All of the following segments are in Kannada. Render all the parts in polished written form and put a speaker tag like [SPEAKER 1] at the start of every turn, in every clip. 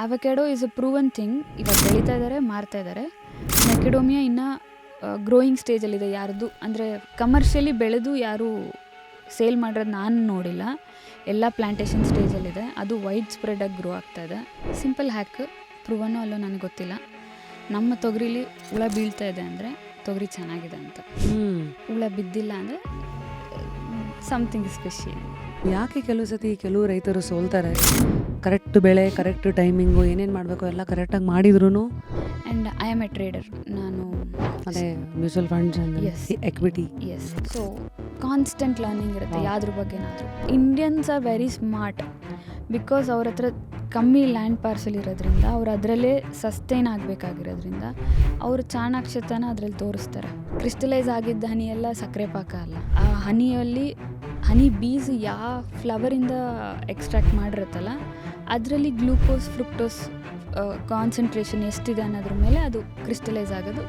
[SPEAKER 1] Avocado is a proven thing. ಇವಾಗ ಬೆಳೀತಾ ಇದ್ದಾರೆ, ಮಾರ್ತಾ ಇದ್ದಾರೆ. ಮೆಕೆಡೋಮಿಯಾ ಇನ್ನೂ ಗ್ರೋಯಿಂಗ್ ಸ್ಟೇಜಲ್ಲಿದೆ. ಯಾರ್ದು ಅಂದರೆ ಕಮರ್ಷಿಯಲಿ ಬೆಳೆದು ಯಾರೂ ಸೇಲ್ ಮಾಡಿರೋದು ನಾನು ನೋಡಿಲ್ಲ. ಎಲ್ಲ ಪ್ಲಾಂಟೇಶನ್ ಸ್ಟೇಜಲ್ಲಿದೆ. ಅದು ವೈಡ್ ಸ್ಪ್ರೆಡಾಗಿ ಗ್ರೋ ಆಗ್ತಾಯಿದೆ. ಸಿಂಪಲ್ ಹ್ಯಾಕ್, ಪ್ರೂವನ್ನೋ ಅಲ್ಲೋ ನನಗೆ ಗೊತ್ತಿಲ್ಲ. ನಮ್ಮ ತೊಗರಿಲಿ ಹುಳ ಬೀಳ್ತಾ ಇದೆ ಅಂದರೆ ತೊಗರಿ ಚೆನ್ನಾಗಿದೆ ಅಂತ. ಹುಳ ಬಿದ್ದಿಲ್ಲ ಅಂದರೆ ಸಮಥಿಂಗ್ ಸ್ಪೆಷಲ್.
[SPEAKER 2] ಯಾಕೆ ಕೆಲವು ಸತಿ ಕೆಲವು ರೈತರು ಸೋಲ್ತಾರೆ? ಕರೆಕ್ಟ್ ಬೆಳೆ, ಕರೆಕ್ಟ್ ಟೈಮಿಂಗು, ಏನೇನು ಮಾಡಬೇಕು ಎಲ್ಲ ಕರೆಕ್ಟಾಗಿ ಮಾಡಿದ್ರು.
[SPEAKER 1] And I am a trader. ನಾನು
[SPEAKER 2] ಅದೇ mutual funds equity.
[SPEAKER 1] Yes. So constant learning ಇರುತ್ತೆ ಯಾವುದ್ರ ಬಗ್ಗೆನಾದರೂ. Indians are very smart because ಅವ್ರ ಹತ್ರ ಕಮ್ಮಿ ಲ್ಯಾಂಡ್ ಪಾರ್ಸಲ್ ಇರೋದ್ರಿಂದ, ಅವ್ರು ಅದರಲ್ಲೇ ಸಸ್ಟೈನ್ ಆಗಬೇಕಾಗಿರೋದ್ರಿಂದ ಅವರು ಚಾಣಾಕ್ಷತನ ಅದರಲ್ಲಿ ತೋರಿಸ್ತಾರೆ. ಕ್ರಿಸ್ಟಲೈಸ್ ಆಗಿದ್ದ ಹನಿ ಎಲ್ಲ ಸಕ್ಕರೆ ಪಾಕ ಅಲ್ಲ. ಆ ಹನಿ ಬೀಸ್ ಯಾವ ಫ್ಲವರಿಂದ ಎಕ್ಸ್ಟ್ರಾಕ್ಟ್ ಮಾಡಿರುತ್ತಲ್ಲ, ಅದರಲ್ಲಿ ಗ್ಲೂಕೋಸ್, ಫ್ರುಕ್ಟೋಸ್ ಕಾನ್ಸಂಟ್ರೇಷನ್ ಎಷ್ಟಿದೆ ಅನ್ನೋದ್ರ ಮೇಲೆ ಅದು ಕ್ರಿಸ್ಟಲೈಸ್ ಆಗೋದು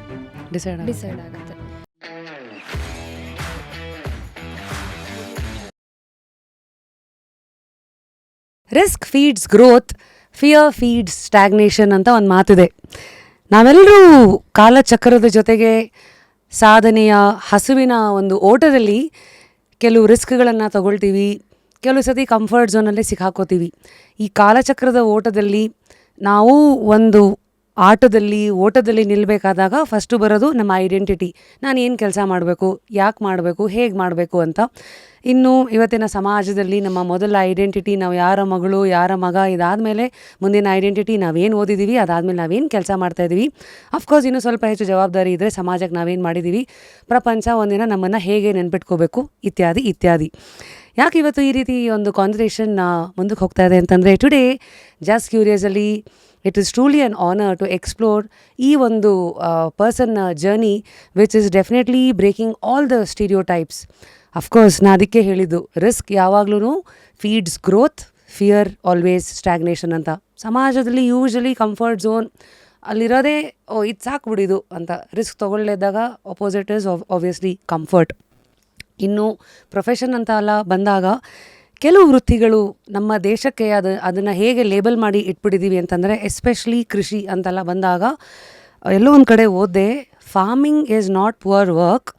[SPEAKER 1] ಡಿಸೈಡ್ ಆಗುತ್ತೆ.
[SPEAKER 2] Risk feeds growth, fear feeds stagnation ಅಂತ ಒಂದು ಮಾತಿದೆ. ನಾವೆಲ್ಲರೂ ಕಾಲಚಕ್ರದ ಜೊತೆಗೆ ಸಾಧನೆಯ ಹಸುವಿನ ಒಂದು ಓಟದಲ್ಲಿ ಕೆಲವು ರಿಸ್ಕ್ಗಳನ್ನು ತಗೊಳ್ತೀವಿ, ಕೆಲವು ಸತಿ ಕಂಫರ್ಟ್ ಝೋನಲ್ಲೇ ಸಿಕ್ಕಾಕೋತೀವಿ. ಈ ಕಾಲಚಕ್ರದ ಓಟದಲ್ಲಿ ನಾವು ಒಂದು ಓಟದಲ್ಲಿ ನಿಲ್ಲಬೇಕಾದಾಗ ಫಸ್ಟು ಬರೋದು ನಮ್ಮ ಐಡೆಂಟಿಟಿ. ನಾನು ಏನು ಕೆಲಸ ಮಾಡಬೇಕು, ಯಾಕೆ ಮಾಡಬೇಕು, ಹೇಗೆ ಮಾಡಬೇಕು ಅಂತ. ಇನ್ನು ಇವತ್ತಿನ ಸಮಾಜದಲ್ಲಿ ನಮ್ಮ ಮೊದಲ ಐಡೆಂಟಿಟಿ ನಾವು ಯಾರ ಮಗಳು, ಯಾರ ಮಗ, ಇದಾದಮೇಲೆ ಮುಂದಿನ ಐಡೆಂಟಿಟಿ ನಾವೇನು ಓದಿದ್ದೀವಿ, ಅದಾದಮೇಲೆ ನಾವೇನು ಕೆಲಸ ಮಾಡ್ತಾಯಿದ್ದೀವಿ. ಅಫ್ಕೋರ್ಸ್ ಇನ್ನೂ ಸ್ವಲ್ಪ ಹೆಚ್ಚು ಜವಾಬ್ದಾರಿ ಇದ್ದರೆ ಸಮಾಜಕ್ಕೆ ನಾವೇನು ಮಾಡಿದ್ದೀವಿ, ಪ್ರಪಂಚ ಒಂದಿನ ನಮ್ಮನ್ನು ಹೇಗೆ ನೆನ್ಪಿಟ್ಕೋಬೇಕು, ಇತ್ಯಾದಿ ಇತ್ಯಾದಿ. ಯಾಕೆ ಇವತ್ತು ಈ ರೀತಿ ಒಂದು ಕಾನ್ವರ್ಸೇಷನ್ ಮುಂದಕ್ಕೆ ಹೋಗ್ತಾ ಇದೆ ಅಂತಂದರೆ, ಟುಡೇ ಜಸ್ಟ್ ಕ್ಯೂರಿಯಸಲ್ಲಿ it is truly an honour to explore ಈ ಒಂದು person journey which is definitely breaking all the stereotypes. Of course ನಾ ಅದಕ್ಕೆ ಹೇಳಿದ್ದು, ರಿಸ್ಕ್ ಯಾವಾಗ್ಲೂ feeds growth, fear always stagnation ಅಂತ. ಸಮಾಜದಲ್ಲಿ ಯೂಶ್ವಲಿ ಕಂಫರ್ಟ್ ಝೋನ್ ಅಲ್ಲಿರೋದೇ ಇದು ಸಾಕ್ಬಿಡಿದು ಅಂತ. ರಿಸ್ಕ್ ತೊಗೊಳ್ಳಿದ್ದಾಗ ಅಪೋಸಿಟ್ ಇಸ್ ಆಬ್ವಿಯಸ್ಲಿ ಕಂಫರ್ಟ್. ಇನ್ನು ಪ್ರೊಫೆಷನ್ ಅಂತ ಎಲ್ಲ ಬಂದಾಗ ಕೆಲವು ವೃತ್ತಿಗಳು ನಮ್ಮ ದೇಶಕ್ಕೆ ಅದನ್ನು ಹೇಗೆ ಲೇಬಲ್ ಮಾಡಿ ಇಟ್ಬಿಟ್ಟಿದ್ದೀವಿ ಅಂತಂದರೆ, ಎಸ್ಪೆಷಲಿ ಕೃಷಿ ಅಂತೆಲ್ಲ ಬಂದಾಗ ಎಲ್ಲೋ ಒಂದು ಕಡೆ ಓದಿದೆ, farming is not poor work,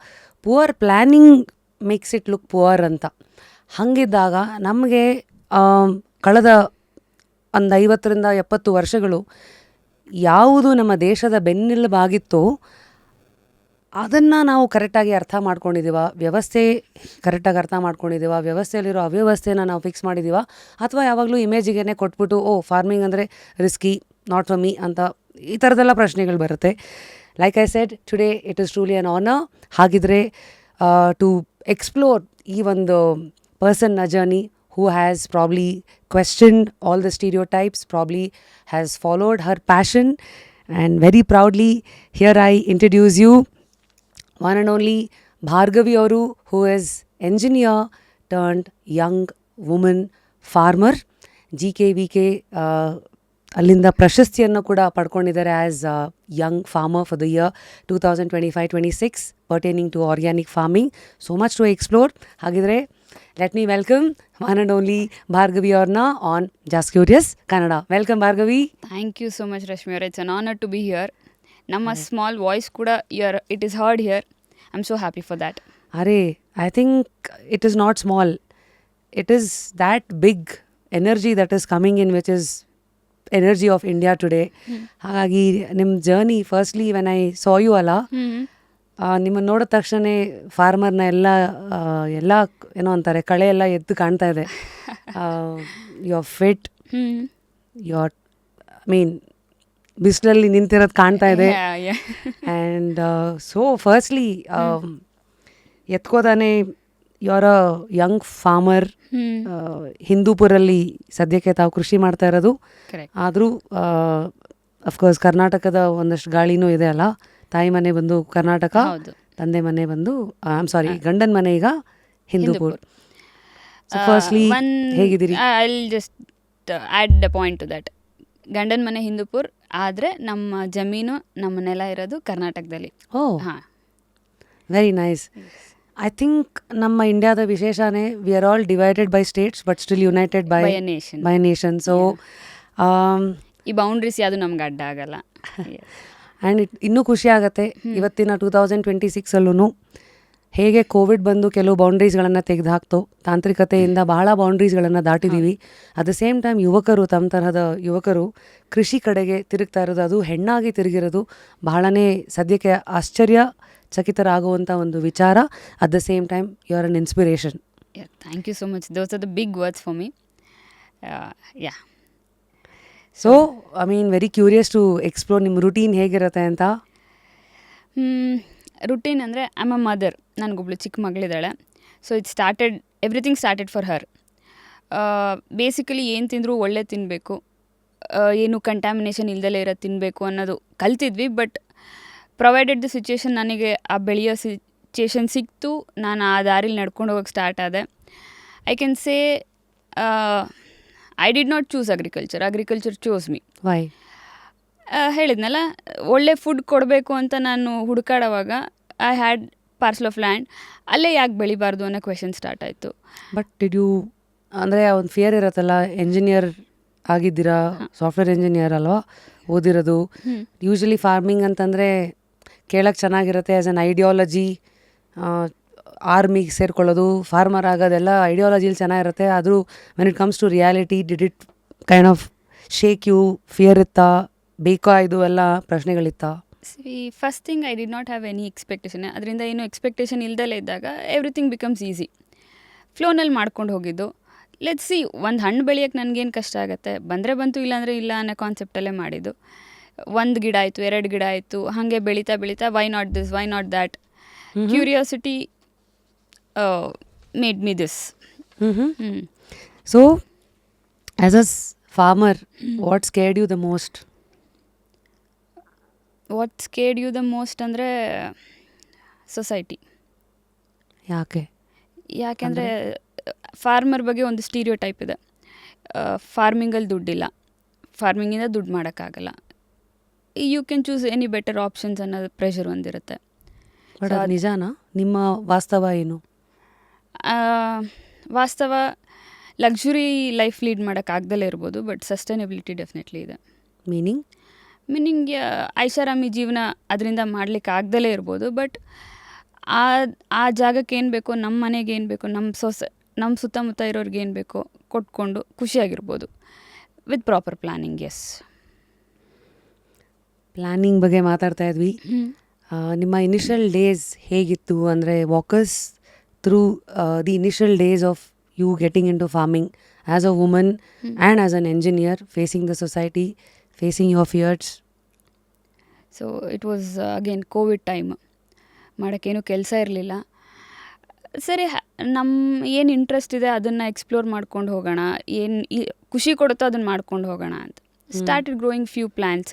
[SPEAKER 2] poor planning makes it look poor ಅಂತ. ಹಾಗಿದ್ದಾಗ ನಮಗೆ ಕಳೆದ ಒಂದು 50-70 ವರ್ಷಗಳು ಯಾವುದು ನಮ್ಮ ದೇಶದ ಬೆನ್ನೆಲುಬಾಗಿತ್ತೋ ಅದನ್ನು ನಾವು ಕರೆಕ್ಟಾಗಿ ಅರ್ಥ ಮಾಡ್ಕೊಂಡಿದ್ದೀವ, ವ್ಯವಸ್ಥೆ ಕರೆಕ್ಟಾಗಿ ಅರ್ಥ ಮಾಡ್ಕೊಂಡಿದ್ದೀವ, ವ್ಯವಸ್ಥೆಯಲ್ಲಿರೋ ಅವ್ಯವಸ್ಥೆನ ನಾವು ಫಿಕ್ಸ್ ಮಾಡಿದ್ದೀವ, ಅಥವಾ ಯಾವಾಗಲೂ ಇಮೇಜಿಗೆ ಕೊಟ್ಬಿಟ್ಟು ಫಾರ್ಮಿಂಗ್ ಅಂದರೆ ರಿಸ್ಕಿ, ನಾಟ್ ಫಾರ್ ಮೀ ಅಂತ ಈ ಥರದ್ದೆಲ್ಲ ಪ್ರಶ್ನೆಗಳು ಬರುತ್ತೆ. Like I shed, today it is truly an honour. ಹಾಗಿದ್ರೆ ಟು ಎಕ್ಸ್ಪ್ಲೋರ್ ಈ ಒಂದು ಪರ್ಸನ್ನ journey who has probably questioned all the stereotypes, probably has followed her passion, and very proudly here I introduce you one and only Bhargavi Avaru, who is engineer turned young woman farmer. GKVK ಅಲ್ಲಿಂದ ಪ್ರಶಸ್ತಿಯನ್ನು ಕೂಡ ಪಡ್ಕೊಂಡಿದ್ದಾರೆ as young farmer for the year 2025-26 pertaining to organic farming. So much to explore. ಹಾಗಿದ್ರೆ let me welcome one and only Bhargavi ಅವ್ರನ್ನ on just curious Kannada. Welcome Bhargavi.
[SPEAKER 1] Thank you so much Rashmi ಅವರೇ. It's an honour to be here. ನಮ್ಮ ಸ್ಮಾಲ್ ವಾಯ್ಸ್ ಕೂಡ it is heard here. I am so happy for that.
[SPEAKER 2] ಅರೆ, I think it is not small, it is that big energy that is coming in which is energy of India today. ಹಾಗಾಗಿ ನಿಮ್ಮ journey, firstly when I saw you ಅಲ್ಲ, ನಿಮ್ಮನ್ನು ನೋಡಿದ ತಕ್ಷಣ ಫಾರ್ಮರ್ನ ಎಲ್ಲ ಏನೋ ಅಂತಾರೆ, ಕಳೆ ಎಲ್ಲ ಎದ್ದು ಕಾಣ್ತಾ ಇದೆ. You are fit, you are ಬಿಸಿಲಲ್ಲಿ ನಿಂತಿರೋದು ಕಾಣ್ತಾ ಇದೆ. ಆ್ಯಂಡ್ ಸೊ ಫಸ್ಟ್ಲಿ ಎತ್ಕೋದಾನೆ you are a young farmer. ಹಿಂದೂಪುರಲ್ಲಿ ಸದ್ಯಕ್ಕೆ ತಾವು ಕೃಷಿ ಮಾಡ್ತಾ ಇರೋದು. ಆದರೂ ಅಫ್ಕೋರ್ಸ್ ಕರ್ನಾಟಕದ ಒಂದಷ್ಟು ಗಾಳಿನೂ ಇದೆ ಅಲ್ಲ. ತಾಯಿ ಮನೆ ಬಂದು ಕರ್ನಾಟಕ, ತಂದೆ ಮನೆ ಬಂದು ಗಂಡನ ಮನೆ ಈಗ ಹಿಂದೂಪುರ್. ಫಸ್ಟ್ಲಿ ಹೇಗಿದ್ದೀರಿ?
[SPEAKER 1] I will just add the point to that. ಗಂಡನ ಮನೆ ಹಿಂದೂಪುರ್, ಆದರೆ ನಮ್ಮ ಜಮೀನು, ನಮ್ಮ ನೆಲ ಇರೋದು ಕರ್ನಾಟಕದಲ್ಲಿ.
[SPEAKER 2] ಹಾಂ, ವೆರಿ ನೈಸ್. ಐ ಥಿಂಕ್ ನಮ್ಮ ಇಂಡಿಯಾದ ವಿಶೇಷನೇ, we are all divided by states but still united by nation. So
[SPEAKER 1] ಈ ಬೌಂಡ್ರೀಸ್ ಯಾವುದು ನಮ್ಗೆ ಅಡ್ಡ ಆಗಲ್ಲ.
[SPEAKER 2] ಆ್ಯಂಡ್ ಇನ್ನೂ ಖುಷಿ ಆಗುತ್ತೆ ಇವತ್ತಿನ 2026 ಹೇಗೆ ಕೋವಿಡ್ ಬಂದು ಕೆಲವು ಬೌಂಡ್ರೀಸ್ಗಳನ್ನು ತೆಗೆದುಹಾಕ್ತು, ತಾಂತ್ರಿಕತೆಯಿಂದ ಬಹಳ ಬೌಂಡ್ರೀಸ್ಗಳನ್ನು ದಾಟಿದ್ದೀವಿ. ಅಟ್ ದ ಸೇಮ್ ಟೈಮ್ ಯುವಕರು, ತಮ್ಮ ತರಹದ ಯುವಕರು ಕೃಷಿ ಕಡೆಗೆ ತಿರುಗ್ತಾ ಇರೋದು, ಅದು ಹೆಣ್ಣಾಗಿ ತಿರುಗಿರೋದು ಬಹಳನೇ ಸದ್ಯಕ್ಕೆ ಆಶ್ಚರ್ಯಚಕಿತರಾಗುವಂಥ ಒಂದು ವಿಚಾರ. At the same time you are an inspiration.
[SPEAKER 1] Thank you so much. Those are the big words for me. Yeah
[SPEAKER 2] so I mean very curious to explore ನಿಮ್ಮ ರುಟೀನ್ ಹೇಗಿರುತ್ತೆ ಅಂತ.
[SPEAKER 1] ರುಟೀನ್ ಅಂದರೆ ಐ ಆಮ್ ಅ ಮದರ್. ನನಗೊಬ್ಳು ಚಿಕ್ಕ ಮಗಳಿದ್ದಾಳೆ. So everything started for her. Basically ಏನು ತಿಂದರೂ ಒಳ್ಳೆ ತಿನ್ನಬೇಕು, ಏನು ಕಂಟ್ಯಾಮಿನೇಷನ್ ಇಲ್ದಲೇ ಇರೋದು ತಿನ್ನಬೇಕು ಅನ್ನೋದು ಕಲ್ತಿದ್ವಿ. ಬಟ್ ಪ್ರೊವೈಡೆಡ್ ದ ಸಿಚುಯೇಷನ್, ನನಗೆ ಆ ಬೆಳೆಯೋ ಸಿಚುಯೇಷನ್ ಸಿಕ್ತು, ನಾನು ಆ ದಾರಿಲಿ ನಡ್ಕೊಂಡು ಹೋಗೋಕ್ಕೆ ಸ್ಟಾರ್ಟ್ ಆದೆ. I can say I did not choose agriculture choose me.
[SPEAKER 2] Why?
[SPEAKER 1] ಹೇಳಿದ್ನಲ್ಲ, ಒಳ್ಳೆ ಫುಡ್ ಕೊಡಬೇಕು ಅಂತ ನಾನು ಹುಡುಕಾಡೋವಾಗ I had parcel of land. ಅಲ್ಲೇ ಯಾಕೆ ಬೆಳಿಬಾರ್ದು ಅನ್ನೋ ಕ್ವೆಶನ್ ಸ್ಟಾರ್ಟ್ ಆಯಿತು.
[SPEAKER 2] ಬಟ್ ಡಿಡ್ ಯು, ಅಂದರೆ ಒಂದು ಫಿಯರ್ ಇರುತ್ತಲ್ಲ, ಎಂಜಿನಿಯರ್ ಆಗಿದ್ದೀರಾ, ಸಾಫ್ಟ್ವೇರ್ ಇಂಜಿನಿಯರ್ ಅಲ್ವಾ ಓದಿರೋದು. ಯೂಶ್ವಲಿ ಫಾರ್ಮಿಂಗ್ ಅಂತಂದರೆ ಕೇಳೋಕ್ಕೆ ಚೆನ್ನಾಗಿರುತ್ತೆ, ಆ್ಯಸ್ ಅನ್ ಐಡಿಯಾಲಜಿ. ಆರ್ಮಿಗೆ ಸೇರ್ಕೊಳ್ಳೋದು, ಫಾರ್ಮರ್ ಆಗೋದೆಲ್ಲ ಐಡಿಯಾಲಜಿಲಿ ಚೆನ್ನಾಗಿರುತ್ತೆ. ಆದರೂ when it comes to reality, did it kind of shake you? Fear ಇತ್ತಾ? ಬೇಕಾ? ಇದು ಎಲ್ಲ ಪ್ರಶ್ನೆಗಳಿತ್ತಾ?
[SPEAKER 1] First thing, I did not have any expectation. ಅದರಿಂದ ಏನು ಎಕ್ಸ್ಪೆಕ್ಟೇಷನ್ ಇಲ್ದಲೇ ಇದ್ದಾಗ ಎವ್ರಿಥಿಂಗ್ ಬಿಕಮ್ಸ್ ಈಸಿ. ಫ್ಲೋನಲ್ಲಿ ಮಾಡ್ಕೊಂಡು ಹೋಗಿದ್ದು. ಲೆಟ್ಸ್ ಸಿ, ಒಂದು ಹಣ್ಣು ಬೆಳೆಯೋಕ್ಕೆ ನನಗೇನು ಕಷ್ಟ ಆಗುತ್ತೆ, ಬಂದರೆ ಬಂತು, ಇಲ್ಲಾಂದರೆ ಇಲ್ಲ ಅನ್ನೋ ಕಾನ್ಸೆಪ್ಟಲ್ಲೇ ಮಾಡಿದ್ದು. 1 ಗಿಡ ಆಯಿತು, 2 ಗಿಡ ಆಯಿತು, ಹಾಗೆ ಬೆಳೀತಾ why not this, why not that, curiosity made me this.
[SPEAKER 2] So as a farmer, what scared you the most?
[SPEAKER 1] What scared you the most ಅಂದರೆ ಸೊಸೈಟಿ. ಯಾಕೆಂದರೆ ಫಾರ್ಮರ್ ಬಗ್ಗೆ ಒಂದು ಸ್ಟೀರಿಯೋ ಟೈಪ್ ಇದೆ. ಫಾರ್ಮಿಂಗಲ್ಲಿ ದುಡ್ಡಿಲ್ಲ, ಫಾರ್ಮಿಂಗಿಂದ ದುಡ್ಡು ಮಾಡೋಕ್ಕಾಗಲ್ಲ, you can choose any better options ಅನ್ನೋದು ಪ್ರೆಷರ್ ಒಂದಿರುತ್ತೆ.
[SPEAKER 2] ಬಟ್ ಅದು ನಿಜಾನಾ? ನಿಮ್ಮ ವಾಸ್ತವ ಏನು?
[SPEAKER 1] ವಾಸ್ತವ, ಲಕ್ಸುರಿ ಲೈಫ್ ಲೀಡ್ ಮಾಡೋಕ್ಕಾಗ್ದಲೇ ಇರ್ಬೋದು, ಬಟ್ ಸಸ್ಟೈನಬಿಲಿಟಿ ಡೆಫಿನೆಟ್ಲಿ ಇದೆ. ಮೀನಿಂಗ್ ಐಷಾರಾಮಿ ಜೀವನ ಅದರಿಂದ ಮಾಡಲಿಕ್ಕೆ ಆಗ್ದಲೇ ಇರ್ಬೋದು, ಬಟ್ ಆ ಜಾಗಕ್ಕೆ ಏನು ಬೇಕೋ, ನಮ್ಮ ಮನೆಗೆ ಏನು ಬೇಕೋ, ನಮ್ಮ ಸುತ್ತಮುತ್ತ ಇರೋರಿಗೆ ಏನು ಬೇಕೋ ಕೊಟ್ಕೊಂಡು ಖುಷಿಯಾಗಿರ್ಬೋದು with proper planning. Yes,
[SPEAKER 2] planning ಬಗ್ಗೆ ಮಾತಾಡ್ತಾ ಇದ್ವಿ. ನಿಮ್ಮ ಇನಿಷಿಯಲ್ ಡೇಸ್ ಹೇಗಿತ್ತು? ಅಂದರೆ walk us through the initial days of you getting into farming as a woman and as an engineer, facing the society, facing your fears.
[SPEAKER 1] So it was again COVID time. ಮಾಡೋಕ್ಕೇನು ಕೆಲಸ ಇರಲಿಲ್ಲ. ಸರಿ, ಏನು ಇಂಟ್ರೆಸ್ಟ್ ಇದೆ ಅದನ್ನು ಎಕ್ಸ್ಪ್ಲೋರ್ ಮಾಡ್ಕೊಂಡು ಹೋಗೋಣ, ಏನು ಖುಷಿ ಕೊಡುತ್ತೋ ಅದನ್ನು ಮಾಡ್ಕೊಂಡು ಹೋಗೋಣ ಅಂತ ಸ್ಟಾರ್ಟೆಡ್ ಗ್ರೋಯಿಂಗ್ ಫ್ಯೂ ಪ್ಲ್ಯಾನ್ಸ್.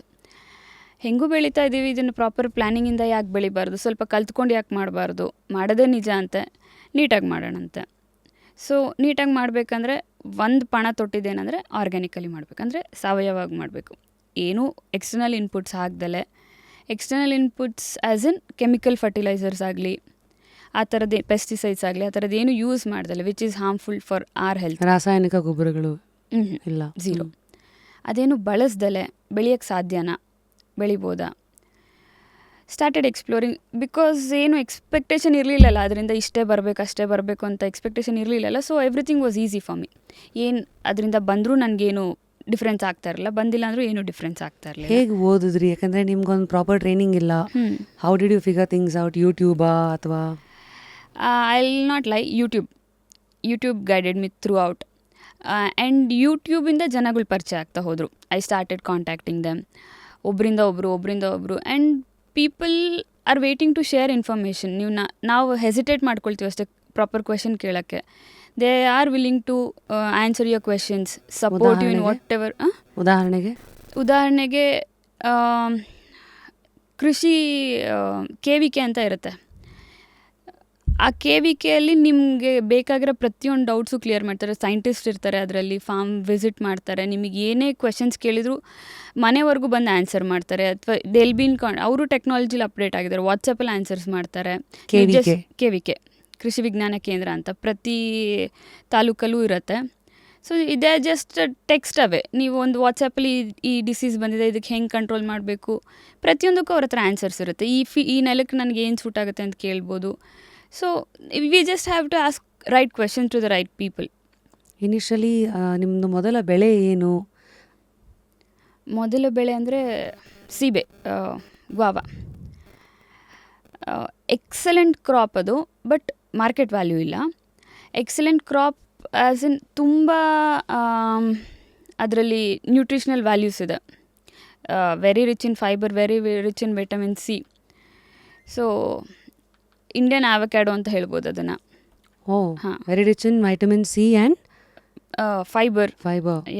[SPEAKER 1] ಹೆಂಗೂ ಬೆಳೀತಾ ಇದ್ದೀವಿ, ಇದನ್ನು ಪ್ರಾಪರ್ ಪ್ಲ್ಯಾನಿಂಗಿಂದ ಯಾಕೆ ಬೆಳಿಬಾರ್ದು, ಸ್ವಲ್ಪ ಕಲ್ತ್ಕೊಂಡು ಯಾಕೆ ಮಾಡಬಾರ್ದು, ಮಾಡೋದೇ ನಿಜ ಅಂತೆ, ನೀಟಾಗಿ ಮಾಡೋಣಂತೆ. ಸೊ ನೀಟಾಗಿ ಮಾಡಬೇಕಂದ್ರೆ ಒಂದು ಪಣ ತೊಟ್ಟಿದ್ದೇನೆಂದರೆ ಆರ್ಗ್ಯಾನಿಕಲಿ ಮಾಡಬೇಕಂದ್ರೆ ಸಾವಯವಾಗಿ ಮಾಡಬೇಕು. ಏನೂ ಎಕ್ಸ್ಟರ್ನಲ್ ಇನ್ಪುಟ್ಸ್ ಹಾಕ್ದಲೆ, external inputs as in chemical fertilisers ಆಗಲಿ, ಆ ಥರದ್ದು ಪೆಸ್ಟಿಸೈಡ್ಸ್ ಆಗಲಿ, ಆ ಥರದ್ದೇನು ಯೂಸ್ ಮಾಡ್ದಲೆ which is harmful for our health.
[SPEAKER 2] ರಾಸಾಯನಿಕ ಗೊಬ್ಬರಗಳು ಇಲ್ಲ,
[SPEAKER 1] ಝೀರೋ. ಅದೇನು ಬಳಸ್ದಲೆ ಬೆಳೆಯೋಕ್ಕೆ ಸಾಧ್ಯನಾ, ಬೆಳಿಬೋದಾ? Started exploring. ಬಿಕಾಸ್ ಏನು ಎಕ್ಸ್ಪೆಕ್ಟೇಷನ್ ಇರಲಿಲ್ಲಲ್ಲ, ಅದರಿಂದ ಇಷ್ಟೇ ಬರಬೇಕು ಅಷ್ಟೇ ಬರಬೇಕು ಅಂತ ಎಕ್ಸ್ಪೆಕ್ಟೇಷನ್ ಇರಲಿಲ್ಲಲ್ಲ. So everything was easy for me. ಏನು ಅದರಿಂದ ಬಂದರೂ ನನಗೇನು ಡಿಫ್ರೆನ್ಸ್ ಆಗ್ತಾ ಇರಲಿಲ್ಲ, ಬಂದಿಲ್ಲ ಅಂದರೂ ಏನೂ ಡಿಫ್ರೆನ್ಸ್ ಆಗ್ತಾ ಇರಲಿಲ್ಲ.
[SPEAKER 2] ಹೇಗೆ ಓದಿದ್ರಿ? ಯಾಕಂದರೆ ನಿಮ್ಗೊಂದು ಪ್ರಾಪರ್ ಟ್ರೈನಿಂಗ್ ಇಲ್ಲ. How did you figure things out? ಯೂಟ್ಯೂಬಾ ಅಥವಾ?
[SPEAKER 1] I will not lie, YouTube guided me throughout. And ಯೂಟ್ಯೂಬಿಂದ ಜನಗಳು ಪರಿಚಯ ಆಗ್ತಾ ಹೋದರು. ಐ ಸ್ಟಾರ್ಟೆಡ್ ಕಾಂಟ್ಯಾಕ್ಟಿಂಗ್ ದೆಮ್, ಒಬ್ಬರಿಂದ ಒಬ್ಬರು. And people are waiting to share information. ನಾವು ಹೆಸಿಟೇಟ್ ಮಾಡ್ಕೊಳ್ತೀವಿ ಅಷ್ಟೇ ಪ್ರಾಪರ್ ಕ್ವೆಶನ್ ಕೇಳೋಕ್ಕೆ. They are willing to answer your questions, support you in whatever. ಉದಾಹರಣೆಗೆ ಕೃಷಿ KVK ಅಂತ ಇರುತ್ತೆ. ಆ KVKಯಲ್ಲಿ ನಿಮಗೆ ಬೇಕಾಗಿರೋ ಪ್ರತಿಯೊಂದು ಡೌಟ್ಸು ಕ್ಲಿಯರ್ ಮಾಡ್ತಾರೆ. ಸೈಂಟಿಸ್ಟ್ ಇರ್ತಾರೆ ಅದರಲ್ಲಿ, ಫಾರ್ಮ್ ವಿಸಿಟ್ ಮಾಡ್ತಾರೆ, ನಿಮಗೆ ಏನೇ ಕ್ವೆಶನ್ಸ್ ಕೇಳಿದ್ರು ಮನೆವರೆಗೂ ಬಂದು ಆನ್ಸರ್ ಮಾಡ್ತಾರೆ. ಅಥವಾ ದೆಲ್ ಬಿನ್ ಅವರು ಟೆಕ್ನಾಲಜಿಲಿ ಅಪ್ಡೇಟ್ ಆಗಿದ್ದಾರೆ, ವಾಟ್ಸಪ್ಪಲ್ಲಿ ಆನ್ಸರ್ಸ್ ಮಾಡ್ತಾರೆ. KVK ಕೃಷಿ ವಿಜ್ಞಾನ ಕೇಂದ್ರ ಅಂತ ಪ್ರತಿ ತಾಲೂಕಲ್ಲೂ ಇರುತ್ತೆ. ಸೊ ಇದೇ ಜಸ್ಟ್ ಟೆಕ್ಸ್ಟ್ ಅವೇ. ನೀವು ಒಂದು ವಾಟ್ಸಪ್ಪಲ್ಲಿ ಈ ಡಿಸೀಸ್ ಬಂದಿದೆ, ಇದಕ್ಕೆ ಹೆಂಗೆ ಕಂಟ್ರೋಲ್ ಮಾಡಬೇಕು, ಪ್ರತಿಯೊಂದಕ್ಕೂ ಅವ್ರ ಹತ್ರ ಆನ್ಸರ್ಸ್ ಇರುತ್ತೆ. ಈ ನೆಲಕ್ಕೆ ನನಗೆ ಏನು ಸೂಟ್ ಆಗುತ್ತೆ ಅಂತ ಕೇಳ್ಬೋದು. So we just have to ask right question to the right people.
[SPEAKER 2] Initially ನಿಮ್ಮದು ಮೊದಲ ಬೆಳೆ ಏನು?
[SPEAKER 1] ಮೊದಲ ಬೆಳೆ ಅಂದರೆ ಸೀಬೆ, ಗ್ವಾವಾ. ಎಕ್ಸಲೆಂಟ್ ಕ್ರಾಪ್ ಅದು, ಬಟ್ ಮಾರ್ಕೆಟ್ ವ್ಯಾಲ್ಯೂ ಇಲ್ಲ. ಎಕ್ಸಲೆಂಟ್ ಕ್ರಾಪ್ ಆ್ಯಸ್ ಇನ್ ತುಂಬ ಅದರಲ್ಲಿ ನ್ಯೂಟ್ರಿಷನಲ್ ವ್ಯಾಲ್ಯೂಸ್ ಇದೆ. Very rich in fibre, very rich in vitamin C. So Indian avocado ಅಂತ ಹೇಳ್ಬೋದು ಅದನ್ನು.
[SPEAKER 2] ಹಾಂ, very rich in vitamin C and
[SPEAKER 1] fibre.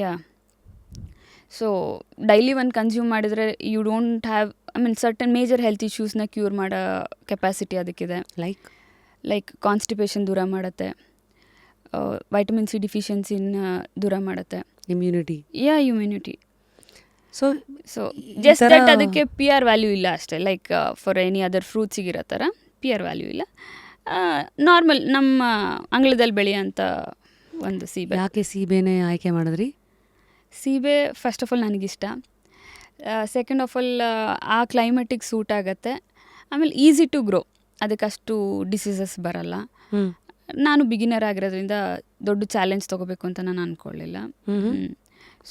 [SPEAKER 1] Yeah. So daily ಒಂದು ಕನ್ಸ್ಯೂಮ್ ಮಾಡಿದರೆ you don't have certain major health ಇಶ್ಯೂಸ್ನ ಕ್ಯೂರ್ ಮಾಡೋ ಕೆಪಾಸಿಟಿ ಅದಕ್ಕಿದೆ. ಲೈಕ್ ಕಾನ್ಸ್ಟಿಪೇಷನ್ ದೂರ ಮಾಡುತ್ತೆ, ವೈಟಮಿನ್ ಸಿ ಡಿಫಿಷಿಯನ್ಸಿನ ದೂರ ಮಾಡುತ್ತೆ, ಇಮ್ಯುನಿಟಿ. ಸೊ ಜಸ್ಟ್ ದಟ್ ಅದಕ್ಕೆ ಪಿ ಆರ್ ವ್ಯಾಲ್ಯೂ ಇಲ್ಲ ಅಷ್ಟೇ. ಲೈಕ್ ಫಾರ್ ಎನಿ ಅದರ್ ಫ್ರೂಟ್ಸಿಗಿರೋ ಥರ ಪಿ ಆರ್ ವ್ಯಾಲ್ಯೂ ಇಲ್ಲ. ನಾರ್ಮಲ್ ನಮ್ಮ ಅಂಗಳದಲ್ಲಿ ಬೆಳೆಯೋಂಥ ಒಂದು ಸೀಬೆ.
[SPEAKER 2] ಯಾಕೆ ಸೀಬೆನೇ ಆಯ್ಕೆ ಮಾಡಿದ್ರಿ?
[SPEAKER 1] ಸೀಬೆ ಫಸ್ಟ್ ಆಫ್ ಆಲ್ ನನಗಿಷ್ಟ. ಸೆಕೆಂಡ್ ಆಫ್ ಆಲ್ ಆ ಕ್ಲೈಮೇಟಿಗೆ ಸೂಟ್ ಆಗುತ್ತೆ. ಆಮೇಲೆ ಈಸಿ ಟು ಗ್ರೋ, ಅದಕ್ಕಷ್ಟು ಡಿಸೀಸಸ್ ಬರಲ್ಲ. ನಾನು ಬಿಗಿನರ್ ಆಗಿರೋದ್ರಿಂದ ದೊಡ್ಡ ಚಾಲೆಂಜ್ ತೊಗೋಬೇಕು ಅಂತ ನಾನು ಅಂದ್ಕೊಳ್ಳಿಲ್ಲ.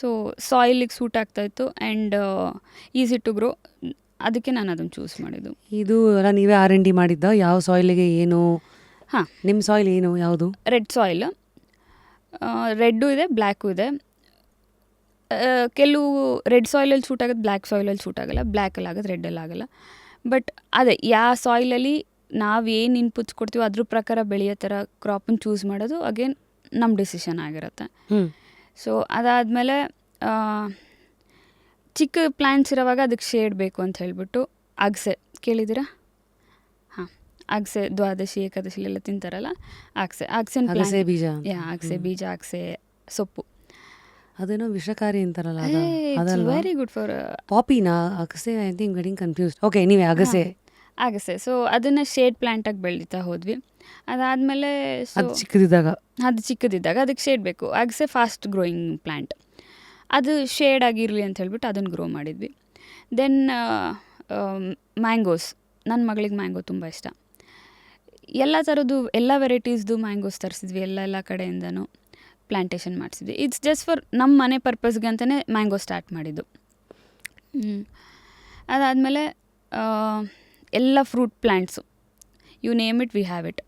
[SPEAKER 1] ಸೊ ಸಾಯಿಲಿಗೆ ಸೂಟ್ ಆಗ್ತಾಯಿತ್ತು ಆ್ಯಂಡ್ ಈಸಿ ಟು ಗ್ರೋ, ಅದಕ್ಕೆ ನಾನು ಅದನ್ನು ಚೂಸ್ ಮಾಡಿದ್ದು.
[SPEAKER 2] ಇದು ಎಲ್ಲ ನೀವೇ R&D ಮಾಡಿದ್ದ? ಯಾವ ಸಾಯಿಲಿಗೆ ಏನು?
[SPEAKER 1] ಹಾಂ,
[SPEAKER 2] ನಿಮ್ಮ ಸಾಯಿಲ್ ಏನು, ಯಾವುದು?
[SPEAKER 1] Red soil. ರೆಡ್ಡು ಇದೆ, ಬ್ಲ್ಯಾಕು ಇದೆ. ಕೆಲವು ರೆಡ್ ಸಾಯಿಲಲ್ಲಿ ಸೂಟ್ ಆಗೋದು ಬ್ಲ್ಯಾಕ್ ಸಾಯಿಲಲ್ಲಿ ಸೂಟ್ ಆಗೋಲ್ಲ, ಬ್ಲ್ಯಾಕಲ್ಲಿ ಆಗೋದು ರೆಡ್ಡಲ್ಲಿ ಆಗೋಲ್ಲ. ಬಟ್ ಅದೇ ಯಾವ ಸಾಯಿಲಲ್ಲಿ ನಾವೇನು ಇನ್ಪುಟ್ಸ್ ಕೊಡ್ತೀವೋ ಅದ್ರ ಪ್ರಕಾರ ಬೆಳೆಯೋ ಥರ ಕ್ರಾಪನ್ನು ಚೂಸ್ ಮಾಡೋದು ಅಗೇನ್ ನಮ್ಮ ಡಿಸಿಷನ್ ಆಗಿರುತ್ತೆ. ಸೊ ಅದಾದಮೇಲೆ ಚಿಕ್ಕ ಪ್ಲ್ಯಾಂಟ್ಸ್ ಇರೋವಾಗ ಅದಕ್ಕೆ ಶೇಡ್ ಬೇಕು ಅಂತ ಹೇಳಿಬಿಟ್ಟು ಅಗಸೆ ಕೇಳಿದ್ದೀರಾ? ಹಾಂ, ಅಗಸೆ ದ್ವಾದಶಿ ಏಕಾದಶಿಲೆಲ್ಲ ತಿಂತಾರಲ್ಲ, ಅಗಸೆ
[SPEAKER 2] ಬೀಜ.
[SPEAKER 1] ಅಗಸೆ ಬೀಜ, ಅಗಸೆ ಸೊಪ್ಪು.
[SPEAKER 2] ಅದೇನೋ ವಿಷಕಾರಿ ಅಂತಾರಲ್ಲ,
[SPEAKER 1] ವೆರಿ ಗುಡ್ ಫಾರ್
[SPEAKER 2] ಪಾಪಿನಾ? ಅಗಸೆ, I think getting confused. Okay, ನೀವೇ ಅಗಸೆ.
[SPEAKER 1] ಸೊ ಅದನ್ನು ಶೇಡ್ ಪ್ಲ್ಯಾಂಟಾಗಿ ಬೆಳೀತಾ ಹೋದ್ವಿ. ಅದಾದಮೇಲೆ
[SPEAKER 2] ಅದು ಚಿಕ್ಕದಿದ್ದಾಗ
[SPEAKER 1] ಅದಕ್ಕೆ ಶೇಡ್ ಬೇಕು. ಅಗಸೆ ಫಾಸ್ಟ್ ಗ್ರೋಯಿಂಗ್ ಪ್ಲ್ಯಾಂಟ್, ಅದು ಶೇಡ್ ಆಗಿರಲಿ ಅಂತ ಹೇಳ್ಬಿಟ್ಟು ಅದನ್ನು ಗ್ರೋ ಮಾಡಿದ್ವಿ. Then mangoes. ನನ್ನ ಮಗಳಿಗೆ ಮ್ಯಾಂಗೋ ತುಂಬ ಇಷ್ಟ. ಎಲ್ಲ ಥರದ್ದು ಎಲ್ಲ ವೆರೈಟೀಸ್ದು ಮ್ಯಾಂಗೋಸ್ ತರಿಸಿದ್ವಿ, ಎಲ್ಲ ಕಡೆಯಿಂದನೂ ಪ್ಲ್ಯಾಂಟೇಷನ್ ಮಾಡಿಸಿದ್ವಿ. ಇಟ್ಸ್ ಜಸ್ಟ್ ಫಾರ್ ನಮ್ಮ ಮನೆ ಪರ್ಪಸ್ಗೆ ಅಂತಲೇ ಮ್ಯಾಂಗೋ ಸ್ಟಾರ್ಟ್ ಮಾಡಿದ್ದು. ಅದಾದಮೇಲೆ ಎಲ್ಲ fruit plants, you name it we have it.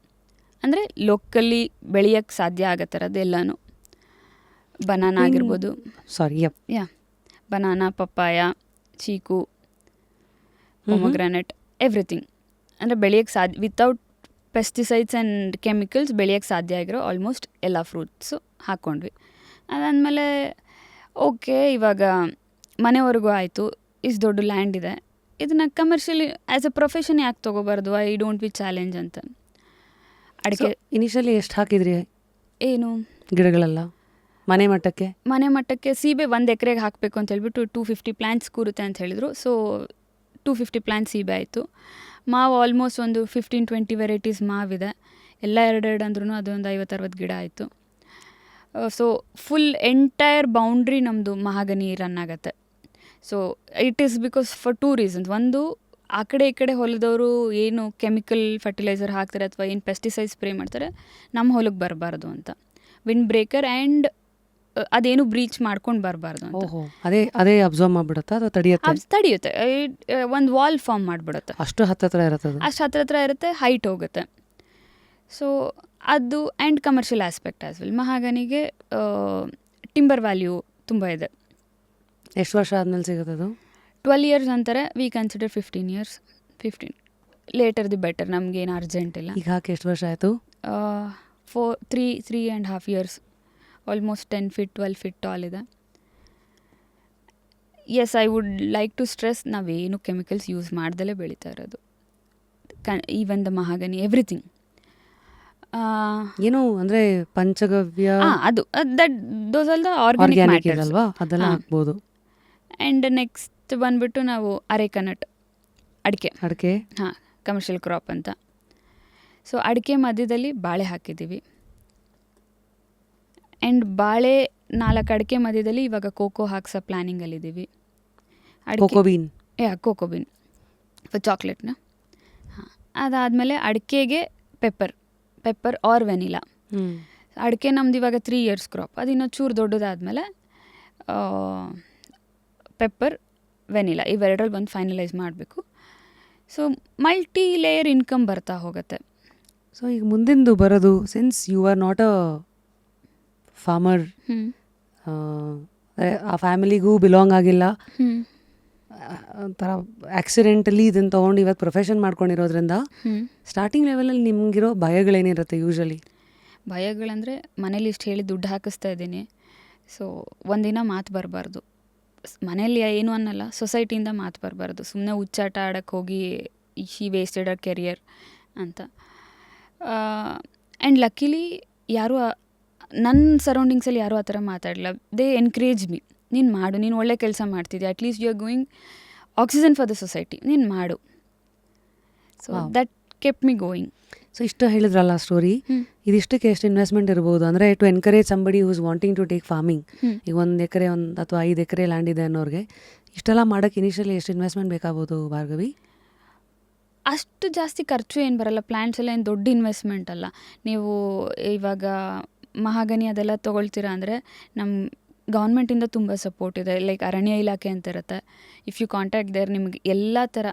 [SPEAKER 1] ಅಂದರೆ ಲೋಕಲ್ಲಿ ಬೆಳೆಯೋಕ್ಕೆ ಸಾಧ್ಯ ಆಗೋ ಥರದ್ದು ಎಲ್ಲನೂ. ಬನಾನಾ ಆಗಿರ್ಬೋದು, banana, papaya, chiku, pomegranate, everything. ಅಂದರೆ ಬೆಳೆಯೋಕ್ಕೆ ಸಾಧ್ಯ ವಿತೌಟ್ ಪೆಸ್ಟಿಸೈಡ್ಸ್ ಆ್ಯಂಡ್ ಕೆಮಿಕಲ್ಸ್ ಬೆಳೆಯೋಕ್ಕೆ ಸಾಧ್ಯ ಆಗಿರೋ ಆಲ್ಮೋಸ್ಟ್ ಎಲ್ಲ ಫ್ರೂಟ್ಸು ಹಾಕ್ಕೊಂಡ್ವಿ. ಅದಾದಮೇಲೆ ಓಕೆ, ಇವಾಗ ಮನೆವರೆಗೂ ಆಯಿತು, ಇಷ್ಟು ದೊಡ್ಡ ಲ್ಯಾಂಡ್ ಇದೆ, ಇದನ್ನು ಕಮರ್ಷಿಯಲಿ ಆ್ಯಸ್ ಎ ಪ್ರೊಫೆಷನ್ ಯಾಕೆ ತೊಗೋಬಾರ್ದು? ಐ ಡೋಂಟ್ ಬಿ ಚಾಲೆಂಜ್ ಅಂತ. ಅಡಿಕೆ
[SPEAKER 2] ಇನಿಷಿಯಲಿ ಎಷ್ಟು ಹಾಕಿದ್ರಿ?
[SPEAKER 1] ಏನು
[SPEAKER 2] ಗಿಡಗಳೆಲ್ಲ ಮನೆ ಮಟ್ಟಕ್ಕೆ
[SPEAKER 1] ಸೀಬೆ 1 ಎಕರೆಗೆ ಹಾಕಬೇಕು ಅಂತ ಹೇಳ್ಬಿಟ್ಟು 250 ಪ್ಲ್ಯಾಂಟ್ಸ್ ಕೂರುತ್ತೆ ಅಂತ ಹೇಳಿದರು. ಸೊ 250 ಪ್ಲ್ಯಾಂಟ್ಸ್ ಸೀಬೆ ಆಯಿತು. ಮಾವು ಆಲ್ಮೋಸ್ಟ್ ಒಂದು 15-20 ವೆರೈಟೀಸ್ ಮಾವಿದೆ. ಎಲ್ಲ ಎರಡೆರಡು ಅಂದ್ರೂ ಅದೊಂದು 50-60 ಗಿಡ ಆಯಿತು. ಸೊ ಫುಲ್ ಎಂಟೈರ್ ಬೌಂಡ್ರಿ ನಮ್ಮದು ಮಹಾಗನಿ ರನ್ ಆಗುತ್ತೆ. So it is because for 2 reasons. ಒಂದು, ಆ ಕಡೆ ಈ ಕಡೆ ಹೊಲದವರು ಏನು ಕೆಮಿಕಲ್ ಫರ್ಟಿಲೈಸರ್ ಹಾಕ್ತಾರೆ ಅಥವಾ ಏನು ಪೆಸ್ಟಿಸೈಡ್ ಸ್ಪ್ರೇ ಮಾಡ್ತಾರೆ ನಮ್ಮ ಹೊಲಕ್ಕೆ ಬರಬಾರ್ದು ಅಂತ. ವಿಂಡ್ ಬ್ರೇಕರ್ ಆ್ಯಂಡ್ ಅದೇನು ಬ್ರೀಚ್ ಮಾಡ್ಕೊಂಡು ಬರಬಾರ್ದು ಅಂತ.
[SPEAKER 2] ಅದೇ ಅಬ್ಸರ್ವ್ ಮಾಡಿಬಿಡುತ್ತಾ ಅಥವಾ
[SPEAKER 1] ತಡೆಯುತ್ತೆ? ಒಂದು ವಾಲ್ ಫಾರ್ಮ್ ಮಾಡಿಬಿಡುತ್ತೆ.
[SPEAKER 2] ಅಷ್ಟು ಹತ್ತಿರ
[SPEAKER 1] ಇರುತ್ತೆ, ಹೈಟ್ ಹೋಗುತ್ತೆ. ಸೊ ಅದು and commercial aspect as well. ಮಹಾಗನಿಗೆ ಟಿಂಬರ್ ವ್ಯಾಲ್ಯೂ ತುಂಬ ಇದೆ.
[SPEAKER 2] ಎಷ್ಟು ವರ್ಷ ಆದಮೇಲೆ ಸಿಗುತ್ತೆ ಅದು?
[SPEAKER 1] 12 years ಅಂತಾರೆ. We consider 15 years. 15 later the better, ನಮಗೇನು ಅರ್ಜೆಂಟ್ ಇಲ್ಲ.
[SPEAKER 2] ಈಗ ಹಾಕಿ ಎಷ್ಟು ವರ್ಷ ಆಯಿತು?
[SPEAKER 1] 3.5 years. Almost 10 feet 12 feet tall ಇದೆ. Yes, I would like to stress, ನಾವೇನು ಕೆಮಿಕಲ್ಸ್ ಯೂಸ್ ಮಾಡ್ದಲೇ ಬೆಳೀತಾ ಇರೋದು. Even the mahogany, everything.
[SPEAKER 2] ಏನು ಅಂದರೆ ಪಂಚಗವ್ಯ,
[SPEAKER 1] ಅದು those all the organic matters
[SPEAKER 2] ಅಲ್ವಾ, ಅದೆಲ್ಲ ಹಾಕ್ಬೋದು.
[SPEAKER 1] ಆ್ಯಂಡ್ ನೆಕ್ಸ್ಟ್ ಬಂದುಬಿಟ್ಟು ನಾವು ಅರೇಕನಟ್, ಅಡಿಕೆ. ಹಾಂ, ಕಮರ್ಷಿಯಲ್ ಕ್ರಾಪ್ ಅಂತ. ಸೊ ಅಡಿಕೆ ಮಧ್ಯದಲ್ಲಿ ಬಾಳೆ ಹಾಕಿದ್ದೀವಿ. ಆ್ಯಂಡ್ ಬಾಳೆ 4 ಅಡಿಕೆ ಮಧ್ಯದಲ್ಲಿ ಇವಾಗ ಕೋಕೋ ಹಾಕ್ಸೋ ಪ್ಲ್ಯಾನಿಂಗಲ್ಲಿದ್ದೀವಿ.
[SPEAKER 2] ಕೋಕೋಬೀನ್
[SPEAKER 1] ಕೋಕೋಬೀನ್ ಫಾರ್ ಚಾಕ್ಲೇಟ್ನ. ಹಾಂ, ಅದಾದಮೇಲೆ ಅಡಿಕೆಗೆ ಪೆಪ್ಪರ್ ಆರ್ ವೆನಿಲಾ. ಅಡಿಕೆ ನಮ್ದು ಇವಾಗ 3 years ಕ್ರಾಪ್. ಅದು ಇನ್ನೂ ಚೂರು ದೊಡ್ಡದಾದಮೇಲೆ ಪೆಪ್ಪರ್, ವೆನಿಲಾ ಇವೆರಡರಲ್ಲಿ ಒಂದು ಫೈನಲೈಸ್ ಮಾಡಬೇಕು. ಸೊ ಮಲ್ಟಿ ಲೇಯರ್ ಇನ್ಕಮ್ ಬರ್ತಾ ಹೋಗುತ್ತೆ.
[SPEAKER 2] ಸೊ ಈಗ ಮುಂದಿಂದು ಬರೋದು, since you are not a farmer, ಆ ಫ್ಯಾಮಿಲಿಗೂ ಬಿಲಾಂಗ್ ಆಗಿಲ್ಲ, ಒಂಥರ ಆಕ್ಸಿಡೆಂಟಲಿ ಇದನ್ನು ತೊಗೊಂಡು ಇವತ್ತು ಪ್ರೊಫೆಷನ್ ಮಾಡ್ಕೊಂಡಿರೋದ್ರಿಂದ ಸ್ಟಾರ್ಟಿಂಗ್ ಲೆವೆಲಲ್ಲಿ ನಿಮಗಿರೋ ಭಯಗಳೇನಿರುತ್ತೆ ಯೂಶ್ವಲಿ?
[SPEAKER 1] ಭಯಗಳಂದರೆ ಮನೇಲಿ ಇಷ್ಟು ಹೇಳಿ ದುಡ್ಡು ಹಾಕಿಸ್ತಾ ಇದ್ದೀನಿ, ಸೊ ಒಂದಿನ ಮಾತು ಬರಬಾರ್ದು. ಮನೇಲಿ ಏನು ಅನ್ನಲ್ಲ, ಸೊಸೈಟಿಯಿಂದ ಮಾತು ಬರಬಾರ್ದು. ಸುಮ್ಮನೆ ಹುಚ್ಚಾಟ ಆಡೋಕ್ಕೆ ಹೋಗಿ ಶಿ ವೇಸ್ಟೆಡ್ ಅ ಕೆರಿಯರ್ ಅಂತ. ಆ್ಯಂಡ್ ಲಕ್ಕಿಲಿ ಯಾರೂ ನನ್ನ ಸರೌಂಡಿಂಗ್ಸಲ್ಲಿ ಯಾರೂ ಆ ಥರ ಮಾತಾಡಲ್ಲ. ದೇ ಎನ್ಕರೇಜ್ ಮಿ, ನೀನು ಮಾಡು, ನೀನು ಒಳ್ಳೆ ಕೆಲಸ ಮಾಡ್ತಿದ್ದೆ, at least you are going oxygen for the society, ನೀನು ಮಾಡು. So that kept me going.
[SPEAKER 2] So ಇಷ್ಟು ಹೇಳಿದ್ರಲ್ಲ ಸ್ಟೋರಿ, ಇದಿಷ್ಟಕ್ಕೆ ಎಷ್ಟು ಇನ್ವೆಸ್ಟ್ಮೆಂಟ್ ಇರ್ಬೋದು? ಅಂದರೆ to encourage somebody who's wanting to take farming, ಈಗ 1 ಎಕರೆ ಅಥವಾ 5 ಎಕರೆ ಲ್ಯಾಂಡ್ ಇದೆ ಅನ್ನೋರಿಗೆ ಇಷ್ಟೆಲ್ಲ ಮಾಡೋಕ್ಕೆ ಇನಿಷಿಯಲಿ ಎಷ್ಟು ಇನ್ವೆಸ್ಟ್ಮೆಂಟ್ ಬೇಕಾಗ್ಬೋದು ಭಾರ್ಗವಿ?
[SPEAKER 1] ಅಷ್ಟು ಜಾಸ್ತಿ ಖರ್ಚು ಏನು ಬರಲ್ಲ. ಪ್ಲ್ಯಾಂಟ್ಸ್ ಎಲ್ಲ ಏನು ದೊಡ್ಡ ಇನ್ವೆಸ್ಟ್ಮೆಂಟ್ ಅಲ್ಲ. ನೀವು ಇವಾಗ ಮಹಾಗನಿ ಅದೆಲ್ಲ ತೊಗೊಳ್ತೀರಾ ಅಂದರೆ ನಮ್ಮ ಗೌರ್ಮೆಂಟಿಂದ ತುಂಬ ಸಪೋರ್ಟ್ ಇದೆ. ಲೈಕ್ ಅರಣ್ಯ ಇಲಾಖೆ ಅಂತ ಇರುತ್ತೆ. ಇಫ್ ಯು ಕಾಂಟ್ಯಾಕ್ಟ್ ದೇರ್, ನಿಮಗೆ ಎಲ್ಲ ಥರ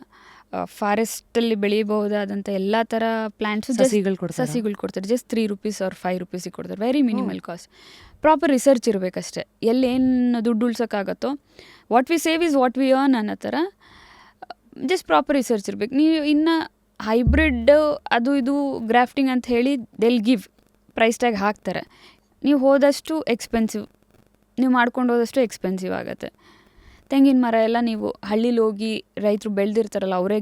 [SPEAKER 1] ಫಾರೆಸ್ಟಲ್ಲಿ ಬೆಳೀಬಹುದಾದಂಥ ಎಲ್ಲ ಥರ ಪ್ಲ್ಯಾಂಟ್ಸು ಸಸಿಗಳು ಕೊಡ್ತಾರೆ. ಜಸ್ಟ್ 3 rupees or 5 rupees ಕೊಡ್ತಾರೆ. Very minimal cost. Proper research ಇರಬೇಕಷ್ಟೆ. ಎಲ್ಲೇನು ದುಡ್ಡು ಉಳ್ಸೋಕ್ಕಾಗತ್ತೋ, what we save is what we earn ಅನ್ನೋ ಥರ ಜಸ್ಟ್ ಪ್ರಾಪರ್ ರಿಸರ್ಚ್ ಇರಬೇಕು. ನೀವು ಇನ್ನು ಹೈಬ್ರಿಡ್ ಅದು ಇದು ಗ್ರಾಫ್ಟಿಂಗ್ ಅಂತ ಹೇಳಿ ದೆಲ್ ಗಿವ್ ಪ್ರೈಸ್ ಟ್ಯಾಗ್ ಹಾಕ್ತಾರೆ. ನೀವು ಹೋದಷ್ಟು ಎಕ್ಸ್ಪೆನ್ಸಿವ್, ನೀವು ಮಾಡ್ಕೊಂಡು ಹೋದಷ್ಟು ಎಕ್ಸ್ಪೆನ್ಸಿವ್ ಆಗುತ್ತೆ. ತೆಂಗಿನ ಮರ ಎಲ್ಲ ನೀವು ಹಳ್ಳೀಲಿ ಹೋಗಿ ರೈತರು ಬೆಳೆದಿರ್ತಾರಲ್ಲ, ಅವರೇ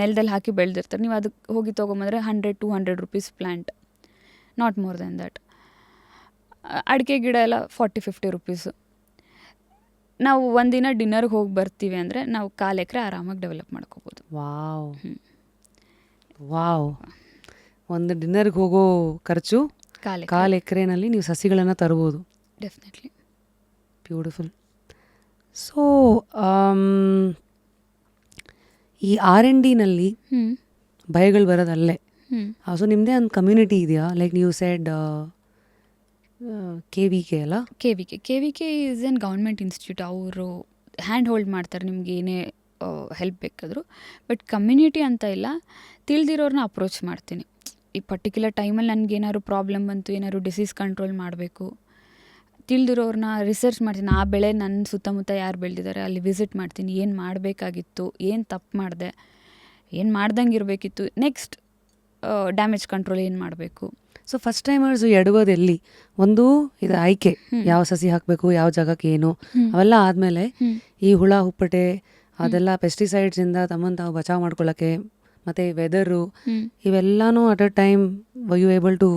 [SPEAKER 1] ನೆಲದಲ್ಲಿ ಹಾಕಿ ಬೆಳೆದಿರ್ತಾರೆ. ನೀವು ಅದಕ್ಕೆ ಹೋಗಿ ತೊಗೊಂಬಂದರೆ 100-200 rupees plant, not more than that. ಅಡಿಕೆ ಗಿಡ ಎಲ್ಲ 40-50 rupees. ನಾವು ಒಂದಿನ ಡಿನ್ನರ್ಗೆ ಹೋಗಿ ಬರ್ತೀವಿ ಅಂದರೆ ನಾವು 1/4 ಎಕರೆ ಆರಾಮಾಗಿ ಡೆವಲಪ್ ಮಾಡ್ಕೋಬೋದು.
[SPEAKER 2] ವಾವ್, ಒಂದು ಡಿನ್ನರ್ಗೆ ಹೋಗೋ ಖರ್ಚು 1/4 ಎಕರೆನಲ್ಲಿ ನೀವು ಸಸಿಗಳನ್ನು ತರ್ಬೋದು.
[SPEAKER 1] ಡೆಫಿನೆಟ್ಲಿ.
[SPEAKER 2] ಬ್ಯೂಟಿಫುಲ್. ಸೊ ಈ R&Dನಲ್ಲಿ ಭಯಗಳು ಬರೋದಲ್ಲೇ. ಸೊ ನಿಮ್ಮದೇ ಒಂದು ಕಮ್ಯುನಿಟಿ ಇದೆಯಾ? ಲೈಕ್ ನೀವು ಸೆಡ್ KVK ಅಲ್ಲ? KVK
[SPEAKER 1] is N government institute. ಅವರು ಹ್ಯಾಂಡ್ ಹೋಲ್ಡ್ ಮಾಡ್ತಾರೆ ನಿಮ್ಗೆ ಏನೇ ಹೆಲ್ಪ್ ಬೇಕಾದರೂ. ಬಟ್ ಕಮ್ಯುನಿಟಿ ಅಂತ ಇಲ್ಲ, ತಿಳಿದಿರೋರನ್ನ ಅಪ್ರೋಚ್ ಮಾಡ್ತೀನಿ. ಈ ಪರ್ಟಿಕ್ಯುಲರ್ ಟೈಮಲ್ಲಿ ನನಗೇನಾದ್ರು ಪ್ರಾಬ್ಲಮ್ ಬಂತು, ಏನಾದ್ರು ಡಿಸೀಸ್ ಕಂಟ್ರೋಲ್ ಮಾಡಬೇಕು, ತಿಳಿದಿರೋರನ್ನ ರಿಸರ್ಚ್ ಮಾಡ್ತೀನಿ. ಆ ಬೆಳೆ ನನ್ನ ಸುತ್ತಮುತ್ತ ಯಾರು ಬೆಳೆದಿದ್ದಾರೆ ಅಲ್ಲಿ ವಿಸಿಟ್ ಮಾಡ್ತೀನಿ. ಏನು ಮಾಡಬೇಕಾಗಿತ್ತು, ಏನು ತಪ್ಪು ಮಾಡಿದೆ, ಏನು ಮಾಡ್ದಂಗೆ ಇರಬೇಕಿತ್ತು, ನೆಕ್ಸ್ಟ್ ಡ್ಯಾಮೇಜ್ ಕಂಟ್ರೋಲ್ ಏನು ಮಾಡಬೇಕು.
[SPEAKER 2] ಸೊ ಫಸ್ಟ್ ಟೈಮರ್ಸು ಎಡಗೋದು ಎಲ್ಲಿ? ಒಂದು ಇದು ಆಯ್ಕೆ, ಯಾವ ಸಸಿ ಹಾಕಬೇಕು, ಯಾವ ಜಾಗಕ್ಕೆ ಏನು, ಅವೆಲ್ಲ ಆದಮೇಲೆ ಈ ಹುಳ ಹುಪ್ಪಟೆ ಅದೆಲ್ಲ ಪೆಸ್ಟಿಸೈಡ್ಸಿಂದ ತಮ್ಮನ್ನು ತಾವು ಬಚಾವ್ ಮಾಡ್ಕೊಳ್ಳೋಕ್ಕೆ, ಮತ್ತು ವೆದರು ಇವೆಲ್ಲನೂ at a time where you able to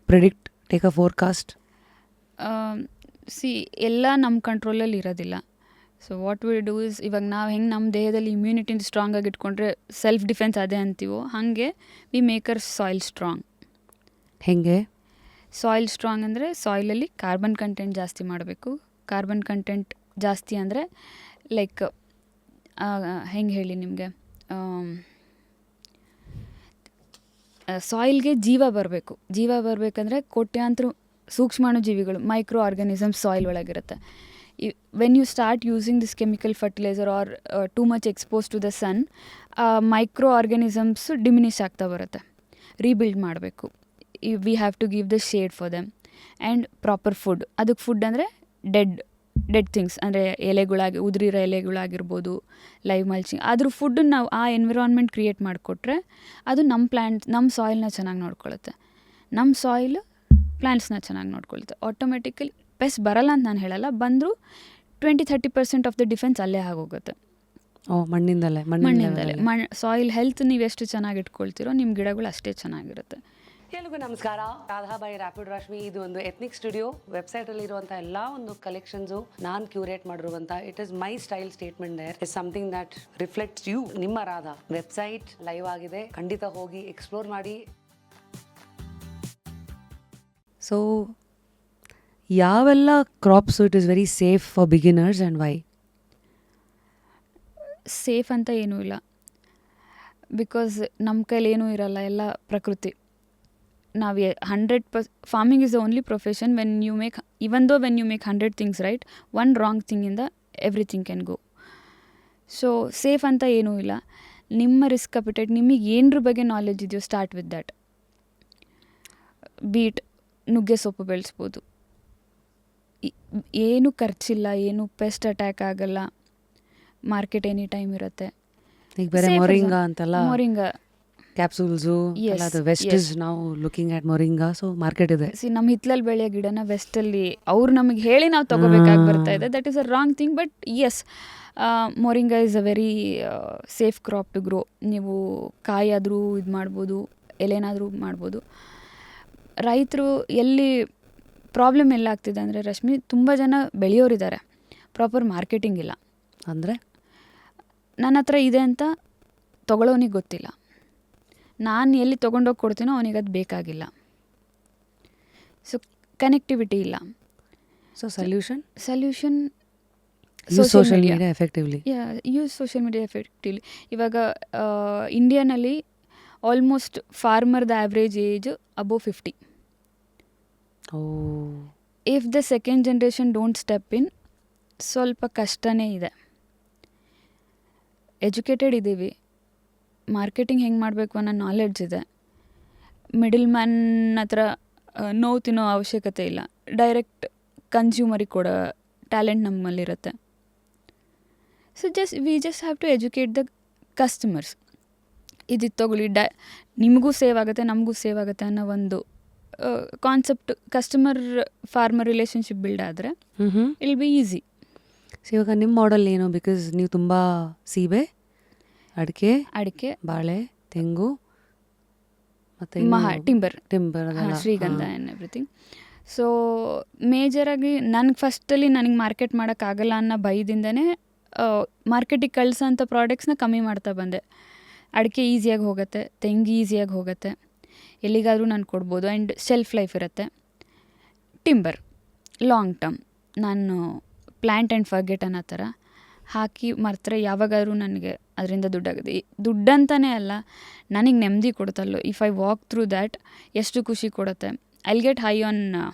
[SPEAKER 2] predict, take a forecast?
[SPEAKER 1] ಎಲ್ಲ ನಮ್ಮ ಕಂಟ್ರೋಲಲ್ಲಿ ಇರೋದಿಲ್ಲ. So what we do is, ಇವಾಗ ನಾವು ಹೆಂಗೆ ನಮ್ಮ ದೇಹದಲ್ಲಿ ಇಮ್ಯುನಿಟಿನ ಸ್ಟ್ರಾಂಗ್ ಆಗಿ ಇಟ್ಕೊಂಡ್ರೆ ಸೆಲ್ಫ್ ಡಿಫೆನ್ಸ್ ಅದೇ ಅಂತೀವೋ, ಹಾಗೆ ವಿ ಮೇಕರ್ ಸಾಯಿಲ್ ಸ್ಟ್ರಾಂಗ್.
[SPEAKER 2] ಹೆಂಗೆ
[SPEAKER 1] ಸಾಯಿಲ್ ಸ್ಟ್ರಾಂಗ್ ಅಂದರೆ ಸಾಯಿಲಲ್ಲಿ ಕಾರ್ಬನ್ ಕಂಟೆಂಟ್ ಜಾಸ್ತಿ ಮಾಡಬೇಕು. ಕಾರ್ಬನ್ ಕಂಟೆಂಟ್ ಜಾಸ್ತಿ ಅಂದರೆ ಲೈಕ್ ಹೆಂಗೆ ಹೇಳಿ ನಿಮಗೆ, ಸಾಯಿಲ್ಗೆ ಜೀವ ಬರಬೇಕು. ಜೀವ ಬರಬೇಕಂದ್ರೆ ಕೋಟ್ಯಾಂತರ ಸೂಕ್ಷ್ಮಾಣುಜೀವಿಗಳು, ಮೈಕ್ರೋ ಆರ್ಗಾನಿಸಮ್ಸ್ ಸಾಯಿಲ್ ಒಳಗಿರುತ್ತೆ. When you start using this chemical fertiliser or too much expose to the sun, micro organisms diminish ಆಗ್ತಾ ಬರುತ್ತೆ. ರೀಬಿಲ್ಡ್ ಮಾಡಬೇಕು. We have to give the shade for them and proper food. ಅದಕ್ಕೆ ಫುಡ್ ಅಂದರೆ ಡೆಡ್ ಥಿಂಗ್ಸ್, ಅಂದರೆ ಉದುರಿರೋ ಎಲೆಗಳಾಗಿರ್ಬೋದು, ಲೈವ್ ಮಲ್ಚಿಂಗ್. ಅದ್ರ ಫುಡ್ಡನ್ನು ನಾವು ಆ ಎನ್ವಿರಾನ್ಮೆಂಟ್ ಕ್ರಿಯೇಟ್ ಮಾಡಿಕೊಟ್ರೆ ಅದು ನಮ್ಮ ಸಾಯಿಲ್ನ ಚೆನ್ನಾಗಿ ನೋಡ್ಕೊಳ್ಳುತ್ತೆ. ನಮ್ಮ ಸಾಯಿಲ್ ಪ್ಲ್ಯಾಂಟ್ಸ್ನ ಚೆನ್ನಾಗಿ ನೋಡ್ಕೊಳುತ್ತೆ. ಆಟೋಮೆಟಿಕಲಿ ಪೆಸ್ಟ್ ಬರಲ್ಲ ಅಂತ ನಾನು ಹೇಳಲ್ಲ, ಬಂದರೂ 20-30% ಆಫ್ ದ ಡಿಫೆನ್ಸ್ ಅಲ್ಲೇ ಆಗೋಗುತ್ತೆ.
[SPEAKER 2] ಮಣ್ಣಿಂದಲೇ
[SPEAKER 1] ಸಾಯಿಲ್ ಹೆಲ್ತ್ ನೀವು ಎಷ್ಟು ಚೆನ್ನಾಗಿ ಇಟ್ಕೊಳ್ತೀರೋ ನಿಮ್ಮ ಗಿಡಗಳು ಅಷ್ಟೇ ಚೆನ್ನಾಗಿರುತ್ತೆ.
[SPEAKER 2] ಎಲ್ರಿಗೂ ನಮಸ್ಕಾರ. Radha by rapid Rashmi. ಇದು ಒಂದು ಎಥ್ನಿಕ್ ಸ್ಟುಡಿಯೋ. ವೆಬ್ಸೈಟಲ್ಲಿ ಇರುವಂಥ ಎಲ್ಲ ಒಂದು ಕಲೆಕ್ಷನ್ಸು ನಾನು ಕ್ಯೂರೇಟ್ ಮಾಡಿರುವಂಥ, it is my style statement. There is something that reflects you. ನಿಮ್ಮ ರಾಧಾ ವೆಬ್ಸೈಟ್ ಲೈವ್ ಆಗಿದೆ, ಖಂಡಿತ ಹೋಗಿ ಎಕ್ಸ್ಪ್ಲೋರ್ ಮಾಡಿ. ಸೊ ಯಾವೆಲ್ಲ crops it is very safe for beginners and why?
[SPEAKER 1] Safe ಅಂತ ಏನೂ ಇಲ್ಲ, ಬಿಕಾಸ್ ನಮ್ಮ ಕೈಲಿ ಏನೂ ಇರಲ್ಲ, ಎಲ್ಲ ಪ್ರಕೃತಿ. ನಾವು 100% farming is the only profession when you make, even though when you make 100 things right, one wrong ಥಿಂಗಿಂದ everything can go. So safe ಅಂತ ಏನೂ ಇಲ್ಲ. ನಿಮ್ಮ ರಿಸ್ಕ್ ಅಪಿಟೇಟ್, ನಿಮಗೆ ಏನರ ಬಗ್ಗೆ ನಾಲೆಜ್ ಇದೆಯೋ ಸ್ಟಾರ್ಟ್ ವಿತ್ ದ್ಯಾಟ್. ಬೀಟ್ ನುಗ್ಗೆ ಸೊಪ್ಪು ಬೆಳೆಸ್ಬೋದು, ಏನು ಖರ್ಚಿಲ್ಲ, ಏನು ಪೆಸ್ಟ್ ಅಟ್ಯಾಕ್ ಆಗಲ್ಲ, ಮಾರ್ಕೆಟ್ ಎನಿ ಟೈಮ್ ಇರುತ್ತೆ.
[SPEAKER 2] ಈಗ ಬೇರೆ ಮೊರಿಂಗಾ ಅಂತೆಲ್ಲ
[SPEAKER 1] ಮೊರಿಂಗಾ
[SPEAKER 2] ಕ್ಯಾಪ್ಸೂಲ್ಸು
[SPEAKER 1] Yes,
[SPEAKER 2] ಎಲ್ಲ ವೆಸ್ಟ್ ಇಸ್ ನಾವು ಲುಕಿಂಗ್ ಆಟ್ ಮೊರಿಂಗಾ, ಸೊ ಮಾರ್ಕೆಟ್ ಇದೆ.
[SPEAKER 1] ನಮ್ಮ ಹಿತ್ತಲಲ್ಲಿ ಬೆಳೆಯೋ ಗಿಡನ ವೆಸ್ಟಲ್ಲಿ ಅವ್ರು ನಮಗೆ ಹೇಳಿ ನಾವು ತೊಗೋಬೇಕಾಗಿ ಬರ್ತಾ ಇದೆ. That is a wrong thing. But yes, moringa is a very safe crop to grow. ನೀವು ಕಾಯಾದರೂ ಇದು ಮಾಡ್ಬೋದು, ಎಲೆನಾದರೂ ಮಾಡ್ಬೋದು. ರೈತರು ಎಲ್ಲಿ ಪ್ರಾಬ್ಲಮ್ ಎಲ್ಲ ಆಗ್ತಿದೆ ಅಂದರೆ ರಶ್ಮಿ, ತುಂಬ ಜನ ಬೆಳೆಯೋರಿದ್ದಾರೆ, ಪ್ರಾಪರ್ ಮಾರ್ಕೆಟಿಂಗ್ ಇಲ್ಲ.
[SPEAKER 2] ಅಂದರೆ
[SPEAKER 1] ನನ್ನ ಹತ್ರ ಇದೆ ಅಂತ ತೊಗೊಳೋನಿಗೆ ಗೊತ್ತಿಲ್ಲ, ನಾನು ಎಲ್ಲಿ ತೊಗೊಂಡೋಗಿ ಕೊಡ್ತೀನೋ ಅವನಿಗೆ ಅದು ಬೇಕಾಗಿಲ್ಲ. ಸೊ ಕನೆಕ್ಟಿವಿಟಿ ಇಲ್ಲ.
[SPEAKER 2] So solution
[SPEAKER 1] social
[SPEAKER 2] media effectively.
[SPEAKER 1] Use social media effectively. ಇವಾಗ ಇಂಡಿಯಾನಲ್ಲಿ ಆಲ್ಮೋಸ್ಟ್ ಫಾರ್ಮರ್ದ average age above 50. If the second generation don't step in, ಸ್ವಲ್ಪ ಕಷ್ಟನೇ ಇದೆ. ಎಜುಕೇಟೆಡ್ ಇದ್ದೀವಿ, ಮಾರ್ಕೆಟಿಂಗ್ ಹೆಂಗೆ ಮಾಡಬೇಕು ಅನ್ನೋ ನಾಲೆಡ್ಜ್ ಇದೆ, ಮಿಡಲ್ ಮ್ಯಾನ್ ಹತ್ರ ನೋವು ತಿನ್ನೋ ಅವಶ್ಯಕತೆ ಇಲ್ಲ, ಡೈರೆಕ್ಟ್ ಕನ್ಸ್ಯೂಮರಿಗೆ ಕೊಡೋ ಟ್ಯಾಲೆಂಟ್ ನಮ್ಮಲ್ಲಿರುತ್ತೆ. So we just have to educate the customers. ಇದು ತೊಗೊಳ್ಳಿ, ನಿಮಗೂ ಸೇವ್ ಆಗುತ್ತೆ, ನಮಗೂ ಸೇವ್ ಆಗುತ್ತೆ ಅನ್ನೋ ಒಂದು concept customer farmer relationship build ಆದರೆ ಇಲ್ ಬಿ ಈಸಿ.
[SPEAKER 2] ಸೊ ಇವಾಗ ನಿಮ್ಮ ಮಾಡೆಲ್ ಏನು? ಬಿಕಾಸ್ ನೀವು ತುಂಬ ಸೀಬೆ, ಅಡಿಕೆ, ಬಾಳೆ, ತೆಂಗು ಮತ್ತು
[SPEAKER 1] ಟಿಂಬರ್
[SPEAKER 2] ಅದೆಲ್ಲ,
[SPEAKER 1] ಶ್ರೀಗಂಧ ಆ್ಯಂಡ್ ಎವ್ರಿಥಿಂಗ್. ಸೊ ಮೇಜರಾಗಿ ನನಗೆ ಮಾರ್ಕೆಟ್ ಮಾಡೋಕ್ಕಾಗಲ್ಲ ಅನ್ನೋ ಭಯದಿಂದನೇ ಮಾರ್ಕೆಟಿಗೆ ಕಳ್ಸೋಂಥ ಪ್ರಾಡಕ್ಟ್ಸ್ನ ಕಮ್ಮಿ ಮಾಡ್ತಾ ಬಂದೆ. ಅಡಿಕೆ ಈಸಿಯಾಗಿ ಹೋಗುತ್ತೆ, ತೆಂಗು ಈಸಿಯಾಗಿ ಹೋಗುತ್ತೆ, ಎಲ್ಲಿಗಾದರೂ ನಾನು ಕೊಡ್ಬೋದು ಆ್ಯಂಡ್ ಶೆಲ್ಫ್ ಲೈಫ್ ಇರುತ್ತೆ. ಟಿಂಬರ್ ಲಾಂಗ್ ಟರ್ಮ್, ನಾನು ಪ್ಲ್ಯಾಂಟ್ ಆ್ಯಂಡ್ ಫರ್ಗೆಟ್ ಅನ್ನೋ ಥರ ಹಾಕಿ ಮರ್ತ್ರೆ ಯಾವಾಗಾದ್ರೂ ನನಗೆ ಅದರಿಂದ ದುಡ್ಡಾಗುತ್ತೆ. ದುಡ್ಡಂತಲೇ ಅಲ್ಲ, ನನಗೆ ನೆಮ್ಮದಿ ಕೊಡುತ್ತಲ್ಲೋ. If I walk through that ಎಷ್ಟು ಖುಷಿ ಕೊಡುತ್ತೆ. I'll get high on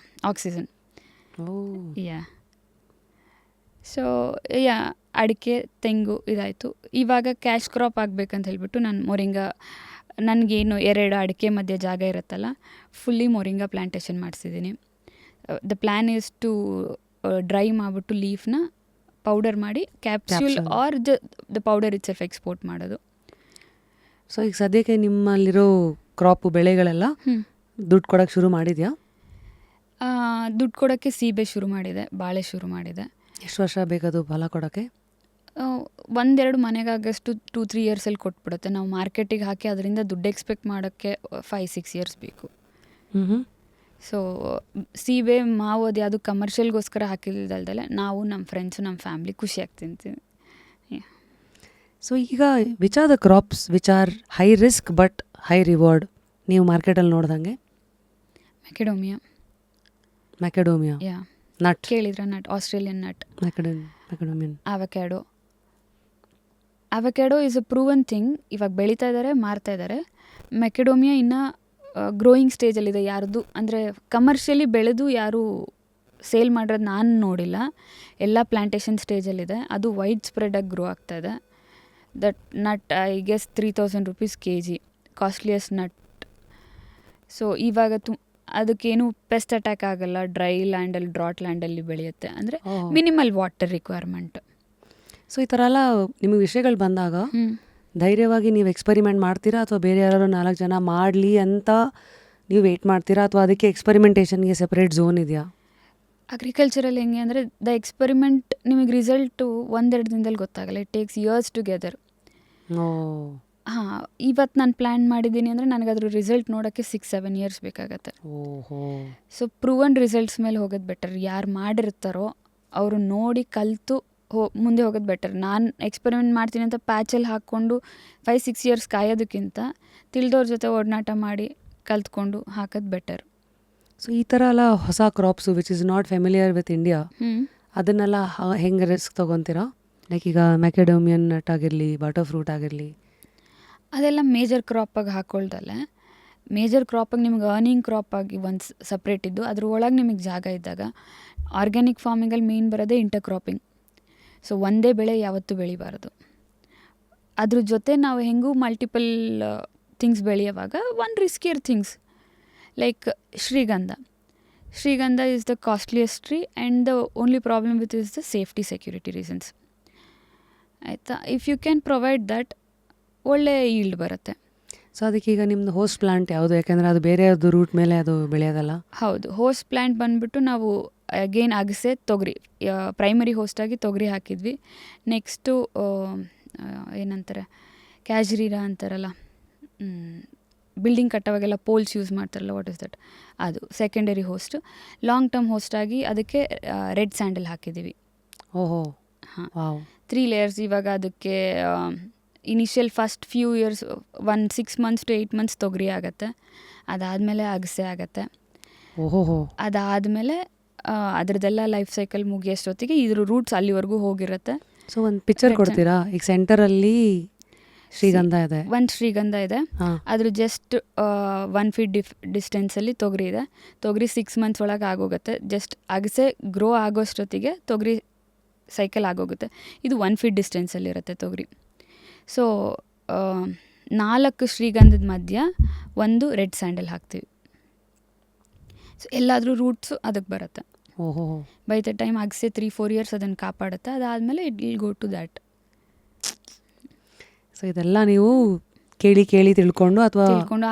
[SPEAKER 1] oxygen. So ಅಡಿಕೆ, ತೆಂಗು ಇದಾಯಿತು. ಇವಾಗ ಕ್ಯಾಶ್ ಕ್ರಾಪ್ ಆಗಬೇಕಂತ ಹೇಳ್ಬಿಟ್ಟು ನಾನು ಮೊರಿಂಗಾ, ನನಗೇನು 2 ಅಡಿಕೆ ಮಧ್ಯೆ ಜಾಗ ಇರುತ್ತಲ್ಲ, ಫುಲ್ಲಿ ಮೊರಿಂಗಾ ಪ್ಲ್ಯಾಂಟೇಷನ್ ಮಾಡಿಸಿದ್ದೀನಿ. The plan is to dry ಮಾಡಿಬಿಟ್ಟು ಲೀಫ್ನ ಪೌಡರ್ ಮಾಡಿ capsule or the powder itself export ಮಾಡೋದು.
[SPEAKER 2] ಸೊ ಈಗ ಸದ್ಯಕ್ಕೆ ನಿಮ್ಮಲ್ಲಿರೋ ಕ್ರಾಪು ಬೆಳೆಗಳೆಲ್ಲ ದುಡ್ಡು ಕೊಡೋಕ್ಕೆ ಶುರು ಮಾಡಿದೆಯಾ?
[SPEAKER 1] ದುಡ್ಡು ಕೊಡೋಕ್ಕೆ ಸೀಬೆ ಶುರು ಮಾಡಿದೆ, ಬಾಳೆ ಶುರು ಮಾಡಿದೆ.
[SPEAKER 2] ಎಷ್ಟು ವರ್ಷ ಬೇಕದು ಫಲ ಕೊಡೋಕ್ಕೆ?
[SPEAKER 1] 1-2 ಮನೆಗಾಗಷ್ಟು 2-3 ಇಯರ್ಸಲ್ಲಿ ಕೊಟ್ಬಿಡುತ್ತೆ. ನಾವು ಮಾರ್ಕೆಟಿಗೆ ಹಾಕಿ ಅದರಿಂದ ದುಡ್ಡು ಎಕ್ಸ್ಪೆಕ್ಟ್ ಮಾಡೋಕ್ಕೆ 5-6 ಇಯರ್ಸ್ ಬೇಕು. ಸೊ ಸೀಬೆ, ಮಾವು ಅದು ಯಾವುದು ಕಮರ್ಷಿಯಲ್ಗೋಸ್ಕರ ಹಾಕಿಲ್ದಲ್ದಲೆ ನಾವು ನಮ್ಮ ಫ್ರೆಂಡ್ಸು ನಮ್ಮ ಫ್ಯಾಮ್ಲಿ ಖುಷಿಯಾಗಿ ತಿಂತೀವಿ.
[SPEAKER 2] ಸೊ ಈಗ which are the crops which are high risk but high reward ನೀವು ಮಾರ್ಕೆಟಲ್ಲಿ ನೋಡ್ದಂಗೆ? ಮ್ಯಾಕೆಡೋಮಿಯಾ ನಟ್
[SPEAKER 1] ಕೇಳಿದ್ರ? Nut, Australian nut.
[SPEAKER 2] Macadamian.
[SPEAKER 1] Avocado is a proven thing. ಇವಾಗ ಬೆಳೀತಾ ಇದ್ದಾರೆ, ಮಾರ್ತಾ ಇದ್ದಾರೆ. ಮೆಕೆಡೋಮಿಯಾ ಇನ್ನೂ ಗ್ರೋಯಿಂಗ್ ಸ್ಟೇಜಲ್ಲಿದೆ. ಯಾರ್ದು ಅಂದರೆ ಕಮರ್ಷಿಯಲಿ ಬೆಳೆದು ಯಾರೂ ಸೇಲ್ ಮಾಡಿರೋದು ನಾನು ನೋಡಿಲ್ಲ. ಎಲ್ಲ ಪ್ಲ್ಯಾಂಟೇಷನ್ ಸ್ಟೇಜಲ್ಲಿದೆ. ಅದು ವೈಡ್ ಸ್ಪ್ರೆಡಾಗಿ ಗ್ರೋ ಆಗ್ತಾಯಿದೆ. That nut I guess 3000 rupees kg, costliest nut. So ಇವಾಗ ಅದಕ್ಕೇನು ಪೆಸ್ಟ್ ಅಟ್ಯಾಕ್ ಆಗಲ್ಲ, ಡ್ರೈ ಲ್ಯಾಂಡಲ್ಲಿ, ಡ್ರಾಟ್ ಲ್ಯಾಂಡಲ್ಲಿ ಬೆಳೆಯುತ್ತೆ. ಅಂದರೆ ಮಿನಿಮಲ್ ವಾಟರ್ ರಿಕ್ವೈರ್ಮೆಂಟ್.
[SPEAKER 2] ಸೊ ಈ ಥರ ಎಲ್ಲ ನಿಮಗೆ ವಿಷಯಗಳು ಬಂದಾಗ ಧೈರ್ಯವಾಗಿ ನೀವು ಎಕ್ಸ್ಪರಿಮೆಂಟ್ ಮಾಡ್ತೀರಾ, ಅಥವಾ ಬೇರೆ ಯಾರು 4 ಜನ ಮಾಡಲಿ ಅಂತ ನೀವು ವೆಯ್ಟ್ ಮಾಡ್ತೀರಾ, ಅಥವಾ ಅದಕ್ಕೆ ಎಕ್ಸ್ಪರಿಮೆಂಟೇಷನ್ಗೆ ಸೆಪ್ರೇಟ್ ಝೋನ್ ಇದೆಯಾ?
[SPEAKER 1] ಅಗ್ರಿಕಲ್ಚರಲ್ಲಿ ಹೆಂಗೆ ಅಂದರೆ ದ ಎಕ್ಸ್ಪರಿಮೆಂಟ್ ನಿಮಗೆ ರಿಸಲ್ಟು 1-2 ದಿನದಲ್ಲಿ ಗೊತ್ತಾಗಲ್ಲ. It takes years together. ಇವತ್ತು ನಾನು ಪ್ಲ್ಯಾನ್ ಮಾಡಿದ್ದೀನಿ ಅಂದರೆ ನನಗದ್ರ ರಿಸಲ್ಟ್ ನೋಡೋಕ್ಕೆ 6-7 ಇಯರ್ಸ್ ಬೇಕಾಗತ್ತೆ. ಸೊ ಪ್ರೂವನ್ ರಿಸಲ್ಟ್ಸ್ ಮೇಲೆ ಹೋಗೋದು ಬೆಟರ್. ಯಾರು ಮಾಡಿರ್ತಾರೋ ಅವರು ನೋಡಿ ಕಲಿತು ಮುಂದೆ ಹೋಗೋದು ಬೆಟರ್. ನಾನು ಎಕ್ಸ್ಪೆರಿಮೆಂಟ್ ಮಾಡ್ತೀನಿ ಅಂತ ಪ್ಯಾಚಲ್ಲಿ ಹಾಕ್ಕೊಂಡು 5-6 ಇಯರ್ಸ್ ಕಾಯೋದಕ್ಕಿಂತ ತಿಳಿದವ್ರ ಜೊತೆ ಒಡನಾಟ ಮಾಡಿ ಕಲ್ತ್ಕೊಂಡು ಹಾಕೋದು ಬೆಟರ್.
[SPEAKER 2] ಸೊ ಈ ಥರ ಎಲ್ಲ ಹೊಸ crops which is not familiar with India, ಅದನ್ನೆಲ್ಲ ಹೆಂಗೆ ರಿಸ್ಕ್ ತೊಗೊತೀರಾ? ಲೈಕ್ ಈಗ ಮ್ಯಾಕೆಡೋಮಿಯನ್ ನಟ್ ಆಗಿರಲಿ, ಬಟರ್ ಫ್ರೂಟ್ ಆಗಿರಲಿ,
[SPEAKER 1] ಅದೆಲ್ಲ ಮೇಜರ್ ಕ್ರಾಪಾಗಿ ಹಾಕ್ಕೊಳ್ದಲ್ಲೇ ಮೇಜರ್ ಕ್ರಾಪಾಗಿ ನಿಮ್ಗೆ ಅರ್ನಿಂಗ್ ಕ್ರಾಪಾಗಿ ಒಂದು ಸಪ್ರೇಟ್ ಇದ್ದು ಅದ್ರ ಒಳಗೆ ನಿಮಗೆ ಜಾಗ ಇದ್ದಾಗ ಆರ್ಗ್ಯಾನಿಕ್ ಫಾರ್ಮಿಂಗಲ್ಲಿ ಮೇನ್ ಬರೋದೇ ಇಂಟರ್ ಕ್ರಾಪಿಂಗ್. ಸೊ ಒಂದೇ ಬೆಳೆ ಯಾವತ್ತೂ ಬೆಳಿಬಾರ್ದು. ಅದ್ರ ಜೊತೆ ನಾವು ಹೆಂಗೂ ಮಲ್ಟಿಪಲ್ ಥಿಂಗ್ಸ್ ಬೆಳೆಯುವಾಗ ಒಂದು ರಿಸ್ಕಿಯರ್ ಥಿಂಗ್ಸ್ ಲೈಕ್ ಶ್ರೀಗಂಧ is the costliest tree and the only problem with is the safety security reasons. ಆಯಿತಾ, if you can provide that ಒಳ್ಳೆ ಈಲ್ಡ್ ಬರುತ್ತೆ.
[SPEAKER 2] ಸೊ ಅದಕ್ಕೀಗ ನಿಮ್ಮದು ಹೋಸ್ಟ್ ಪ್ಲಾಂಟ್ ಯಾವುದು? ಯಾಕೆಂದರೆ ಅದು ಬೇರೆಯವ್ರದ್ದು ರೂಟ್ ಮೇಲೆ ಅದು ಬೆಳೆಯೋದಲ್ಲ.
[SPEAKER 1] ಹೌದು, ಹೋಸ್ಟ್ ಪ್ಲ್ಯಾಂಟ್ ಬಂದುಬಿಟ್ಟು ನಾವು ಅಗೇನ್ ಅಗಸೆ ತೊಗರಿ ಪ್ರೈಮರಿ ಹೋಸ್ಟಾಗಿ ತೊಗರಿ ಹಾಕಿದ್ವಿ. ನೆಕ್ಸ್ಟು ಏನಂತಾರೆ ಕ್ಯಾಜ್ರೀರಾ ಅಂತಾರಲ್ಲ, ಬಿಲ್ಡಿಂಗ್ ಕಟ್ಟೋವಾಗೆಲ್ಲ ಪೋಲ್ಸ್ ಯೂಸ್ ಮಾಡ್ತಾರಲ್ಲ, ವಾಟ್ ಇಸ್ ದಟ್, ಅದು ಸೆಕೆಂಡರಿ ಹೋಸ್ಟು. ಲಾಂಗ್ ಟರ್ಮ್ ಹೋಸ್ಟಾಗಿ ಅದಕ್ಕೆ ರೆಡ್ ಸ್ಯಾಂಡಲ್ ಹಾಕಿದ್ದೀವಿ.
[SPEAKER 2] ಓಹೋ,
[SPEAKER 1] ಹಾಂ, 3 ಲೇಯರ್ಸ್. ಇವಾಗ ಅದಕ್ಕೆ initial first few years 6 months to 8 months ತೊಗರಿ ಆಗುತ್ತೆ. ಅದಾದಮೇಲೆ ಅಗಸೆ ಆಗುತ್ತೆ.
[SPEAKER 2] ಓಹೋ,
[SPEAKER 1] ಅದಾದಮೇಲೆ ಅದ್ರದ್ದೆಲ್ಲ ಲೈಫ್ ಸೈಕಲ್ ಮುಗಿಯೋಷ್ಟೊತ್ತಿಗೆ ಇದ್ರ ರೂಟ್ಸ್ ಅಲ್ಲಿವರೆಗೂ ಹೋಗಿರುತ್ತೆ.
[SPEAKER 2] ಸೊ ಒಂದು ಪಿಕ್ಚರ್ ಕೊಡ್ತೀರಾ? ಈಗ ಸೆಂಟರಲ್ಲಿ ಶ್ರೀಗಂಧ ಇದೆ,
[SPEAKER 1] ಒಂದು ಶ್ರೀಗಂಧ ಇದೆ, ಅದ್ರ ಜಸ್ಟ್ 1 feet ಡಿಸ್ಟೆನ್ಸಲ್ಲಿ ತೊಗರಿ ಇದೆ. ತೊಗರಿ 6 months ಒಳಗೆ ಆಗೋಗುತ್ತೆ. ಜಸ್ಟ್ ಅಗಸೆ ಗ್ರೋ ಆಗೋಷ್ಟೊತ್ತಿಗೆ ತೊಗರಿ ಸೈಕಲ್ ಆಗೋಗುತ್ತೆ. ಇದು 1 feet ಡಿಸ್ಟೆನ್ಸಲ್ಲಿರುತ್ತೆ ತೊಗರಿ. ಸೊ 4 ಶ್ರೀಗಂಧದ ಮಧ್ಯ ಒಂದು ರೆಡ್ ಸ್ಯಾಂಡಲ್ ಹಾಕ್ತೀವಿ. ಸೊ ಎಲ್ಲಾದರೂ ರೂಟ್ಸು ಅದಕ್ಕೆ ಬರುತ್ತೆ.
[SPEAKER 2] ಓಹೋ,
[SPEAKER 1] ಬೈ ದ ಟೈಮ್ ಅಗಸೆ 3-4 years ಅದನ್ನು ಕಾಪಾಡುತ್ತೆ. ಅದಾದಮೇಲೆ it will go to that.
[SPEAKER 2] So ಇದೆಲ್ಲ ನೀವು ಕೇಳಿ ತಿಳ್ಕೊಂಡು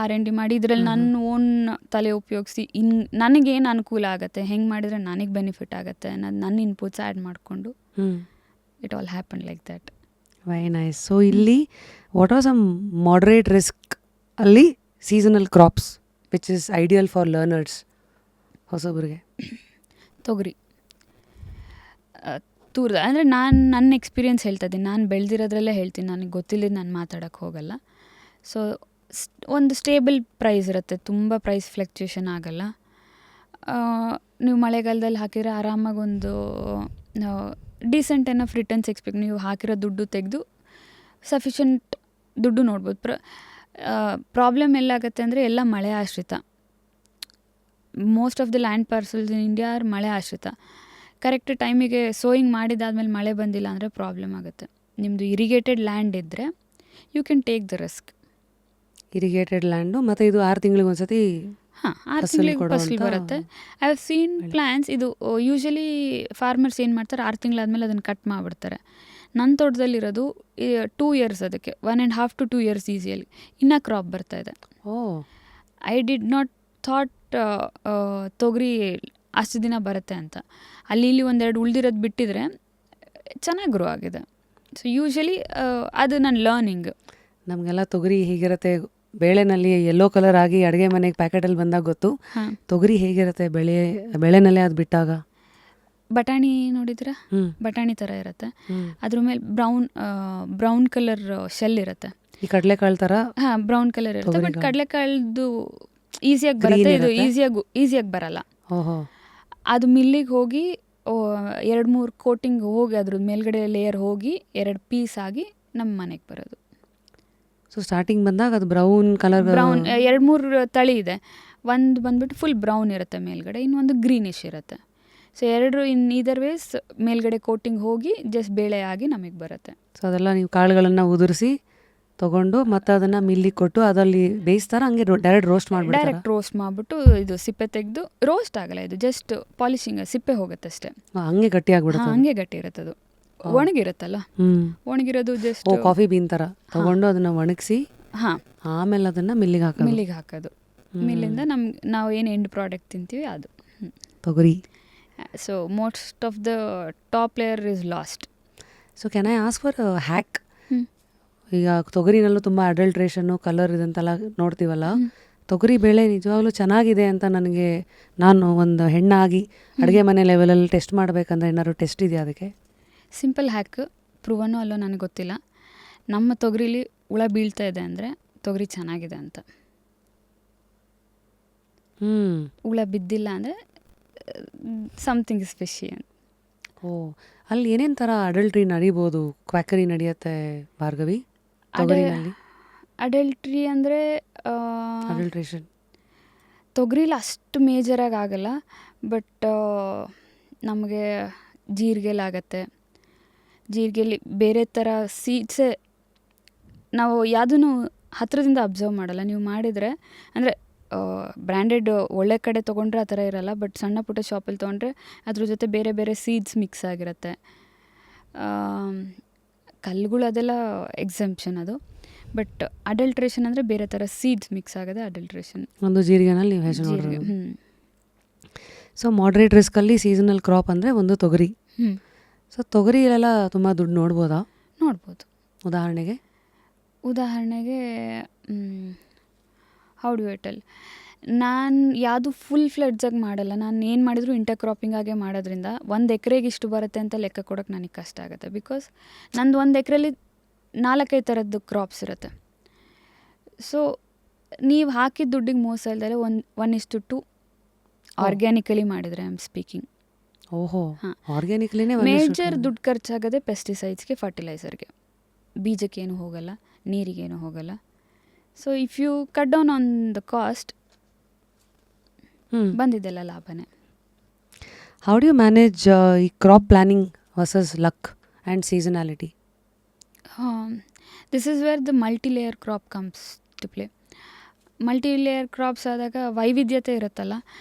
[SPEAKER 1] R&D ಮಾಡಿ ಇದರಲ್ಲಿ ನನ್ನ ಓನ್ ತಲೆ ಉಪಯೋಗಿಸಿ ನನಗೇನು ಅನುಕೂಲ ಆಗುತ್ತೆ, ಹೆಂಗೆ ಮಾಡಿದರೆ ನನಗೆ ಬೆನಿಫಿಟ್ ಆಗುತ್ತೆ ಅನ್ನೋದು ನನ್ನ ಇನ್ಪುಟ್ಸ್ ಆ್ಯಡ್ ಮಾಡಿಕೊಂಡು it all happen like that.
[SPEAKER 2] Very nice. So ಇಲ್ಲಿ what are some moderate risk ಅಲ್ಲಿ seasonal crops which is ideal for learners, ಹೊಸಬ್ರಿಗೆ?
[SPEAKER 1] ತೊಗರಿ ತೂರ್ದ ಅಂದರೆ ನನ್ನ ಎಕ್ಸ್ಪೀರಿಯನ್ಸ್ ಹೇಳ್ತಾ ಇದ್ದೀನಿ, ನಾನು ಬೆಳೆದಿರೋದ್ರಲ್ಲೇ ಹೇಳ್ತೀನಿ, ನನಗೆ ಗೊತ್ತಿಲ್ಲದ ನಾನು ಮಾತಾಡೋಕ್ಕೆ ಹೋಗಲ್ಲ. ಸೊ ಒಂದು ಸ್ಟೇಬಲ್ ಪ್ರೈಸ್ ಇರುತ್ತೆ, ತುಂಬ ಪ್ರೈಸ್ ಫ್ಲಕ್ಚುಯೇಷನ್ ಆಗಲ್ಲ. ನೀವು ಮಳೆಗಾಲದಲ್ಲಿ ಹಾಕಿದರೆ ಆರಾಮಾಗಿ ಒಂದು ಡೀಸೆಂಟ್ ಎನಫ್ ರಿಟರ್ನ್ಸ್ ಎಕ್ಸ್ಪೆಕ್ಟ್. ನೀವು ಹಾಕಿರೋ ದುಡ್ಡು ತೆಗೆದು ಸಫಿಷಿಯೆಂಟ್ ದುಡ್ಡು ನೋಡ್ಬೋದು. ಪ್ರಾಬ್ಲಮ್ ಎಲ್ಲಾಗುತ್ತೆ ಅಂದರೆ ಎಲ್ಲ ಮಳೆ ಆಶ್ರಿತ. Most of the land parcels in India are ಮಳೆ ಆಶ್ರಿತ. ಕರೆಕ್ಟ್ ಟೈಮಿಗೆ ಸೋಯಿಂಗ್ ಮಾಡಿದಾದ್ಮೇಲೆ ಮಳೆ ಬಂದಿಲ್ಲ ಅಂದರೆ ಪ್ರಾಬ್ಲಮ್ ಆಗುತ್ತೆ. ನಿಮ್ಮದು ಇರಿಗೇಟೆಡ್ ಲ್ಯಾಂಡ್ ಇದ್ದರೆ you can take the risk.
[SPEAKER 2] Irrigated land ಮತ್ತು ಇದು 6 ತಿಂಗಳಿಗೆ ಒಂದ್ಸತಿ
[SPEAKER 1] 6 ತಿಂಗಳಿಗೆ ಫಸಲು ಬರುತ್ತೆ. I have seen plans. ಇದು ಯೂಶಲಿ ಫಾರ್ಮರ್ಸ್ ಏನು ಮಾಡ್ತಾರೆ, 6 ತಿಂಗಳಾದಮೇಲೆ ಅದನ್ನು ಕಟ್ ಮಾಡಿಬಿಡ್ತಾರೆ. ನನ್ನ ತೋಟದಲ್ಲಿರೋದು 2 years, ಅದಕ್ಕೆ 1.5 to 2 years ಈಸಿಯಲ್ಲಿ ಇನ್ನೂ ಕ್ರಾಪ್ ಬರ್ತಾಯಿದೆ. ಐ ಡಿಡ್ ನಾಟ್ ಥಾಟ್ ತೊಗರಿ ಅಷ್ಟು ದಿನ ಬರುತ್ತೆ ಅಂತ. ಅಲ್ಲಿ ಇಲ್ಲಿ ಒಂದೆರಡು ಉಳ್ದಿರೋದು ಬಿಟ್ಟಿದ್ರೆ ಚೆನ್ನಾಗಿ ಗ್ರೋ ಆಗಿದೆ. ಸೊ ಯೂಶಲಿ ಅದು ನನ್ನ ಲರ್ನಿಂಗ್.
[SPEAKER 2] ನಮಗೆಲ್ಲ ತೊಗರಿ ಹೇಗಿರುತ್ತೆ ಬೇಳೆನಲ್ಲಿ ಯೆಲ್ಲೋ ಕಲರ್ ಆಗಿ ಅಡುಗೆ ಮನೆಗೆ ಪ್ಯಾಕೆಟಲ್ಲಿ ಬಂದಾಗ ಗೊತ್ತು. ತೊಗರಿ ಹೇಗಿರುತ್ತೆ ಬೆಳೆನಲ್ಲೇ ಅದು ಬಿಟ್ಟಾಗ?
[SPEAKER 1] ಬಟಾಣಿ ನೋಡಿದ್ರೆ ಬಟಾಣಿ ಥರ ಇರುತ್ತೆ. ಅದ್ರ ಮೇಲೆ ಬ್ರೌನ್ ಕಲರ್ ಶೆಲ್ ಇರುತ್ತೆ.
[SPEAKER 2] ಈ ಕಡಲೆಕಾಳು ಥರ
[SPEAKER 1] ಬ್ರೌನ್ ಕಲರ್ ಇರುತ್ತೆ. ಬಟ್ ಕಡಲೆಕಾಳ್ದು ಈಸಿಯಾಗಿ ಬರುತ್ತೆ, ಇದು ಈಸಿಯಾಗಿ ಬರಲ್ಲ. ಅದು ಮಿಲ್ಲಿಗೆ ಹೋಗಿ 2-3 ಕೋಟಿಂಗ್ ಹೋಗಿ ಅದ್ರ ಮೇಲ್ಗಡೆ ಲೇಯರ್ ಹೋಗಿ 2 ಪೀಸ್ ಆಗಿ ನಮ್ಮ ಮನೆಗೆ ಬರೋದು.
[SPEAKER 2] ಸೊ ಸ್ಟಾರ್ಟಿಂಗ್ ಬಂದಾಗ ಅದು ಬ್ರೌನ್ ಕಲರ್,
[SPEAKER 1] ಬ್ರೌನ್ 2-3 ತಳಿ ಇದೆ. ಒಂದು ಬಂದ್ಬಿಟ್ಟು ಫುಲ್ ಬ್ರೌನ್ ಇರುತ್ತೆ ಮೇಲ್ಗಡೆ, ಇನ್ನೊಂದು ಗ್ರೀನಿಶ್ ಇರುತ್ತೆ. ಸೊ 2 ಇನ್ ಈದರ್ ವೇಸ್ ಮೇಲ್ಗಡೆ ಕೋಟಿಂಗ್ ಹೋಗಿ ಜಸ್ಟ್ ಬೇಳೆ ಆಗಿ ನಮಗೆ ಬರುತ್ತೆ.
[SPEAKER 2] ಸೊ ಅದೆಲ್ಲ ನೀವು ಕಾಳುಗಳನ್ನು ಉದುರಿಸಿ ತೊಗೊಂಡು ಮತ್ತೆ ಅದನ್ನು ಮಿಲ್ಲಿಗೆ ಕೊಟ್ಟು ಅದರಲ್ಲಿ ಬೇಯಿಸ್ತಾರೆ, ಹಂಗೆ ಡೈರೆಕ್ಟ್ ರೋಸ್ಟ್ ಮಾಡಿಬಿಡ್ತಾರೆ?
[SPEAKER 1] ಡೈರೆಕ್ಟ್ ರೋಸ್ಟ್ ಮಾಡಿಬಿಟ್ಟು ಇದು ಸಿಪ್ಪೆ ತೆಗೆದು, ರೋಸ್ಟ್ ಆಗಲ್ಲ, ಇದು ಜಸ್ಟ್ ಪಾಲಿಶಿಂಗ್, ಸಿಪ್ಪೆ ಹೋಗುತ್ತೆ ಅಷ್ಟೇ.
[SPEAKER 2] ಹಂಗೆ ಗಟ್ಟಿ ಆಗ್ಬಿಡುತ್ತೆ?
[SPEAKER 1] ಹಂಗೆ ಗಟ್ಟಿ ಇರುತ್ತೆ. ಅದು ಒಣಗಿರುತ್ತಲ್ಲ, ಒಣಗಿರೋದು ಜಸ್ಟ್
[SPEAKER 2] ಕಾಫಿ ಬೀನ್ ಥರ ತೊಗೊಂಡು ಅದನ್ನು ಒಣಗಿಸಿ ಆಮೇಲೆ ಅದನ್ನು ಮಿಲ್ಲಿಗೆ
[SPEAKER 1] ಹಾಕೋದು. ಮಿಲ್ಲಿಂದ ನಾವು ಏನು ಎಂಡ್ ಪ್ರಾಡಕ್ಟ್ ತಿಂತೀವಿ ಅದು
[SPEAKER 2] ತೊಗರಿ.
[SPEAKER 1] So most of the top layer is last.
[SPEAKER 2] So can I ask for hack? ಈಗ ತೊಗರಿನಲ್ಲೂ ತುಂಬ ಅಡಲ್ಟ್ರೇಷನ್ನು ಕಲರ್ ಇದಂತೆಲ್ಲ ನೋಡ್ತೀವಲ್ಲ, ತೊಗರಿ ಬೇಳೆ ನಿಜವಾಗ್ಲೂ ಚೆನ್ನಾಗಿದೆ ಅಂತ ನಾನು ಒಂದು ಹೆಣ್ಣಾಗಿ ಅಡುಗೆ ಮನೆ ಲೆವೆಲಲ್ಲಿ ಟೆಸ್ಟ್ ಮಾಡಬೇಕಂದ್ರೆ ಏನಾದ್ರು ಟೆಸ್ಟ್ ಇದೆಯಾ ಅದಕ್ಕೆ?
[SPEAKER 1] ಸಿಂಪಲ್ ಹ್ಯಾಕ್, ಪ್ರೂವನೋ ಅಲ್ಲೋ ನನಗೆ ಗೊತ್ತಿಲ್ಲ. ನಮ್ಮ ತೊಗರಿಲಿ ಹುಳ ಬೀಳ್ತಾ ಇದೆ ಅಂದರೆ ತೊಗರಿ ಚೆನ್ನಾಗಿದೆ ಅಂತ. ಹುಳ ಬಿದ್ದಿಲ್ಲ ಅಂದರೆ ಸಮಥಿಂಗ್ ಇಸ್ ಫಿಶಿ ಅಂತ.
[SPEAKER 2] ಓ, ಅಲ್ಲಿ ಏನೇನು ಥರ ಅಡಲ್ಟ್ರಿ ನಡೀಬೋದು, ಕ್ವಾಕರಿ ನಡೆಯುತ್ತೆ ಭಾರ್ಗವಿ ತೊಗರಿನಲ್ಲಿ?
[SPEAKER 1] ಅಡಲ್ಟ್ರಿ ಅಂದರೆ
[SPEAKER 2] ಅಡಲ್ಟ್ರೇಷನ್
[SPEAKER 1] ತೊಗರಿಲಿ ಅಷ್ಟು ಮೇಜರಾಗಿ ಆಗಲ್ಲ, ಬಟ್ ನಮಗೆ ಜೀರಿಗೆಲಾಗತ್ತೆ. ಜೀರಿಗೆಲಿ ಬೇರೆ ಥರ ಸೀಡ್ಸೇ ನಾವು ಯಾವುದೂ ಹತ್ತಿರದಿಂದ ಅಬ್ಸರ್ವ್ ಮಾಡಲ್ಲ. ನೀವು ಮಾಡಿದರೆ ಅಂದರೆ ಬ್ರ್ಯಾಂಡೆಡ್ ಒಳ್ಳೆ ಕಡೆ ತೊಗೊಂಡ್ರೆ ಆ ಥರ ಇರಲ್ಲ, ಬಟ್ ಸಣ್ಣ ಪುಟ್ಟ ಶಾಪಲ್ಲಿ ತೊಗೊಂಡ್ರೆ ಅದ್ರ ಜೊತೆ ಬೇರೆ ಬೇರೆ ಸೀಡ್ಸ್ ಮಿಕ್ಸ್ ಆಗಿರುತ್ತೆ. ಕಲ್ಲುಗಳು ಅದೆಲ್ಲ ಎಕ್ಸಂಪ್ಷನ್ ಅದು, ಬಟ್ ಅಡಲ್ಟ್ರೇಷನ್ ಅಂದರೆ ಬೇರೆ ಥರ ಸೀಡ್ಸ್ ಮಿಕ್ಸ್ ಆಗೋದೆ ಅಡಲ್ಟ್ರೇಷನ್.
[SPEAKER 2] ಒಂದು ಜೀರಿಗೆನಲ್ಲಿ ನೀವು ಹೆಸರು ನೋಡಿರೋದು. ಸೊ ಮಾಡ್ರೇಟ್ ರಿಸ್ಕಲ್ಲಿ ಸೀಸನಲ್ ಕ್ರಾಪ್ ಅಂದರೆ ಒಂದು ತೊಗರಿ. ಸೊ ತೊಗರಿಯಲ್ಲೆಲ್ಲ ತುಂಬ ದುಡ್ಡು ನೋಡ್ಬೋದಾ?
[SPEAKER 1] ನೋಡ್ಬೋದು.
[SPEAKER 2] ಉದಾಹರಣೆಗೆ
[SPEAKER 1] ಹೌ ಡು ಯು ಟೆಲ್, ನಾನು ಯಾವುದು ಫುಲ್ ಫ್ಲೆಡ್ಜಾಗಿ ಮಾಡಲ್ಲ. ನಾನು ಏನು ಮಾಡಿದ್ರು ಇಂಟರ್ ಕ್ರಾಪಿಂಗ್ ಆಗೇ ಮಾಡೋದ್ರಿಂದ 1 ಎಕರೆಗೆ ಇಷ್ಟು ಬರುತ್ತೆ ಅಂತ ಲೆಕ್ಕ ಕೊಡೋಕ್ಕೆ ನನಗೆ ಕಷ್ಟ ಆಗುತ್ತೆ. ಬಿಕಾಸ್ ನಂದು 1 ಎಕರೆಲಿ 4-5 ಥರದ್ದು ಕ್ರಾಪ್ಸ್ ಇರುತ್ತೆ. ಸೊ ನೀವು ಹಾಕಿದ ದುಡ್ಡಿಗೆ ಮೋಸ ಇಲ್ದಲೆ 1:2 ಆರ್ಗ್ಯಾನಿಕಲಿ ಮಾಡಿದರೆ ಐ ಆಮ್ ಸ್ಪೀಕಿಂಗ್.
[SPEAKER 2] ಓಹೋ, ಆರ್ಗ್ಯಾನಿಕ್ಲಿನೇ
[SPEAKER 1] ಮೇಜರ್ ದುಡ್ಡು ಖರ್ಚಾಗೋದೆ ಪೆಸ್ಟಿಸೈಡ್ಸ್ಗೆ, ಫರ್ಟಿಲೈಸರ್ಗೆ. ಬೀಜಕ್ಕೇನು ಹೋಗಲ್ಲ, ನೀರಿಗೇನು ಹೋಗಲ್ಲ. So if you cut down on the cost, ಬಂದಿದ್ದೆಲ್ಲ ಲಾಭನೇ.
[SPEAKER 2] ಹೌ ಡು ಯು ಮ್ಯಾನೇಜ್ ಈ crop planning versus luck and seasonality?
[SPEAKER 1] This is where the multilayer crop comes to play. Multilayer crops ಆದಾಗ ವೈವಿಧ್ಯತೆ ಇರುತ್ತಲ್ಲ,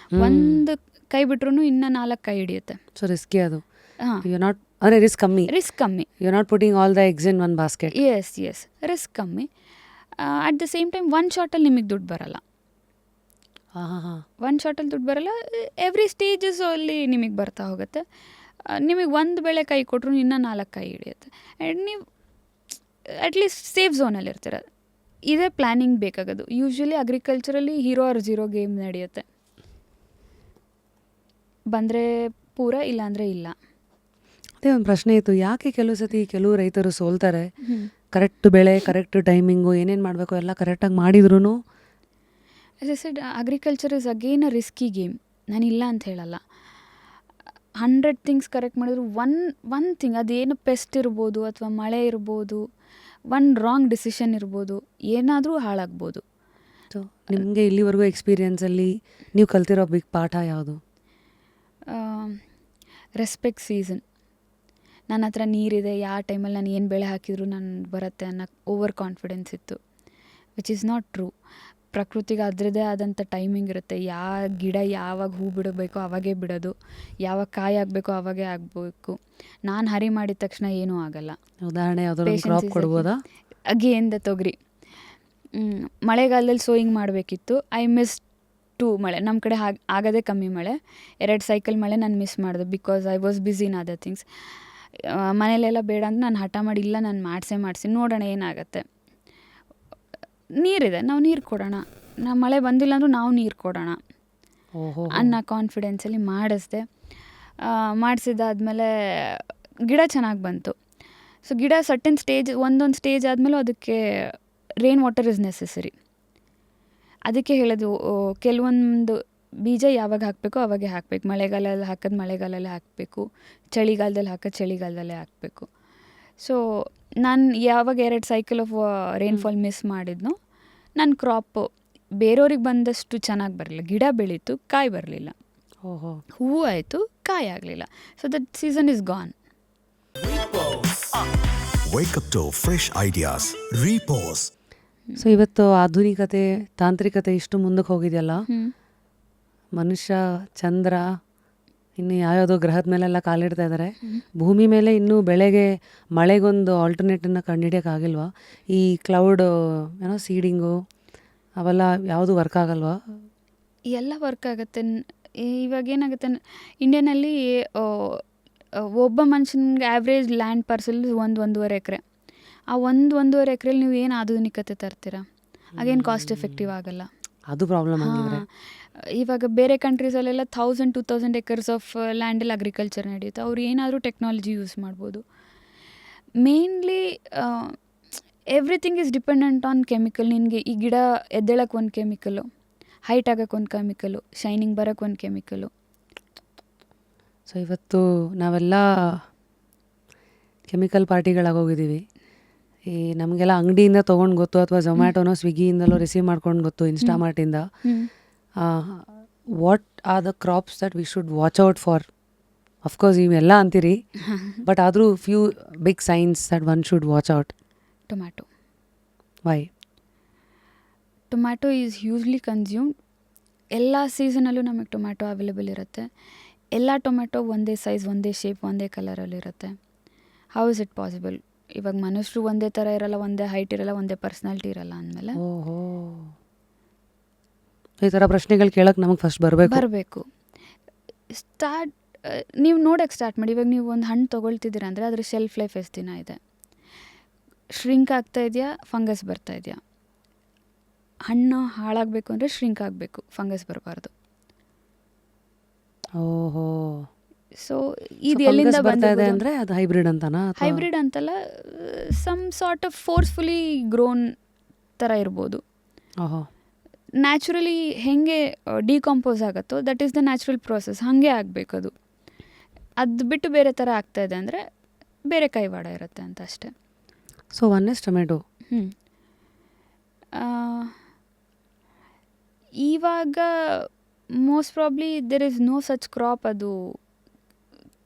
[SPEAKER 1] ಒಂದು ಕೈ ಬಿಟ್ರೂ ಇನ್ನು 4 ಕೈ ಹಿಡಿಯುತ್ತೆ.
[SPEAKER 2] ಸೊ ರಿಸ್ಕಿ ಅದು.
[SPEAKER 1] ಹಾಂ,
[SPEAKER 2] ಯು ನಾಟ್ ಅಂದರೆ ರಿಸ್ಕ್ ಕಮ್ಮಿ. You not putting all the eggs in one basket.
[SPEAKER 1] Yes risk ಕಮ್ಮಿ. ಅಟ್ ದ ಸೇಮ್ ಟೈಮ್ 1 ಶಾಟಲ್ಲಿ ನಿಮಗೆ ದುಡ್ಡು ಬರಲ್ಲ. 1 ಶಾಟಲ್ಲಿ ದುಡ್ಡು ಬರಲ್ಲ. ಎವ್ರಿ ಸ್ಟೇಜಸ್ ಅಲ್ಲಿ ನಿಮಗೆ ಬರ್ತಾ ಹೋಗುತ್ತೆ. ನಿಮಗೆ 1 ಬೆಳೆ ಕೈ ಕೊಟ್ಟರು ಇನ್ನೂ 4 ಕೈ ಹಿಡಿಯುತ್ತೆ. ಆ್ಯಂಡ್ ನೀವು ಅಟ್ಲೀಸ್ಟ್ ಸೇಫ್ ಝೋನಲ್ಲಿ ಇರ್ತೀರ. ಇದೇ ಪ್ಲ್ಯಾನಿಂಗ್ ಬೇಕಾಗೋದು. ಯೂಶ್ವಲಿ ಅಗ್ರಿಕಲ್ಚರಲ್ಲಿ ಹೀರೋ ಆರ್ ಝೀರೋ ಗೇಮ್ ನಡೆಯುತ್ತೆ. ಬಂದರೆ ಪೂರ, ಇಲ್ಲಾಂದರೆ ಇಲ್ಲ.
[SPEAKER 2] ಅದೇ ಒಂದು ಪ್ರಶ್ನೆ ಇತ್ತು, ಯಾಕೆ ಕೆಲವು ರೈತರು ಸೋಲ್ತಾರೆ? ಕರೆಕ್ಟ್ ಬೆಳೆ, ಕರೆಕ್ಟ್ ಟೈಮಿಂಗು, ಏನೇನು ಮಾಡಬೇಕು ಎಲ್ಲ ಕರೆಕ್ಟಾಗಿ ಮಾಡಿದ್ರು.
[SPEAKER 1] As I said, agriculture is again a risky game. ನಾನು ಇಲ್ಲ ಅಂತ ಹೇಳಲ್ಲ. 100 ಥಿಂಗ್ಸ್ ಕರೆಕ್ಟ್ ಮಾಡಿದ್ರು ಒನ್ ಥಿಂಗ್, ಅದೇನು ಪೆಸ್ಟ್ ಇರ್ಬೋದು ಅಥವಾ ಮಳೆ ಇರ್ಬೋದು, 1 ರಾಂಗ್ ಡಿಸಿಷನ್ ಇರ್ಬೋದು, ಏನಾದರೂ ಹಾಳಾಗ್ಬೋದು.
[SPEAKER 2] ಸೊ ನಿಮಗೆ ಇಲ್ಲಿವರೆಗೂ ಎಕ್ಸ್ಪೀರಿಯನ್ಸಲ್ಲಿ ನೀವು ಕಲ್ತಿರೋ ಬಿಗ್ ಪಾಠ ಯಾವುದು?
[SPEAKER 1] Respect season. ನನ್ನ ಹತ್ರ ನೀರಿದೆ, ಯಾವ ಟೈಮಲ್ಲಿ ನಾನು ಏನು ಬೆಳೆ ಹಾಕಿದ್ರು ನಾನು ಬರುತ್ತೆ ಅನ್ನೋ ಓವರ್ ಕಾನ್ಫಿಡೆನ್ಸ್ ಇತ್ತು, ವಿಚ್ ಈಸ್ ನಾಟ್ ಟ್ರೂ. ಪ್ರಕೃತಿಗೆ ಅದರದ್ದೇ ಆದಂಥ ಟೈಮಿಂಗ್ ಇರುತ್ತೆ. ಯಾವ ಗಿಡ ಯಾವಾಗ ಹೂ ಬಿಡಬೇಕೋ ಅವಾಗೇ ಬಿಡೋದು, ಯಾವಾಗ ಕಾಯಿ ಆಗಬೇಕೋ ಅವಾಗೇ ಆಗಬೇಕು. ನಾನು ಹರಿ ಮಾಡಿದ ತಕ್ಷಣ ಏನೂ ಆಗಲ್ಲ.
[SPEAKER 2] ಉದಾಹರಣೆ ಯಾವ್ದಾದ್ರು ಕ್ರಾಪ್ ಕೊಡ್ಬೋದಾ?
[SPEAKER 1] ಅಗೇನ್ ದ ತೊಗರಿ. ಮಳೆಗಾಲದಲ್ಲಿ ಸೋಯಿಂಗ್ ಮಾಡಬೇಕಿತ್ತು. ಐ ಮಿಸ್ 2 ಮಳೆ. ನಮ್ಮ ಕಡೆ ಆಗೋದೇ ಕಮ್ಮಿ ಮಳೆ. 2 ಸೈಕಲ್ ಮಳೆ ನಾನು ಮಿಸ್ ಮಾಡಿದೆ because I was busy in other things. ಮನೇಲೆಲ್ಲ ಬೇಡ ಅಂತ ನಾನು ಹಠ ಮಾಡಿ, ಇಲ್ಲ ನಾನು ಮಾಡಿಸಿ ನೋಡೋಣ ಏನಾಗುತ್ತೆ. ನೀರಿದೆ, ನಾವು ನೀರು ಕೊಡೋಣ. ಮಳೆ ಬಂದಿಲ್ಲ ಅಂದರೂ ನಾವು ನೀರು ಕೊಡೋಣ ಅನ್ನೋ ಕಾನ್ಫಿಡೆನ್ಸಲ್ಲಿ ಮಾಡಿಸಿದ್ದಾದ್ಮೇಲೆ ಗಿಡ ಚೆನ್ನಾಗಿ ಬಂತು. ಸೊ ಗಿಡ ಸರ್ಟನ್ ಸ್ಟೇಜ್, ಒಂದೊಂದು ಸ್ಟೇಜ್ ಆದಮೇಲೂ ಅದಕ್ಕೆ ರೈನ್ ವಾಟರ್ ಇಸ್ ನೆಸೆಸರಿ. ಅದಕ್ಕೆ ಹೇಳೋದು, ಕೆಲವೊಂದು ಬೀಜ ಯಾವಾಗ ಹಾಕಬೇಕೋ ಅವಾಗೇ ಹಾಕಬೇಕು. ಮಳೆಗಾಲದಲ್ಲಿ ಹಾಕೋದು ಮಳೆಗಾಲಲ್ಲೇ ಹಾಕಬೇಕು, ಚಳಿಗಾಲದಲ್ಲಿ ಹಾಕೋದು ಚಳಿಗಾಲದಲ್ಲೇ ಹಾಕಬೇಕು. ಸೊ ನಾನು ಯಾವಾಗ 2 ಸೈಕಲ್ ಆಫ್ ರೈನ್ಫಾಲ್ ಮಿಸ್ ಮಾಡಿದ್ನೋ, ನನ್ನ ಕ್ರಾಪ್ ಬೇರೆಯವ್ರಿಗೆ ಬಂದಷ್ಟು ಚೆನ್ನಾಗಿ ಬರಲಿಲ್ಲ. ಗಿಡ ಬೆಳೀತು, ಕಾಯಿ ಬರಲಿಲ್ಲ. ಹೂವು ಆಯಿತು, ಕಾಯಿ ಆಗಲಿಲ್ಲ. So that season is gone.
[SPEAKER 3] Wake up to fresh ideas. Repose.
[SPEAKER 2] So ಇವತ್ತು ಆಧುನಿಕತೆ, ತಾಂತ್ರಿಕತೆ ಇಷ್ಟು ಮುಂದಕ್ಕೆ ಹೋಗಿದೆಯಲ್ಲ, ಮನುಷ್ಯ ಚಂದ್ರ ಇನ್ನು ಯಾವ್ಯಾವುದೋ ಗ್ರಹದ ಮೇಲೆಲ್ಲ ಕಾಲಿಡ್ತಾ ಇದ್ದಾರೆ. ಭೂಮಿ ಮೇಲೆ ಇನ್ನೂ ಬೆಳೆಗೆ, ಮಳೆಗೊಂದು ಆಲ್ಟರ್ನೇಟನ್ನು ಕಂಡುಹಿಡಿಯೋಕ್ಕಾಗಿಲ್ವಾ? ಈ ಕ್ಲೌಡ್ ಏನೋ ಸೀಡಿಂಗು ಅವೆಲ್ಲ ಯಾವುದು ವರ್ಕ್ ಆಗಲ್ವಾ?
[SPEAKER 1] ಎಲ್ಲ ವರ್ಕ್ ಆಗುತ್ತೆ. ಇವಾಗ ಏನಾಗುತ್ತೆ, ಇಂಡಿಯಾನಲ್ಲಿ ಒಬ್ಬ ಮನುಷ್ಯನಿಗೆ ಆ್ಯಾವ್ರೇಜ್ ಲ್ಯಾಂಡ್ ಪಾರ್ಸಲ್ 1-1.5 ಎಕರೆ. ಆ 1-1.5 ಎಕರೆಲಿ ನೀವು ಏನು ಆಧುನಿಕತೆ ತರ್ತೀರಾ? ಆಗೇನು ಕಾಸ್ಟ್ ಎಫೆಕ್ಟಿವ್ ಆಗಲ್ಲ.
[SPEAKER 2] ಅದು ಪ್ರಾಬ್ಲಮ್ ಆಗಿದ್ರೆ.
[SPEAKER 1] ಇವಾಗ ಬೇರೆ ಕಂಟ್ರೀಸಲ್ಲೆಲ್ಲ 1000-2000 ಎಕರ್ಸ್ ಆಫ್ ಲ್ಯಾಂಡಲ್ಲಿ ಅಗ್ರಿಕಲ್ಚರ್ ನಡೆಯುತ್ತೆ. ಅವ್ರು ಏನಾದರೂ ಟೆಕ್ನಾಲಜಿ ಯೂಸ್ ಮಾಡ್ಬೋದು. Mainly everything is dependent on chemical. ನಿನಗೆ ಈ ಗಿಡ ಎದ್ದೇಳಕ್ಕೆ ಒಂದು ಕೆಮಿಕಲ್ಲು, ಹೈಟ್ ಆಗೋಕ್ಕೆ ಒಂದು ಕೆಮಿಕಲು, ಶೈನಿಂಗ್ ಬರೋಕ್ಕೆ ಒಂದು ಕೆಮಿಕಲು.
[SPEAKER 2] ಸೊ ಇವತ್ತು ನಾವೆಲ್ಲ ಕೆಮಿಕಲ್ ಪಾರ್ಟಿಗಳಾಗೋಗಿದ್ದೀವಿ. ಈ ನಮಗೆಲ್ಲ ಅಂಗಡಿಯಿಂದ ತೊಗೊಂಡು ಗೊತ್ತು, ಅಥವಾ ಝೊಮ್ಯಾಟೊನೋ ಸ್ವಿಗ್ಗಿಯಿಂದಲೋ ರಿಸೀವ್ ಮಾಡ್ಕೊಂಡು ಗೊತ್ತು, ಇನ್ಸ್ಟಾಮಾರ್ಟಿಂದ. What are the crops that we should watch out for? Of course ಇವೆಲ್ಲ ಅಂತೀರಿ, ಬಟ್ ಆದರೂ few big signs that one should watch out.
[SPEAKER 1] Tomato.
[SPEAKER 2] Why?
[SPEAKER 1] Tomato is hugely consumed. ಎಲ್ಲ ಸೀಸನಲ್ಲೂ ನಮಗೆ ಟೊಮ್ಯಾಟೊ ಅವೈಲೇಬಲ್ ಇರುತ್ತೆ. ಎಲ್ಲ ಟೊಮ್ಯಾಟೊ ಒಂದೇ ಸೈಜ್, ಒಂದೇ ಶೇಪ್, ಒಂದೇ ಕಲರಲ್ಲಿರುತ್ತೆ. How is it possible? ಇವಾಗ ಮನುಷ್ಯರು ಒಂದೇ ಥರ ಇರಲ್ಲ, ಒಂದೇ ಹೈಟ್ ಇರಲ್ಲ, ಒಂದೇ ಪರ್ಸ್ನಾಲಿಟಿ ಇರಲ್ಲ ಅಂದಮೇಲೆ
[SPEAKER 2] ಓಹೋ, ಈ ಥರ ಪ್ರಶ್ನೆಗಳು ಕೇಳಕ್ಕೆ ನಮಗೆ ಫಸ್ಟ್ ಬರಬೇಕು.
[SPEAKER 1] ನೀವು ನೋಡೋಕ್ಕೆ ಸ್ಟಾರ್ಟ್ ಮಾಡಿ. ಇವಾಗ ನೀವು ಒಂದು ಹಣ್ಣು ತೊಗೊಳ್ತಿದ್ದೀರಾ ಅಂದರೆ ಅದ್ರ ಶೆಲ್ಫ್ ಲೈಫ್ ಎಷ್ಟು ದಿನ ಇದೆ? ಶ್ರಿಂಕ್ ಆಗ್ತಾ ಇದೆಯಾ, ಫಂಗಸ್ ಬರ್ತಾ ಇದೆಯಾ? ಹಣ್ಣು ಹಾಳಾಗಬೇಕು ಅಂದರೆ ಶ್ರಿಂಕ್ ಆಗಬೇಕು, ಫಂಗಸ್ ಬರಬಾರ್ದು.
[SPEAKER 2] ಓಹೋ,
[SPEAKER 1] ಸೊ ಇದು ಎಲ್ಲಿಂದ
[SPEAKER 2] ಬರ್ತಾ ಇದೆ ಅಂದರೆ ಅದು ಹೈಬ್ರಿಡ್ ಅಂತನಾ?
[SPEAKER 1] ಹೈಬ್ರಿಡ್ ಅಂತಲ್ಲ, some sort of forcefully grown ಥರ ಇರ್ಬೋದು.
[SPEAKER 2] ಓಹೋ,
[SPEAKER 1] ನ್ಯಾಚುರಲಿ ಹೆಂಗೆ ಡಿಕಂಪೋಸ್ ಆಗುತ್ತೋ that is the natural process, ಹಾಗೆ ಆಗಬೇಕು. ಅದು ಬಿಟ್ಟು ಬೇರೆ ಥರ ಆಗ್ತಾಯಿದೆ ಅಂದರೆ ಬೇರೆ ಕೈವಾಡ ಇರುತ್ತೆ ಅಂತ ಅಷ್ಟೆ.
[SPEAKER 2] So one is tomato.
[SPEAKER 1] ಇವಾಗ most probably there is no such crop ಅದು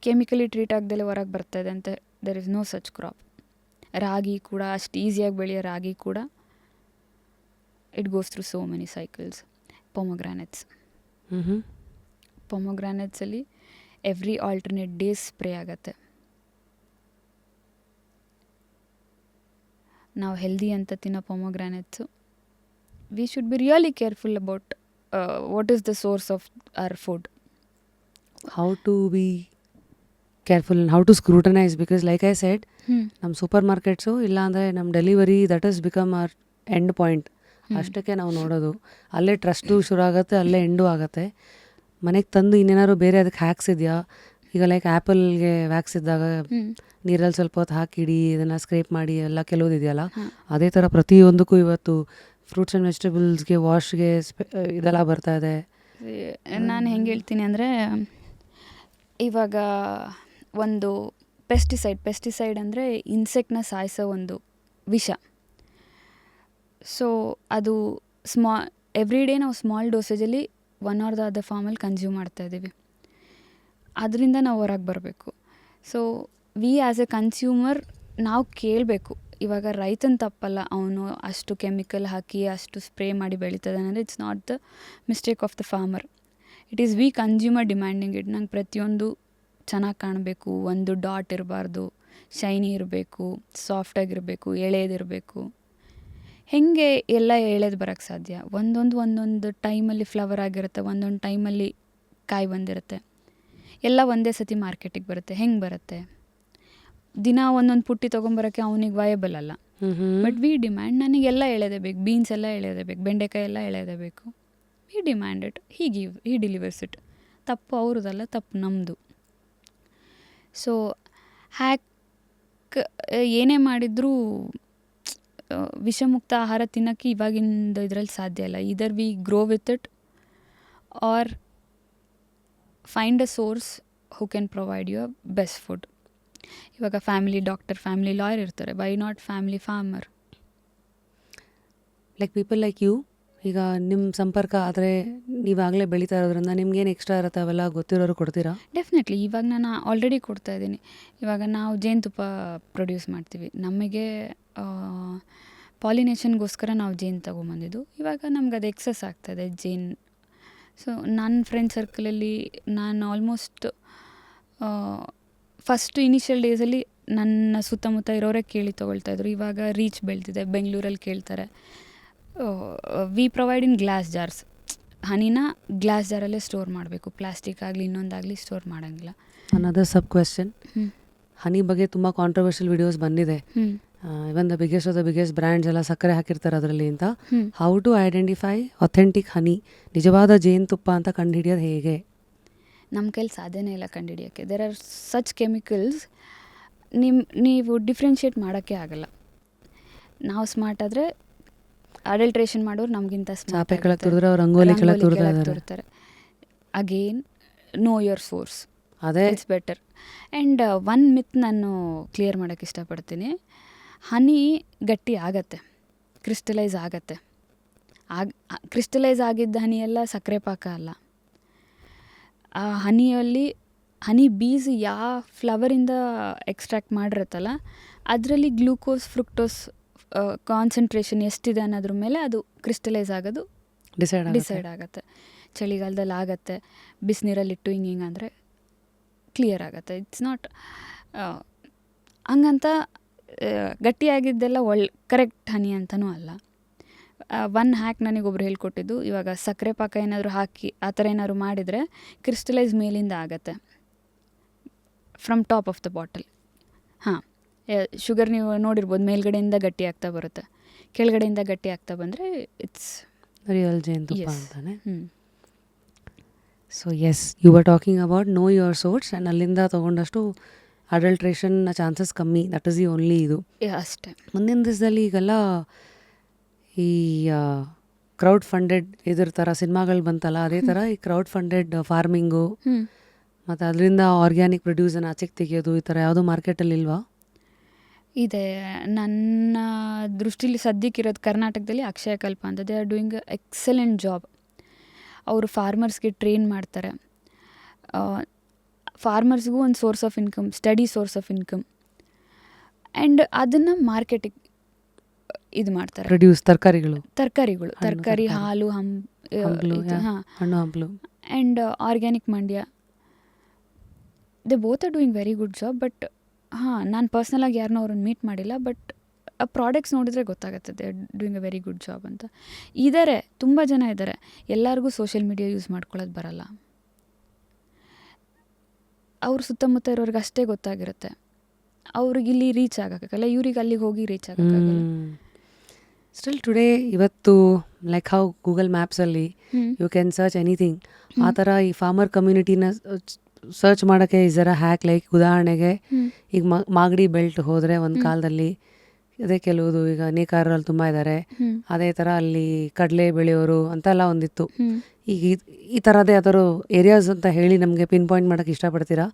[SPEAKER 1] ಕೆಮಿಕಲಿ ಟ್ರೀಟ್ ಆಗದಲ್ಲೇ ಹೊರಗೆ ಬರ್ತಾಯಿದೆ ಅಂತ. There is no such crop. ರಾಗಿ ಕೂಡ ಅಷ್ಟು ಈಸಿಯಾಗಿ ಬೆಳೆಯೋ ರಾಗಿ ಕೂಡ it goes through so many cycles. ಪೊಮೊಗ್ರಾನೆಟ್ಸಲ್ಲಿ ಎವ್ರಿ ಆಲ್ಟರ್ನೇಟ್ ಡೇಸ್ ಸ್ಪ್ರೇ ಆಗುತ್ತೆ. ನಾವು ಹೆಲ್ದಿ ಅಂತ ತಿನ್ನೋ pomegranates, we should be really careful about what is the source of our food.
[SPEAKER 2] How to be careful and how to scrutinise, because like I said, ನಮ್ಮ ಸೂಪರ್ ಮಾರ್ಕೆಟ್ಸು ಇಲ್ಲಾಂದರೆ ನಮ್ಮ delivery that is become our end point. ಅಷ್ಟಕ್ಕೆ ನಾವು ನೋಡೋದು, ಅಲ್ಲೇ ಟ್ರಸ್ಟು ಶುರು ಆಗುತ್ತೆ, ಅಲ್ಲೇ ಎಂಡು ಆಗುತ್ತೆ. ಮನೆಗೆ ತಂದು ಇನ್ನೇನಾದ್ರು ಬೇರೆ ಅದಕ್ಕೆ ಹ್ಯಾಕ್ಸಿದೆಯಾ? ಈಗ ಲೈಕ್ ಆ್ಯಪಲ್ಗೆ ವ್ಯಾಕ್ಸ್ ಇದ್ದಾಗ ನೀರಲ್ಲಿ ಸ್ವಲ್ಪ ಹೊತ್ತು ಹಾಕಿಡಿ, ಇದನ್ನು ಸ್ಕ್ರೇಪ್ ಮಾಡಿ ಎಲ್ಲ ಕೆಲವುದಿದೆಯಲ್ಲ, ಅದೇ ಥರ ಪ್ರತಿಯೊಂದಕ್ಕೂ ಇವತ್ತು ಫ್ರೂಟ್ಸ್ ಆ್ಯಂಡ್ ವೆಜಿಟೇಬಲ್ಸ್ಗೆ, ವಾಶ್ಗೆ ಇದೆಲ್ಲ ಬರ್ತಾ ಇದೆ.
[SPEAKER 1] ನಾನು ಹೆಂಗೆ ಹೇಳ್ತೀನಿ ಅಂದರೆ, ಇವಾಗ ಒಂದು ಪೆಸ್ಟಿಸೈಡ್ ಅಂದರೆ ಇನ್ಸೆಕ್ಟ್ನ ಸಾಯಿಸೋ ಒಂದು ವಿಷ. ಸೊ ಅದು ಎವ್ರಿ ಡೇ ನಾವು ಸ್ಮಾಲ್ ಡೋಸೇಜಲ್ಲಿ ಒನ್ ಆರ್ ದ ಅದರ್ ಫಾರ್ಮಲ್ಲಿ ಕನ್ಸ್ಯೂಮ್ ಮಾಡ್ತಾಯಿದ್ದೀವಿ. ಅದರಿಂದ ನಾವು ಹೊರಗೆ ಬರಬೇಕು. So we as a consumer ನಾವು ಕೇಳಬೇಕು. ಇವಾಗ ರೈತನ ತಪ್ಪಲ್ಲ, ಅವನು ಅಷ್ಟು ಕೆಮಿಕಲ್ ಹಾಕಿ ಅಷ್ಟು ಸ್ಪ್ರೇ ಮಾಡಿ ಬೆಳೀತದೆ ಅಂದರೆ it's not the mistake of the farmer. It is we consumer demanding it. ನಂಗೆ ಪ್ರತಿಯೊಂದು ಚೆನ್ನಾಗಿ ಕಾಣಬೇಕು, ಒಂದು ಡಾಟ್ ಇರಬಾರ್ದು, ಶೈನಿ ಇರಬೇಕು, ಸಾಫ್ಟಾಗಿರಬೇಕು, ಎಳೆದಿರಬೇಕು. ಹೇಗೆ ಎಲ್ಲ ಎಳೆದು ಬರೋಕ್ಕೆ ಸಾಧ್ಯ? ಒಂದೊಂದು ಟೈಮಲ್ಲಿ ಫ್ಲವರ್ ಆಗಿರುತ್ತೆ, ಒಂದೊಂದು ಟೈಮಲ್ಲಿ ಕಾಯಿ ಬಂದಿರುತ್ತೆ. ಎಲ್ಲ ಒಂದೇ ಸತಿ ಮಾರ್ಕೆಟಿಗೆ ಬರುತ್ತೆ. ಹೆಂಗೆ ಬರುತ್ತೆ? ದಿನ ಒಂದೊಂದು ಪುಟ್ಟಿ ತೊಗೊಂಬರೋಕ್ಕೆ ಅವನಿಗೆ ವಯಬಲ್ ಅಲ್ಲ. ಬಟ್ ವಿ ಡಿಮ್ಯಾಂಡ್, ನನಗೆಲ್ಲ ಎಳೆದೇ ಬೇಕು, ಬೀನ್ಸ್ ಎಲ್ಲ ಎಳೆದೇ ಬೇಕು, ಬೆಂಡೆಕಾಯಿ ಎಲ್ಲ ಎಳೆದೇ ಬೇಕು. We demand it, he delivers it. ತಪ್ಪು ಅವ್ರದ್ದಲ್ಲ, ತಪ್ಪು ನಮ್ಮದು. ಸೊ ಏನೇ ಮಾಡಿದರೂ ವಿಷಮುಕ್ತ ಆಹಾರ ತಿನ್ನೋಕ್ಕೆ ಇವಾಗಿಂದ ಇದರಲ್ಲಿ ಸಾಧ್ಯ ಇಲ್ಲ. ಇದರ್ we grow with it or find a source who can provide your best food. ಇವಾಗ ಫ್ಯಾಮಿಲಿ ಡಾಕ್ಟರ್, ಫ್ಯಾಮಿಲಿ ಲಾಯರ್ ಇರ್ತಾರೆ, why not family farmer?
[SPEAKER 2] Like people like you, ಈಗ ನಿಮ್ಮ ಸಂಪರ್ಕ ಆದರೆ ನೀವಾಗಲೇ ಬೆಳೀತಾ ಇರೋದ್ರಿಂದ ನಿಮ್ಗೇನು ಎಕ್ಸ್ಟ್ರಾ ಇರುತ್ತೆ ಅವೆಲ್ಲ ಗೊತ್ತಿರೋರು ಕೊಡ್ತೀರಾ?
[SPEAKER 1] ಡೆಫಿನೆಟ್ಲಿ. ಇವಾಗ ನಾನು ಆಲ್ರೆಡಿ ಕೊಡ್ತಾಯಿದ್ದೀನಿ. ಇವಾಗ ನಾವು ಜೇನುತುಪ್ಪ ಪ್ರೊಡ್ಯೂಸ್ ಮಾಡ್ತೀವಿ. ನಮಗೆ ಪಾಲಿನೇಷನ್ಗೋಸ್ಕರ ನಾವು ಜೇನು ತೊಗೊಂಬಂದಿದ್ದು. ಇವಾಗ ನಮ್ಗೆ ಅದು ಎಕ್ಸಸ್ ಆಗ್ತಾಯಿದೆ ಜೇನು. ಸೊ ನನ್ನ ಫ್ರೆಂಡ್ ಸರ್ಕಲಲ್ಲಿ ನಾನು ಆಲ್ಮೋಸ್ಟ್ ಫಸ್ಟ್ ಇನಿಷಿಯಲ್ ಡೇಸಲ್ಲಿ ನನ್ನ ಸುತ್ತಮುತ್ತ ಇರೋರೇ ಕೇಳಿ ತೊಗೊಳ್ತಾಯಿದ್ರು. ಇವಾಗ ರೀಚ್ ಬೆಳೆದಿದೆ, ಬೆಂಗಳೂರಲ್ಲಿ ಕೇಳ್ತಾರೆ. We provide in glass jars. ಹನಿನ ಗ್ಲಾಸ್ ಜಾರಲ್ಲೇ ಸ್ಟೋರ್ ಮಾಡಬೇಕು, ಪ್ಲಾಸ್ಟಿಕ್ ಆಗಲಿ ಇನ್ನೊಂದಾಗಲಿ ಸ್ಟೋರ್ ಮಾಡೋಂಗಿಲ್ಲ.
[SPEAKER 2] ಅನದರ್ ಸಬ್ ಕ್ವೆಶ್ಚನ್, ಹನಿ ಬಗ್ಗೆ ತುಂಬ ಕಾಂಟ್ರವರ್ಷಿಯಲ್ ವಿಡಿಯೋಸ್ ಬಂದಿದೆ. ಇವನ್ ದ ಬಿಗ್ಗೆಸ್ಟ್ ಬ್ರ್ಯಾಂಡ್ಸ್ ಎಲ್ಲ ಸಕ್ಕರೆ ಹಾಕಿರ್ತಾರೆ ಅದರಲ್ಲಿ ಅಂತ. ಹೌ ಟು ಐಡೆಂಟಿಫೈ ಅಥೆಂಟಿಕ್ ಹನಿ, ನಿಜವಾದ ಜೇನುತುಪ್ಪ ಅಂತ ಕಂಡುಹಿಡಿಯೋದು ಹೇಗೆ?
[SPEAKER 1] ನಮ್ಮ ಕೈಲಿ ಸಾಧ್ಯನೇ ಇಲ್ಲ ಕಂಡುಹಿಡಿಯೋಕ್ಕೆ. ದೇರ್ ಆರ್ ಸಚ್ ಕೆಮಿಕಲ್ಸ್, ನೀವು ಡಿಫ್ರೆನ್ಷಿಯೇಟ್ ಮಾಡೋಕ್ಕೆ ಆಗಲ್ಲ. ನಾವು ಸ್ಮಾರ್ಟ್ ಆದರೆ ಅಡಲ್ಟ್ರೇಷನ್ ಮಾಡೋರು ನಮಗಿಂತ
[SPEAKER 2] ಚಾಪೆ ಕೆಳಗೆ ತುರಿದ್ರೆ ಅವ್ರು ರಂಗೋಲಿ ಕೆಳಗೆ ತುರ್ತಾ ಇದ್ದಾರೆ.
[SPEAKER 1] ತುರ್ತಾರೆ. ಅಗೇನ್ ನೋ ಯೋರ್ ಸೋರ್ಸ್,
[SPEAKER 2] ಅದೇ
[SPEAKER 1] ಇಟ್ಸ್ ಬೆಟರ್. ಆ್ಯಂಡ್ ಒನ್ ಮಿತ್ ನಾನು ಕ್ಲಿಯರ್ ಮಾಡೋಕ್ಕೆ ಇಷ್ಟಪಡ್ತೀನಿ. ಹನಿ ಗಟ್ಟಿ ಆಗತ್ತೆ, ಕ್ರಿಸ್ಟಲೈಸ್ ಆಗತ್ತೆ. ಕ್ರಿಸ್ಟಲೈಸ್ ಆಗಿದ್ದ ಹನಿಯೆಲ್ಲ ಸಕ್ಕರೆ ಪಾಕ ಅಲ್ಲ. ಆ ಹನಿಯಲ್ಲಿ ಹನಿ ಬೀಸ್ ಯಾವ ಫ್ಲವರಿಂದ ಎಕ್ಸ್ಟ್ರಾಕ್ಟ್ ಮಾಡಿರುತ್ತಲ್ಲ ಅದರಲ್ಲಿ ಗ್ಲೂಕೋಸ್ ಫ್ರುಕ್ಟೋಸ್ ಕಾನ್ಸಂಟ್ರೇಷನ್ ಎಷ್ಟಿದೆ ಅನ್ನೋದ್ರ ಮೇಲೆ ಅದು ಕ್ರಿಸ್ಟಲೈಸ್ ಆಗೋದು ಡಿಸೈಡ್ ಆಗುತ್ತೆ. ಚಳಿಗಾಲದಲ್ಲಿ ಆಗತ್ತೆ, ಬಿಸಿನೀರಲ್ಲಿಟ್ಟು ಹಿಂಗೆ ಅಂದರೆ ಕ್ಲಿಯರ್ ಆಗುತ್ತೆ. ಇಟ್ಸ್ ನಾಟ್ ಹಂಗಂತ ಗಟ್ಟಿಯಾಗಿದ್ದೆಲ್ಲ ಕರೆಕ್ಟ್ ಹನಿ ಅಂತನೂ ಅಲ್ಲ. ಒನ್ ಹ್ಯಾಕ್ ನನಗೊಬ್ರು ಹೇಳ್ಕೊಟ್ಟಿದ್ದು, ಇವಾಗ ಸಕ್ಕರೆ ಪಾಕ ಏನಾದರೂ ಹಾಕಿ ಆ ಥರ ಏನಾದ್ರು ಮಾಡಿದರೆ ಕ್ರಿಸ್ಟಲೈಸ್ ಮೇಲಿಂದ ಆಗತ್ತೆ, from top of the bottle. ಹಾಂ, ಶುಗರ್ ನೀವು ನೋಡಿರ್ಬೋದು, ಮೇಲ್ಗಡೆಯಿಂದ ಗಟ್ಟಿ ಆಗ್ತಾ ಬರುತ್ತೆ, ಕೆಳಗಡೆಯಿಂದ ಗಟ್ಟಿ ಆಗ್ತಾ ಬಂದರೆ ಇಟ್ಸ್
[SPEAKER 2] ರಿಯಲ್ ಜೇನುತುಪ್ಪ ಅಂತಾನೆ.
[SPEAKER 1] ಹ್ಞೂ.
[SPEAKER 2] So yes, you are talking about know your source and ಅಲ್ಲಿಂದ ತೊಗೊಂಡಷ್ಟು ಅಡಲ್ಟ್ರೇಷನ್ನ ಚಾನ್ಸಸ್ ಕಮ್ಮಿ. ದಟ್ ಈಸ್ ದಿ ಓನ್ಲಿ ಇದು.
[SPEAKER 1] ಅಷ್ಟೇ.
[SPEAKER 2] ಮುಂದಿನ ದಿವಸದಲ್ಲಿ ಈಗೆಲ್ಲ ಈ ಕ್ರೌಡ್ ಫಂಡೆಡ್ ಇದ್ರ ಥರ ಸಿನಿಮಾಗಳು ಬಂತಲ್ಲ, ಅದೇ ಥರ ಈ ಕ್ರೌಡ್ ಫಂಡೆಡ್ ಫಾರ್ಮಿಂಗು ಮತ್ತು ಅದರಿಂದ ಆರ್ಗ್ಯಾನಿಕ್ ಪ್ರೊಡ್ಯೂಸನ್ನು ಆಚೆಗೆ ತೆಗೆಯೋದು, ಈ ಥರ ಯಾವುದೂ ಮಾರ್ಕೆಟಲ್ಲಿ ಇಲ್ವಾ?
[SPEAKER 1] ಇದೆ. ನನ್ನ ದೃಷ್ಟಿಲಿ ಸದ್ಯಕ್ಕಿರೋದು ಕರ್ನಾಟಕದಲ್ಲಿ ಅಕ್ಷಯಕಲ್ಪ ಅಂತ. They are doing excellent job. ಅವರು ಫಾರ್ಮರ್ಸ್ಗೆ ಟ್ರೈನ್ ಮಾಡ್ತಾರೆ. ಫಾರ್ಮರ್ಸ್ಗೂ ಒಂದು source of income, study source of income. And ಅದನ್ನು ಮಾರ್ಕೆಟಿಗೆ ಇದು ಮಾಡ್ತಾರೆ.
[SPEAKER 2] ಪ್ರೊಡ್ಯೂಸ್ ತರಕಾರಿ,
[SPEAKER 1] ಹಾಲು,
[SPEAKER 2] ಹಣ್ಣು ಹಂಪಲು
[SPEAKER 1] and organic Mandya. They both are doing very good job. But ನಾನು ಪರ್ಸ್ನಲಾಗಿ ಯಾರನ್ನೂ ಅವ್ರನ್ನ ಮೀಟ್ ಮಾಡಿಲ್ಲ. ಬಟ್ ಆ ಪ್ರಾಡಕ್ಟ್ಸ್ ನೋಡಿದ್ರೆ ಗೊತ್ತಾಗುತ್ತೆ they are doing a very good job ಅಂತ. ಇದ್ದಾರೆ, ತುಂಬ ಜನ ಇದ್ದಾರೆ. ಎಲ್ಲರಿಗೂ ಸೋಷಿಯಲ್ ಮೀಡಿಯಾ ಯೂಸ್ ಮಾಡ್ಕೊಳ್ಳೋದು ಬರಲ್ಲ. ಅವ್ರ ಸುತ್ತಮುತ್ತ ಇರೋರಿಗೆ ಅಷ್ಟೇ ಗೊತ್ತಾಗಿರುತ್ತೆ. ಅವ್ರಿಗೆ ಇಲ್ಲಿ ರೀಚ್ ಆಗೋಕ್ಕಾಗಲ್ಲ, ಇವ್ರಿಗೆ ಅಲ್ಲಿಗೆ ಹೋಗಿ ರೀಚ್ ಆಗೋಕ್ಕಾಗಲ್ಲ.
[SPEAKER 2] ಸ್ಟಿಲ್ ಟುಡೇ ಇವತ್ತು ಲೈಕ್ ಹೌ ಗೂಗಲ್ ಮ್ಯಾಪ್ಸಲ್ಲಿ ಯು ಕ್ಯಾನ್ ಸರ್ಚ್ ಎನಿಥಿಂಗ್, ಆ ಥರ ಈ ಫಾರ್ಮರ್ ಕಮ್ಯುನಿಟಿನ ಸರ್ಚ್ ಮಾಡೋಕ್ಕೆ ಇಸ್ ಹ್ಯಾಕ್. ಲೈಕ್ ಉದಾಹರಣೆಗೆ ಈಗ ಮಾಗಡಿ ಬೆಲ್ಟ್ ಹೋದರೆ ಒಂದು ಕಾಲದಲ್ಲಿ ಅದೇ ಕೆಲವುದು, ಈಗ ನೇಕಾರರಲ್ಲಿ ತುಂಬ ಇದ್ದಾರೆ, ಅದೇ ಥರ ಅಲ್ಲಿ ಕಡಲೆ ಬೆಳೆಯೋರು ಅಂತೆಲ್ಲ ಒಂದಿತ್ತು. ಈಗ ಈ ಥರದೇ ಯಾವ್ದಾದ್ರು ಏರಿಯಾಸ್ ಅಂತ ಹೇಳಿ ನಮಗೆ ಪಿನ್ ಪಾಯಿಂಟ್ ಮಾಡೋಕ್ಕೆ ಇಷ್ಟಪಡ್ತೀರಾ?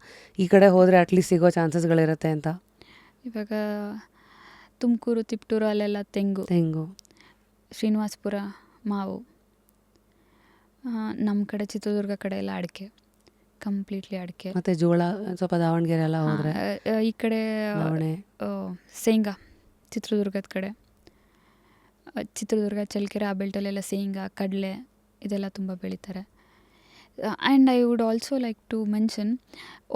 [SPEAKER 2] ಈ ಕಡೆ ಹೋದರೆ ಅಟ್ಲೀಸ್ಟ್ ಸಿಗೋ ಚಾನ್ಸಸ್ಗಳಿರುತ್ತೆ ಅಂತ.
[SPEAKER 1] ಇವಾಗ ತುಮಕೂರು, ತಿಪ್ಟೂರು ಅಲ್ಲೆಲ್ಲ ತೆಂಗು, ಶ್ರೀನಿವಾಸಪುರ ಮಾವು. ನಮ್ಮ ಕಡೆ ಚಿತ್ರದುರ್ಗ ಕಡೆ ಎಲ್ಲ ಅಡಿಕೆ, ಕಂಪ್ಲೀಟ್ಲಿ ಅಡಿಕೆ.
[SPEAKER 2] ಮತ್ತು ಜೋಳ ಸ್ವಲ್ಪ ದಾವಣಗೆರೆ ಎಲ್ಲ ಹೋದರೆ,
[SPEAKER 1] ಈ ಕಡೆ ಶೇಂಗಾ, ಚಿತ್ರದುರ್ಗದ ಕಡೆ ಚಿತ್ರದುರ್ಗ, ಚಳ್ಳಕೆರೆ ಆ ಬೆಲ್ಟಲ್ಲೆಲ್ಲ ಶೇಂಗಾ, ಕಡಲೆ ಇದೆಲ್ಲ ತುಂಬ ಬೆಳೀತಾರೆ. And I would also like to mention,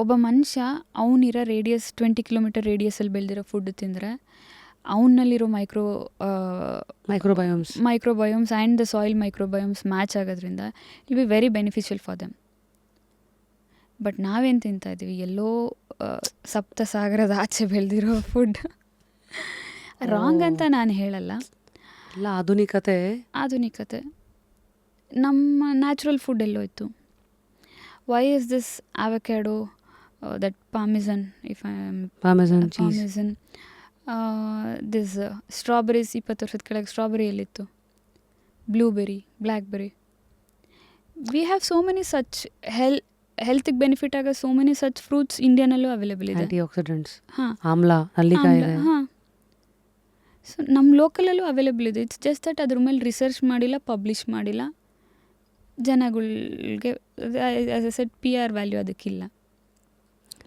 [SPEAKER 1] ಒಬ್ಬ ಮನುಷ್ಯ ಅವನಿರೋ ರೇಡಿಯಸ್ 20 ಕಿಲೋಮೀಟರ್ ರೇಡಿಯಸಲ್ಲಿ ಬೆಳೆದಿರೋ ಫುಡ್ ತಿಂದರೆ ಅವನಲ್ಲಿರೋ ಮೈಕ್ರೋಬಯೋಮ್ಸ್ ಆ್ಯಂಡ್ ದ ಸಾಯಿಲ್ ಮೈಕ್ರೋಬಯೋಮ್ಸ್ ಮ್ಯಾಚ್ ಆಗೋದ್ರಿಂದ it be very beneficial for them. But ನಾವೇನು ತಿಂತಾ ಇದ್ದೀವಿ? ಎಲ್ಲೋ ಸಪ್ತ ಸಾಗರದ ಆಚೆ ಬೆಳೆದಿರೋ ಫುಡ್. ರಾಂಗ್ ಅಂತ ನಾನು ಹೇಳಲ್ಲ,
[SPEAKER 2] ಎಲ್ಲ ಆಧುನಿಕತೆ.
[SPEAKER 1] ನಮ್ಮ ನ್ಯಾಚುರಲ್ ಫುಡ್ ಎಲ್ಲೋಯ್ತು? Why is this avocado, that parmesan, parmesan, this strawberries, 20 ವರ್ಷದ ಕೆಳಗೆ ಸ್ಟ್ರಾಬೆರಿ ಎಲ್ಲಿತ್ತು? Blueberry, blackberry. We have so many such ಹೆಲ್ತಿಗೆ ಬೆನಿಫಿಟ್ ಆಗೋ ಸೋ ಮೆನಿ ಸಚ್ ಫ್ರೂಟ್ಸ್ ಇಂಡಿಯಾನಲ್ಲೂ ಅವೈಲೇಬಲ್ ಇದೆ.
[SPEAKER 2] ಆಂಟಿಆಕ್ಸಿಡೆಂಟ್ಸ್, ಆಮ್ಲ, ನಲ್ಲಿಕಾಯಿ ಇದೆ.
[SPEAKER 1] ಹಾಂ, ಸೊ ನಮ್ಮ ಲೋಕಲಲ್ಲೂ ಅವೈಲೇಬಲ್ ಇದೆ. ಇಟ್ಸ್ ಜಸ್ಟ್ ದಟ್ ಅದ್ರ ಮೇಲೆ ರಿಸರ್ಚ್ ಮಾಡಿಲ್ಲ, ಪಬ್ಲಿಷ್ ಮಾಡಿಲ್ಲ. ಜನಗಳಿಗೆ as a set PR value ಅದಕ್ಕಿಲ್ಲ.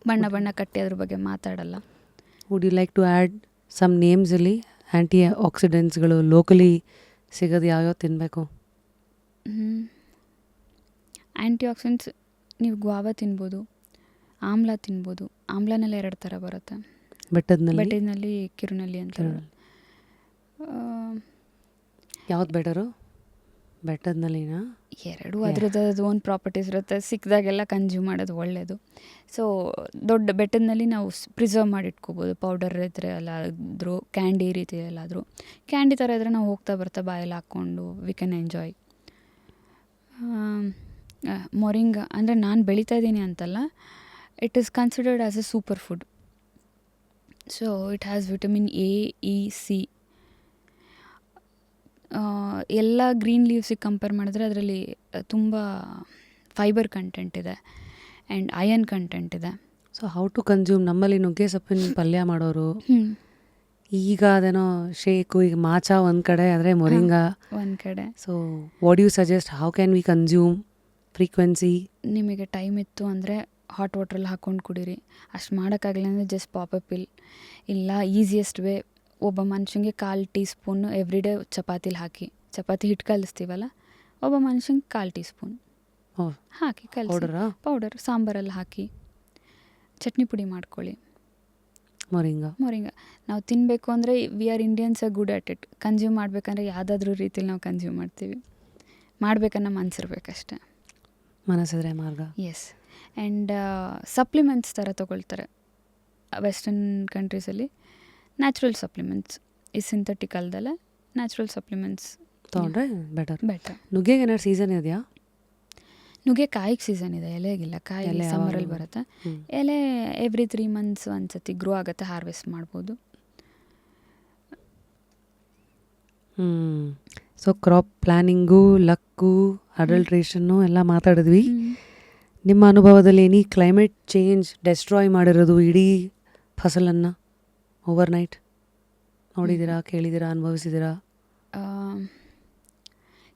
[SPEAKER 1] ಬಣ್ಣ ಕಟ್ಟಿ ಅದ್ರ ಬಗ್ಗೆ ಮಾತಾಡಲ್ಲ.
[SPEAKER 2] Would you like to add some ನೇಮ್ಸಲ್ಲಿ ಆ್ಯಂಟಿ ಆಕ್ಸಿಡೆಂಟ್ಸ್ಗಳು ಲೋಕಲಿ ಸಿಗೋದು ಯಾವ್ಯಾವ ತಿನ್ನಬೇಕು?
[SPEAKER 1] ಆ್ಯಂಟಿ ಆಕ್ಸಿಡೆಂಟ್ಸ್ ನೀವು ಗ್ವಾವ ತಿನ್ಬೋದು, ಆಮ್ಲ ತಿನ್ಬೋದು. ಆಮ್ಲನಲ್ಲಿ 2 ಥರ ಬರುತ್ತೆ, ಬೆಟ್ಟದಲ್ಲಿ, ಕಿರುನಲ್ಲಿ ಅಂತ.
[SPEAKER 2] ಯಾವ್ದು ಬೆಟರು? ಬೆಟ್ಟದಲ್ಲಿನ
[SPEAKER 1] ಎರಡು ಅದ್ರದ್ದು ಒಂದು ಪ್ರಾಪರ್ಟೀಸ್ ಇರುತ್ತೆ. ಸಿಕ್ಕಿದಾಗೆಲ್ಲ ಕನ್ಸ್ಯೂಮ್ ಮಾಡೋದು ಒಳ್ಳೆಯದು. ಸೊ ದೊಡ್ಡ ಬೆಟ್ಟದಲ್ಲಿ ನಾವು ಪ್ರಿಸರ್ವ್ ಮಾಡಿ ಇಟ್ಕೋಬೋದು. ಪೌಡರ್ ಇದ್ದರೆ ಎಲ್ಲಾದರೂ, ಕ್ಯಾಂಡಿ ರೀತಿ ಎಲ್ಲಾದರೂ. ಕ್ಯಾಂಡಿ ಥರ ಇದ್ದರೆ ನಾವು ಹೋಗ್ತಾ ಬರ್ತಾ ಬಾಯಲ್ಲಿ ಹಾಕ್ಕೊಂಡು ವಿ ಕ್ಯಾನ್ ಎಂಜಾಯ್. ಮೊರಿಂಗಾ ಅಂದರೆ ನಾನು ಬೆಳೀತಾ ಇದ್ದೀನಿ ಅಂತಲ್ಲ, it is considered as a super food. So it has vitamin A, E, C. ಎಲ್ಲ ಗ್ರೀನ್ ಲೀವ್ಸಿಗೆ ಕಂಪೇರ್ ಮಾಡಿದ್ರೆ ಅದರಲ್ಲಿ ತುಂಬ ಫೈಬರ್ ಕಂಟೆಂಟ್ ಇದೆ ಆ್ಯಂಡ್ ಅಯನ್ ಕಂಟೆಂಟ್ ಇದೆ.
[SPEAKER 2] So how to consume? ನಮ್ಮಲ್ಲಿ ನುಗ್ಗೆ ಸೊಪ್ಪಿನ ಪಲ್ಯ ಮಾಡೋರು, ಈಗ ಅದೇನೋ ಶೇಕು, ಈಗ ಮಾಚಾ ಒಂದು ಕಡೆ ಆದರೆ ಮೊರಿಂಗಾ
[SPEAKER 1] ಒಂದು ಕಡೆ.
[SPEAKER 2] So what you suggest, how can we consume, frequency?
[SPEAKER 1] ನಿಮಗೆ ಟೈಮ್ ಇತ್ತು ಅಂದರೆ ಹಾಟ್ ವಾಟ್ರಲ್ಲಿ ಹಾಕ್ಕೊಂಡು ಕುಡೀರಿ. ಅಷ್ಟು ಮಾಡೋಕ್ಕಾಗಲಿಲ್ಲ ಅಂದರೆ ಜಸ್ಟ್ ಪಾಪಪ್ ಪಿಲ್. ಇಲ್ಲ ಈಸಿಯೆಸ್ಟ್ ವೇ, ಒಬ್ಬ ಮನುಷ್ಯಂಗೆ 1/4 ಟೀ ಸ್ಪೂನು ಎವ್ರಿ ಡೇ ಚಪಾತಿಲಿ ಹಾಕಿ, ಚಪಾತಿ ಹಿಟ್ಟು ಕಲಿಸ್ತೀವಲ್ಲ, ಒಬ್ಬ ಮನುಷ್ಯಂಗೆ 1/4 ಟೀ ಸ್ಪೂನ್ ಹಾಕಿ ಕಲಿಸಿ, ಪೌಡರ್ ಸಾಂಬಾರಲ್ಲಿ ಹಾಕಿ ಚಟ್ನಿ ಪುಡಿ ಮಾಡ್ಕೊಳ್ಳಿ. ಮೊರಿಂಗ ನಾವು ತಿನ್ನಬೇಕು ಅಂದರೆ we are Indians are good at it. Consume ಮಾಡಬೇಕಂದ್ರೆ ಯಾವುದಾದ್ರೂ ರೀತಿಲಿ ನಾವು ಕನ್ಸ್ಯೂಮ್ ಮಾಡ್ತೀವಿ. ಮಾಡಬೇಕನ್ನೋ ಮನಸ್ಸಿರ್ಬೇಕಷ್ಟೆ,
[SPEAKER 2] ಮನಸ್ಸಿದ್ರೆ ಮಾರ್ಗ.
[SPEAKER 1] ಎಸ್. ಆ್ಯಂಡ್ ಸಪ್ಲಿಮೆಂಟ್ಸ್ ಥರ ತೊಗೊಳ್ತಾರೆ ವೆಸ್ಟರ್ನ್ ಕಂಟ್ರೀಸಲ್ಲಿ. ನ್ಯಾಚುರಲ್ ಸಪ್ಲಿಮೆಂಟ್ಸ್, ಈ ಸಿಂಥೆಟಿಕ್ ಅಲ್ದಲ್ಲ ನ್ಯಾಚುರಲ್ ಸಪ್ಲಿಮೆಂಟ್ಸ್
[SPEAKER 2] ತೊಗೊಂಡ್ರೆ ಬೆಟರ್.
[SPEAKER 1] ಬೆಟರ್.
[SPEAKER 2] ನುಗ್ಗೆಗೆ ಏನಾದ್ರು ಸೀಸನ್ ಇದೆಯಾ?
[SPEAKER 1] ನುಗ್ಗೆ ಕಾಯಿಗೆ ಸೀಸನ್ ಇದೆ, ಎಲೆಗಿಲ್ಲ. ಕಾಯಿ ಸಮ್ಮರಲ್ಲಿ ಬರುತ್ತೆ. ಎಲೆ ಎವ್ರಿ 3 ಮಂತ್ಸ್ ಒಂದ್ಸತಿ ಗ್ರೋ ಆಗುತ್ತೆ, ಹಾರ್ವೆಸ್ಟ್ ಮಾಡ್ಬೋದು.
[SPEAKER 2] ಸೊ ಕ್ರಾಪ್ ಪ್ಲ್ಯಾನಿಂಗು, ಲಕ್ಕು, ಅಡಲ್ಟ್ರೇಷನ್ನು ಎಲ್ಲ ಮಾತಾಡಿದ್ವಿ. ನಿಮ್ಮ ಅನುಭವದಲ್ಲಿ ಎನಿ ಕ್ಲೈಮೇಟ್ ಚೇಂಜ್ ಡೆಸ್ಟ್ರಾಯ್ ಮಾಡಿರೋದು ಇಡೀ ಫಸಲನ್ನು ಓವರ್ನೈಟ್ ನೋಡಿದ್ದೀರಾ, ಕೇಳಿದ್ದೀರಾ, ಅನುಭವಿಸಿದ್ದೀರಾ?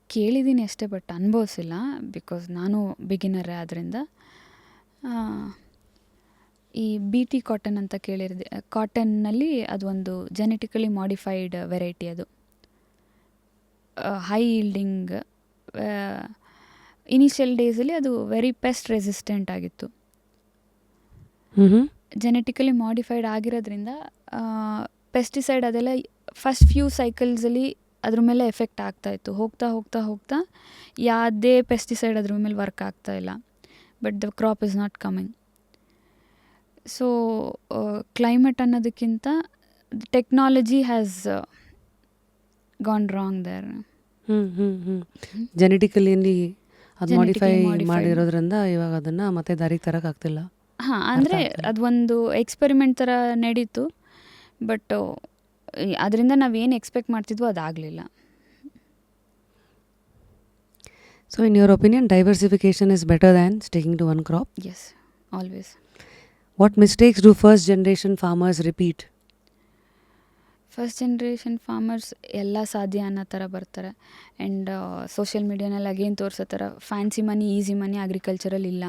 [SPEAKER 1] ಕೇಳಿದ್ದೀನಿ ಅಷ್ಟೇ, ಬಟ್ ಅನುಭವಿಸಿಲ್ಲ. ಬಿಕಾಸ್ ನಾನು ಬಿಗಿನರೇ ಆದ್ದರಿಂದ. ಈ BT ಕಾಟನ್ ಅಂತ ಕೇಳಿರಿದೆ. ಕಾಟನ್ನಲ್ಲಿ ಅದೊಂದು ಜೆನೆಟಿಕಲಿ ಮಾಡಿಫೈಡ್ ವೆರೈಟಿ. ಅದು ಹೈ ಈಲ್ಡಿಂಗ್. ಇನಿಷಿಯಲ್ ಡೇಸಲ್ಲಿ ಅದು ವೆರಿ ಪೆಸ್ಟ್ ರೆಸಿಸ್ಟೆಂಟ್ ಆಗಿತ್ತು. ಜೆನೆಟಿಕಲಿ ಮಾಡಿಫೈಡ್ ಆಗಿರೋದ್ರಿಂದ ಪೆಸ್ಟಿಸೈಡ್ ಅದೆಲ್ಲ ಫಸ್ಟ್ ಫ್ಯೂ ಸೈಕಲ್ಸಲ್ಲಿ ಅದ್ರ ಮೇಲೆ ಎಫೆಕ್ಟ್ ಆಗ್ತಾಯಿತ್ತು. ಹೋಗ್ತಾ ಹೋಗ್ತಾ ಹೋಗ್ತಾ ಯಾವುದೇ ಪೆಸ್ಟಿಸೈಡ್ ಅದ್ರ ಮೇಲೆ ವರ್ಕ್ ಆಗ್ತಾಯಿಲ್ಲ. But the crop is not coming. So climate ಅನ್ನೋದಕ್ಕಿಂತ technology has gone wrong there.
[SPEAKER 2] Genetically ಅದು ಮಾಡಿಫೈ ಮಾಡಿರೋದ್ರಿಂದ ಇವಾಗ ಅದನ್ನು ಮತ್ತೆ ದಾರಿಗೆ ತರೋಕ್ಕಾಗ್ತಿಲ್ಲ.
[SPEAKER 1] ಹಾಂ, ಅಂದರೆ ಅದೊಂದು ಎಕ್ಸ್ಪೆರಿಮೆಂಟ್ ಥರ ನಡೀತು. ಬಟ್ ಅದರಿಂದ ನಾವೇನು ಎಕ್ಸ್ಪೆಕ್ಟ್ ಮಾಡ್ತಿದ್ವೋ ಅದಾಗಲಿಲ್ಲ.
[SPEAKER 2] So in your opinion diversification is better than sticking to one crop?
[SPEAKER 1] Yes, always.
[SPEAKER 2] What mistakes do first generation farmers repeat?
[SPEAKER 1] First generation farmers ಎಲ್ಲ ಸಾಧ್ಯ ಅನ್ನೋ ಥರ ಬರ್ತಾರೆ. ಆ್ಯಂಡ್ ಸೋಷಿಯಲ್ ಮೀಡಿಯಾನಲ್ಲಿ ಅಗೇನ್ ತೋರಿಸೋ ಥರ ಫ್ಯಾನ್ಸಿ ಮನಿ, ಈಸಿ ಮನಿ ಅಗ್ರಿಕಲ್ಚರಲ್ಲಿ ಇಲ್ಲ.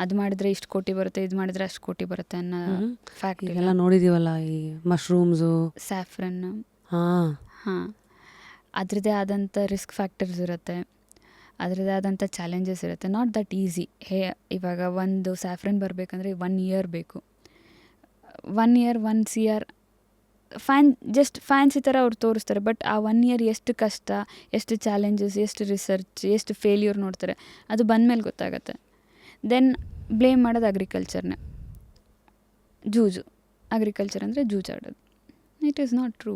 [SPEAKER 1] ಅದು ಮಾಡಿದ್ರೆ ಇಷ್ಟು ಕೋಟಿ ಬರುತ್ತೆ, ಇದು ಮಾಡಿದ್ರೆ ಅಷ್ಟು ಕೋಟಿ ಬರುತ್ತೆ ಅನ್ನೋ ಫ್ಯಾಕ್ಟ್
[SPEAKER 2] ಎಲ್ಲ ನೋಡಿದ್ದೀವಲ್ಲ. ಈ ಮಶ್ರೂಮ್ಸು,
[SPEAKER 1] ಸ್ಯಾಫ್ರನ್,
[SPEAKER 2] ಹಾಂ,
[SPEAKER 1] ಅದರದ್ದೇ ಆದಂಥ ರಿಸ್ಕ್ ಫ್ಯಾಕ್ಟರ್ಸ್ ಇರುತ್ತೆ, ಅದರದ್ದೇ ಆದಂಥ ಚಾಲೆಂಜಸ್ ಇರುತ್ತೆ. Not that easy. ಇವಾಗ ಒಂದು ಸ್ಯಾಫ್ರನ್ ಬರಬೇಕಂದ್ರೆ 1 ಇಯರ್ ಬೇಕು. 1 ಇಯರ್ 1 CR ಜಸ್ಟ್ ಫ್ಯಾನ್ಸಿ ಥರ ಅವ್ರು ತೋರಿಸ್ತಾರೆ. ಬಟ್ ಆ 1 ಇಯರ್ ಎಷ್ಟು ಕಷ್ಟ, ಎಷ್ಟು ಚಾಲೆಂಜಸ್, ಎಷ್ಟು ರಿಸರ್ಚ್, ಎಷ್ಟು ಫೇಲ್ಯೂರ್ ನೋಡ್ತಾರೆ, ಅದು ಬಂದಮೇಲೆ ಗೊತ್ತಾಗತ್ತೆ. ದೆನ್ ಬ್ಲೇಮ್ ಮಾಡೋದು ಅಗ್ರಿಕಲ್ಚರ್ನೇ. ಜೂಜು, ಅಗ್ರಿಕಲ್ಚರ್ ಅಂದರೆ ಜೂಜಾಡೋದು. It is not true.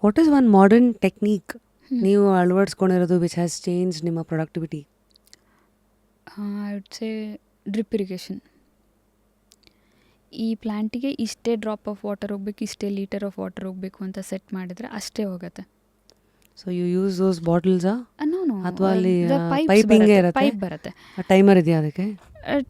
[SPEAKER 2] What is one modern technique ನೀವು ಅಳವಡಿಸ್ಕೊಂಡಿರೋದು ವಿಚ್ ಹ್ಯಾಸ್ ಚೇಂಜ್ ನಿಮ್ಮ productivity?
[SPEAKER 1] I would say drip irrigation. ಈ ಪ್ಲ್ಯಾಂಟಿಗೆ ಇಷ್ಟೇ ಡ್ರಾಪ್ ಆಫ್ ವಾಟರ್ ಹೋಗ್ಬೇಕು, ಇಷ್ಟೇ ಲೀಟರ್ ಆಫ್ ವಾಟರ್ ಹೋಗಬೇಕು ಅಂತ ಸೆಟ್ ಮಾಡಿದರೆ ಅಷ್ಟೇ ಹೋಗುತ್ತೆ.
[SPEAKER 2] ಸೊ ಯು ಯೂಸ್ ದೋಸ್ ಬಾಟಲ್ಸಾ?
[SPEAKER 1] ನೋ,
[SPEAKER 2] ಅಥವಾ ಅಲ್ಲಿ ಪೈಪಿಂಗ್ ಇರುತ್ತೆ?
[SPEAKER 1] ಪೈಪ್ ಬರುತ್ತೆ.
[SPEAKER 2] ಟೈಮರ್ ಇದೆಯಾ ಅದಕ್ಕೆ?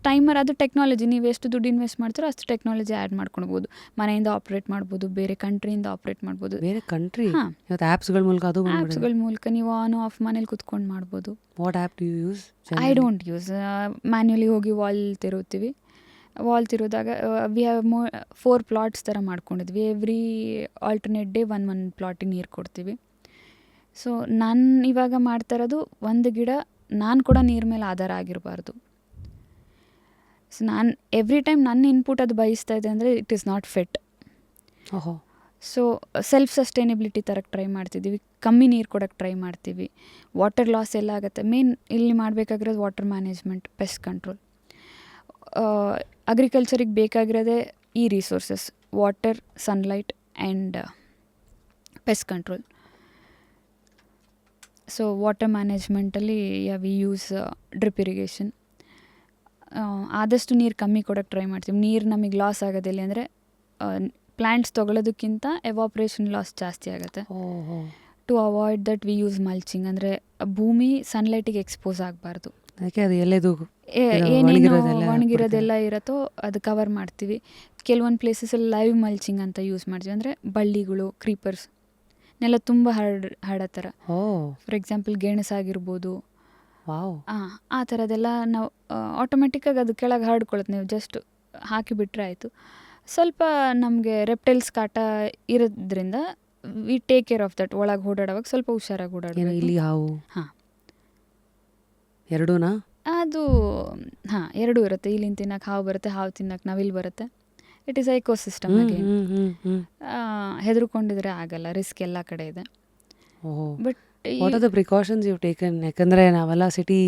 [SPEAKER 1] ಟೈಮರ್ ಅದು ಟೆಕ್ನಾಲಜಿ. ನೀವು ಎಷ್ಟು ದುಡ್ಡು ಇನ್ವೆಸ್ಟ್ ಮಾಡ್ತೀರೋ ಅಷ್ಟು ಟೆಕ್ನಾಲಜಿ ಆ್ಯಡ್ ಮಾಡ್ಕೊಳ್ಬೋದು. ಮನೆಯಿಂದ ಆಪ್ರೇಟ್ ಮಾಡ್ಬೋದು, ಬೇರೆ ಕಂಟ್ರಿಯಿಂದ ಆಪ್ರೇಟ್ ಮಾಡ್ಬೋದು.
[SPEAKER 2] ಬೇರೆ ಕಂಟ್ರಿ? ಇವತ್ತು ಆ್ಯಪ್ಸ್ಗಳ ಮೂಲಕ, ಅದು
[SPEAKER 1] ಆ್ಯಪ್ಸ್ಗಳ ಮೂಲಕ ನೀವು ಆನ್ ಆಫ್ ಮನೇಲಿ ಕುತ್ಕೊಂಡು ಮಾಡ್ಬೋದು.
[SPEAKER 2] What app do you use?
[SPEAKER 1] I don't use. Manually ಹೋಗಿ ವಾಲ್ ತಿರುತ್ತೀವಿ. ವಾಲ್ ತಿರೋದಾಗ ವಿ ಹ್ಯಾವ್ 4 ಪ್ಲಾಟ್ಸ್ ಥರ ಮಾಡ್ಕೊಂಡಿದ್ವಿ. ಎವ್ರಿ ಆಲ್ಟರ್ನೇಟ್ ಡೇ 1 ಪ್ಲಾಟಿಗೆ ನೀರು ಕೊಡ್ತೀವಿ. ಸೊ ನಾನು ಇವಾಗ ಮಾಡ್ತಾ ಇರೋದು, ಒಂದು ಗಿಡ ನಾನು ಕೂಡ ನೀರು ಮೇಲೆ ಆಧಾರ ಆಗಿರಬಾರ್ದು. ಸೊ ನಾನು ಎವ್ರಿ ಟೈಮ್ ನನ್ನ ಇನ್ಪುಟ್ ಅದು ಬಯಸ್ತಾ ಇದೆ ಅಂದರೆ it is not fit. So self sustainability ಥರಕ್ಕೆ ಟ್ರೈ ಮಾಡ್ತಿದ್ದೀವಿ. ಕಮ್ಮಿ ನೀರು ಕೊಡೋಕ್ಕೆ ಟ್ರೈ ಮಾಡ್ತೀವಿ. ವಾಟರ್ ಲಾಸ್ ಎಲ್ಲ ಆಗುತ್ತೆ. ಮೇನ್ ಇಲ್ಲಿ ಮಾಡಬೇಕಾಗಿರೋದು ವಾಟರ್ ಮ್ಯಾನೇಜ್ಮೆಂಟ್, ಪೆಸ್ಟ್ ಕಂಟ್ರೋಲ್. ಅಗ್ರಿಕಲ್ಚರಿಗೆ ಬೇಕಾಗಿರೋದೇ ಈ resources: water, sunlight and pest control. So water ಮ್ಯಾನೇಜ್ಮೆಂಟಲ್ಲಿ ವಿ ಯೂಸ್ ಡ್ರಿಪ್ ಇರಿಗೇಷನ್. ಆದಷ್ಟು ನೀರು ಕಮ್ಮಿ ಕೊಡೋಕ್ಕೆ ಟ್ರೈ ಮಾಡ್ತೀವಿ. ನೀರು ನಮಗೆ ಲಾಸ್ ಆಗೋದಿಲ್ಲ ಅಂದರೆ ಪ್ಲ್ಯಾಂಟ್ಸ್ ತೊಗೊಳೋದಕ್ಕಿಂತ ಎವಾಪ್ರೇಷನ್ ಲಾಸ್ ಜಾಸ್ತಿ ಆಗುತ್ತೆ.
[SPEAKER 2] ಓಹೋ.
[SPEAKER 1] To avoid that we use mulching, ಅಂದರೆ ಭೂಮಿ ಸನ್ಲೈಟಿಗೆ ಎಕ್ಸ್ಪೋಸ್ ಆಗಬಾರ್ದು.
[SPEAKER 2] ಅದಕ್ಕೆ ಅದು ಎಲೆದು
[SPEAKER 1] ಏನೇನು ಒಣಗಿರೋದೆಲ್ಲ ಇರತ್ತೋ ಅದು ಕವರ್ ಮಾಡ್ತೀವಿ. ಕೆಲವೊಂದು ಪ್ಲೇಸಸಲ್ಲಿ ಲೈವ್ ಮಲ್ಚಿಂಗ್ ಅಂತ ಯೂಸ್ ಮಾಡ್ತೀವಿ, ಅಂದರೆ ಬಳ್ಳಿಗಳು, ಕ್ರೀಪರ್ಸ್ ನೆಲ ತುಂಬ ಹರಡೋ ಥರ. ಫಾರ್ ಎಕ್ಸಾಂಪಲ್ ಗೆಣಸಾಗಿರ್ಬೋದು, ಆ ಥರದ್ದೆಲ್ಲ ನಾವು ಆಟೋಮೆಟಿಕ್ಕಾಗಿ ಅದು ಕೆಳಗೆ ಹರಡ್ಕೊಳ್ಳುತ್ತೆ. ನೀವು ಜಸ್ಟ್ ಹಾಕಿಬಿಟ್ರೆ ಆಯಿತು. ಸ್ವಲ್ಪ ನಮಗೆ ರೆಪ್ಟೈಲ್ಸ್ ಕಾಟ ಇರೋದ್ರಿಂದ we take care of that. ಒಳಗೆ ಓಡಾಡುವಾಗ ಸ್ವಲ್ಪ ಹುಷಾರಾಗಿ ಓಡಾಡಬೇಕು.
[SPEAKER 2] ಇಲ್ಲಿ ಹಾವು
[SPEAKER 1] ಹಾಂ
[SPEAKER 2] ಎರಡೂನಾ?
[SPEAKER 1] ಅದು ಹಾಂ, ಎರಡೂ ಇರುತ್ತೆ. ಇಲ್ಲಿಂದ ತಿನ್ನಕ್ಕೆ ಹಾವು ಬರುತ್ತೆ, ಹಾವು ತಿನ್ನಕ್ಕೆ ನವಿಲು ಬರುತ್ತೆ. It is ecosystem again. ಹೆದರ್ಕೊಂಡಿದ್ರೆ ಆಗಲ್ಲ, ರಿಸ್ಕ್ ಎಲ್ಲ ಕಡೆ ಇದೆ. But
[SPEAKER 2] what are the precautions you taken? ಯಾಕಂದರೆ ನಾವೆಲ್ಲ ಸಿಟಿ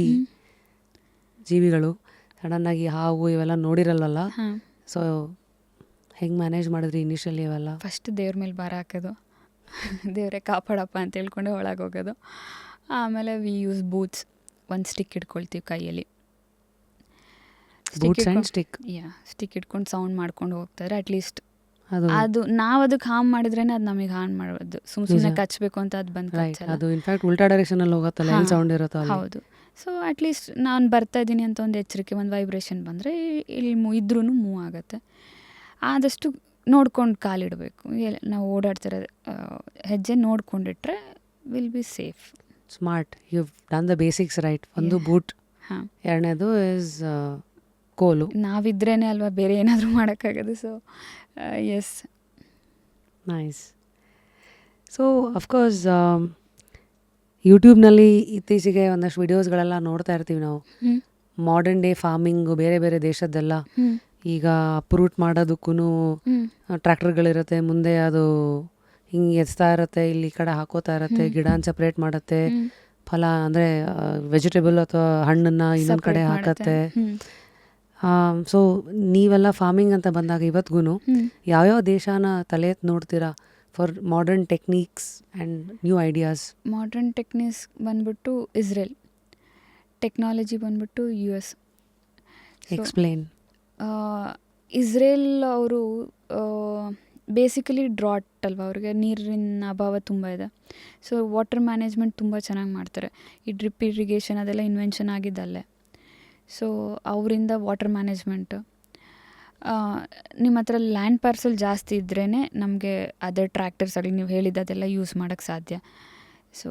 [SPEAKER 2] ಜೀವಿಗಳು, ಸಡನ್ನಾಗಿ ಹಾವು ಇವೆಲ್ಲ ನೋಡಿರಲ್ವಲ್ಲ. ಸೊ ಹೆಂಗೆ ಮ್ಯಾನೇಜ್ ಮಾಡಿದ್ರಿ ಇನಿಷಿಯಲಿ ಅವೆಲ್ಲ?
[SPEAKER 1] ಫಸ್ಟ್ ದೇವ್ರ ಮೇಲೆ ಭಾರ ಹಾಕೋದು, ದೇವರೇ ಕಾಪಾಡಪ್ಪ ಅಂತ ಹೇಳ್ಕೊಂಡೆ ಒಳಗೆ ಹೋಗೋದು. ಆಮೇಲೆ ವಿ ಯೂಸ್ ಬೂಟ್ಸ್, ಒಂದು ಸ್ಟಿಕ್ ಇಟ್ಕೊಳ್ತೀವಿ ಕೈಯಲ್ಲಿ. ಸ್ಟಿಕ್ ಇಟ್ಕೊಂಡು ಸೌಂಡ್ ಮಾಡ್ಕೊಂಡು ಹೋಗ್ತಾರೆ. ಅಟ್ಲೀಸ್ಟ್ ಅದು ನಾವು ಅದಕ್ಕೆ ಹಾರ್ಮ್ ಮಾಡಿದ್ರೇ ಅದು ನಮಗೆ ಹಾರ್ಮ್ ಮಾಡೋದು. ಸುಮ್ಮನೆ ಕಚ್ಚಬೇಕು ಅಂತ ಅದು ಬಂದು
[SPEAKER 2] ಅದು ಇನ್ಫ್ಯಾಕ್ಟ್ ಉಲ್ಟಾ ಡೈರೆಕ್ಷನಲ್ಲಿ ಹೋಗುತ್ತಲ್ಲ, ಏನು ಸೌಂಡ್ ಇರುತ್ತೋ.
[SPEAKER 1] ಹೌದು. ಸೊ ಅಟ್ಲೀಸ್ಟ್ ನಾನು ಬರ್ತಾ ಇದ್ದೀನಿ ಅಂತ ಒಂದು ಎಚ್ಚರಿಕೆ, ಒಂದು ವೈಬ್ರೇಷನ್ ಬಂದರೆ ಇಲ್ಲಿ ಇದ್ರೂ ಮೂವ್ ಆಗುತ್ತೆ. ಆದಷ್ಟು ನೋಡ್ಕೊಂಡು ಕಾಲಿಡಬೇಕು. ನಾವು ಓಡಾಡ್ತಿರೋ ಹೆಜ್ಜೆ ನೋಡ್ಕೊಂಡಿಟ್ರೆ will be safe.
[SPEAKER 2] Smart, you done the basics right. ಒಂದು ಬೂಟ್, ಎರಡನೇದು ಇಸ್ ಕೋಲು.
[SPEAKER 1] ನಾವಿದ್ರೇ ಅಲ್ವಾ ಬೇರೆ ಏನಾದರೂ ಮಾಡೋಕ್ಕಾಗೋದು. So yes,
[SPEAKER 2] nice. So of course ಯೂಟ್ಯೂಬ್ನಲ್ಲಿ ಇತ್ತೀಚೆಗೆ ಒಂದಷ್ಟು ವಿಡಿಯೋಸ್ಗಳೆಲ್ಲ ನೋಡ್ತಾ ಇರ್ತೀವಿ ನಾವು. ಮಾಡರ್ನ್ ಡೇ ಫಾರ್ಮಿಂಗು ಬೇರೆ ಬೇರೆ ದೇಶದ್ದೆಲ್ಲ. ಈಗ ಅಪ್ರೂಟ್ ಮಾಡೋದಕ್ಕೂ ಟ್ರ್ಯಾಕ್ಟರ್ಗಳಿರುತ್ತೆ, ಮುಂದೆ ಅದು ಹಿಂಗೆ ಎತ್ತಾ ಇರುತ್ತೆ, ಇಲ್ಲಿ ಈ ಕಡೆ ಹಾಕೋತಾ ಇರುತ್ತೆ, ಗಿಡನ ಸಪ್ರೇಟ್ ಮಾಡುತ್ತೆ, ಫಲ ಅಂದರೆ ವೆಜಿಟೇಬಲ್ ಅಥವಾ ಹಣ್ಣನ್ನು ಇನ್ನೊಂದು ಕಡೆ ಹಾಕತ್ತೆ. ಸೊ ನೀವೆಲ್ಲ ಫಾರ್ಮಿಂಗ್ ಅಂತ ಬಂದಾಗ ಇವತ್ತಿಗೂ ಯಾವ್ಯಾವ ದೇಶನ ತಲೆ ಎತ್ತಿ ನೋಡ್ತೀರಾ for modern techniques and new ideas?
[SPEAKER 1] Modern techniques ಬಂದ್ಬಿಟ್ಟು ಇಸ್ರೇಲ್, ಟೆಕ್ನಾಲಜಿ ಬಂದ್ಬಿಟ್ಟು US.
[SPEAKER 2] ಎಕ್ಸ್ಪ್ಲೇನ್.
[SPEAKER 1] ಇಸ್ರೇಲ್ ಅವರು ಬೇಸಿಕಲಿ ಡ್ರಾಟ್ ಅಲ್ವಾ, ಅವ್ರಿಗೆ ನೀರಿನ ಅಭಾವ ತುಂಬ ಇದೆ. ಸೊ ವಾಟರ್ ಮ್ಯಾನೇಜ್ಮೆಂಟ್ ತುಂಬ ಚೆನ್ನಾಗಿ ಮಾಡ್ತಾರೆ. ಈ ಡ್ರಿಪ್ ಇರಿಗೇಷನ್ ಅದೆಲ್ಲ ಇನ್ವೆನ್ಷನ್ ಆಗಿದ್ದಲ್ಲೇ. ಸೊ ಅವರಿಂದ ವಾಟರ್ ಮ್ಯಾನೇಜ್ಮೆಂಟು, ನಿಮ್ಮ ಹತ್ರ ಲ್ಯಾಂಡ್ ಪಾರ್ಸಲ್ ಜಾಸ್ತಿ ಇದ್ರೇ ನಮಗೆ ಅದೇ ಟ್ರ್ಯಾಕ್ಟರ್ಸ್ ಆಗಲಿ ನೀವು ಹೇಳಿದ್ದು ಅದೆಲ್ಲ ಯೂಸ್ ಮಾಡೋಕ್ಕೆ ಸಾಧ್ಯ. ಸೊ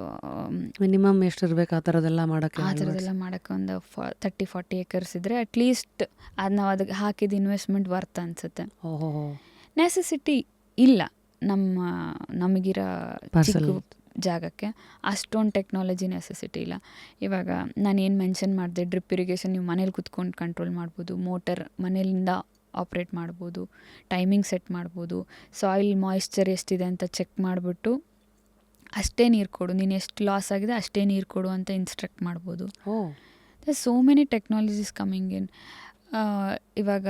[SPEAKER 2] ಮಿನಿಮಮ್ ಎಷ್ಟು ಇರಬೇಕು ಆ ಥರದ್ದೆಲ್ಲ ಮಾಡೋಕ್ಕೆ?
[SPEAKER 1] ಆ ಥರದ್ದೆಲ್ಲ ಮಾಡೋಕ್ಕೆ ಒಂದು 30-40 ಏಕರ್ಸ್ ಇದ್ದರೆ ಅಟ್ಲೀಸ್ಟ್ ಅದು ನಾವು ಅದಕ್ಕೆ ಹಾಕಿದ ಇನ್ವೆಸ್ಟ್ಮೆಂಟ್ ವರ್ತ್ ಅನಿಸುತ್ತೆ. ನೆಸೆಸಿಟಿ ಇಲ್ಲ ನಮಗಿರೋ ಚಿಕ್ಕ ಜಾಗಕ್ಕೆ ಅಷ್ಟೊಂದು ಟೆಕ್ನಾಲಜಿ ನೆಸೆಸಿಟಿ ಇಲ್ಲ. ಇವಾಗ ನಾನು ಏನು ಮೆನ್ಷನ್ ಮಾಡಿದೆ, ಡ್ರಿಪ್ ಇರಿಗೇಷನ್ ನೀವು ಮನೇಲಿ ಕುತ್ಕೊಂಡು ಕಂಟ್ರೋಲ್ ಮಾಡ್ಬೋದು, ಮೋಟರ್ ಮನೆಯಿಂದ ಆಪ್ರೇಟ್ ಮಾಡ್ಬೋದು, ಟೈಮಿಂಗ್ ಸೆಟ್ ಮಾಡ್ಬೋದು, ಸಾಯಿಲ್ ಮಾಯಿಶ್ಚರ್ ಎಷ್ಟಿದೆ ಅಂತ ಚೆಕ್ ಮಾಡಿಬಿಟ್ಟು ಅಷ್ಟೇ ನೀರು ಕೊಡು, ನೀನು ಎಷ್ಟು ಲಾಸ್ ಆಗಿದೆ ಅಷ್ಟೇ ನೀರು ಕೊಡು ಅಂತ ಇನ್ಸ್ಟ್ರಕ್ಟ್ ಮಾಡ್ಬೋದು. So many technologies coming in. ಇವಾಗ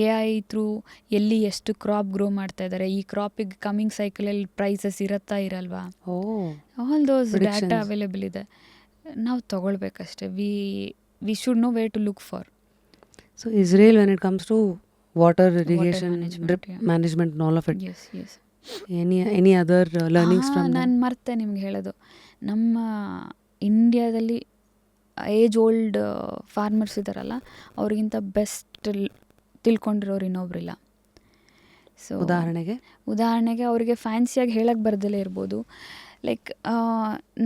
[SPEAKER 1] AI ಥ್ರೂ ಎಲ್ಲಿ ಎಷ್ಟು ಕ್ರಾಪ್ ಗ್ರೋ ಮಾಡ್ತಾ ಇದ್ದಾರೆ, ಈ ಕ್ರಾಪಿಗೆ ಕಮಿಂಗ್ ಸೈಕಲಲ್ಲಿ ಪ್ರೈಸಸ್ ಇರುತ್ತಾ ಇರಲ್ವಾ, ಆಲ್ ದೋಸ್ ಡಾಟಾ ಅವೈಲೇಬಲ್ ಇದೆ. ನಾವು ತೊಗೊಳ್ಬೇಕಷ್ಟೇ. We should know where to look for.
[SPEAKER 2] So Israel when it comes to water irrigation, drip management, all of it.
[SPEAKER 1] Yes.
[SPEAKER 2] Any other learnings from?
[SPEAKER 1] ನಾನು ಮರ್ತೆ ನಿಮ್ಗೆ ಹೇಳೋದು, ನಮ್ಮ ಇಂಡಿಯಾದಲ್ಲಿ ಏಜ್ ಓಲ್ಡ್ ಫಾರ್ಮರ್ಸ್ ಇದ್ದಾರಲ್ಲ, ಅವ್ರಿಗಿಂತ ಬೆಸ್ಟ್ ತಿಳ್ಕೊಂಡಿರೋರು ಇನ್ನೊಬ್ರಿಲ್ಲ. ಸೊ ಉದಾಹರಣೆಗೆ ಅವರಿಗೆ ಫ್ಯಾನ್ಸಿಯಾಗಿ ಹೇಳಕ್ಕೆ ಬರ್ದಲೇ ಇರ್ಬೋದು. ಲೈಕ್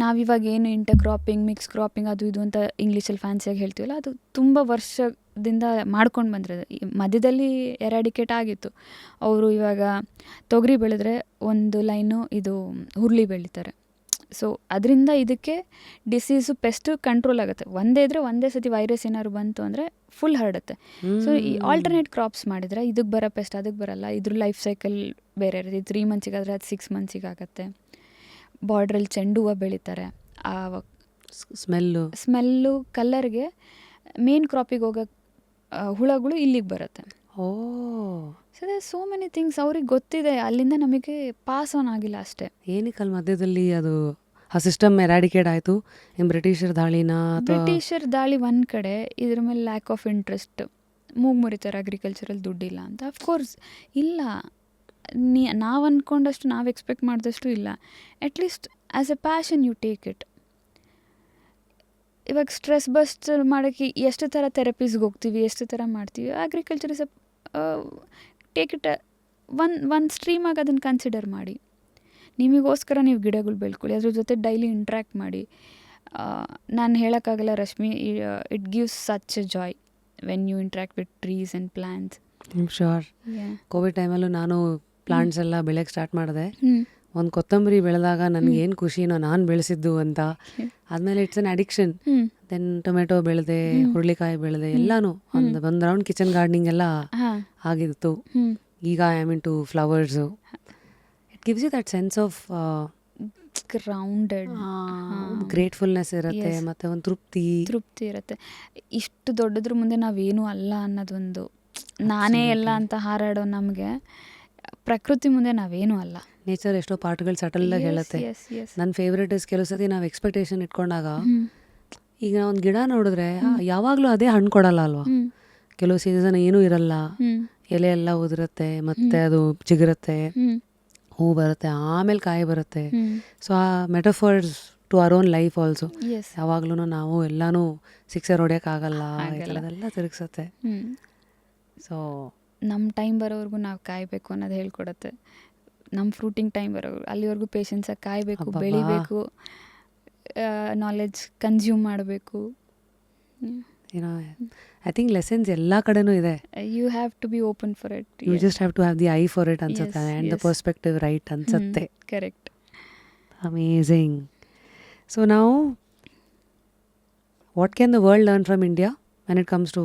[SPEAKER 1] ನಾವಿವಾಗ ಏನು ಇಂಟರ್ ಕ್ರಾಪಿಂಗ್, ಮಿಕ್ಸ್ ಕ್ರಾಪಿಂಗ್ ಅದು ಇದು ಅಂತ ಇಂಗ್ಲೀಷಲ್ಲಿ ಫ್ಯಾನ್ಸಿಯಾಗಿ ಹೇಳ್ತೀವಲ್ಲ, ಅದು ತುಂಬ ವರ್ಷದಿಂದ ಮಾಡ್ಕೊಂಡು ಬಂದಿರೋದು. ಮಧ್ಯದಲ್ಲಿ ಎರಾಡಿಕೇಟ್ ಆಗಿತ್ತು. ಅವರು ಇವಾಗ ತೊಗರಿ ಬೆಳೆದ್ರೆ ಒಂದು ಲೈನು ಇದು ಹುರುಳಿ ಬೆಳೀತಾರೆ. ಸೊ ಅದರಿಂದ ಇದಕ್ಕೆ ಡಿಸೀಸು ಪೆಸ್ಟು ಕಂಟ್ರೋಲ್ ಆಗುತ್ತೆ. ಒಂದೇ ಇದ್ದರೆ ಒಂದೇ ಸತಿ ವೈರಸ್ ಏನಾದ್ರು ಬಂತು ಅಂದರೆ ಫುಲ್ ಹರಡುತ್ತೆ. ಸೊ ಈ ಆಲ್ಟರ್ನೇಟ್ ಕ್ರಾಪ್ಸ್ ಮಾಡಿದರೆ ಇದಕ್ಕೆ ಬರೋ ಪೆಸ್ಟ್ ಅದಕ್ಕೆ ಬರಲ್ಲ. ಇದ್ರ ಲೈಫ್ ಸೈಕಲ್ ಬೇರೆ ಇರುತ್ತೆ. 3 ಮಂತ್ಸಿಗಾದರೆ ಅದು 6 ಮಂತ್ಸಿಗೆ ಆಗುತ್ತೆ. ಬಾರ್ಡ್ರಲ್ಲಿ ಚೆಂಡು ಹೂವು ಬೆಳೀತಾರೆ. ಆ ಸ್ಮೆಲ್ಲು ಕಲ್ಲರ್ಗೆ ಮೇನ್ ಕ್ರಾಪಿಗೆ ಹೋಗೋ ಹುಳಗಳು ಇಲ್ಲಿಗೆ ಬರುತ್ತೆ. ಸೋ ಮೆನಿ ಥಿಂಗ್ಸ್ ಅವ್ರಿಗೆ ಗೊತ್ತಿದೆ, ಅಲ್ಲಿಂದ ನಮಗೆ ಪಾಸ್ ಆನ್ ಆಗಿಲ್ಲ ಅಷ್ಟೇ.
[SPEAKER 2] ಏನಕ್ಕೆ ಅಲ್ಲಿ ಮಧ್ಯದಲ್ಲಿ ಅದು ಆ ಸಿಸ್ಟಮ್ ಎರಾಡಿಕೇಟ್ ಆಯಿತು? ಬ್ರಿಟಿಷರ್
[SPEAKER 1] ದಾಳಿ ಒಂದು ಕಡೆ, ಇದ್ರ ಮೇಲೆ ಲ್ಯಾಕ್ ಆಫ್ ಇಂಟ್ರೆಸ್ಟ್, ಮುರಿತಾರೆ ಅಗ್ರಿಕಲ್ಚರಲ್ಲಿ ದುಡ್ಡಿಲ್ಲ ಅಂತ. ಅಫ್ಕೋರ್ಸ್ ಇಲ್ಲ, ನಾವು ಅಂದ್ಕೊಂಡಷ್ಟು ನಾವು ಎಕ್ಸ್ಪೆಕ್ಟ್ ಮಾಡಿದಷ್ಟು ಇಲ್ಲ. At least as a passion you take it. ಇವಾಗ ಸ್ಟ್ರೆಸ್ ಬಸ್ಟ್ ಮಾಡೋಕ್ಕೆ ಎಷ್ಟು ಥರ ಥೆರಪೀಸ್ಗೆ ಹೋಗ್ತೀವಿ, ಎಷ್ಟು ಥರ ಮಾಡ್ತೀವಿ. ಅಗ್ರಿಕಲ್ಚರ್ ಇಸ್ ಟೇಕ್ ಇಟ್ ಒಂದು ಸ್ಟ್ರೀಮಾಗಿ ಅದನ್ನು ಕನ್ಸಿಡರ್ ಮಾಡಿ. ನಿಮಗೋಸ್ಕರ ನೀವು ಗಿಡಗಳು ಬೆಳ್ಕೊಳ್ಳಿ, ಅದ್ರ ಜೊತೆ ಡೈಲಿ ಇಂಟ್ರ್ಯಾಕ್ಟ್ ಮಾಡಿ. ನಾನು ಹೇಳೋಕ್ಕಾಗಲ್ಲ Rashmi, it gives such a joy when you interact with trees and plants.
[SPEAKER 2] Sure. Covid ಟೈಮಲ್ಲೂ ನಾನು ಪ್ಲಾಂಟ್ಸ್ ಎಲ್ಲ ಬೆಳೆಯೋಕ್ಕೆ ಸ್ಟಾರ್ಟ್ ಮಾಡಿದೆ.
[SPEAKER 1] ಹ್ಞೂ
[SPEAKER 2] ಒಂದು ಕೊತ್ತಂಬರಿ ಬೆಳೆದಾಗ ನನಗೆ ಏನು ಖುಷಿನೋ ನಾನು ಬೆಳೆಸಿದ್ದು ಅಂತ. ಆದಮೇಲೆ it's an addiction. Then tomato ಬೆಳೆದೆ, ಹುರುಳಿಕಾಯಿ ಬೆಳೆದೆ, ಎಲ್ಲನೂ ಒಂದು ರೌಂಡ್ ಕಿಚನ್ ಗಾರ್ಡನಿಂಗ್ ಎಲ್ಲ
[SPEAKER 1] ಹಾಂ
[SPEAKER 2] ಆಗಿತ್ತು. ಈಗ I am into flowers. It gives you that sense of
[SPEAKER 1] grounded
[SPEAKER 2] gratefulness ಇರುತ್ತೆ, ಮತ್ತು ಒಂದು ತೃಪ್ತಿ
[SPEAKER 1] ಇರುತ್ತೆ. ಇಷ್ಟು ದೊಡ್ಡದ್ರ ಮುಂದೆ ನಾವೇನೂ ಅಲ್ಲ ಅನ್ನೋದೊಂದು, ನಾನೇ ಎಲ್ಲ ಅಂತ ಹಾರಾಡೋ ನಮಗೆ ಪ್ರಕೃತಿ ಮುಂದೆ ನಾವೇನೂ ಅಲ್ಲ.
[SPEAKER 2] ನೇಚರ್ ಎಷ್ಟೋ ಪಾರ್ಟ್ಗಳು ಸಟಲ್ಲಾಗಿ ಹೇಳುತ್ತೆ. ನನ್ನ ಫೇವ್ರೇಟ್ ಇಸ್ ಕೆಲವು ಸತಿ ನಾವು ಎಕ್ಸ್ಪೆಕ್ಟೇಷನ್ ಇಟ್ಕೊಂಡಾಗ, ಈಗ ಒಂದು ಗಿಡ ನೋಡಿದ್ರೆ ಯಾವಾಗಲೂ ಅದೇ ಹಣ್ಣು ಕೊಡಲ್ಲ ಅಲ್ವಾ. ಕೆಲವು ಸೀಸನ್ ಏನೂ ಇರಲ್ಲ, ಎಲೆ ಎಲ್ಲ ಉದುರುತ್ತೆ, ಮತ್ತೆ ಅದು ಚಿಗುರುತ್ತೆ, ಹೂ ಬರುತ್ತೆ, ಆಮೇಲೆ ಕಾಯಿ ಬರುತ್ತೆ. ಸೊ ಆ metaphors to our own life also. ಯಾವಾಗ್ಲೂ ನಾವು ಎಲ್ಲಾನು ಸಿಕ್ಸರ್ ಹೊಡೆಯೋಕ್ಕಾಗಲ್ಲ, ಇದೆಲ್ಲ ತಿರುಗಿಸುತ್ತೆ. ಸೊ
[SPEAKER 1] ನಮ್ಮ ಟೈಮ್ ಬರೋವರೆಗೂ ನಾವು ಕಾಯಬೇಕು ಅನ್ನೋದು ಹೇಳ್ಕೊಡುತ್ತೆ. ನಮ್ಮ ಫ್ರೂಟಿಂಗ್ ಟೈಮ್ ಬರೋವರೆಗೂ ಅಲ್ಲಿವರೆಗೂ ಪೇಷನ್ಸಾಗಿ ಕಾಯಬೇಕು, ಬೆಳಿಬೇಕು, ನಾಲೆಡ್ಜ್ ಕನ್ಸ್ಯೂಮ್ ಮಾಡಬೇಕು.
[SPEAKER 2] ಐ ಥಿಂಕ್ ಲೆಸನ್ಸ್ ಎಲ್ಲ ಕಡೆನೂ ಇದೆ.
[SPEAKER 1] You have to be open for it.
[SPEAKER 2] You just have to have the eye for it ಅನ್ಸುತ್ತೆ, ಆ್ಯಂಡ್ ದ ಪರ್ಸ್ಪೆಕ್ಟಿವ್ ರೈಟ್ ಅನ್ಸುತ್ತೆ.
[SPEAKER 1] ಕರೆಕ್ಟ್.
[SPEAKER 2] ಅಮೇಝಿಂಗ್. ಸೊ ನಾವು what can the world learn from India when it comes to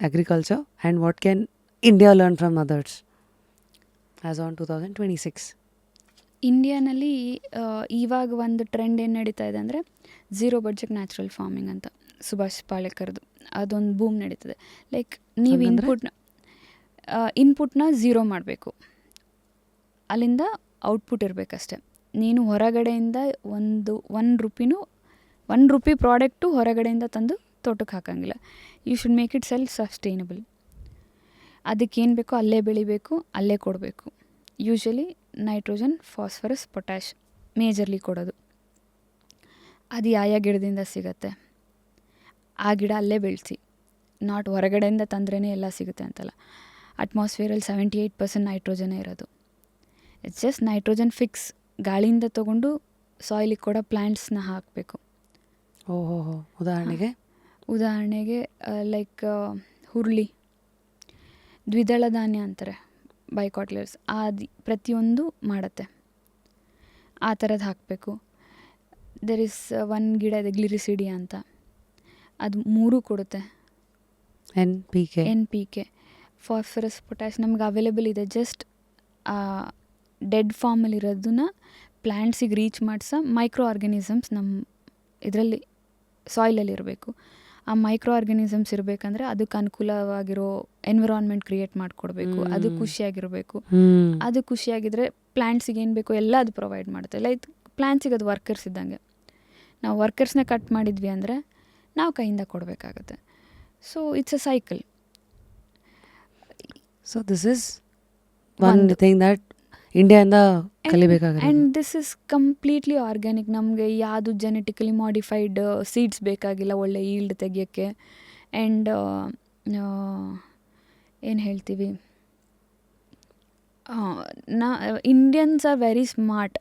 [SPEAKER 2] agriculture, and what can India learn from others as on 2026?
[SPEAKER 1] ಇಂಡಿಯಾನಲ್ಲಿ ಇವಾಗ ಒಂದು ಟ್ರೆಂಡ್ ಏನು ನಡೀತಾ ಇದೆ ಅಂದರೆ ಝೀರೋ ಬಡ್ಜೆಟ್ ನ್ಯಾಚುರಲ್ ಫಾರ್ಮಿಂಗ್ ಅಂತ, ಸುಭಾಷ್ ಪಾಳೇಕರ್ದು ಅದೊಂದು ಬೂಮ್ ನಡೀತದೆ. ಲೈಕ್ ನೀವು ಇನ್ಪುಟ್ನ ಝೀರೋ ಮಾಡಬೇಕು, ಅಲ್ಲಿಂದ ಔಟ್ಪುಟ್ ಇರಬೇಕಷ್ಟೆ. ನೀನು ಹೊರಗಡೆಯಿಂದ ಒಂದು ರೂಪಿ ಪ್ರಾಡಕ್ಟು ಹೊರಗಡೆಯಿಂದ ತಂದು ತೋಟಕ್ಕೆ ಹಾಕೋಂಗಿಲ್ಲ. You should make it self sustainable. ಅದಕ್ಕೇನು ಬೇಕೋ ಅಲ್ಲೇ ಬೆಳಿಬೇಕು, ಅಲ್ಲೇ ಕೊಡಬೇಕು. Usually nitrogen, phosphorus, potash majorly ಕೊಡೋದು. ಅದು ಯಾವ ಗಿಡದಿಂದ ಸಿಗುತ್ತೆ ಆ ಗಿಡ ಅಲ್ಲೇ ಬೆಳೆಸಿ, ನಾಟ್ ಹೊರಗಡೆಯಿಂದ ತಂದ್ರೇ ಎಲ್ಲ ಸಿಗುತ್ತೆ ಅಂತಲ್ಲ. ಅಟ್ಮಾಸ್ಫಿಯರಲ್ಲಿ 78% ನೈಟ್ರೋಜನೇ ಇರೋದು. ಇಟ್ಸ್ ಜಸ್ಟ್ ನೈಟ್ರೋಜನ್ ಫಿಕ್ಸ್ ಗಾಳಿಯಿಂದ ತೊಗೊಂಡು ಸಾಯಿಲಿಗೆ ಕೂಡ ಪ್ಲ್ಯಾಂಟ್ಸ್ನ ಹಾಕಬೇಕು.
[SPEAKER 2] ಓಹೋ. ಉದಾಹರಣೆಗೆ
[SPEAKER 1] ಲೈಕ್ ಹುರುಳಿ, ದ್ವಿದಳ ಧಾನ್ಯ ಅಂತಾರೆ, ಬೈಕಾಟ್ಲರ್ಸ್, ಪ್ರತಿಯೊಂದು ಮಾಡುತ್ತೆ. ಆ ಥರದ್ದು ಹಾಕಬೇಕು. ದೆರ್ ಇಸ್ ಒಂದು ಗಿಡ ಇದೆ ಗ್ಲಿರಿಸಿಡಿಯಾ ಅಂತ, ಅದು 3 ಕೊಡುತ್ತೆ. NPK, ಫಾಸ್ಫರಸ್, ಪೊಟ್ಯಾಶ್ ನಮ್ಗೆ ಅವೈಲೇಬಲ್ ಇದೆ. ಜಸ್ಟ್ ಡೆಡ್ ಫಾರ್ಮಲ್ಲಿರೋದನ್ನ ಪ್ಲ್ಯಾಂಟ್ಸಿಗೆ ರೀಚ್ ಮಾಡಿಸೋ ಮೈಕ್ರೋ ಆರ್ಗ್ಯಾನಿಸಮ್ಸ್ ನಮ್ಮ ಇದರಲ್ಲಿ ಸಾಯಿಲಲ್ಲಿ ಇರಬೇಕು. ಆ ಮೈಕ್ರೋ ಆರ್ಗ್ಯಾನಿಸಮ್ಸ್ ಇರಬೇಕಂದ್ರೆ ಅದಕ್ಕೆ ಅನುಕೂಲವಾಗಿರೋ ಎನ್ವಿರಾನ್ಮೆಂಟ್ ಕ್ರಿಯೇಟ್ ಮಾಡಿಕೊಡ್ಬೇಕು. ಅದು ಖುಷಿಯಾಗಿರಬೇಕು. ಅದು ಖುಷಿಯಾಗಿದ್ದರೆ ಪ್ಲ್ಯಾಂಟ್ಸಿಗೆ ಏನು ಬೇಕೋ ಎಲ್ಲ ಅದು ಪ್ರೊವೈಡ್ ಮಾಡುತ್ತೆ. ಲೈಕ್ ಪ್ಲ್ಯಾಂಟ್ಸಿಗೆ ಅದು ವರ್ಕರ್ಸ್ ಇದ್ದಂಗೆ. ನಾವು ವರ್ಕರ್ಸ್ನ ಕಟ್ ಮಾಡಿದ್ವಿ ಅಂದರೆ ನಾವು ಕೈಯಿಂದ ಕೊಡಬೇಕಾಗತ್ತೆ. So it's a cycle.
[SPEAKER 2] So this is one thing that ಇಂಡಿಯಾದಿಂದ ಕಲಿಬೇಕಾಗುತ್ತೆ.
[SPEAKER 1] And this is completely organic. ನಮಗೆ ಯಾವುದು ಜೆನೆಟಿಕಲಿ ಮಾಡಿಫೈಡ್ ಸೀಡ್ಸ್ ಬೇಕಾಗಿಲ್ಲ ಒಳ್ಳೆ ಈಲ್ಡ್ ತೆಗಿಯೋಕ್ಕೆ. ಆ್ಯಂಡ್ ಏನು ಹೇಳ್ತೀವಿ, Indians are very smart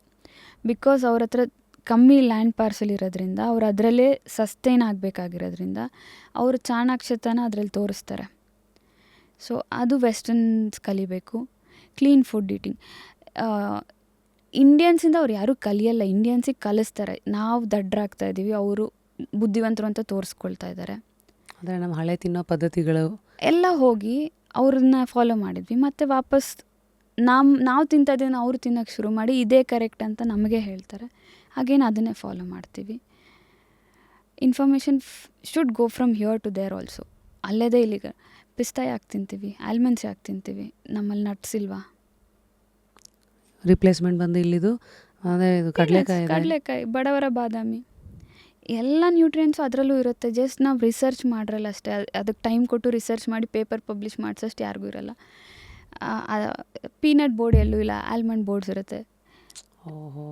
[SPEAKER 1] because ಅವ್ರ ಹತ್ರ ಕಮ್ಮಿ ಲ್ಯಾಂಡ್ ಪಾರ್ಸಲ್ ಇರೋದ್ರಿಂದ, ಅವ್ರು ಅದರಲ್ಲೇ ಸಸ್ಟೈನ್ ಆಗಬೇಕಾಗಿರೋದ್ರಿಂದ ಅವರು ಚಾಣಾಕ್ಷತನ ಅದರಲ್ಲಿ ತೋರಿಸ್ತಾರೆ. ಸೊ ಅದು ವೆಸ್ಟರ್ನ್ಸ್ ಕಲಿಬೇಕು. ಕ್ಲೀನ್ ಫುಡ್ ಈಟಿಂಗ್ ಇಂಡಿಯನ್ಸಿಂದ ಅವ್ರು ಯಾರೂ ಕಲಿಯಲ್ಲ, ಇಂಡಿಯನ್ಸಿಗೆ ಕಲಿಸ್ತಾರೆ. ನಾವು ದಡ್ಡರಾಗ್ತಾ ಇದ್ದೀವಿ, ಅವರು ಬುದ್ಧಿವಂತರು ಅಂತ ತೋರಿಸ್ಕೊಳ್ತಾ ಇದ್ದಾರೆ.
[SPEAKER 2] ಅಂದರೆ ನಮ್ಮ ಹಳೆ ತಿನ್ನೋ ಪದ್ಧತಿಗಳು
[SPEAKER 1] ಎಲ್ಲ ಹೋಗಿ ಅವ್ರನ್ನ ಫಾಲೋ ಮಾಡಿದ್ವಿ. ಮತ್ತು ವಾಪಸ್ ನಾವು ತಿಂತದೇನು ಅವರು ತಿನ್ನೋಕ್ಕೆ ಶುರು ಮಾಡಿ ಇದೇ ಕರೆಕ್ಟ್ ಅಂತ ನಮಗೆ ಹೇಳ್ತಾರೆ. ಹಾಗೇನು ಅದನ್ನೇ ಫಾಲೋ ಮಾಡ್ತೀವಿ. Information should go from here to there also. ಅಲ್ಲೇದೇ ಇಲ್ಲಿಗೆ ಪಿಸ್ತಾ ಯಾಕೆ ತಿಂತೀವಿ, ಆಲ್ಮಂಡ್ಸ್ ಯಾಕೆ ತಿಂತೀವಿ, ನಮ್ಮಲ್ಲಿ ನಟ್ಸ್ ಇಲ್ವಾ?
[SPEAKER 2] ರಿಪ್ಲೇಸ್ಮೆಂಟ್ ಬಂದು ಇಲ್ಲಿದು ಅದೇ ಇದು
[SPEAKER 1] ಕಡಲೆಕಾಯಿ, ಬಡವರ ಬಾದಾಮಿ, ಎಲ್ಲ ನ್ಯೂಟ್ರಿಯೆಂಟ್ಸು ಅದರಲ್ಲೂ ಇರುತ್ತೆ. ಜಸ್ಟ್ ನಾವು ರಿಸರ್ಚ್ ಮಾಡಿರಲ್ಲ ಅಷ್ಟೇ. ಅದಕ್ಕೆ ಟೈಮ್ ಕೊಟ್ಟು ರಿಸರ್ಚ್ ಮಾಡಿ ಪೇಪರ್ ಪಬ್ಲಿಷ್ ಮಾಡಿಸೋಷ್ಟು ಯಾರಿಗೂ ಇರಲ್ಲ. ಪೀನಟ್ ಬೋರ್ಡ್ ಎಲ್ಲೂ ಇಲ್ಲ, ಆಲ್ಮಂಡ್ ಬೋರ್ಡ್ಸ್ ಇರುತ್ತೆ.
[SPEAKER 2] ಓಹೋ.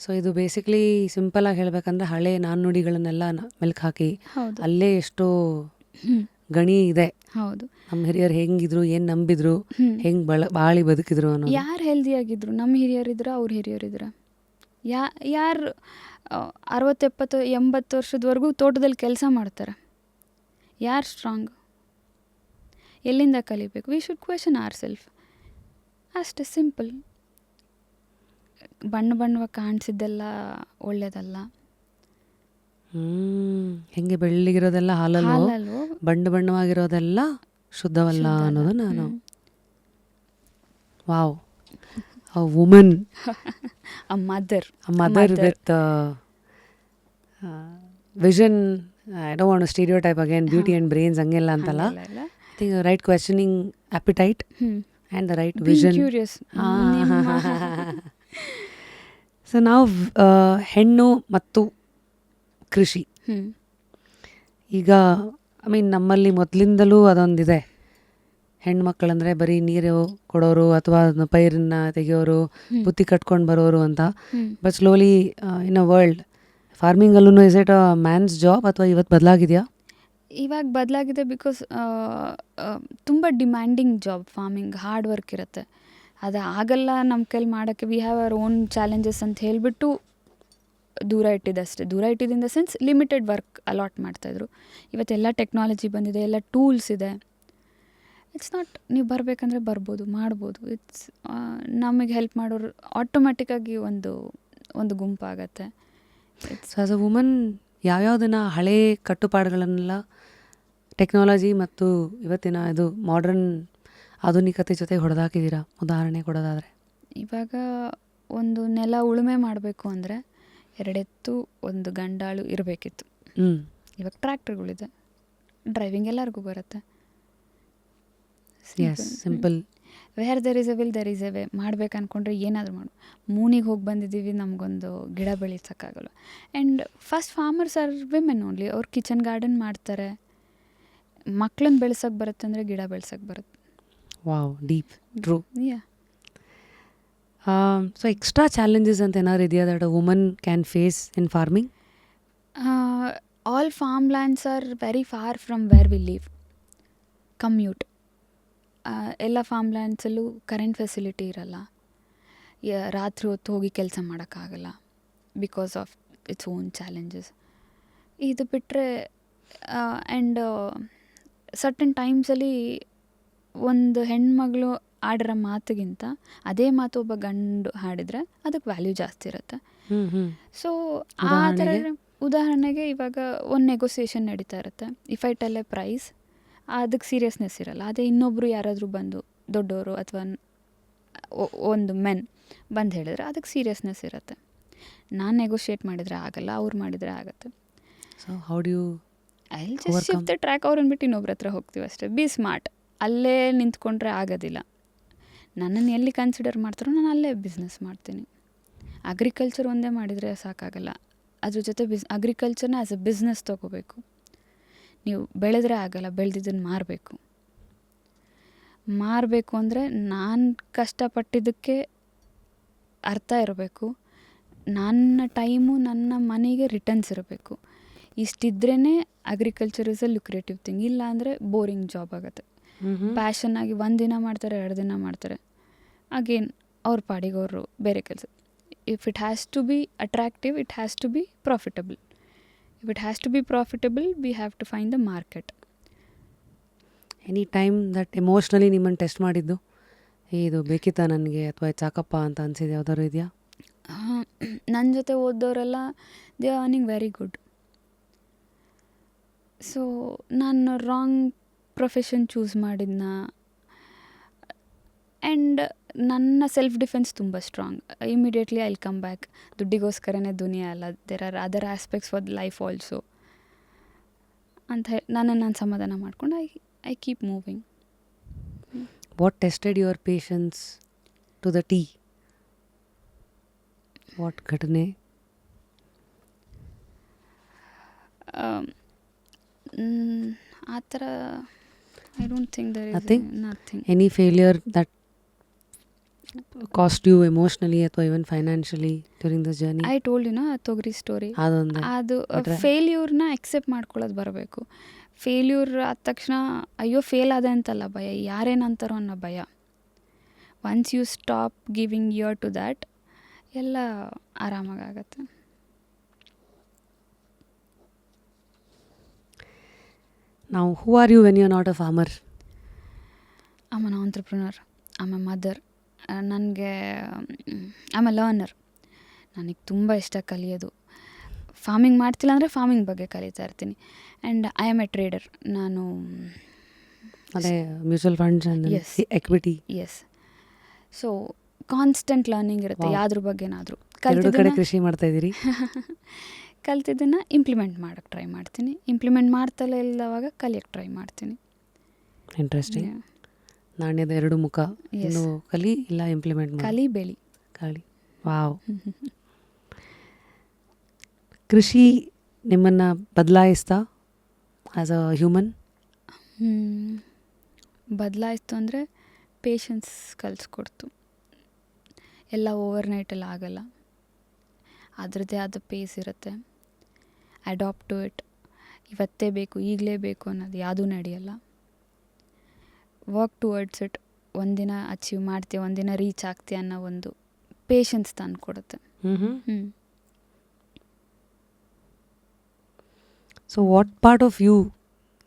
[SPEAKER 2] ಸೊ ಇದು ಬೇಸಿಕ್ಲಿ ಸಿಂಪಲಾಗಿ ಹೇಳಬೇಕಂದ್ರೆ ಹಳೆ ನಾಣ್ಣುಡಿಗಳನ್ನೆಲ್ಲ ಮೆಲ್ಕು ಹಾಕಿ
[SPEAKER 1] ಹೌದು.
[SPEAKER 2] ಅಲ್ಲೇ ಎಷ್ಟೋ
[SPEAKER 1] ಹ್ಮ್.
[SPEAKER 2] ಗಣಿ ಇದೆ.
[SPEAKER 1] ಹೌದು.
[SPEAKER 2] ನಮ್ಮ ಹಿರಿಯರು ಹೆಂಗಿದ್ರು, ಏನು ನಂಬಿದ್ರು,
[SPEAKER 1] ಹ್ಮ್.
[SPEAKER 2] ಹೆಂಗೆ ಬಾಳಿ ಬದುಕಿದ್ರು ಅನ್ನೋದು.
[SPEAKER 1] ಯಾರು ಹೆಲ್ದಿ ಆಗಿದ್ರು? ನಮ್ಮ ಹಿರಿಯರಿದ್ರ, ಅವ್ರ ಹಿರಿಯರಿದ್ರ? ಯಾರು 60, 70, 80 ವರ್ಷದವರೆಗೂ ತೋಟದಲ್ಲಿ ಕೆಲಸ ಮಾಡ್ತಾರೆ? ಯಾರು ಸ್ಟ್ರಾಂಗ್? ಎಲ್ಲಿಂದ ಕಲಿಬೇಕು? We should question our self. ಅಷ್ಟೇ ಸಿಂಪಲ್. ಬಣ್ಣವಾಗಿ ಕಾಣಿಸಿದ್ದೆಲ್ಲ ಒಳ್ಳೇದಲ್ಲ.
[SPEAKER 2] ಹೆಂಗೆ ಬೆಳ್ಳಿಗಿರೋದೆಲ್ಲ ಹಾಲಲ್ಲೋ,
[SPEAKER 1] ಹಾಲಲ್ವೋ
[SPEAKER 2] ಬಣ್ಣವಾಗಿರೋದೆಲ್ಲ ಶುದ್ಧವಲ್ಲ
[SPEAKER 1] ಶುದ್ಧ ಅಲ್ಲ.
[SPEAKER 2] ಅನ್ನೋದು ನಾನು. Wow, a woman,
[SPEAKER 1] a mother
[SPEAKER 2] with vision. I don't want to stereotype again, beauty and brains ಹಂಗೆಲ್ಲ ಅಂತಲ್ಲ.
[SPEAKER 1] ಹಂಗೆಲ್ಲ.
[SPEAKER 2] I think right questioning appetite and the right
[SPEAKER 1] Being
[SPEAKER 2] vision.
[SPEAKER 1] curious.
[SPEAKER 2] So ನಾವು ಹೆಣ್ಣು ಮತ್ತು ಕೃಷಿ, ಈಗ ಐ ಮೀನ್ ನಮ್ಮಲ್ಲಿ ಮೊದಲಿಂದಲೂ ಅದೊಂದಿದೆ. ಹೆಣ್ಮಕ್ಳಂದರೆ ಬರೀ ನೀರು ಕೊಡೋರು ಅಥವಾ ಪೈರನ್ನ ತೆಗೆಯೋರು, ಬುತ್ತಿ ಕಟ್ಕೊಂಡು ಬರೋರು ಅಂತ. But slowly in a world ಫಾರ್ಮಿಂಗಲ್ಲೂ is it a man's job ಅಥವಾ ಇವತ್ತು ಬದಲಾಗಿದೆಯಾ?
[SPEAKER 1] ಇವಾಗ ಬದಲಾಗಿದೆ. ಬಿಕಾಸ್ ತುಂಬ demanding job farming. Hard work ಇರುತ್ತೆ. ಅದು ಆಗಲ್ಲ ನಮ್ಮ ಕೈಲಿ ಮಾಡೋಕ್ಕೆ. We have our own challenges ಅಂತ ಹೇಳಿಬಿಟ್ಟು ದೂರ ಇಟ್ಟಿದ್ದಷ್ಟೇ. ದೂರ ಇಟ್ಟಿದ್ದು in the sense limited work allot ಮಾಡ್ತಾಯಿದ್ರು. ಇವತ್ತೆಲ್ಲ ಟೆಕ್ನಾಲಜಿ ಬಂದಿದೆ, ಎಲ್ಲ ಟೂಲ್ಸ್ ಇದೆ. ಇಟ್ಸ್ ನಾಟ್ ನೀವು ಬರಬೇಕಂದ್ರೆ ಬರ್ಬೋದು, ಮಾಡ್ಬೋದು. ಇಟ್ಸ್ ನಮಗೆ ಹೆಲ್ಪ್ ಮಾಡೋರು ಆಟೋಮ್ಯಾಟಿಕ್ಕಾಗಿ ಒಂದು ಗುಂಪಾಗತ್ತೆ.
[SPEAKER 2] ಸೊ ಆಸ್ ಅ ವುಮನ್ ಯಾವ್ಯಾವುದನ್ನು ಹಳೆ ಕಟ್ಟುಪಾಡುಗಳನ್ನೆಲ್ಲ ಟೆಕ್ನಾಲಜಿ ಮತ್ತು ಇವತ್ತಿನ ಇದು ಮಾಡ್ರನ್ ಆಧುನಿಕತೆ ಜೊತೆ ಹೊಡೆದಾಕಿದ್ದೀರಾ? ಉದಾಹರಣೆ ಕೊಡೋದಾದರೆ
[SPEAKER 1] ಇವಾಗ ಒಂದು ನೆಲ ಉಳುಮೆ ಮಾಡಬೇಕು ಅಂದರೆ 2 ಎತ್ತು, 1 ಗಂಡಾಳು ಇರಬೇಕಿತ್ತು. ಇವಾಗ ಟ್ರ್ಯಾಕ್ಟರ್ಗಳಿದೆ, ಡ್ರೈವಿಂಗ್ ಎಲ್ಲರಿಗೂ ಬರುತ್ತೆ.
[SPEAKER 2] Simple.
[SPEAKER 1] Where there is a will there is a way. ಮಾಡ್ಬೇಕು ಅಂದ್ಕೊಂಡ್ರೆ ಏನಾದರೂ ಮೂನಿಗೆ ಹೋಗಿ ಬಂದಿದ್ದೀವಿ, ನಮಗೊಂದು ಗಿಡ ಬೆಳೆಸೋಕ್ಕಾಗಲ್ಲ. And first farmers are women only. ಅವ್ರು ಕಿಚನ್ ಗಾರ್ಡನ್ ಮಾಡ್ತಾರೆ. ಮಕ್ಳನ್ನ ಬೆಳೆಸೋಕೆ ಬರುತ್ತೆ ಅಂದರೆ ಗಿಡ ಬೆಳೆಸೋಕೆ ಬರುತ್ತೆ.
[SPEAKER 2] Wow, deep, true.
[SPEAKER 1] Yeah.
[SPEAKER 2] So extra challenges ಅಂತ ಏನಾದ್ರು ಇದೆಯಾ that a woman can face in farming?
[SPEAKER 1] All farm lands are very far from where we live. Commute. ಎಲ್ಲ ಫಾರ್ಮ್ ಲ್ಯಾಂಡ್ಸಲ್ಲೂ ಕರೆಂಟ್ ಫೆಸಿಲಿಟಿ ಇರಲ್ಲ. ರಾತ್ರಿ ಹೊತ್ತು ಹೋಗಿ ಕೆಲಸ ಮಾಡೋಕ್ಕಾಗಲ್ಲ because of its own challenges. ಇದು ಬಿಟ್ಟರೆ ಆ್ಯಂಡ್ ಸರ್ಟನ್ ಟೈಮ್ಸಲ್ಲಿ ಒಂದು ಹೆಣ್ಮಗಳು ಆಡಿರೋ ಮಾತಿಗಿಂತ ಅದೇ ಮಾತು ಒಬ್ಬ ಗಂಡು ಹಾಡಿದರೆ ಅದಕ್ಕೆ ವ್ಯಾಲ್ಯೂ ಜಾಸ್ತಿ ಇರುತ್ತೆ. ಸೊ ಆ ಥರ ಉದಾಹರಣೆಗೆ ಇವಾಗ ಒಂದು ನೆಗೋಸಿಯೇಷನ್ ನಡೀತಾ ಇರುತ್ತೆ. If I tell a price, ಅದಕ್ಕೆ ಸೀರಿಯಸ್ನೆಸ್ ಇರಲ್ಲ. ಅದೇ ಇನ್ನೊಬ್ಬರು ಯಾರಾದರೂ ಬಂದು ದೊಡ್ಡವರು ಅಥವಾ ಒಂದು ಮೆನ್ ಬಂದು ಹೇಳಿದ್ರೆ ಅದಕ್ಕೆ ಸೀರಿಯಸ್ನೆಸ್ ಇರುತ್ತೆ. ನಾನು ನೆಗೋಷಿಯೇಟ್ ಮಾಡಿದರೆ ಆಗಲ್ಲ, ಅವ್ರು ಮಾಡಿದರೆ ಆಗುತ್ತೆ.
[SPEAKER 2] So how do you
[SPEAKER 1] I will just shift the track. ಅವ್ರನ್ನ ಬಿಟ್ಟು ಇನ್ನೊಬ್ರ ಹತ್ರ ಹೋಗ್ತೀವಿ ಅಷ್ಟೇ. Be smart. ಅಲ್ಲೇ ನಿಂತ್ಕೊಂಡ್ರೆ ಆಗೋದಿಲ್ಲ. ನನ್ನನ್ನು ಎಲ್ಲಿ ಕನ್ಸಿಡರ್ ಮಾಡ್ತಾರೋ ನಾನು ಅಲ್ಲೇ ಬಿಸ್ನೆಸ್ ಮಾಡ್ತೀನಿ. ಅಗ್ರಿಕಲ್ಚರ್ ಒಂದೇ ಮಾಡಿದರೆ ಸಾಕಾಗಲ್ಲ. ಅದ್ರ ಜೊತೆ ಅಗ್ರಿಕಲ್ಚರ್ನ ಆ್ಯಸ್ ಎ ಬಿಸ್ನೆಸ್ ತೊಗೋಬೇಕು. ನೀವು ಬೆಳೆದ್ರೆ ಆಗಲ್ಲ, ಬೆಳೆದಿದ್ದನ್ನು ಮಾರಬೇಕು ಅಂದರೆ ನಾನು ಕಷ್ಟಪಟ್ಟಿದ್ದಕ್ಕೆ ಅರ್ಥ ಇರಬೇಕು. ನನ್ನ ಟೈಮು, ನನ್ನ ಮನೆಗೆ ರಿಟರ್ನ್ಸ್ ಇರಬೇಕು. ಇಷ್ಟಿದ್ರೇ agriculture is a lucrative thing. ಇಲ್ಲ ಅಂದರೆ ಬೋರಿಂಗ್ ಜಾಬ್ ಆಗುತ್ತೆ. ಪ್ಯಾಷನ್ ಆಗಿ 1 ದಿನ ಮಾಡ್ತಾರೆ, 2 ದಿನ ಮಾಡ್ತಾರೆ, ಅಗೇನ್ ಅವ್ರ ಪಾಡಿಗೆ ಅವರು ಬೇರೆ ಕೆಲಸ. If it has to be attractive, it has to be profitable. If it has to be profitable, we have to find the market.
[SPEAKER 2] Any time that emotionally ನಿಮ್ಮನ್ನು ಟೆಸ್ಟ್ ಮಾಡಿದ್ದು, ಇದು ಬೇಕಿತ್ತಾ ನನಗೆ ಅಥವಾ ಸಾಕಪ್ಪ ಅಂತ ಅನಿಸಿದೆ ಯಾವ್ದಾದ್ರು ಇದೆಯಾ?
[SPEAKER 1] ನನ್ನ ಜೊತೆ ಓದೋರೆಲ್ಲ they are earning very good. So ನಾನು ರಾಂಗ್ ಪ್ರೊಫೆಷನ್ ಚೂಸ್ ಮಾಡಿದ್ನ. ಆ್ಯಂಡ್ ನನ್ನ ಸೆಲ್ಫ್ ಡಿಫೆನ್ಸ್ ತುಂಬ strong. Immediately I will come back. ದುಡ್ಡಿಗೋಸ್ಕರನೇ ದುನಿಯಾ ಅಲ್ಲ, there are other aspects for life also ಅಂತ ನಾನು ಸಮಾಧಾನ ಮಾಡ್ಕೊಂಡು I keep moving.
[SPEAKER 2] What tested your patience to the tee? What ಘಟನೆ?
[SPEAKER 1] ಆ ಥರ I don't think there is
[SPEAKER 2] Nothing?
[SPEAKER 1] nothing.
[SPEAKER 2] Any failure that cost you emotionally ಅಥವಾ even financially during this journey?
[SPEAKER 1] I told you ಆ ತೊಗರಿ ಸ್ಟೋರಿ.
[SPEAKER 2] ಅದೊಂದೇ.
[SPEAKER 1] ಅದು
[SPEAKER 2] ಬಿಟ್ರೆ?
[SPEAKER 1] ಫೇಲ್ಯೂರ್ನ ಎಕ್ಸೆಪ್ಟ್ ಮಾಡ್ಕೊಳ್ಳೋದು ಬರಬೇಕು. ಫೇಲ್ಯೂರ್ ಆದ ತಕ್ಷಣ ಅಯ್ಯೋ ಫೇಲ್ ಆದೆ ಅಂತಲ್ಲ ಭಯ, ಯಾರೇನಂತಾರೋ ಅನ್ನೋ ಭಯ. Once you stop giving ear to that, ಎಲ್ಲ ಆರಾಮಾಗತ್ತೆ.
[SPEAKER 2] Now, who are you when you're not a farmer?
[SPEAKER 1] I'm an entrepreneur. I'm a mother. ನನಗೆ I'm a learner. ನನಗೆ ತುಂಬ ಇಷ್ಟ ಕಲಿಯೋದು. ಫಾರ್ಮಿಂಗ್ ಮಾಡ್ತಿಲ್ಲ ಅಂದರೆ ಫಾರ್ಮಿಂಗ್ ಬಗ್ಗೆ ಕಲಿತಾ ಇರ್ತೀನಿ. And I am a trader. ನಾನು
[SPEAKER 2] ಅದೇ mutual funds and
[SPEAKER 1] Yes.
[SPEAKER 2] Equity
[SPEAKER 1] yes. So constant learning ಇರುತ್ತೆ.
[SPEAKER 2] Wow.
[SPEAKER 1] ಯಾವ್ದ್ರ ಬಗ್ಗೆನಾದರೂ
[SPEAKER 2] ಎರಡು ಕಡೆ ಕೃಷಿ ಮಾಡ್ತಾ ಇದ್ದೀರಿ.
[SPEAKER 1] ಕಲ್ತಿದ್ದನ್ನು ಇಂಪ್ಲಿಮೆಂಟ್ ಮಾಡೋಕ್ಕೆ ಟ್ರೈ ಮಾಡ್ತೀನಿ. ಇಂಪ್ಲಿಮೆಂಟ್ ಮಾಡ್ತಲೇ ಇಲ್ಲವಾಗ ಕಲಿಯೋಕ್ಕೆ ಟ್ರೈ ಮಾಡ್ತೀನಿ.
[SPEAKER 2] ಇಂಟ್ರೆಸ್ಟಿಂಗ್. ನಾಣ್ಯದ ಎರಡು ಮುಖ.
[SPEAKER 1] Yes.
[SPEAKER 2] ಇನ್ನು ಕಲಿ ಇಲ್ಲ ಇಂಪ್ಲಿಮೆಂಟ್ ಮಾಡಿ.
[SPEAKER 1] ಕಲಿ ಬೆಳಿ.
[SPEAKER 2] ಕಲಿ. ವಾವ್. ಕೃಷಿ ನಿಮ್ಮನ್ನು ಬದಲಾಯಿಸ್ತಾ ಆ್ಯಸ್ ಅ ಹ್ಯೂಮನ್?
[SPEAKER 1] ಬದಲಾಯಿಸ್ತು ಅಂದರೆ ಪೇಷನ್ಸ್ ಕಲಿಸ್ಕೊಡ್ತು. ಎಲ್ಲ ಓವರ್ನೈಟಲ್ಲಿ ಆಗಲ್ಲ. ಅದರದ್ದೇ ಆದ ಪೇಸ್ ಇರುತ್ತೆ. Adapt to it. ಇವತ್ತೇ ಬೇಕು, ಈಗಲೇ ಬೇಕು ಅನ್ನೋದು ಯಾವುದೂ ನಡೆಯಲ್ಲ. Work towards it. ಒಂದಿನ ಅಚೀವ್ ಮಾಡ್ತೀವಿ, ಒಂದಿನ ರೀಚ್ ಆಗ್ತೀವಿ ಅನ್ನೋ ಒಂದು ಪೇಷನ್ಸ್ ತಂದು ಕೊಡುತ್ತೆ.
[SPEAKER 2] So what part of you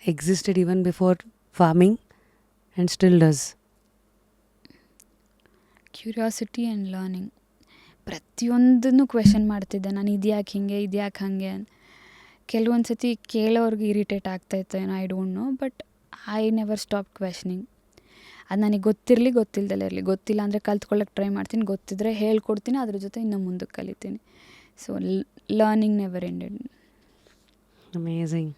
[SPEAKER 2] existed even before farming and still does?
[SPEAKER 1] Curiosity and learning. ಪ್ರತಿಯೊಂದನ್ನು ಕ್ವೆಶನ್ ಮಾಡ್ತಿದ್ದೆ ನಾನು. ಇದ್ಯಾಕೆ ಹಿಂಗೆ, ಇದ್ಯಾಕೆ ಹಾಗೆ. ಕೆಲವೊಂದು ಸತಿ ಕೇಳೋರ್ಗೆ ಇರಿಟೇಟ್ ಆಗ್ತಾಯಿತ್ತು ಏನೋ, I don't know. But I never stop questioning. ಅದು ನನಗೆ ಗೊತ್ತಿರಲಿ ಗೊತ್ತಿಲ್ದಲೇ ಇರಲಿ. ಗೊತ್ತಿಲ್ಲ ಅಂದರೆ ಕಲ್ತ್ಕೊಳ್ಳೋಕೆ ಟ್ರೈ ಮಾಡ್ತೀನಿ, ಗೊತ್ತಿದ್ರೆ ಹೇಳ್ಕೊಡ್ತೀನಿ, ಅದ್ರ ಜೊತೆ ಇನ್ನು ಮುಂದಕ್ಕೆ ಕಲಿತೀನಿ. So learning never ended.
[SPEAKER 2] Amazing.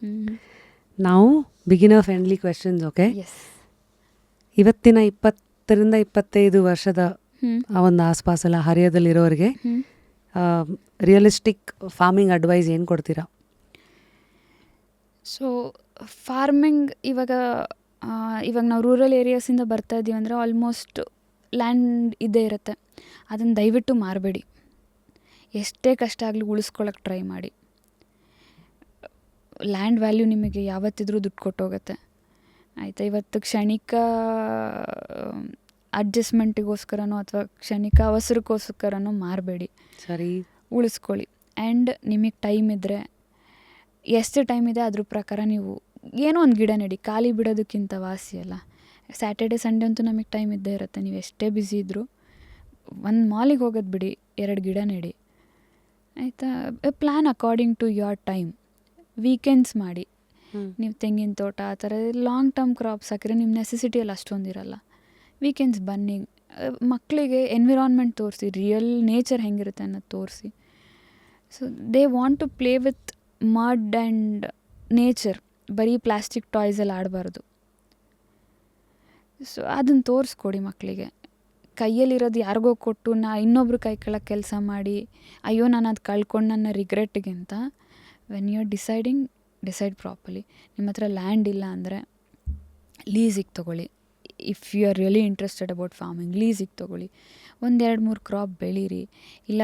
[SPEAKER 2] ನಾವು beginner friendly questions. Okay,
[SPEAKER 1] yes.
[SPEAKER 2] ಇವತ್ತಿನ 20-25 ವರ್ಷದ ಆ ಒಂದು ಆಸ್ಪಾಸೆಲ್ಲ ಹರಿಯದಲ್ಲಿರೋರಿಗೆ ರಿಯಲಿಸ್ಟಿಕ್ ಫಾರ್ಮಿಂಗ್ ಅಡ್ವೈಸ್ ಏನು ಕೊಡ್ತೀರಾ?
[SPEAKER 1] ಸೊ ಫಾರ್ಮಿಂಗ್ ಇವಾಗ ನಾವು ರೂರಲ್ ಏರಿಯಾಸಿಂದ ಬರ್ತಾ ಇದ್ದೀವಿ ಅಂದರೆ ಆಲ್ಮೋಸ್ಟ್ ಲ್ಯಾಂಡ್ ಇದ್ದೇ ಇರುತ್ತೆ. ಅದನ್ನು ದಯವಿಟ್ಟು ಮಾರಬೇಡಿ. ಎಷ್ಟೇ ಕಷ್ಟ ಆಗಲಿ ಉಳಿಸ್ಕೊಳ್ಳೋಕೆ ಟ್ರೈ ಮಾಡಿ. ಲ್ಯಾಂಡ್ ವ್ಯಾಲ್ಯೂ ನಿಮಗೆ ಯಾವತ್ತಿದ್ರೂ ದುಡ್ಡು ಕೊಟ್ಟೋಗುತ್ತೆ. ಆಯಿತಾ? ಇವತ್ತು ಕ್ಷಣಿಕ ಅಡ್ಜಸ್ಟ್ಮೆಂಟಿಗೋಸ್ಕರನೋ ಅಥವಾ ಕ್ಷಣಿಕ ಅವಸರಕ್ಕೋಸ್ಕರನೋ ಮಾರಬೇಡಿ.
[SPEAKER 2] ಸರಿ,
[SPEAKER 1] ಉಳಿಸ್ಕೊಳ್ಳಿ. ಆ್ಯಂಡ್ ನಿಮಗೆ ಟೈಮ್ ಇದ್ದರೆ, ಎಷ್ಟು ಟೈಮ್ ಇದೆ ಅದ್ರ ಪ್ರಕಾರ ನೀವು ಏನೋ ಒಂದು ಗಿಡ ನೆಡಿ. ಖಾಲಿ ಬಿಡೋದಕ್ಕಿಂತ ವಾಸಿ ಅಲ್ಲ. ಸ್ಯಾಟರ್ಡೆ ಸಂಡೇ ಅಂತೂ ನಮಗೆ ಟೈಮ್ ಇದ್ದೇ ಇರುತ್ತೆ. ನೀವು ಎಷ್ಟೇ ಬ್ಯುಸಿ ಇದ್ದರೂ ಒಂದು ಮಾಲಿಗೆ ಹೋಗೋದು ಬಿಡಿ, 2 ಗಿಡ ನೆಡಿ. ಆಯಿತಾ? Plan according to your time. Weekends ಮಾಡಿ. ನೀವು ತೆಂಗಿನ ತೋಟ ಆ ಥರ ಲಾಂಗ್ ಟರ್ಮ್ ಕ್ರಾಪ್ಸ್ ಹಾಕಿದ್ರೆ ನಿಮ್ಮ ನೆಸೆಸಿಟಿಯಲ್ಲಿ ಅಷ್ಟೊಂದಿರಲ್ಲ. ವೀಕೆಂಡ್ಸ್ ಬನ್ನಿ. ಮಕ್ಕಳಿಗೆ ಎನ್ವಿರಾನ್ಮೆಂಟ್ ತೋರಿಸಿ, ರಿಯಲ್ ನೇಚರ್ ಹೆಂಗಿರುತ್ತೆ ಅನ್ನೋದು ತೋರಿಸಿ. So they want to play with mud and nature. ಬರೀ ಪ್ಲಾಸ್ಟಿಕ್ ಟಾಯ್ಸಲ್ಲಿ ಆಡಬಾರ್ದು. ಸೊ ಅದನ್ನು ತೋರಿಸ್ಕೊಡಿ ಮಕ್ಕಳಿಗೆ. ಕೈಯಲ್ಲಿರೋದು ಯಾರಿಗೋ ಕೊಟ್ಟು ಇನ್ನೊಬ್ರು ಕೈ ಕೆಳಗೆ ಕೆಲಸ ಮಾಡಿ ಅಯ್ಯೋ ನಾನು ಅದು ಕಳ್ಕೊಂಡು ನನ್ನ ರಿಗ್ರೆಟ್ಗಿಂತ when you are decide properly. ನಿಮ್ಮ ಹತ್ರ ಲ್ಯಾಂಡ್ ಇಲ್ಲ ಅಂದರೆ ಲೀಸಿಗೆ ತೊಗೊಳ್ಳಿ. If you are really interested about farming, ಲೀಸಿಗೆ ತೊಗೊಳ್ಳಿ. 1-2-3 ಕ್ರಾಪ್ ಬೆಳೀರಿ. ಇಲ್ಲ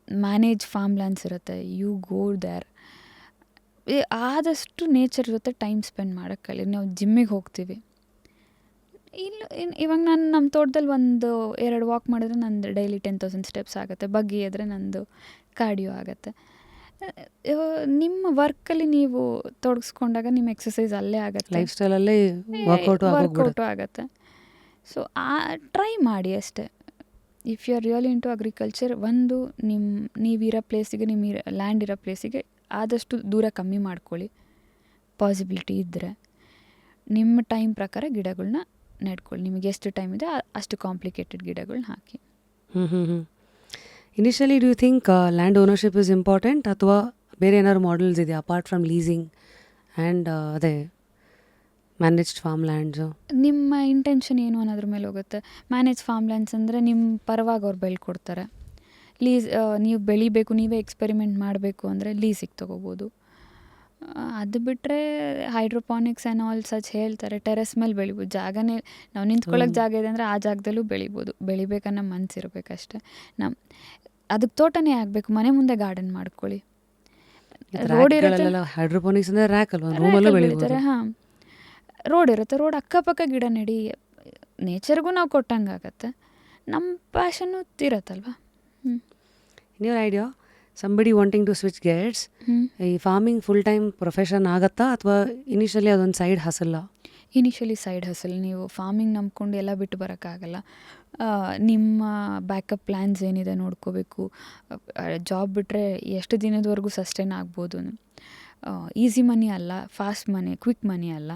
[SPEAKER 1] ಮ್ಯಾನೇಜ್ ಫಾರ್ಮ್ ಲ್ಯಾಂಡ್ಸ್ ಇರುತ್ತೆ, ಯು ಗೋ ದೇರ್. ಆದಷ್ಟು ನೇಚರ್ ಜೊತೆ ಟೈಮ್ ಸ್ಪೆಂಡ್ ಮಾಡೋಕ್ಕೆ ಕಲಿ. ನಾವು ಜಿಮ್ಮಿಗೆ ಹೋಗ್ತೀವಿ. ಇವಾಗ ನಾನು ನಮ್ಮ ತೋಟದಲ್ಲಿ 1-2 ವಾಕ್ ಮಾಡಿದ್ರೆ ನಂದು ಡೈಲಿ 10,000 ಸ್ಟೆಪ್ಸ್ ಆಗುತ್ತೆ. ಬಗ್ಗಿ ಎದ್ರೆ ನಂದು ಕಾರ್ಡಿಯೋ ಆಗುತ್ತೆ. ನಿಮ್ಮ ವರ್ಕಲ್ಲಿ ನೀವು ತೊಡಗಿಸ್ಕೊಂಡಾಗ ನಿಮ್ಮ ಎಕ್ಸಸೈಸ್ ಅಲ್ಲೇ ಆಗುತ್ತೆ,
[SPEAKER 2] ಲೈಫ್ ಸ್ಟೈಲಲ್ಲೇ ವರ್ಕೌಟು
[SPEAKER 1] ಆಗುತ್ತೆ. ಸೊ ಟ್ರೈ ಮಾಡಿ ಅಷ್ಟೇ. If you are really into agriculture, ನೀವಿರೋ ಪ್ಲೇಸಿಗೆ, ನಿಮ್ಮ ಲ್ಯಾಂಡ್ ಇರೋ ಪ್ಲೇಸಿಗೆ ಆದಷ್ಟು ದೂರ ಕಮ್ಮಿ ಮಾಡ್ಕೊಳ್ಳಿ. ಪಾಸಿಬಿಲಿಟಿ ಇದ್ದರೆ ನಿಮ್ಮ ಟೈಮ್ ಪ್ರಕಾರ ಗಿಡಗಳನ್ನ ನೆಡ್ಕೊಳ್ಳಿ. ನಿಮಗೆ ಎಷ್ಟು ಟೈಮ್ ಇದೆ ಅಷ್ಟು ಕಾಂಪ್ಲಿಕೇಟೆಡ್ ಗಿಡಗಳನ್ನ ಹಾಕಿ.
[SPEAKER 2] Initially do you think land ownership is important ಅಥವಾ ಬೇರೆ ಏನಾದ್ರು ಮಾಡೆಲ್ಸ್ ಇದೆಯಾ ಅಪಾರ್ಟ್ ಫ್ರಮ್ ಲೀಸಿಂಗ್ ಆ್ಯಂಡ್ ಅದೇ ಮ್ಯಾನೇಜ್ಡ್ ಫಾರ್ಮ್ ಲ್ಯಾಂಡ್ಸು?
[SPEAKER 1] ನಿಮ್ಮ ಇಂಟೆನ್ಷನ್ ಏನು ಅನ್ನೋದ್ರ ಮೇಲೆ ಹೋಗುತ್ತೆ. ಮ್ಯಾನೇಜ್ ಫಾರ್ಮ್ ಲ್ಯಾಂಡ್ಸ್ ಅಂದರೆ ನಿಮ್ಮ ಪರವಾಗಿ ಅವ್ರು ಬೆಳ್ಕೊಡ್ತಾರೆ. ಲೀಸ್ ನೀವು ಬೆಳಿಬೇಕು, ನೀವೇ ಎಕ್ಸ್ಪೆರಿಮೆಂಟ್ ಮಾಡಬೇಕು ಅಂದರೆ ಲೀಸಿಗೆ ತೊಗೋಬೋದು. ಅದು ಬಿಟ್ಟರೆ ಹೈಡ್ರೋಪಾನಿಕ್ಸ್ ಆ್ಯಂಡ್ ಆಲ್ ಸಚ್ ಹೇಳ್ತಾರೆ, ಟೆರೆಸ್ ಮೇಲೆ ಬೆಳಿಬೋದು. ಜಾಗನೇ ನಾವು ನಿಂತ್ಕೊಳ್ಳೋಕೆ ಜಾಗ ಇದೆ ಅಂದರೆ ಆ ಜಾಗದಲ್ಲೂ ಬೆಳಿಬೋದು. ಬೆಳಿಬೇಕನ್ನೋ ಮನಸ್ಸಿರ್ಬೇಕಷ್ಟೆ. ನಮ್ಮ ಅದಕ್ಕೆ ತೋಟನೇ ಆಗಬೇಕು, ಮನೆ ಮುಂದೆ ಗಾರ್ಡನ್ ಮಾಡ್ಕೊಳ್ಳಿ. ರೋಡ್ ಇರುತ್ತೆ,
[SPEAKER 2] ಹೈಡ್ರೋಪೋನಿಕ್ಸ್ ಅಂದ್ರೆ ರ್ಯಾಕ್ ಅಲ್ವಾ, ರೂಮಲ್ಲೂ ಬೆಳಿತಾರೆ.
[SPEAKER 1] ಹಾಂ, ರೋಡ್ ಇರುತ್ತೆ, ರೋಡ್ ಅಕ್ಕಪಕ್ಕ ಗಿಡ ನೆಡಿ, ನೇಚರ್ಗೂ ನಾವು ಕೊಟ್ಟಂಗೆ ಆಗತ್ತೆ, ನಮ್ಮ ಪ್ಯಾಷನ್ನು ತೀರತ್ತಲ್ವ.
[SPEAKER 2] New idea, somebody wanting to switch gears, ಈ ಫಾರ್ಮಿಂಗ್ ಫುಲ್ ಟೈಮ್ ಪ್ರೊಫೆಷನ್ ಆಗತ್ತಾ ಅಥವಾ ಇನಿಷಿಯಲಿ ಅದೊಂದು ಸೈಡ್ ಹಸಲ್ಲ?
[SPEAKER 1] Initially side hustle. ನೀವು ಫಾರ್ಮಿಂಗ್ ನಂಬ್ಕೊಂಡು ಎಲ್ಲ ಬಿಟ್ಟು ಬರೋಕ್ಕಾಗಲ್ಲ. ನಿಮ್ಮ ಬ್ಯಾಕಪ್ ಪ್ಲ್ಯಾನ್ಸ್ ಏನಿದೆ ನೋಡ್ಕೋಬೇಕು. ಜಾಬ್ ಬಿಟ್ಟರೆ ಎಷ್ಟು ದಿನದವರೆಗೂ ಸಸ್ಟೈನ್ ಆಗ್ಬೋದು. ಈಸಿ ಮನಿ ಅಲ್ಲ, ಫಾಸ್ಟ್ ಮನಿ, ಕ್ವಿಕ್ ಮನಿ ಅಲ್ಲ.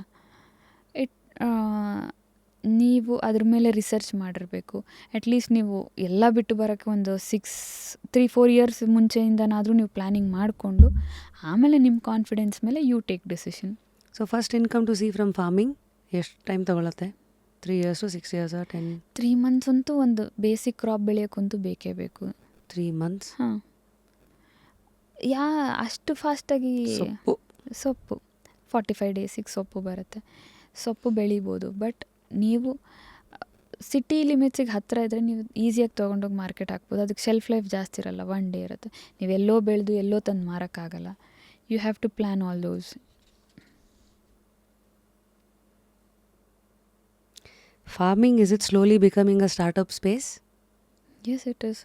[SPEAKER 1] ನೀವು ಅದ್ರ ಮೇಲೆ ರಿಸರ್ಚ್ ಮಾಡಿರಬೇಕು. ಅಟ್ಲೀಸ್ಟ್ ನೀವು ಎಲ್ಲ ಬಿಟ್ಟು ಬರೋಕ್ಕೆ ಒಂದು 3-4 ಇಯರ್ಸ್ ಮುಂಚೆಯಿಂದನಾದರೂ ನೀವು ಪ್ಲ್ಯಾನಿಂಗ್ ಮಾಡಿಕೊಂಡು ಆಮೇಲೆ ನಿಮ್ಮ ಕಾನ್ಫಿಡೆನ್ಸ್ ಮೇಲೆ you take decision.
[SPEAKER 2] So first income to see from farming ಎಷ್ಟು ಟೈಮ್ ತೊಗೊಳತ್ತೆ? 3 years, 6 years, 10?
[SPEAKER 1] 3 months ಅಂತೂ ಒಂದು ಬೇಸಿಕ್ ಕ್ರಾಪ್ ಬೆಳೆಯೋಕ್ಕಂತೂ ಬೇಕೇ ಬೇಕು.
[SPEAKER 2] 3 months?
[SPEAKER 1] ಹಾಂ, ಅಷ್ಟು ಫಾಸ್ಟಾಗಿ ಸೊಪ್ಪು 45 ಡೇಸಿಗೆ ಸೊಪ್ಪು ಬರುತ್ತೆ. ಸೊಪ್ಪು ಬೆಳಿಬೋದು. ಬಟ್ ನೀವು ಸಿಟಿ ಲಿಮಿಟ್ಸಿಗೆ ಹತ್ತಿರ ಇದ್ದರೆ ನೀವು ಈಸಿಯಾಗಿ ತೊಗೊಂಡೋಗಿ ಮಾರ್ಕೆಟ್ ಹಾಕ್ಬೋದು. ಅದಕ್ಕೆ ಶೆಲ್ಫ್ ಲೈಫ್ ಜಾಸ್ತಿ ಇರಲ್ಲ, 1 day ಇರುತ್ತೆ. ನೀವು ಎಲ್ಲೋ ಬೆಳೆದು ಎಲ್ಲೋ ತಂದು ಮಾರೋಕ್ಕಾಗಲ್ಲ. You have to plan all those.
[SPEAKER 2] Farming, is it slowly becoming a startup space?
[SPEAKER 1] Yes, it is.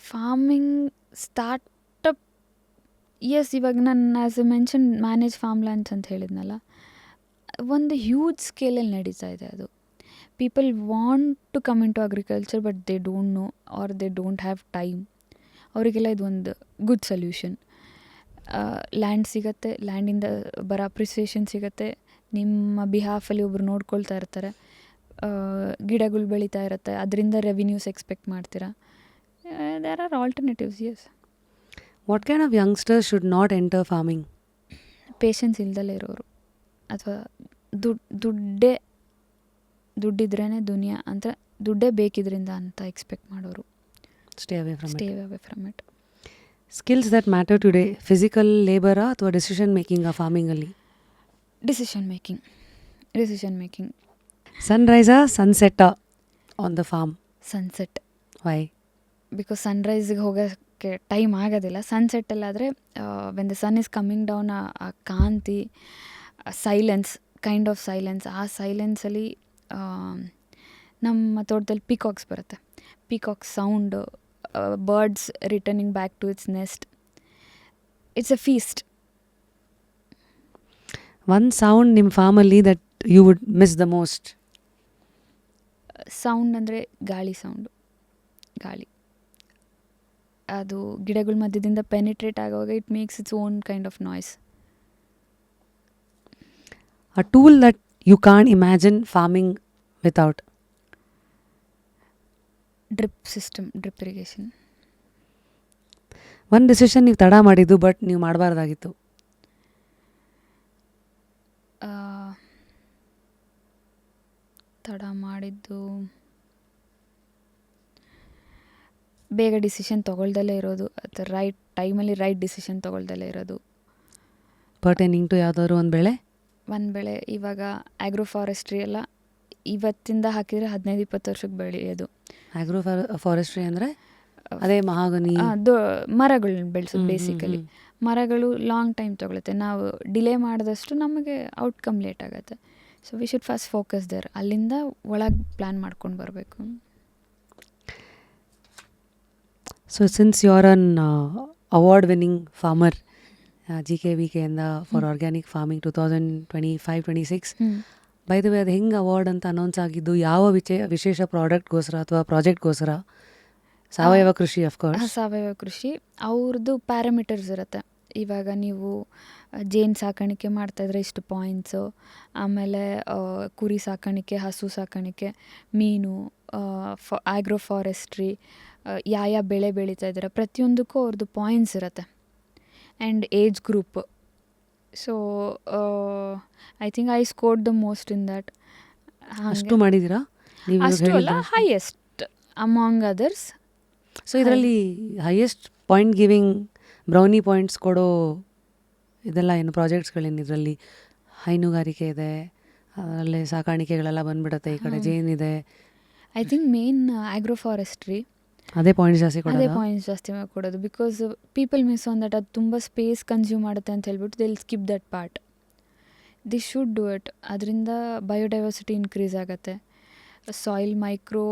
[SPEAKER 1] Farming startup, yes. ಇವಾಗ ನಾನು as a mention manage farm lands ಅಂತ ಹೇಳಿದ್ನಲ್ಲ, ಒಂದು ಹ್ಯೂಜ್ ಸ್ಕೇಲಲ್ಲಿ ನಡೀತಾ ಇದೆ ಅದು. People want to come in to agriculture but they don't know or they don't have time. ಅವರಿಗೆಲ್ಲ ಇದು ಒಂದು ಗುಡ್ ಸೊಲ್ಯೂಷನ್. ಲ್ಯಾಂಡ್ ಸಿಗುತ್ತೆ, ಲ್ಯಾಂಡಿಂದ ಬರೋ ಅಪ್ರಿಸಿಯೇಷನ್ ಸಿಗುತ್ತೆ, ನಿಮ್ಮ ಬಿಹಾಫಲ್ಲಿ ಒಬ್ರು ನೋಡ್ಕೊಳ್ತಾ ಇರ್ತಾರೆ, ಗಿಡಗಳು ಬೆಳೀತಾ ಇರುತ್ತೆ, ಅದರಿಂದ ರೆವಿನ್ಯೂಸ್ ಎಕ್ಸ್ಪೆಕ್ಟ್ ಮಾಡ್ತೀರಾ. There are alternatives, yes.
[SPEAKER 2] What kind of youngsters should not enter farming?
[SPEAKER 1] Patience ಇಲ್ದಲೇ ಇರೋರು, ಅಥವಾ ದುಡ್ಡಿದ್ರೇ ದುನಿಯಾ ಅಂತ, ದುಡ್ಡೇ ಬೇಕಿದ್ರಿಂದ ಅಂತ ಎಕ್ಸ್ಪೆಕ್ಟ್ ಮಾಡೋರು.
[SPEAKER 2] Stay away from
[SPEAKER 1] it.
[SPEAKER 2] Skills that matter today, physical labor ಅಥವಾ ಡಿಸಿಷನ್ ಮೇಕಿಂಗ್ ಫಾರ್ಮಿಂಗ್ ಅಲ್ಲಿ?
[SPEAKER 1] Decision making.
[SPEAKER 2] ಸನ್ರೈಸಾ ಸನ್ಸೆಟ್ಟಾ on the farm?
[SPEAKER 1] Sunset.
[SPEAKER 2] Why?
[SPEAKER 1] Because ಸನ್ರೈಸಿಗೆ ಹೋಗೋಕ್ಕೆ ಟೈಮ್ ಆಗೋದಿಲ್ಲ. ಸನ್ಸೆಟ್ಟಲ್ಲಾದರೆ when the sun is coming down, ಆ ಕಾಂತಿ, ಸೈಲೆನ್ಸ್, ಕೈಂಡ್ ಆಫ್ ಸೈಲೆನ್ಸ್, ಆ ಸೈಲೆನ್ಸಲ್ಲಿ ನಮ್ಮ ತೋಟದಲ್ಲಿ ಪೀಕಾಕ್ಸ್ ಬರುತ್ತೆ. Peacock sound, birds returning back to its nest, it's a feast.
[SPEAKER 2] One sound ನಿಮ್ಮ ಫಾರ್ಮಲ್ಲಿ that you would miss the most?
[SPEAKER 1] Sound ಅಂದರೆ ಗಾಳಿ ಸೌಂಡು. ಗಾಳಿ ಅದು ಗಿಡಗಳ ಮಧ್ಯದಿಂದ ಪೆನಿಟ್ರೇಟ್ ಆಗುವಾಗ it makes its own kind of noise.
[SPEAKER 2] A tool that you can't imagine farming without?
[SPEAKER 1] Drip system, drip irrigation.
[SPEAKER 2] ಒಂದು ಡಿಸಿಷನ್ ನೀವು ತಡ ಮಾಡಿದ್ದು ಬಟ್ ನೀವು ಮಾಡಬಾರ್ದಾಗಿತ್ತು?
[SPEAKER 1] ತಡ ಮಾಡಿದ್ದು, ಬೇಗ ಡಿಸಿಷನ್ ತೊಗೊಳ್ದಲ್ಲೇ ಇರೋದು, ಅಥವಾ ರೈಟ್ ಟೈಮಲ್ಲಿ ರೈಟ್ ಡಿಸಿಷನ್ ತೊಗೊಳ್ದಲ್ಲೇ ಇರೋದು.
[SPEAKER 2] ಪರ್ಟೈನಿಂಗ್ ಟು ಯಾವುದಾದ್ರು ಒಂದು ಬೆಳೆ?
[SPEAKER 1] ಇವಾಗ ಆಗ್ರೋ ಫಾರೆಸ್ಟ್ರಿ ಎಲ್ಲ ಇವತ್ತಿಂದ ಹಾಕಿದರೆ 15-20 ವರ್ಷಕ್ಕೆ ಬೆಳೆಯೋದು.
[SPEAKER 2] ಆಗ್ರೋ ಫಾರೆಸ್ಟ್ರಿ ಅಂದರೆ ಅದೇ ಮಹಾಗನಿ,
[SPEAKER 1] ಮರಗಳನ್ನ ಬೆಳೆಸೋದು. ಬೇಸಿಕಲಿ ಮರಗಳು ಲಾಂಗ್ ಟೈಮ್ ತೊಗೊಳುತ್ತೆ. ನಾವು ಡಿಲೇ ಮಾಡಿದಷ್ಟು ನಮಗೆ ಔಟ್ಕಮ್ ಲೇಟ್ ಆಗುತ್ತೆ. So we should first focus there. ಅಲ್ಲಿಂದ ಒಳಗೆ ಪ್ಲ್ಯಾನ್ ಮಾಡ್ಕೊಂಡು ಬರಬೇಕು.
[SPEAKER 2] So since you are an award winning farmer, GKVK ಇಂದ for organic farming 2025-26, by the way ಅದು ಹೆಂಗೆ ಅವಾರ್ಡ್ ಅಂತ ಅನೌನ್ಸ್ ಆಗಿದ್ದು? ಯಾವ ವಿಶೇಷ ಪ್ರಾಡಕ್ಟ್ಗೋಸ್ಕರ ಅಥವಾ ಪ್ರಾಜೆಕ್ಟ್ಗೋಸ್ಕರ? ಸಾವಯವ ಕೃಷಿ, ಅಫ್ಕೋರ್ಸ್
[SPEAKER 1] ಸಾವಯವ ಕೃಷಿ. ಅವ್ರದ್ದು ಪ್ಯಾರಾಮೀಟರ್ಸ್ ಇರುತ್ತೆ. ಇವಾಗ ನೀವು ಜೇನು ಸಾಕಾಣಿಕೆ ಮಾಡ್ತಾಯಿದ್ರೆ ಇಷ್ಟು ಪಾಯಿಂಟ್ಸು, ಆಮೇಲೆ ಕುರಿ ಸಾಕಾಣಿಕೆ, ಹಸು ಸಾಕಾಣಿಕೆ, ಮೀನು, ಆಗ್ರೋ ಫಾರೆಸ್ಟ್ರಿ, ಯಾವ ಬೆಳೆ ಬೆಳೀತಾ ಇದ್ದಾರೆ, ಪ್ರತಿಯೊಂದಕ್ಕೂ ಅವ್ರದ್ದು ಪಾಯಿಂಟ್ಸ್ ಇರುತ್ತೆ. And age group. So I think I scored the most in that.
[SPEAKER 2] ಅಷ್ಟು ಮಾಡಿದ್ದೀರಾ ನೀವು?
[SPEAKER 1] ಅಷ್ಟು ಅಲ್ಲ, ಹೈಯೆಸ್ಟ್ ಅಮಾಂಗ್ ಅದರ್ಸ್.
[SPEAKER 2] ಸೊ ಇದರಲ್ಲಿ highest point giving brownie points ಕೊಡೋ ಇದೆಲ್ಲ ಏನು ಪ್ರಾಜೆಕ್ಟ್ಸ್ಗಳೇನು ಇದರಲ್ಲಿ ಹೈನುಗಾರಿಕೆ ಇದೆ, ಅದರಲ್ಲಿ ಸಾಕಾಣಿಕೆಗಳೆಲ್ಲ ಬಂದ್ಬಿಡುತ್ತೆ, ಈ ಕಡೆ ಜೇನಿದೆ,
[SPEAKER 1] I think main agro forestry,
[SPEAKER 2] ಅದೇ ಪಾಯಿಂಟ್ಸ್ ಜಾಸ್ತಿ
[SPEAKER 1] ಅದೇ
[SPEAKER 2] ಕೊಡೋದು.
[SPEAKER 1] ಪಾಯಿಂಟ್ಸ್ ಜಾಸ್ತಿ ಕೊಡೋದು. Because people miss on that, ಅದು ತುಂಬ ಸ್ಪೇಸ್ ಕನ್ಸ್ಯೂಮ್ ಮಾಡುತ್ತೆ ಅಂತ ಹೇಳ್ಬಿಟ್ಟು they will skip that part. They should do it. ಅದರಿಂದ ಬಯೋಡೈವರ್ಸಿಟಿ ಇನ್ಕ್ರೀಸ್ ಆಗುತ್ತೆ, ಸಾಯಿಲ್ ಮೈಕ್ರೋ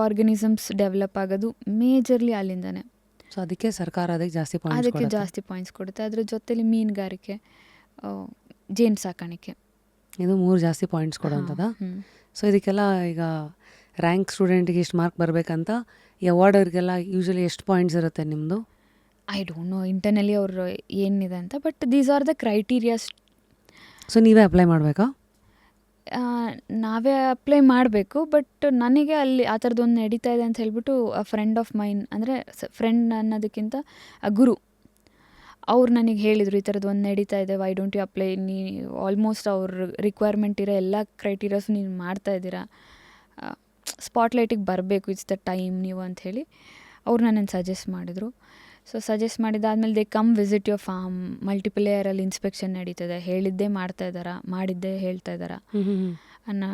[SPEAKER 1] ಆರ್ಗನಿಸಮ್ಸ್ ಡೆವಲಪ್ ಆಗೋದು ಮೇಜರ್ಲಿ ಅಲ್ಲಿಂದನೇ.
[SPEAKER 2] ಸೊ ಅದಕ್ಕೆ ಸರ್ಕಾರ ಅದಕ್ಕೆ ಜಾಸ್ತಿ ಪಾಯಿಂಟ್ಸ್
[SPEAKER 1] ಅದಕ್ಕೆ
[SPEAKER 2] ಕೊಡುತ್ತೆ.
[SPEAKER 1] ಜಾಸ್ತಿ ಪಾಯಿಂಟ್ಸ್ ಕೊಡುತ್ತೆ. ಅದ್ರ ಜೊತೆಲಿ ಮೀನುಗಾರಿಕೆ, ಜೇನು ಸಾಕಾಣಿಕೆ,
[SPEAKER 2] ಇದು 3 ಜಾಸ್ತಿ ಪಾಯಿಂಟ್ಸ್ ಕೊಡೋಂಥದ್ದು. ಸೊ ಇದಕ್ಕೆಲ್ಲ ಈಗ ರ್ಯಾಂಕ್ ಸ್ಟೂಡೆಂಟಿಗೆ ಇಷ್ಟು ಮಾರ್ಕ್ ಬರಬೇಕಂತ ಈ ಅವಾರ್ಡ್ ಅವ್ರಿಗೆಲ್ಲ ಯೂಶ್ವಲಿ ಎಷ್ಟು ಪಾಯಿಂಟ್ಸ್ ಇರುತ್ತೆ ನಿಮ್ಮದು?
[SPEAKER 1] ಐ ಡೋಂಟ್ ನೋ ಇಂಟರ್ನಲಿ ಅವರು ಏನಿದೆ ಅಂತ, but these are the criterias.
[SPEAKER 2] So ನೀವೇ ಅಪ್ಲೈ ಮಾಡಬೇಕಾ?
[SPEAKER 1] ನಾವೇ ಅಪ್ಲೈ ಮಾಡಬೇಕು, ಬಟ್ ನನಗೆ ಅಲ್ಲಿ ಆ ಥರದ್ದೊಂದು ನಡೀತಾ ಇದೆ ಅಂತ ಹೇಳ್ಬಿಟ್ಟು ಆ ಫ್ರೆಂಡ್ ಆಫ್ ಮೈನ್, ಅಂದರೆ ಫ್ರೆಂಡ್ ಅನ್ನೋದಕ್ಕಿಂತ ಆ ಗುರು, ಅವ್ರು ನನಗೆ ಹೇಳಿದರು ಈ ಥರದ್ದು ಒಂದು ನಡೀತಾ ಇದೆ, why don't you apply, almost ಅವ್ರ ರಿಕ್ವೈರ್ಮೆಂಟ್ ಇರೋ ಎಲ್ಲ ಕ್ರೈಟೀರಿಯಾಸು ನೀವು ಮಾಡ್ತಾ ಇದ್ದೀರಾ, ಸ್ಪಾಟ್ಲೈಟಿಗೆ ಬರಬೇಕು, ಇಟ್ಸ್ ದ ಟೈಮ್ ನೀವು ಅಂಥೇಳಿ ಅವ್ರು ನನ್ನನ್ನು ಸಜೆಸ್ಟ್ ಮಾಡಿದರು. ಸೊ ಸಜೆಸ್ಟ್ ಮಾಡಿದ್ದಾದಮೇಲೆ they come visit your farm, multiple ಲೇಯರಲ್ಲಿ ಇನ್ಸ್ಪೆಕ್ಷನ್ ನಡೀತದೆ, ಹೇಳಿದ್ದೇ ಮಾಡ್ತಾ ಇದ್ದಾರಾ, ಮಾಡಿದ್ದೇ ಹೇಳ್ತಾ ಇದ್ದಾರಾ ಅನ್ನೋ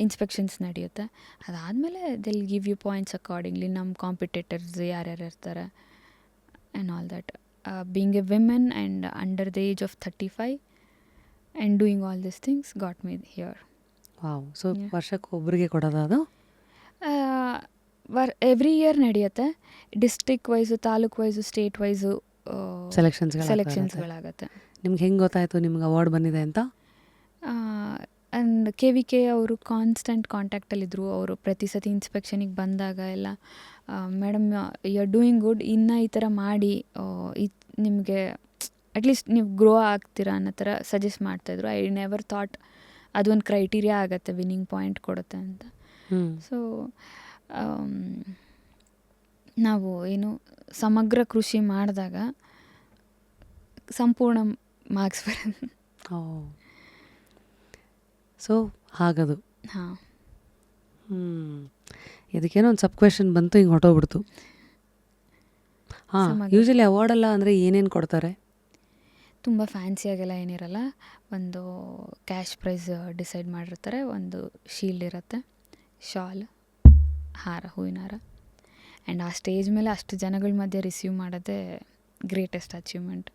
[SPEAKER 1] ಇನ್ಸ್ಪೆಕ್ಷನ್ಸ್ ನಡೆಯುತ್ತೆ. ಅದಾದಮೇಲೆ they'll give you points accordingly, ನಮ್ಮ ಕಾಂಪಿಟೇಟರ್ಸ್ ಯಾರ್ಯಾರು ಇರ್ತಾರೆ and all that. Being a women and under the age of 35 and doing all this things got me here.
[SPEAKER 2] Wow. So ವರ್ಷಕ್ಕೆ ಒಬ್ಬರಿಗೆ ಕೊಡೋದು ಅದು?
[SPEAKER 1] ಎವ್ರಿ ಇಯರ್ ನಡೆಯುತ್ತೆ, district wise, taluk wise, state wise ಸೆಲೆಕ್ಷನ್ಸ್ಗಳಾಗತ್ತೆ.
[SPEAKER 2] ನಿಮ್ಗೆ ಹೆಂಗೆ ಗೊತ್ತಾಯಿತು ನಿಮ್ಗೆ ಅವಾರ್ಡ್ ಬಂದಿದೆ ಅಂತ?
[SPEAKER 1] ಆ್ಯಂಡ್ KVK ಅವರು ಕಾನ್ಸ್ಟೆಂಟ್ ಕಾಂಟ್ಯಾಕ್ಟಲ್ಲಿದ್ದರು. ಅವರು ಪ್ರತಿ ಸತಿ ಇನ್ಸ್ಪೆಕ್ಷನಿಗೆ ಬಂದಾಗ ಎಲ್ಲ madam you are doing good, ಇನ್ನೂ ಈ ಥರ ಮಾಡಿ ನಿಮಗೆ ಅಟ್ಲೀಸ್ಟ್ ನೀವು ಗ್ರೋ ಆಗ್ತೀರಾ ಅನ್ನೋ ಥರ ಸಜೆಸ್ಟ್ ಮಾಡ್ತಾಯಿದ್ರು. ಐ ನೆವರ್ ಥಾಟ್ ಅದೊಂದು ಕ್ರೈಟೀರಿಯಾ ಆಗುತ್ತೆ, ವಿನ್ನಿಂಗ್ ಪಾಯಿಂಟ್ ಕೊಡುತ್ತೆ ಅಂತ. ಸೊ ನಾವು ಏನು ಸಮಗ್ರ ಕೃಷಿ ಮಾಡಿದಾಗ ಸಂಪೂರ್ಣ ಮಾರ್ಕ್ಸ್ ಬರೋದು.
[SPEAKER 2] ಸೊ ಹಾಗದು.
[SPEAKER 1] ಹಾಂ,
[SPEAKER 2] ಇದಕ್ಕೇನೋ ಒಂದು ಸಬ್ ಕ್ವೆಶನ್ ಬಂತು, ಹಿಂಗೆ ಹೊಟ್ಟೋಗ್ಬಿಡ್ತು. ಹಾಂ, ಯೂಶಲಿ ಅವಾರ್ಡೆಲ್ಲ ಅಂದರೆ ಏನೇನು ಕೊಡ್ತಾರೆ?
[SPEAKER 1] ತುಂಬ ಫ್ಯಾನ್ಸಿಯಾಗೆಲ್ಲ ಏನಿರಲ್ಲ, ಒಂದು ಕ್ಯಾಶ್ ಪ್ರೈಸ್ ಡಿಸೈಡ್ ಮಾಡಿರ್ತಾರೆ, ಒಂದು ಶೀಲ್ಡ್ ಇರುತ್ತೆ, ಶಾಲ್, ಹಾರ, ಹೂವಿನ ಹಾರ, ಆ್ಯಂಡ್ ಆ ಸ್ಟೇಜ್ ಮೇಲೆ ಅಷ್ಟು ಜನಗಳ ಮಧ್ಯೆ ರಿಸೀವ್ ಮಾಡೋದೇ ಗ್ರೇಟೆಸ್ಟ್ ಅಚೀವ್ಮೆಂಟ್.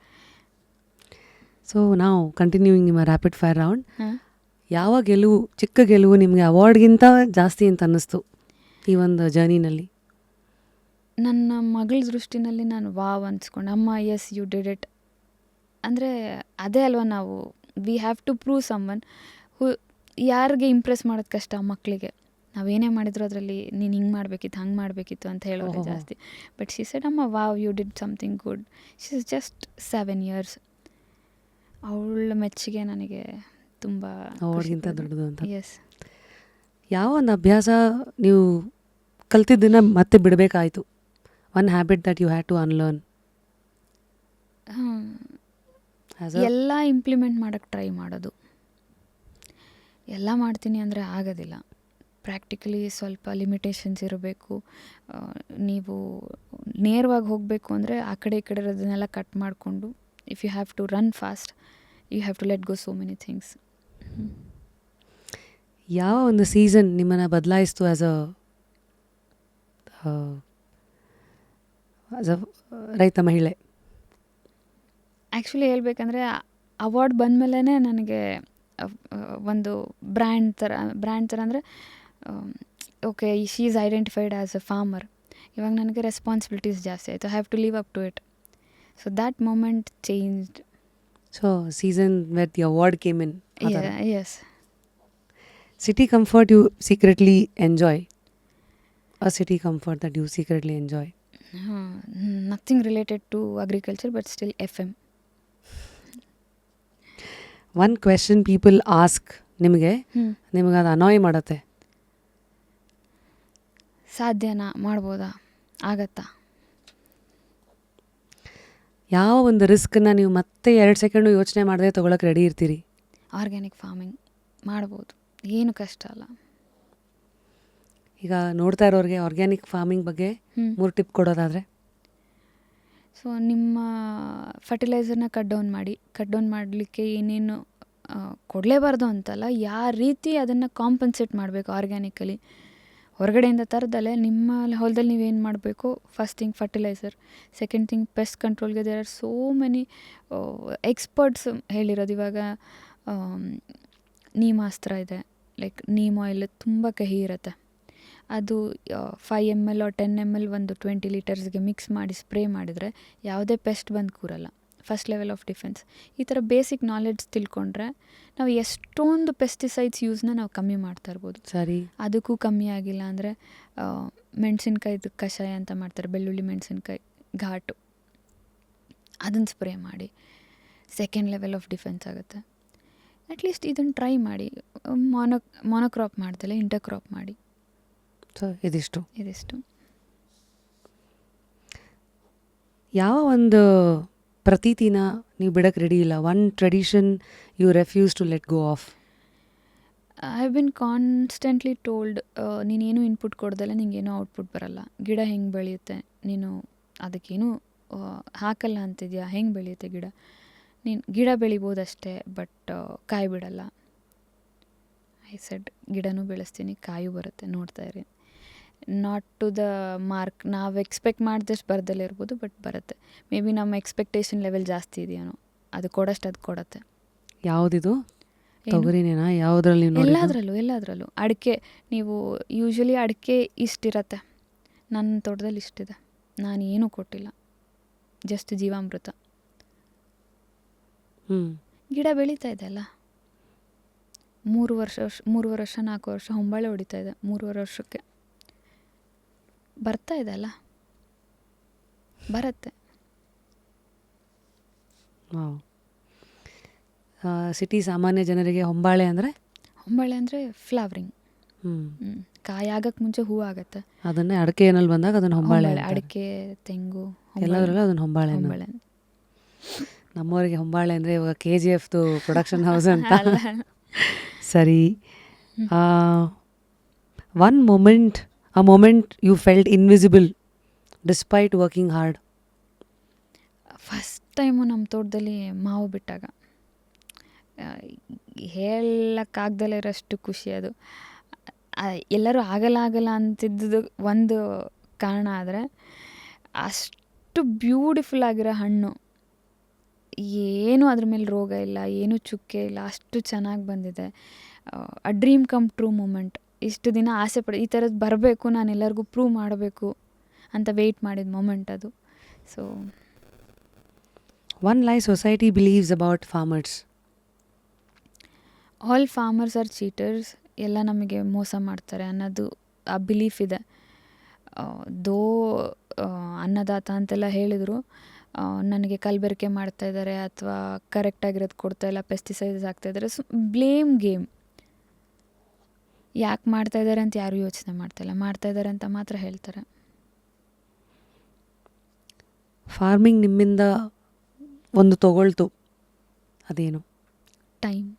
[SPEAKER 2] ಸೊ ನಾವು ಕಂಟಿನ್ಯೂಯಿಂಗ್ ನಿಮ್ಮ ರ್ಯಾಪಿಡ್ ಫೈರ್ ರೌಂಡ್.
[SPEAKER 1] ಹಾಂ,
[SPEAKER 2] ಯಾವ ಗೆಲುವು, ಚಿಕ್ಕ ಗೆಲುವು ನಿಮಗೆ ಅವಾರ್ಡ್ಗಿಂತ ಜಾಸ್ತಿ ಅಂತ ಅನ್ನಿಸ್ತು ಈ ಒಂದು ಜರ್ನಿನಲ್ಲಿ?
[SPEAKER 1] ನನ್ನ ಮಗಳ ದೃಷ್ಟಿನಲ್ಲಿ ನಾನು ವಾವ್ ಅನ್ಸ್ಕೊಂಡು, ಅಮ್ಮ ಎಸ್ ಯು ಡಿಡ್ ಇಟ್ ಅಂದರೆ ಅದೇ ಅಲ್ವಾ ನಾವು, we have to prove someone who. ಯಾರಿಗೆ ಇಂಪ್ರೆಸ್ ಮಾಡೋದು ಕಷ್ಟ ಮಕ್ಕಳಿಗೆ, ನಾವೇನೇ ಮಾಡಿದ್ರು ಅದರಲ್ಲಿ ನೀನು ಹಿಂಗೆ ಮಾಡಬೇಕಿತ್ತು, ಹಂಗೆ ಮಾಡಬೇಕಿತ್ತು ಅಂತ ಹೇಳೋದು ಜಾಸ್ತಿ. ಬಟ್ ಶಿ ಸೆಡ್ ಅಮ್ಮ wow you did something good. She is just 7 years. ಅವಳ ಮೆಚ್ಚುಗೆ ನನಗೆ ತುಂಬ
[SPEAKER 2] ಅವಾರ್ಡ್ಗಿಂತ ದೊಡ್ಡದು ಅಂತ.
[SPEAKER 1] ಎಸ್.
[SPEAKER 2] ಯಾವ ಒಂದು ಅಭ್ಯಾಸ ನೀವು ಕಲ್ತಿದ್ದನ್ನು ಮತ್ತೆ ಬಿಡಬೇಕಾಯಿತು? One habit that you had to unlearn.
[SPEAKER 1] ಎಲ್ಲ ಇಂಪ್ಲಿಮೆಂಟ್ ಮಾಡೋಕ್ಕೆ ಟ್ರೈ ಮಾಡೋದು. ಎಲ್ಲ ಮಾಡ್ತೀನಿ ಅಂದರೆ ಆಗೋದಿಲ್ಲ. ಪ್ರಾಕ್ಟಿಕಲಿ ಸ್ವಲ್ಪ ಲಿಮಿಟೇಷನ್ಸ್ ಇರಬೇಕು. ನೀವು ನೇರವಾಗಿ ಹೋಗಬೇಕು ಅಂದರೆ ಆ ಕಡೆ ಈ ಕಡೆ ಇರೋದನ್ನೆಲ್ಲ ಕಟ್ ಮಾಡಿಕೊಂಡು, if you have to run fast you have to let go so many things.
[SPEAKER 2] ಯಾವ ಒಂದು ಸೀಸನ್ ನಿಮ್ಮನ್ನು ಬದಲಾಯಿಸ್ತು ಆ್ಯಸ್ ಅ ರೈತ ಮಹಿಳೆ?
[SPEAKER 1] ಆ್ಯಕ್ಚುಲಿ ಹೇಳ್ಬೇಕಂದ್ರೆ ಅವಾರ್ಡ್ ಬಂದಮೇಲೆ ನನಗೆ ಒಂದು ಬ್ರ್ಯಾಂಡ್ ಥರ ಅಂದರೆ okay she is identified as a farmer. ಇವಾಗ ನನಗೆ ರೆಸ್ಪಾನ್ಸಿಬಿಲಿಟೀಸ್ ಜಾಸ್ತಿ ಆಯಿತು. I have to live up to it. So that moment changed.
[SPEAKER 2] So season where the award came in.
[SPEAKER 1] Yes.
[SPEAKER 2] City comfort you secretly enjoy? A city comfort that you secretly enjoy?
[SPEAKER 1] Nothing related to agriculture, but still FM.
[SPEAKER 2] One question people ask ನಿಮಗೆ ಅದು ಅನಾಯ್ ಮಾಡುತ್ತೆ.
[SPEAKER 1] ಸಾಧ್ಯನಾ, ಮಾಡ್ಬೋದಾ, ಆಗತ್ತಾ?
[SPEAKER 2] ಯಾವ ಒಂದು ರಿಸ್ಕನ್ನು ನೀವು ಮತ್ತೆ 2 ಸೆಕೆಂಡು ಯೋಚನೆ ಮಾಡದೆ ತೊಗೊಳಕ್ಕೆ ರೆಡಿ ಇರ್ತೀರಿ?
[SPEAKER 1] ಆರ್ಗ್ಯಾನಿಕ್ ಫಾರ್ಮಿಂಗ್ ಮಾಡ್ಬೋದು, ಏನು ಕಷ್ಟ ಅಲ್ಲ.
[SPEAKER 2] ಈಗ ನೋಡ್ತಾ ಇರೋರಿಗೆ ಆರ್ಗ್ಯಾನಿಕ್ ಫಾರ್ಮಿಂಗ್ ಬಗ್ಗೆ 3 ಟಿಪ್ ಕೊಡೋದಾದರೆ?
[SPEAKER 1] ಸೊ ನಿಮ್ಮ ಫರ್ಟಿಲೈಸರ್ನ ಕಟ್ ಡೌನ್ ಮಾಡಲಿಕ್ಕೆ ಏನೇನು ಕೊಡಲೇಬಾರ್ದು ಅಂತಲ್ಲ, ಯಾವ ರೀತಿ ಅದನ್ನು ಕಾಂಪನ್ಸೇಟ್ ಮಾಡಬೇಕು ಆರ್ಗ್ಯಾನಿಕಲಿ ಹೊರಗಡೆಯಿಂದ ತರದಲ್ಲೇ ನಿಮ್ಮ ಹೊಲದಲ್ಲಿ ನೀವೇನು ಮಾಡಬೇಕು. First thing fertilizer, second thing pest ಕಂಟ್ರೋಲ್ಗೆ there are so many experts ಹೇಳಿರೋದು. ಇವಾಗ ನೀಮಾಸ್ತ್ರ ಇದೆ, ಲೈಕ್ ನೀಮ್ ಆಯಿಲ್ ತುಂಬ ಕಹಿ ಇರುತ್ತೆ, ಅದು 5 ml or 10 ml ಒಂದು 20 ಲೀಟರ್ಸ್ಗೆ ಮಿಕ್ಸ್ ಮಾಡಿ ಸ್ಪ್ರೇ ಮಾಡಿದರೆ ಯಾವುದೇ ಪೆಸ್ಟ್ ಬಂದು ಕೂರಲ್ಲ. First level of defence. ಈ ಥರ ಬೇಸಿಕ್ ನಾಲೆಡ್ಜ್ ತಿಳ್ಕೊಂಡ್ರೆ ನಾವು ಎಷ್ಟೊಂದು ಪೆಸ್ಟಿಸೈಡ್ಸ್ ಯೂಸ್ನ ನಾವು ಕಮ್ಮಿ ಮಾಡ್ತಾ ಇರ್ಬೋದು.
[SPEAKER 2] ಸರಿ,
[SPEAKER 1] ಅದಕ್ಕೂ ಕಮ್ಮಿ ಆಗಿಲ್ಲ ಅಂದರೆ ಮೆಣಸಿನ್ಕಾಯ್ದು ಕಷಾಯ ಅಂತ ಮಾಡ್ತಾರೆ, ಬೆಳ್ಳುಳ್ಳಿ ಮೆಣಸಿನ್ಕಾಯಿ ಘಾಟು, ಅದನ್ನು ಸ್ಪ್ರೇ ಮಾಡಿ ಸೆಕೆಂಡ್ ಲೆವೆಲ್ ಆಫ್ ಡಿಫೆನ್ಸ್ ಆಗುತ್ತೆ. ಅಟ್ಲೀಸ್ಟ್ ಇದನ್ನು ಟ್ರೈ ಮಾಡಿ. ಮೊನೋಕ್ರಾಪ್ ಮಾಡ್ದಲೆ ಇಂಟರ್ಕ್ರಾಪ್ ಮಾಡಿ.
[SPEAKER 2] ಸೊ ಇದಿಷ್ಟು ಯಾವ ಒಂದು ಪ್ರತೀತಿನ ನೀವು ಬಿಡಕ್ಕೆ ರೆಡಿ ಇಲ್ಲ? One tradition you refuse to let go of?
[SPEAKER 1] I have been constantly told, ನೀನೇನು ಇನ್ಪುಟ್ ಕೊಡ್ದಲ್ಲ ನಿಂಗೇನೂ ಔಟ್ಪುಟ್ ಬರಲ್ಲ. ಗಿಡ ಹೆಂಗೆ ಬೆಳೆಯುತ್ತೆ, ನೀನು ಅದಕ್ಕೇನು ಹಾಕಲ್ಲ ಅಂತಿದ್ಯಾ, ಹೆಂಗೆ ಬೆಳೆಯುತ್ತೆ ಗಿಡ? ನೀನು ಗಿಡ ಬೆಳಿಬೋದಷ್ಟೇ, ಬಟ್ ಕಾಯಿ ಬಿಡಲ್ಲ. ಐ ಸೆಡ್ ಗಿಡನೂ ಬೆಳೆಸ್ತೀನಿ, ಕಾಯೂ ಬರುತ್ತೆ, ನೋಡ್ತಾ ಇರಿ. ನಾಟ್ ಟು ದ ಮಾರ್ಕ್, ನಾವು ಎಕ್ಸ್ಪೆಕ್ಟ್ ಮಾಡಿದಷ್ಟು ಬರ್ದಲ್ಲೇ ಇರ್ಬೋದು, ಬಟ್ ಬರುತ್ತೆ. ಮೇ ಬಿ ನಮ್ಮ ಎಕ್ಸ್ಪೆಕ್ಟೇಷನ್ ಲೆವೆಲ್ ಜಾಸ್ತಿ ಇದೆಯೇನೋ, ಅದು ಕೊಡೋಷ್ಟು ಅದು ಕೊಡುತ್ತೆ.
[SPEAKER 2] ಯಾವುದಿದು? ತೊಗರಿನೇನಾ? ಯಾವುದ್ರಲ್ಲಿ?
[SPEAKER 1] ಎಲ್ಲದರಲ್ಲೂ ಅಡಿಕೆ, ನೀವು ಯೂಶ್ವಲಿ ಅಡಿಕೆ ಇಷ್ಟಿರತ್ತೆ, ನನ್ನ ತೋಟದಲ್ಲಿ ಇಷ್ಟಿದೆ, ನಾನು ಏನೂ ಕೊಟ್ಟಿಲ್ಲ, ಜಸ್ಟ್ ಜೀವಾಮೃತ. ಗಿಡ ಬೆಳೀತಾ ಇದೆ ಅಲ್ಲ, 3 ವರ್ಷ 4 ವರ್ಷ ಹೊಂಬಾಳೆ ಹೊಡಿತಾ ಇದೆ, 3 ವರ್ಷಕ್ಕೆ ಬರ್ತಾ ಇದೆ ಅಲ್ಲ, ಬರುತ್ತೆ.
[SPEAKER 2] ಸಿಟಿ ಸಾಮಾನ್ಯ ಜನರಿಗೆ ಹೊಂಬಾಳೆ ಅಂದರೆ
[SPEAKER 1] ಫ್ಲವರಿಂಗ್, ಕಾಯಿ ಆಗಕ್ಕೆ ಮುಂಚೆ ಹೂ ಆಗುತ್ತೆ.
[SPEAKER 2] ಅದನ್ನೇ ಅಡಿಕೆ ಏನಲ್ಲಿ ಬಂದಾಗ ಅದನ್ನು ಹೊಂಬಾಳೆ,
[SPEAKER 1] ಅಡಿಕೆ, ತೆಂಗು
[SPEAKER 2] ಎಲ್ಲದರಲ್ಲೂ ಅದನ್ನು ಹೊಂಬಾಳೆ. ನಮ್ಮವರಿಗೆ ಹೊಂಬಾಳೆ ಅಂದರೆ ಇವಾಗ KGFದು ಪ್ರೊಡಕ್ಷನ್ ಹೌಸ್ ಅಂತ. ಸರಿ, one moment, a moment you felt invisible despite working hard?
[SPEAKER 1] First time ನಮ್ಮ ತೋಟದಲ್ಲಿ ಮಾವು ಬಿಟ್ಟಾಗ ಹೇಳಕ್ಕಾಗ್ದಲೇ ಇರೋಷ್ಟು ಖುಷಿ ಅದು. ಎಲ್ಲರೂ ಆಗಲ್ಲ ಅಂತಿದ್ದು ಒಂದು ಕಾರಣ, ಆದರೆ ಅಷ್ಟು ಬ್ಯೂಟಿಫುಲ್ ಆಗಿರೋ ಹಣ್ಣು, ಏನೂ ಅದ್ರ ಮೇಲೆ ರೋಗ ಇಲ್ಲ, ಏನೂ ಚುಕ್ಕೆ ಇಲ್ಲ, ಅಷ್ಟು ಚೆನ್ನಾಗಿ ಬಂದಿದೆ. A dream come true moment. ಇಷ್ಟು ದಿನ ಆಸೆ ಪಡ, ಈ ಥರದ್ದು ಬರಬೇಕು, ನಾನು ಎಲ್ಲರಿಗೂ ಪ್ರೂವ್ ಮಾಡಬೇಕು ಅಂತ ವೆಯ್ಟ್ ಮಾಡಿದ ಮೂಮೆಂಟ್ ಅದು. ಸೊ
[SPEAKER 2] ಒನ್ ಲೈ society believes about farmers?
[SPEAKER 1] All farmers are cheaters, ಎಲ್ಲ ನಮಗೆ ಮೋಸ ಮಾಡ್ತಾರೆ ಅನ್ನೋದು ಆ ಬಿಲೀಫ್ ಇದೆ. ದೋ ಅನ್ನದಾತ ಅಂತೆಲ್ಲ ಹೇಳಿದರು, ನನಗೆ ಕಲಬೆರಕೆ ಮಾಡ್ತಾಯಿದ್ದಾರೆ ಅಥವಾ ಕರೆಕ್ಟಾಗಿರೋದು ಕೊಡ್ತಾಯಿಲ್ಲ, ಪೆಸ್ಟಿಸೈಡ್ಸ್ ಹಾಕ್ತಾಯಿದ್ದಾರೆ. Blame game. ಯಾಕೆ ಮಾಡ್ತಾಯಿದ್ದಾರೆ ಅಂತ ಯಾರೂ ಯೋಚನೆ ಮಾಡ್ತಾಯಿದ್ದಾರೆ ಅಂತ ಮಾತ್ರ ಹೇಳ್ತಾರೆ.
[SPEAKER 2] ಫಾರ್ಮಿಂಗ್ ನಿಮ್ಮಿಂದ ಒಂದು ತಗೊಳ್ತು, ಅದೇನು?
[SPEAKER 1] ಟೈಮ್.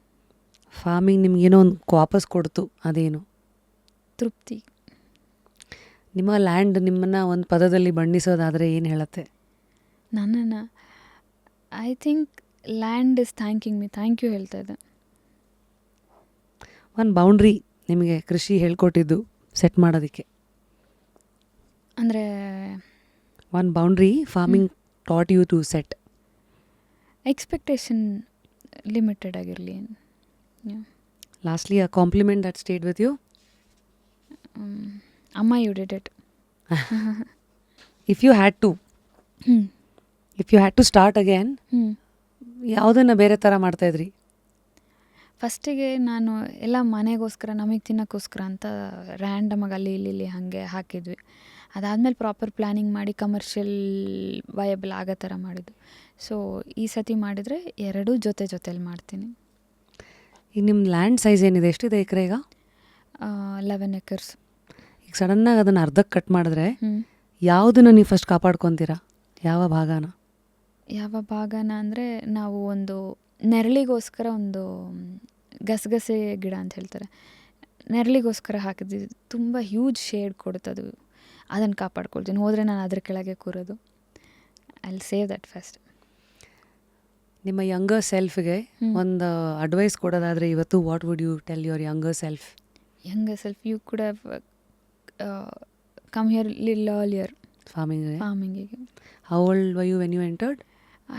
[SPEAKER 2] ಫಾರ್ಮಿಂಗ್ ನಿಮಗೇನೋ ಒಂದು ವಾಪಸ್ ಕೊಡ್ತು, ಅದೇನು?
[SPEAKER 1] ತೃಪ್ತಿ.
[SPEAKER 2] ನಿಮ್ಮ ಲ್ಯಾಂಡ್ ನಿಮ್ಮನ್ನು ಒಂದು ಪದದಲ್ಲಿ ಬಣ್ಣಿಸೋದಾದರೆ ಏನು ಹೇಳುತ್ತೆ?
[SPEAKER 1] ನನ್ನನ್ನು I think land is thanking me, thank you ಹೇಳ್ತಾ ಇದೆ.
[SPEAKER 2] ಒಂದು ಬೌಂಡ್ರಿ ನಿಮಗೆ ಕೃಷಿ ಹೇಳ್ಕೊಟ್ಟಿದ್ದು ಸೆಟ್ ಮಾಡೋದಕ್ಕೆ
[SPEAKER 1] ಅಂದರೆ
[SPEAKER 2] one boundary farming taught you to set?
[SPEAKER 1] Expectation limited ಆಗಿರಲಿ.
[SPEAKER 2] Lastly a compliment that stayed with you?
[SPEAKER 1] ಅಮ್ಮ, you did it.
[SPEAKER 2] If you had to start again, ಯಾವುದನ್ನು ಬೇರೆ ಥರ ಮಾಡ್ತಾಯಿದ್ರಿ?
[SPEAKER 1] ಫಸ್ಟಿಗೆ ನಾನು ಎಲ್ಲ ಮನೆಗೋಸ್ಕರ, ನಮಗೆ ತಿನ್ನೋಕ್ಕೋಸ್ಕರ ಅಂತ ರ್ಯಾಂಡಮಾಗಿ ಅಲ್ಲಿ ಇಲ್ಲಿ ಹಾಗೆ ಹಾಕಿದ್ವಿ. ಅದಾದಮೇಲೆ ಪ್ರಾಪರ್ ಪ್ಲ್ಯಾನಿಂಗ್ ಮಾಡಿ ಕಮರ್ಷಿಯಲ್ ವಯಬಲ್ ಆಗೋ ಥರ ಮಾಡಿದ್ದು. ಸೊ ಈ ಸತಿ ಮಾಡಿದರೆ ಎರಡೂ ಜೊತೆಲಿ ಮಾಡ್ತೀನಿ.
[SPEAKER 2] ಈಗ ನಿಮ್ಮ ಲ್ಯಾಂಡ್ ಸೈಜ್ ಏನಿದೆ, ಎಷ್ಟಿದೆ ಎಕರೆ ಈಗ?
[SPEAKER 1] 11 acres.
[SPEAKER 2] ಈಗ ಸಡನ್ನಾಗಿ ಅದನ್ನು ಅರ್ಧಕ್ಕೆ ಕಟ್ ಮಾಡಿದ್ರೆ ಯಾವುದನ್ನು ನೀವು ಫಸ್ಟ್ ಕಾಪಾಡ್ಕೊತೀರಾ? ಯಾವ ಭಾಗನ ಅಂದರೆ, ನಾವು ಒಂದು ನೆರಳಿಗೋಸ್ಕರ ಒಂದು ಗಸಗಸೆ ಗಿಡ ಅಂತ ಹೇಳ್ತಾರೆ, ನೆರಳಿಗೋಸ್ಕರ ಹಾಕಿದ್ವಿ. ತುಂಬ ಹ್ಯೂಜ್ ಶೇಡ್ ಕೊಡುತ್ತೆ ಅದು, ಅದನ್ನು ಕಾಪಾಡ್ಕೊಳ್ತೀನಿ. ಹೋದರೆ ನಾನು ಅದ್ರ ಕೆಳಗೆ ಕೂರೋದು.
[SPEAKER 1] I will save that first.
[SPEAKER 2] ನಿಮ್ಮ ಯಂಗರ್ ಸೆಲ್ಫ್ಗೆ ಒಂದು ಅಡ್ವೈಸ್ ಕೊಡೋದಾದರೆ ಇವತ್ತು what would you tell your younger self?
[SPEAKER 1] Younger self, you could have come here little earlier.
[SPEAKER 2] Farming. How old were you when you entered?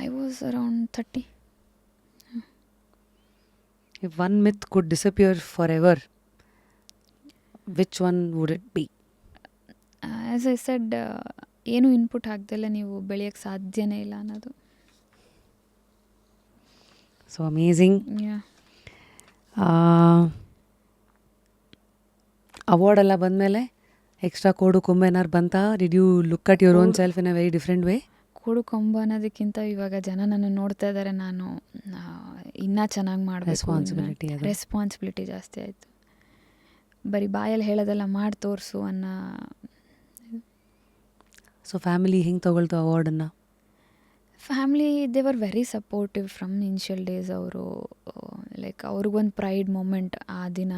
[SPEAKER 1] I was around 30.
[SPEAKER 2] If one myth could disappear forever, which one would it be?
[SPEAKER 1] As I said, ಏನು ಇನ್ಪುಟ್ ಹಾಕ್ದಲ್ಲ ನೀವು ಬೆಳೆಯೋಕ್ಕೆ ಸಾಧ್ಯನೇ ಇಲ್ಲ ಅನ್ನೋದು.
[SPEAKER 2] So amazing.
[SPEAKER 1] Yeah.
[SPEAKER 2] ಅವಾರ್ಡ್ ಎಲ್ಲ ಬಂದಮೇಲೆ ಎಕ್ಸ್ಟ್ರಾ ಕೋಡು ಕೊಂಬೆ ಏನಾರು ಬಂತಾ? Did you look at your own self in a very different way?
[SPEAKER 1] ಕೋಡು ಕೊಂಬ ಅನ್ನೋದಕ್ಕಿಂತ ಇವಾಗ ಜನ ನನ್ನ ನೋಡ್ತಾ ಇದ್ದಾರೆ, ನಾನು ಇನ್ನೂ ಚೆನ್ನಾಗಿ ಮಾಡಬೇಕು. ರೆಸ್ಪಾನ್ಸಿಬಿಲಿಟಿ ಜಾಸ್ತಿ ಆಯಿತು. ಬರೀ ಬಾಯಲ್ಲಿ ಹೇಳೋದೆಲ್ಲ ಮಾಡಿ ತೋರಿಸು ಅನ್ನೋ.
[SPEAKER 2] ಸೊ ಫ್ಯಾಮಿಲಿ ಹೆಂಗೆ ತೊಗೊಳ್ತು ಅವಾರ್ಡನ್ನು?
[SPEAKER 1] Family they were very supportive from initial days. ಅವರು ಲೈಕ್ ಅವ್ರಿಗೊಂದು ಪ್ರೈಡ್ ಮೂಮೆಂಟ್ ಆ ದಿನ.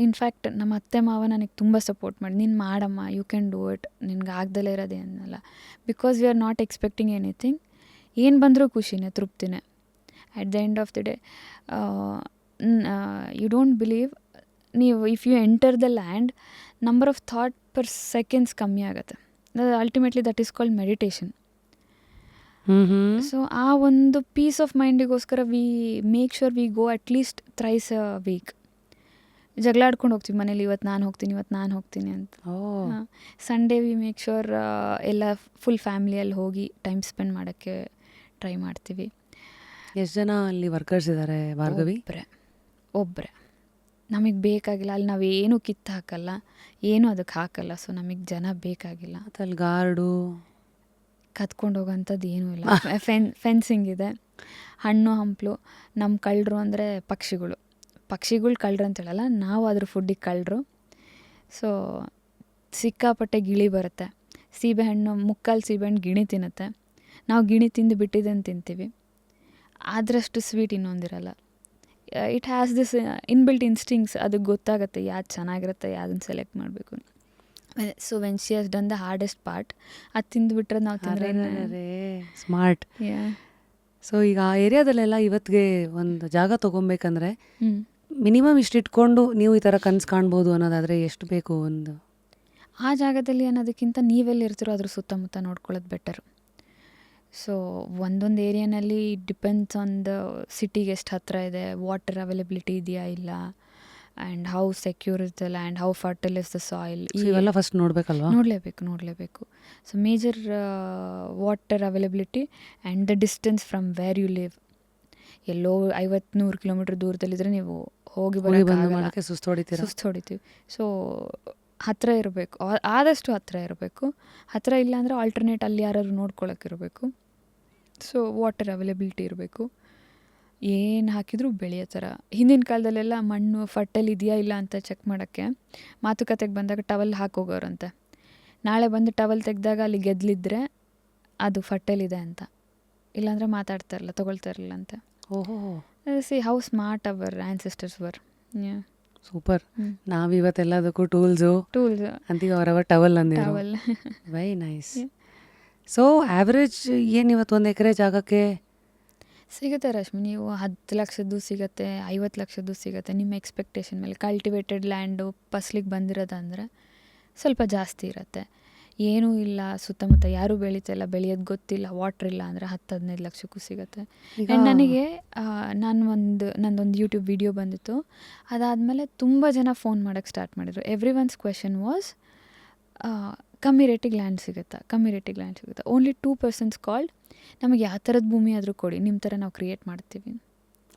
[SPEAKER 1] ಇನ್ಫ್ಯಾಕ್ಟ್ ನಮ್ಮ ಅತ್ತೆ ಮಾವ ನನಗೆ ತುಂಬ ಸಪೋರ್ಟ್ ಮಾಡಿ, ನೀನು ಮಾಡಮ್ಮ, ಯು ಕ್ಯಾನ್ ಡೂ ಇಟ್, ನಿನ್ಗೆ ಆಗ್ದಲೇ ಇರೋದೇನಲ್ಲ. Because we are not expecting anything. ಏನು ಬಂದರೂ ಖುಷಿನೇ, ತೃಪ್ತಿನೇ. At the end of the day you don't believe, ನೀವು if you enter the land, number of thought per seconds ಕಮ್ಮಿ ಆಗುತ್ತೆ. Ultimately that is called meditation. So ಆ ಒಂದು ಪೀಸ್ ಆಫ್ ಮೈಂಡಿಗೋಸ್ಕರ we make sure we go at least thrice a week. ಜಗಳ ಆಡ್ಕೊಂಡು ಹೋಗ್ತೀವಿ ಮನೇಲಿ, ಇವತ್ತು ನಾನು ಹೋಗ್ತೀನಿ ಅಂತ. ಸಂಡೇ ವಿ ಮೇಕ್ ಶ್ಯೂರ್ ಎಲ್ಲ ಫುಲ್ ಫ್ಯಾಮಿಲಿಯಲ್ಲಿ ಹೋಗಿ ಟೈಮ್ ಸ್ಪೆಂಡ್ ಮಾಡೋಕ್ಕೆ ಟ್ರೈ ಮಾಡ್ತೀವಿ.
[SPEAKER 2] ಎಷ್ಟು ಜನ ಅಲ್ಲಿ ವರ್ಕರ್ಸ್ ಇದ್ದಾರೆ ಭಾರ್ಗವಿ?
[SPEAKER 1] ಒಬ್ಬರೇ. ನಮಗೆ ಬೇಕಾಗಿಲ್ಲ, ಅಲ್ಲಿ ನಾವೇನು ಕಿತ್ತು ಹಾಕಲ್ಲ, ಏನೂ ಅದಕ್ಕೆ ಹಾಕಲ್ಲ. ಸೊ ನಮಗೆ ಜನ ಬೇಕಾಗಿಲ್ಲ.
[SPEAKER 2] ಅಲ್ಲಿ ಗಾರ್ಡು
[SPEAKER 1] ಕತ್ಕೊಂಡು ಹೋಗೋಂಥದ್ದು ಏನೂ ಇಲ್ಲ. ಫೆನ್ಸಿಂಗ್ ಇದೆ, ಹಣ್ಣು ಹಂಪಲು. ನಮ್ಮ ಕಳ್ಳರು ಅಂದರೆ ಪಕ್ಷಿಗಳು ಕಳ್ಳರು ಅಂತ ಹೇಳಲ್ಲ, ನಾವು ಅದ್ರ ಫುಡ್ಡಿಗೆ ಕಳ್ಳರು. ಸೊ ಸಿಕ್ಕಾಪಟ್ಟೆ ಗಿಳಿ ಬರುತ್ತೆ. ಸೀಬೆಹಣ್ಣು, ಮುಕ್ಕಾಲು ಸೀಬೆಹಣ್ಣು ಗಿಣಿ ತಿನ್ನುತ್ತೆ. ನಾವು ಗಿಣಿ ತಿಂದು ಬಿಟ್ಟಿದ್ದನ್ನು ತಿಂತೀವಿ. ಅದರಷ್ಟು ಸ್ವೀಟ್ ಇನ್ನೊಂದಿರಲ್ಲ. It has this inbuilt instincts. ಅದಕ್ಕೆ ಗೊತ್ತಾಗುತ್ತೆ ಯಾವ್ದು ಚೆನ್ನಾಗಿರುತ್ತೆ, ಯಾವುದನ್ನು ಸೆಲೆಕ್ಟ್ ಮಾಡಬೇಕು. So when she has done the hardest part, ಅದು ತಿಂದುಬಿಟ್ರೆ ನಾವು ತಿಂದರೆ
[SPEAKER 2] ಸ್ಮಾರ್ಟ್. ಸೊ ಈಗ ಆ ಏರಿಯಾದಲ್ಲೆಲ್ಲ ಇವತ್ತಿಗೆ ಒಂದು ಜಾಗ ತೊಗೊಬೇಕಂದ್ರೆ ಮಿನಿಮಮ್ ಇಷ್ಟು ಇಟ್ಕೊಂಡು ನೀವು ಈ ಥರ ಕನಸು ಕಾಣ್ಬೋದು ಅನ್ನೋದಾದರೆ ಎಷ್ಟು ಬೇಕು? ಒಂದು
[SPEAKER 1] ಆ ಜಾಗದಲ್ಲಿ ಅನ್ನೋದಕ್ಕಿಂತ ನೀವೆಲ್ಲಿ ಇರ್ತೀರೋ ಅದ್ರ ಸುತ್ತಮುತ್ತ ನೋಡ್ಕೊಳ್ಳೋದು ಬೆಟರು. ಸೊ ಒಂದೊಂದು ಏರಿಯಾನಲ್ಲಿ ಡಿಪೆಂಡ್ಸ್ ಆನ್ ದ ಸಿಟಿಗೆ ಎಷ್ಟು ಹತ್ತಿರ ಇದೆ, ವಾಟರ್ ಅವೈಲಬಿಲಿಟಿ ಇದೆಯಾ ಇಲ್ಲ, and how secure is the land, how fertile is the soil,
[SPEAKER 2] ಇವೆಲ್ಲ ಫಸ್ಟ್ ನೋಡಬೇಕಲ್ವಾ?
[SPEAKER 1] ನೋಡಲೇಬೇಕು. So major water availability and the distance from where you live. ಎಲ್ಲೋ 50-100 ಕಿಲೋಮೀಟ್ರ್ ದೂರದಲ್ಲಿದ್ದರೆ ನೀವು ಹೋಗಿ ಬರೋಕ್ಕೆ ಸುಸ್ತು ಹೊಡಿತೀವಿ. ಸೊ ಹತ್ತಿರ ಇರಬೇಕು, ಆದಷ್ಟು ಹತ್ತಿರ ಇರಬೇಕು. ಹತ್ತಿರ ಇಲ್ಲ ಅಂದರೆ ಆಲ್ಟರ್ನೇಟ್ ಅಲ್ಲಿ ಯಾರಾದ್ರು ನೋಡ್ಕೊಳ್ಳೋಕ್ಕಿರಬೇಕು. ಸೊ ವಾಟರ್ ಅವೈಲಬಿಲಿಟಿ ಇರಬೇಕು. ಏನು ಹಾಕಿದರೂ ಬೆಳೆಯೋ ಥರ. ಹಿಂದಿನ ಕಾಲದಲ್ಲೆಲ್ಲ ಮಣ್ಣು ಫರ್ಟೈಲ್ ಇದೆಯಾ ಇಲ್ಲ ಅಂತ ಚೆಕ್ ಮಾಡೋಕ್ಕೆ ಮಾತುಕತೆಗೆ ಬಂದಾಗ ಟವಲ್ ಹಾಕೋಗೋರಂತೆ. ನಾಳೆ ಬಂದು ಟವಲ್ ತೆಗೆದಾಗ ಅಲ್ಲಿ ಗೆದ್ಲಿದ್ರೆ ಅದು ಫರ್ಟೈಲ್ ಇದೆ ಅಂತ, ಇಲ್ಲಾಂದರೆ ತೊಗೊಳ್ತಾ ಇರಲಿಲ್ಲ ಅಂತ. See how smart our ancestors were.
[SPEAKER 2] Super. ನಾವಿವತ್ತೆಲ್ಲದಕ್ಕೂ ಟೂಲ್ಸ್ ಅಂತೀವಿ, ಅವರವರ್ ಟವಲ್ ಅಂದಿರೋ. Very nice. ಸೊ ಆ್ಯಾವ್ರೇಜ್ ಏನು ಇವತ್ತು 1 ಎಕರೆ ಜಾಗಕ್ಕೆ
[SPEAKER 1] ಸಿಗುತ್ತೆ ರಶ್ಮಿ? ನೀವು 10 ಲಕ್ಷದ್ದು ಸಿಗುತ್ತೆ, 50 ಲಕ್ಷದ್ದು ಸಿಗುತ್ತೆ, ನಿಮ್ಮ ಎಕ್ಸ್ಪೆಕ್ಟೇಷನ್ ಮೇಲೆ. ಕಲ್ಟಿವೇಟೆಡ್ ಲ್ಯಾಂಡು ಫಸ್ಲಿಗೆ ಬಂದಿರೋದಂದರೆ ಸ್ವಲ್ಪ ಜಾಸ್ತಿ ಇರುತ್ತೆ. ಏನೂ ಇಲ್ಲ, ಸುತ್ತಮುತ್ತ ಯಾರೂ ಬೆಳೀತಿಲ್ಲ, ಬೆಳೆಯೋದು ಗೊತ್ತಿಲ್ಲ, ವಾಟ್ರ್ ಇಲ್ಲ ಅಂದರೆ 10-15 ಲಕ್ಷಕ್ಕೂ ಸಿಗುತ್ತೆ. ಆ್ಯಂಡ್ ನನಗೆ ನಂದೊಂದು ಯೂಟ್ಯೂಬ್ ವಿಡಿಯೋ ಬಂದಿತ್ತು. ಅದಾದಮೇಲೆ ತುಂಬ ಜನ ಫೋನ್ ಮಾಡೋಕ್ಕೆ ಸ್ಟಾರ್ಟ್ ಮಾಡಿದರು. ಎವ್ರಿ ಒನ್ಸ್ ಕ್ವೆಶನ್ ವಾಸ್ ಕಮ್ಮಿ ರೇಟಿಗೆ ಲ್ಯಾಂಡ್ ಸಿಗುತ್ತಾ. ಓನ್ಲಿ 2% ಕಾಲ್ಡ್, ನಮಗೆ ಯಾವ ಥರದ ಭೂಮಿ ಆದರೂ ಕೊಡಿ, ನಿಮ್ಮ ಥರ ನಾವು ಕ್ರಿಯೇಟ್ ಮಾಡ್ತೀವಿ.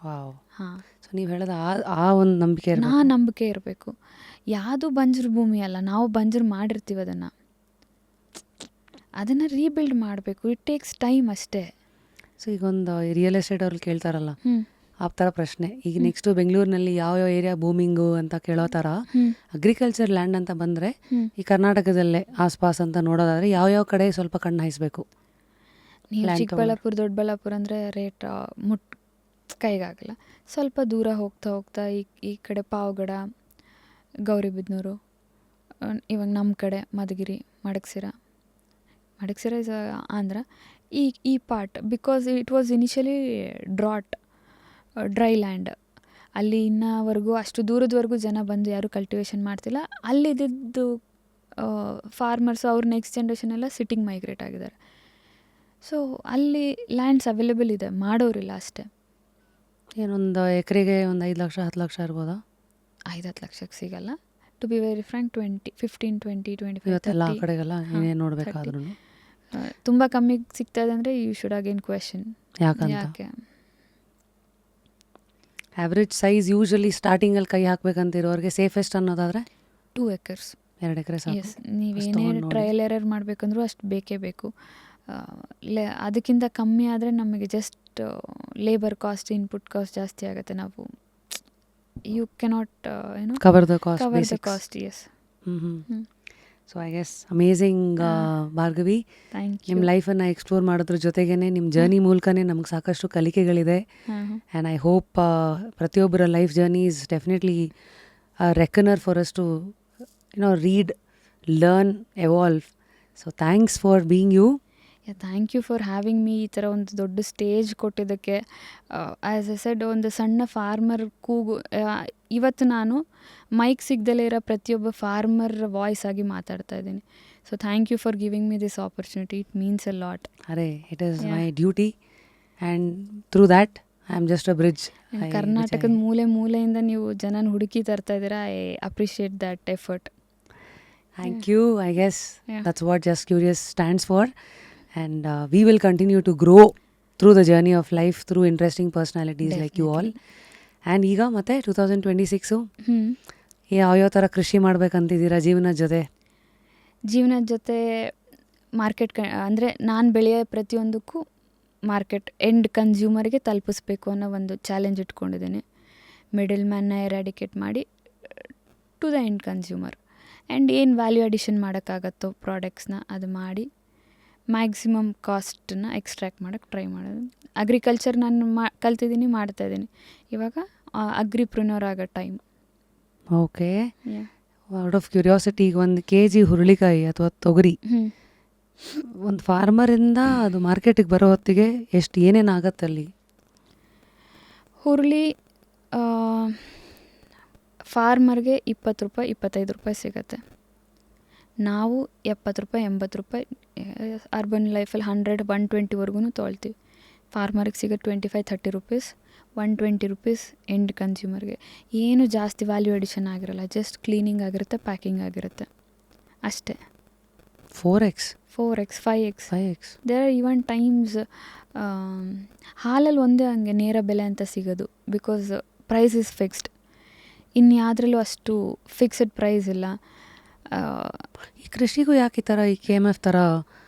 [SPEAKER 2] ಹಾಂ. ಸೊ ನೀವು ಹೇಳೋದು ಆ ಒಂದು
[SPEAKER 1] ನಂಬಿಕೆ ಇರಬೇಕು. ಯಾವುದು ಬಂಜರು ಭೂಮಿ ಅಲ್ಲ, ನಾವು ಬಂಜರು ಮಾಡಿರ್ತೀವಿ, ಅದನ್ನು ರೀಬಿಲ್ಡ್ ಮಾಡಬೇಕು. ಇಟ್ ಟೇಕ್ಸ್ ಟೈಮ್ ಅಷ್ಟೇ.
[SPEAKER 2] ಸೊ ಈಗ ಒಂದು ರಿಯಲ್ ಎಸ್ಟೇಟ್ ಅವ್ರು ಕೇಳ್ತಾರಲ್ಲ, ಆ ಥರ ಪ್ರಶ್ನೆ. ಈಗ ನೆಕ್ಸ್ಟು ಬೆಂಗಳೂರಿನಲ್ಲಿ ಯಾವ ಏರಿಯಾ ಬೂಮಿಂಗು ಅಂತ ಕೇಳೋ ಥರ ಅಗ್ರಿಕಲ್ಚರ್ ಲ್ಯಾಂಡ್ ಅಂತ ಬಂದರೆ ಈ ಕರ್ನಾಟಕದಲ್ಲೇ ಆಸ್ಪಾಸ್ ಅಂತ ನೋಡೋದಾದರೆ ಯಾವ ಕಡೆ ಸ್ವಲ್ಪ ಕಣ್ಣು ಹಾಯಿಸ್ಬೇಕು?
[SPEAKER 1] ನೀವು ಚಿಕ್ಕಬಳ್ಳಾಪುರ, ದೊಡ್ಡಬಳ್ಳಾಪುರ ಅಂದರೆ ರೇಟ್ ಕೈಗಾಗಲ್ಲ. ಸ್ವಲ್ಪ ದೂರ ಹೋಗ್ತಾ ಈ ಕಡೆ ಪಾವಗಡ, ಗೌರಿಬಿದನೂರು, ಇವಾಗ ನಮ್ಮ ಕಡೆ ಮಧುಗಿರಿ, ಮಡಗಸಿರ, ಮಡಕ್ಸಿರ ಇಸ್ ಆಂಧ್ರ. ಈ part because it was initially dry land. ಅಲ್ಲಿ ಇನ್ನವರೆಗೂ ಅಷ್ಟು ದೂರದವರೆಗೂ ಜನ ಬಂದು ಯಾರೂ ಕಲ್ಟಿವೇಷನ್ ಮಾಡ್ತಿಲ್ಲ. ಅಲ್ಲಿದ್ದು ಫಾರ್ಮರ್ಸು ಅವ್ರ ನೆಕ್ಸ್ಟ್ ಜನ್ರೇಷನ್ ಎಲ್ಲ ಸಿಟಿಂಗ್ ಮೈಗ್ರೇಟ್ ಆಗಿದ್ದಾರೆ. ಸೊ ಅಲ್ಲಿ ಲ್ಯಾಂಡ್ಸ್ ಅವೈಲೇಬಲ್ ಇದೆ, ಮಾಡೋರಿಲ್ಲ ಅಷ್ಟೇ.
[SPEAKER 2] ಏನೊಂದು ಎಕರೆಗೆ ಒಂದು 5 ಲಕ್ಷ 10 ಲಕ್ಷ ಇರ್ಬೋದಾ?
[SPEAKER 1] 5-10 ಲಕ್ಷಕ್ಕೆ ಸಿಗಲ್ಲ. ಟು ಬಿ ವೆರಿ ಫ್ರ್ಯಾಂಕ್ 15-20-25
[SPEAKER 2] ಇವತ್ತೆಲ್ಲ ಆ
[SPEAKER 1] 30
[SPEAKER 2] ಕಡೆಗೆಲ್ಲ ಏನೇನು ನೋಡಬೇಕಾದ್ರೂ
[SPEAKER 1] ತುಂಬ ಕಮ್ಮಿಗೆ ಸಿಗ್ತಾ ಇದೆ ಅಂದರೆ ಯು ಶುಡ್ ಅಗೇನ್ ಕ್ವೆಶನ್
[SPEAKER 2] ಯಾಕಂತ.
[SPEAKER 1] ಯಾಕೆ.
[SPEAKER 2] ಆ್ಯಾವ್ರೇಜ್ ಸೈಜ್ ಯೂಶಲಿ ಸ್ಟಾರ್ಟಿಂಗಲ್ಲಿ ಕೈ ಹಾಕ್ಬೇಕಂತಿರೋರಿಗೆ ಸೇಫೆಸ್ಟ್ ಅನ್ನೋದಾದರೆ
[SPEAKER 1] 2 acres.
[SPEAKER 2] 2 ಎಕರೆ ಸಾಕು.
[SPEAKER 1] ಎಸ್, ನೀವೇನೇ ಟ್ರಯಲ್ ಎರರ್ ಮಾಡಬೇಕಂದ್ರೂ ಅಷ್ಟು ಬೇಕೇ ಬೇಕು. ಅದಕ್ಕಿಂತ ಕಮ್ಮಿ ಆದರೆ ನಮಗೆ just labour cost, input cost ಜಾಸ್ತಿ ಆಗುತ್ತೆ. ನಾವು you cannot
[SPEAKER 2] cover the
[SPEAKER 1] cost. Yes.
[SPEAKER 2] So I guess amazing Bhargavi.
[SPEAKER 1] Thank you.
[SPEAKER 2] ನಿಮ್ಮ ಲೈಫನ್ನು ಎಕ್ಸ್ಪ್ಲೋರ್ ಮಾಡೋದ್ರ ಜೊತೆಗೇ ನಿಮ್ಮ ಜರ್ನಿ ಮೂಲಕನೇ ನಮ್ಗೆ ಸಾಕಷ್ಟು ಕಲಿಕೆಗಳಿದೆ. ಆ್ಯಂಡ್ ಐ ಹೋಪ್ ಪ್ರತಿಯೊಬ್ಬರ life journey is definitely reckoner for us to read, learn, evolve. So thanks for being you.
[SPEAKER 1] Thank you for having me. ಈ ಥರ ಒಂದು ದೊಡ್ಡ ಸ್ಟೇಜ್ ಕೊಟ್ಟಿದ್ದಕ್ಕೆ. ಆ್ಯಸ್ ಎ ಸೆಡ್, ಒಂದು ಸಣ್ಣ ಫಾರ್ಮರ್ ಕೂಗು, ಇವತ್ತು ನಾನು ಮೈಕ್ ಸಿಗ್ದಲೇ ಇರೋ ಪ್ರತಿಯೊಬ್ಬ ಫಾರ್ಮರ್ ವಾಯ್ಸ್ ಆಗಿ ಮಾತಾಡ್ತಾ ಇದ್ದೀನಿ. So thank you for giving me this opportunity. It means a lot.
[SPEAKER 2] ಅರೆ, it is my duty and through that I am just a bridge.
[SPEAKER 1] ಕರ್ನಾಟಕದ ಮೂಲೆಯಿಂದ ನೀವು ಜನನ ಹುಡುಕಿ ತರ್ತಾ ಇದ್ದೀರಾ. I appreciate that effort.
[SPEAKER 2] Thank you. I guess that's what Just Curious stands for. And we will continue to grow through the journey of life, through interesting personalities like you all. And ಈಗ ಮತ್ತೆ 2026 ಯಾವ ಥರ ಕೃಷಿ ಮಾಡ್ಬೇಕಂತಿದ್ದೀರಾ ಜೀವನದ ಜೊತೆ?
[SPEAKER 1] ಮಾರ್ಕೆಟ್ ಅಂದರೆ ನಾನು ಬೆಳೆಯೋ ಪ್ರತಿಯೊಂದಕ್ಕೂ ಮಾರ್ಕೆಟ್ ಎಂಡ್ ಕನ್ಸ್ಯೂಮರ್ಗೆ ತಲುಪಿಸ್ಬೇಕು ಅನ್ನೋ ಒಂದು ಚಾಲೆಂಜ್ ಇಟ್ಕೊಂಡಿದ್ದೀನಿ. ಮಿಡಲ್ ಮ್ಯಾನ್ನ ಎರಾಡಿಕೇಟ್ ಮಾಡಿ to the end consumer. And ಏನು ವ್ಯಾಲ್ಯೂ ಅಡಿಷನ್ ಮಾಡೋಕ್ಕಾಗತ್ತೋ ಪ್ರಾಡಕ್ಟ್ಸ್ನ ಅದು ಮಾಡಿ ಮ್ಯಾಕ್ಸಿಮಮ್ ಕಾಸ್ಟನ್ನ ಎಕ್ಸ್ಟ್ರಾಕ್ಟ್ ಮಾಡೋಕ್ಕೆ ಟ್ರೈ ಮಾಡೋದು. ಅಗ್ರಿಕಲ್ಚರ್ ನಾನು ಕಲ್ತಿದ್ದೀನಿ, ಮಾಡ್ತಾಯಿದ್ದೀನಿ. ಇವಾಗ ಅಗ್ರಿಪ್ರಿನರ್ ಆಗೋ time.
[SPEAKER 2] Okay. Out of curiosity, ಈಗ 1 kg ಹುರುಳಿಕಾಯಿ ಅಥವಾ ತೊಗರಿ ಒಂದು ಫಾರ್ಮರಿಂದ ಅದು ಮಾರ್ಕೆಟಿಗೆ ಬರೋ ಹೊತ್ತಿಗೆ ಏನೇನು ಆಗತ್ತೆ ಅಲ್ಲಿ?
[SPEAKER 1] ಹುರುಳಿ ಫಾರ್ಮರ್ಗೆ 20 ರೂಪಾಯಿ 25 ರೂಪಾಯಿ ಸಿಗುತ್ತೆ. ನಾವು 70 ರೂಪಾಯಿ 80 ರೂಪಾಯಿ, ಅರ್ಬನ್ ಲೈಫಲ್ಲಿ 100-120ವರೆಗೂ ತೊಗೊಳ್ತೀವಿ. ಫಾರ್ಮರ್ಗೆ ಸಿಗೋ 25-30 ರುಪೀಸ್, 120 ರುಪೀಸ್ ಎಂಡ್ ಕನ್ಸ್ಯೂಮರ್ಗೆ. ಏನು ಜಾಸ್ತಿ ವ್ಯಾಲ್ಯೂ ಅಡಿಷನ್ ಆಗಿರಲ್ಲ, ಜಸ್ಟ್ ಕ್ಲೀನಿಂಗ್ ಆಗಿರುತ್ತೆ, ಪ್ಯಾಕಿಂಗ್ ಆಗಿರುತ್ತೆ ಅಷ್ಟೇ.
[SPEAKER 2] 4x
[SPEAKER 1] 5x. There are even times ಹಾಲಲ್ಲಿ ಒಂದೇ ಹಂಗೆ ನೇರ ಬೆಲೆ ಅಂತ ಸಿಗೋದು. Because price is fixed. ಇನ್ಯಾವುದ್ರಲ್ಲೂ ಅಷ್ಟು ಫಿಕ್ಸ್ಡ್ ಪ್ರೈಸ್ ಇಲ್ಲ.
[SPEAKER 2] ಈ ಕೃಷಿಗೂ ಯಾಕೆ ಈ ಥರ ಈ KMF ಥರ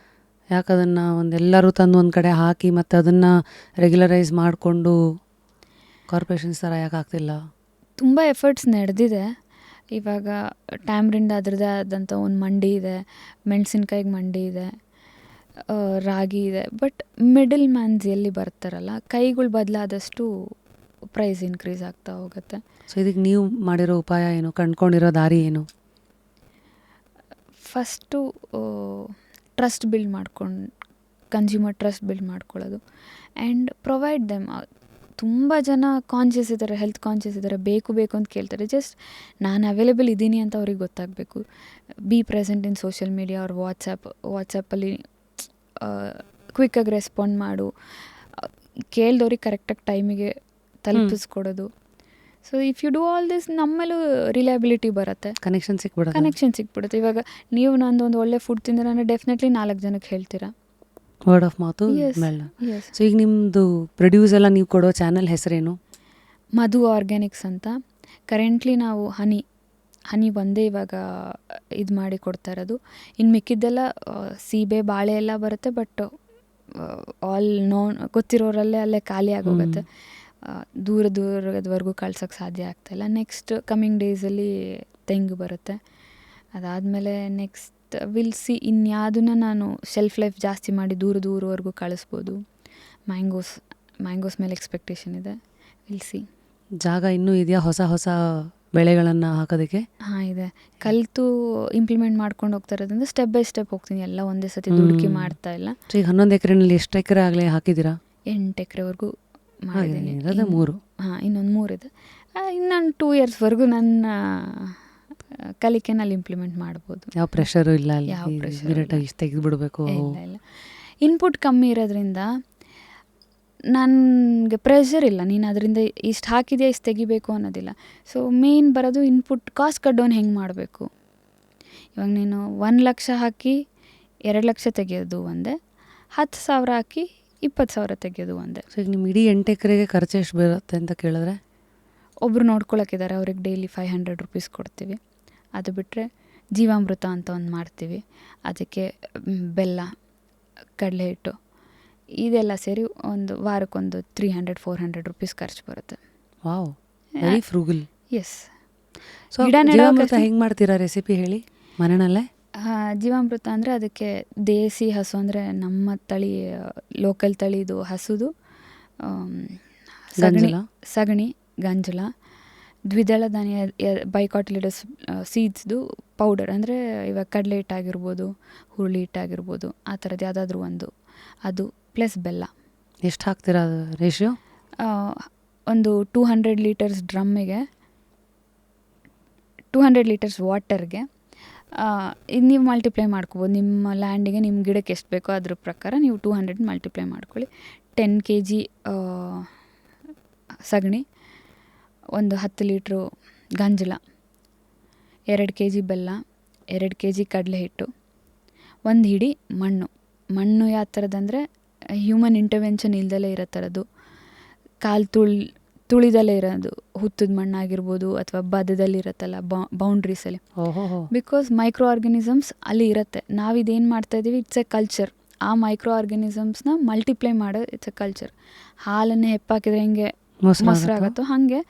[SPEAKER 2] ಯಾಕೆ ಅದನ್ನು ಒಂದೆಲ್ಲರೂ ತಂದು ಒಂದು ಕಡೆ ಹಾಕಿ ಮತ್ತು ಅದನ್ನು ರೆಗ್ಯುಲರೈಸ್ ಮಾಡಿಕೊಂಡು ಕಾರ್ಪೊರೇಷನ್ಸ್ ಥರ ಯಾಕೆ ಆಗ್ತಿಲ್ಲ?
[SPEAKER 1] ತುಂಬ ಎಫರ್ಟ್ಸ್ ನಡೆದಿದೆ. ಇವಾಗ ಟ್ಯಾಮ್ರಿಂದ ಅದರದ್ದೇ ಆದಂಥ ಒಂದು ಮಂಡಿ ಇದೆ, ಮೆಣಸಿನ್ಕಾಯಿಗೆ ಮಂಡಿ ಇದೆ, ರಾಗಿ ಇದೆ. ಬಟ್ ಮಿಡಲ್ ಮ್ಯಾನ್ಸ್ ಎಲ್ಲಿ ಬರ್ತಾರಲ್ಲ, ಕೈಗಳು ಬದಲಾದಷ್ಟು ಪ್ರೈಸ್ ಇನ್ಕ್ರೀಸ್ ಆಗ್ತಾ ಹೋಗುತ್ತೆ.
[SPEAKER 2] ಸೊ ಇದಕ್ಕೆ ನೀವು ಮಾಡಿರೋ ಉಪಾಯ ಏನು, ಕಂಡ್ಕೊಂಡಿರೋ ದಾರಿ ಏನು?
[SPEAKER 1] ಫಸ್ಟು ಟ್ರಸ್ಟ್ ಬಿಲ್ಡ್ ಮಾಡ್ಕೊಂಡು, ಕನ್ಸ್ಯೂಮರ್ ಟ್ರಸ್ಟ್ ಬಿಲ್ಡ್ ಮಾಡ್ಕೊಳ್ಳೋದು. And provide them. ತುಂಬ ಜನ ಕಾನ್ಷಿಯಸ್ ಇದ್ದಾರೆ, ಹೆಲ್ತ್ ಕಾನ್ಷಿಯಸ್ ಇದ್ದಾರೆ, ಬೇಕು ಅಂತ ಕೇಳ್ತಾರೆ. ಜಸ್ಟ್ ನಾನು ಅವೈಲೇಬಲ್ ಇದ್ದೀನಿ ಅಂತ ಅವ್ರಿಗೆ ಗೊತ್ತಾಗಬೇಕು. Be present in social media ಅವ್ರ ವಾಟ್ಸಪ್ಪಲ್ಲಿ ಕ್ವಿಕ್ಕಾಗಿ ರೆಸ್ಪಾಂಡ್ ಮಾಡು, ಕೇಳ್ದವ್ರಿಗೆ ಕರೆಕ್ಟಾಗಿ ಟೈಮಿಗೆ ತಲುಪಿಸ್ಕೊಡೋದು. So if you do all this, ನಮ್ಮಲ್ಲೂ ರಿಲಯಬಿಲಿಟಿ ಬರುತ್ತೆ, ಕನೆಕ್ಷನ್ ಸಿಕ್ಬಿಡುತ್ತೆ. ಇವಾಗ ನೀವು ನಂದು ಒಂದು ಒಳ್ಳೆ ಫುಡ್ ತಿಂದರೆ ಅಂದರೆ ಡೆಫಿನೆಟ್ಲಿ 4 ಜನಕ್ಕೆ ಹೇಳ್ತೀರಾ.
[SPEAKER 2] ವರ್ಡ್ ಆಫ್ ಮೌತು ಮೇಲೆ. ಸೊ ಈಗ ನಿಮ್ಮದು ಪ್ರೊಡ್ಯೂಸ್ ಎಲ್ಲ ನೀವು ಕೊಡೋ ಚಾನಲ್ ಹೆಸರೇನು?
[SPEAKER 1] ಮಧು ಆರ್ಗ್ಯಾನಿಕ್ಸ್ ಅಂತ. ಕರೆಂಟ್ಲಿ ನಾವು ಹನಿ ಒಂದೇ ಇವಾಗ ಇದು ಮಾಡಿ ಕೊಡ್ತಾ ಇರೋದು. ಇನ್ನು ಮಿಕ್ಕಿದ್ದೆಲ್ಲ ಸೀಬೆ, ಬಾಳೆ ಎಲ್ಲ ಬರುತ್ತೆ. ಬಟ್ ಆಲ್ ಗೊತ್ತಿರೋರಲ್ಲೇ ಅಲ್ಲೇ ಖಾಲಿ ಆಗೋಗುತ್ತೆ. ದೂರದವರೆಗೂ ಕಳ್ಸೋಕ್ಕೆ ಸಾಧ್ಯ ಆಗ್ತಾಯಿಲ್ಲ. ನೆಕ್ಸ್ಟ್ ಕಮ್ಮಿಂಗ್ ಡೇಸಲ್ಲಿ ತೆಂಗು ಬರುತ್ತೆ. ಅದಾದಮೇಲೆ ನೆಕ್ಸ್ಟ್ ವಿಲ್ ಸಿ ಇನ್ಯಾವುದನ್ನ ನಾನು ಶೆಲ್ಫ್ ಲೈಫ್ ಜಾಸ್ತಿ ಮಾಡಿ ದೂರವರೆಗೂ ಕಳಿಸ್ಬೋದು. ಮ್ಯಾಂಗೋಸ್ ಮೇಲೆ ಎಕ್ಸ್ಪೆಕ್ಟೇಷನ್ ಇದೆ. Will see.
[SPEAKER 2] ಜಾಗ ಇನ್ನೂ ಇದೆಯಾ ಹೊಸ ಬೆಳೆಗಳನ್ನು ಹಾಕೋದಕ್ಕೆ?
[SPEAKER 1] ಹಾಂ ಇದೆ. ಕಲಿತು ಇಂಪ್ಲಿಮೆಂಟ್ ಮಾಡ್ಕೊಂಡು ಹೋಗ್ತಾ ಇರೋದ್ರಿಂದ ಸ್ಟೆಪ್ ಬೈ ಸ್ಟೆಪ್ ಹೋಗ್ತೀನಿ, ಎಲ್ಲ ಒಂದೇ ಸತಿ ದುಡುಕಿ ಮಾಡ್ತಾ ಇಲ್ಲ.
[SPEAKER 2] ಈಗ 11 ಎಕರೆನಲ್ಲಿ ಎಷ್ಟು ಎಕರೆ ಆಗಲೇ ಹಾಕಿದ್ದೀರಾ?
[SPEAKER 1] 8 ಎಕರೆವರೆಗೂ
[SPEAKER 2] ಹಾಗೆ
[SPEAKER 1] ಮಾಡಿದ್ದೀನಿ.
[SPEAKER 2] ಇರೋದೇ 3.
[SPEAKER 1] ಹಾಂ, ಇನ್ನೊಂದು 3 ಇದೆ. ಇನ್ನೊಂದು 2 ಇಯರ್ಸ್ವರೆಗೂ ನನ್ನ ಕಲಿಕೆನಲ್ಲಿ ಇಂಪ್ಲಿಮೆಂಟ್ ಮಾಡ್ಬೋದು.
[SPEAKER 2] ಯಾವ ಪ್ರೆಷರು ಇಲ್ಲ ಅಲ್ಲಿ?
[SPEAKER 1] ಯಾವ pressure
[SPEAKER 2] ಇಮಿಡಿಯೇಟಾಗಿ ಇಷ್ಟು ತೆಗೆದು ಬಿಡಬೇಕು?
[SPEAKER 1] ಇಲ್ಲ ಇಲ್ಲ, ಇನ್ಪುಟ್ ಕಮ್ಮಿ ಇರೋದ್ರಿಂದ ನನಗೆ ಪ್ರೆಷರ್ ಇಲ್ಲ. ನೀನು ಅದರಿಂದ ಇಷ್ಟು ಹಾಕಿದೆಯಾ, ಇಷ್ಟು ತೆಗಿಬೇಕು ಅನ್ನೋದಿಲ್ಲ. ಸೊ ಮೇನ್ ಬರೋದು ಇನ್ಪುಟ್ ಕಾಸ್ಟ್ ಕಟ್ ಡೌನ್ ಹೆಂಗೆ ಮಾಡಬೇಕು. ಇವಾಗ ನೀನು 1 ಲಕ್ಷ ಹಾಕಿ 2 ಲಕ್ಷ ತೆಗೆಯೋದು ಒಂದೇ, 10,000 ಹಾಕಿ 20,000 ತೆಗೆಯೋದು ಒಂದೇ.
[SPEAKER 2] ಸೊ ಈಗ ನಿಮ್ಮ ಇಡೀ 8 ಎಕರೆಗೆ ಖರ್ಚು ಎಷ್ಟು ಬರುತ್ತೆ ಅಂತ ಕೇಳಿದ್ರೆ?
[SPEAKER 1] ಒಬ್ಬರು ನೋಡ್ಕೊಳಕ್ಕಿದ್ದಾರೆ, ಅವ್ರಿಗೆ ಡೈಲಿ 500 ರೂಪೀಸ್ ಕೊಡ್ತೀವಿ. ಅದು ಬಿಟ್ಟರೆ ಜೀವಾಮೃತ ಅಂತ ಒಂದು ಮಾಡ್ತೀವಿ, ಅದಕ್ಕೆ ಬೆಲ್ಲ, ಕಡಲೆ ಹಿಟ್ಟು ಇದೆಲ್ಲ ಸೇರಿ ಒಂದು ವಾರಕ್ಕೊಂದು 300-400 ರೂಪೀಸ್ ಖರ್ಚು ಬರುತ್ತೆ.
[SPEAKER 2] Wow, very frugal.
[SPEAKER 1] Yes.
[SPEAKER 2] So ಜೀವಾಮೃತ ಹೆಂಗೆ ಮಾಡ್ತೀರಾ, ರೆಸಿಪಿ ಹೇಳಿ ಮನೆಯಲ್ಲೇ?
[SPEAKER 1] ಜೀವಾಮೃತ ಅಂದರೆ ಅದಕ್ಕೆ ದೇಸಿ ಹಸು, ಅಂದರೆ ನಮ್ಮ ತಳಿ, ಲೋಕಲ್ ತಳಿದು ಹಸುದು ಸಗಣಿ, ಗಂಜಲ, ದ್ವಿದಳ ಧಾನ್ಯ, ಬೈಕಾಟಿಲಿಡಸ್ ಸೀಡ್ಸ್ದು ಪೌಡರ್, ಅಂದರೆ ಇವಾಗ ಕಡಲೆ ಹಿಟ್ಟಾಗಿರ್ಬೋದು, ಹುರುಳಿ ಹಿಟ್ಟಾಗಿರ್ಬೋದು, ಆ ಥರದ್ದು ಯಾವುದಾದ್ರೂ ಒಂದು, ಅದು ಪ್ಲಸ್ ಬೆಲ್ಲ.
[SPEAKER 2] ಎಷ್ಟು ಹಾಕ್ತೀರಾ ರೇಷಿಯೋ?
[SPEAKER 1] ಒಂದು 200 ಲೀಟರ್ಸ್ ಡ್ರಮ್ಮಿಗೆ 200 ಲೀಟರ್ಸ್ ವಾಟರ್ಗೆ ಇದು ನೀವು ಮಲ್ಟಿಪ್ಲೈ ಮಾಡ್ಕೋಬೋದು. ನಿಮ್ಮ ಲ್ಯಾಂಡಿಗೆ, ನಿಮ್ಮ ಗಿಡಕ್ಕೆ ಎಷ್ಟು ಬೇಕೋ ಅದ್ರ ಪ್ರಕಾರ ನೀವು 200 ಮಲ್ಟಿಪ್ಲೈ ಮಾಡ್ಕೊಳ್ಳಿ. 10 kg ಸಗಣಿ, ಒಂದು 10 ಲೀಟ್ರು ಗಂಜಲ, 2 kg ಬೆಲ್ಲ, 2 kg ಕಡಲೆ ಹಿಟ್ಟು, 1 ಹಿಡಿ ಮಣ್ಣು ಯಾವ ಥರದಂದರೆ ಹ್ಯೂಮನ್ ಇಂಟರ್ವೆನ್ಷನ್ ಇಲ್ದಲೇ ಇರೋ ಥರದ್ದು, ಕಾಲು ತುಳಿದಲ್ಲೇ ಇರೋದು, ಹುತ್ತದ ಮಣ್ಣಾಗಿರ್ಬೋದು ಅಥವಾ ಬದದಲ್ಲಿರುತ್ತಲ್ಲ ಬೌಂಡ್ರೀಸಲ್ಲಿ. ಬಿಕಾಸ್ ಮೈಕ್ರೋ ಆರ್ಗನಿಸಮ್ಸ್ ಅಲ್ಲಿ ಇರುತ್ತೆ. ನಾವಿದೇನು ಮಾಡ್ತಾಯಿದ್ದೀವಿ, ಇಟ್ಸ್ ಎ ಕಲ್ಚರ್. ಆ ಮೈಕ್ರೋ ಆರ್ಗನಿಸಮ್ಸ್ನ ಮಲ್ಟಿಪ್ಲೈ ಮಾಡೋದು ಇಟ್ಸ್ ಎ ಕಲ್ಚರ್. ಹಾಲನ್ನು ಹೆಪ್ಪಾಕಿದ್ರೆ ಹೆಂಗೆ ಮೊಸರಾಗುತ್ತೋ ಹಾಗೆ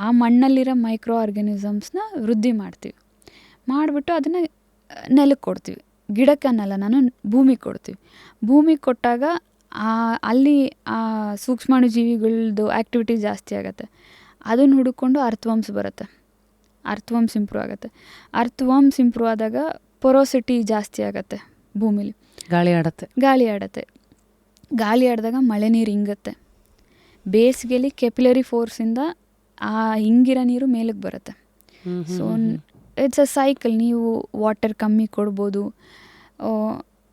[SPEAKER 1] ಆ ಮಣ್ಣಲ್ಲಿರೋ ಮೈಕ್ರೋ ಆರ್ಗನಿಸಮ್ಸ್ನ ವೃದ್ಧಿ ಮಾಡ್ತೀವಿ. ಮಾಡಿಬಿಟ್ಟು ಅದನ್ನು ನೆಲಕ್ಕೆ ಕೊಡ್ತೀವಿ. ಗಿಡಕ್ಕೆ ಅನ್ನಲ್ಲ, ನಾನು ಭೂಮಿಗೆ ಕೊಡ್ತೀವಿ. ಭೂಮಿಗೆ ಕೊಟ್ಟಾಗ ಅಲ್ಲಿ ಆ ಸೂಕ್ಷ್ಮಾಣು ಜೀವಿಗಳದ್ದು ಆ್ಯಕ್ಟಿವಿಟಿ ಜಾಸ್ತಿ ಆಗುತ್ತೆ. ಅದನ್ನು ಹುಡುಕೊಂಡು ಅರ್ಥವಾಮ್ಸ್ ಬರುತ್ತೆ, ಅರ್ಥವಾಮ್ಸ್ ಇಂಪ್ರೂವ್ ಆಗುತ್ತೆ. ಅರ್ಥವಾಮ್ಸ್ ಇಂಪ್ರೂವ್ ಆದಾಗ ಪೊರೋಸಿಟಿ ಜಾಸ್ತಿ ಆಗುತ್ತೆ ಭೂಮಿಲಿ, ಗಾಳಿ ಆಡಿದಾಗ ಮಳೆ ನೀರು ಹಿಂಗುತ್ತೆ. ಬೇಸಿಗೆಯಲ್ಲಿ ಕೆಪಿಲರಿ ಫೋರ್ಸಿಂದ ಆ ಹಿಂಗಿರೋ ನೀರು ಮೇಲಕ್ಕೆ ಬರುತ್ತೆ. So it's a cycle. ನೀವು ವಾಟರ್ ಕಮ್ಮಿ ಕೊಡ್ಬೋದು,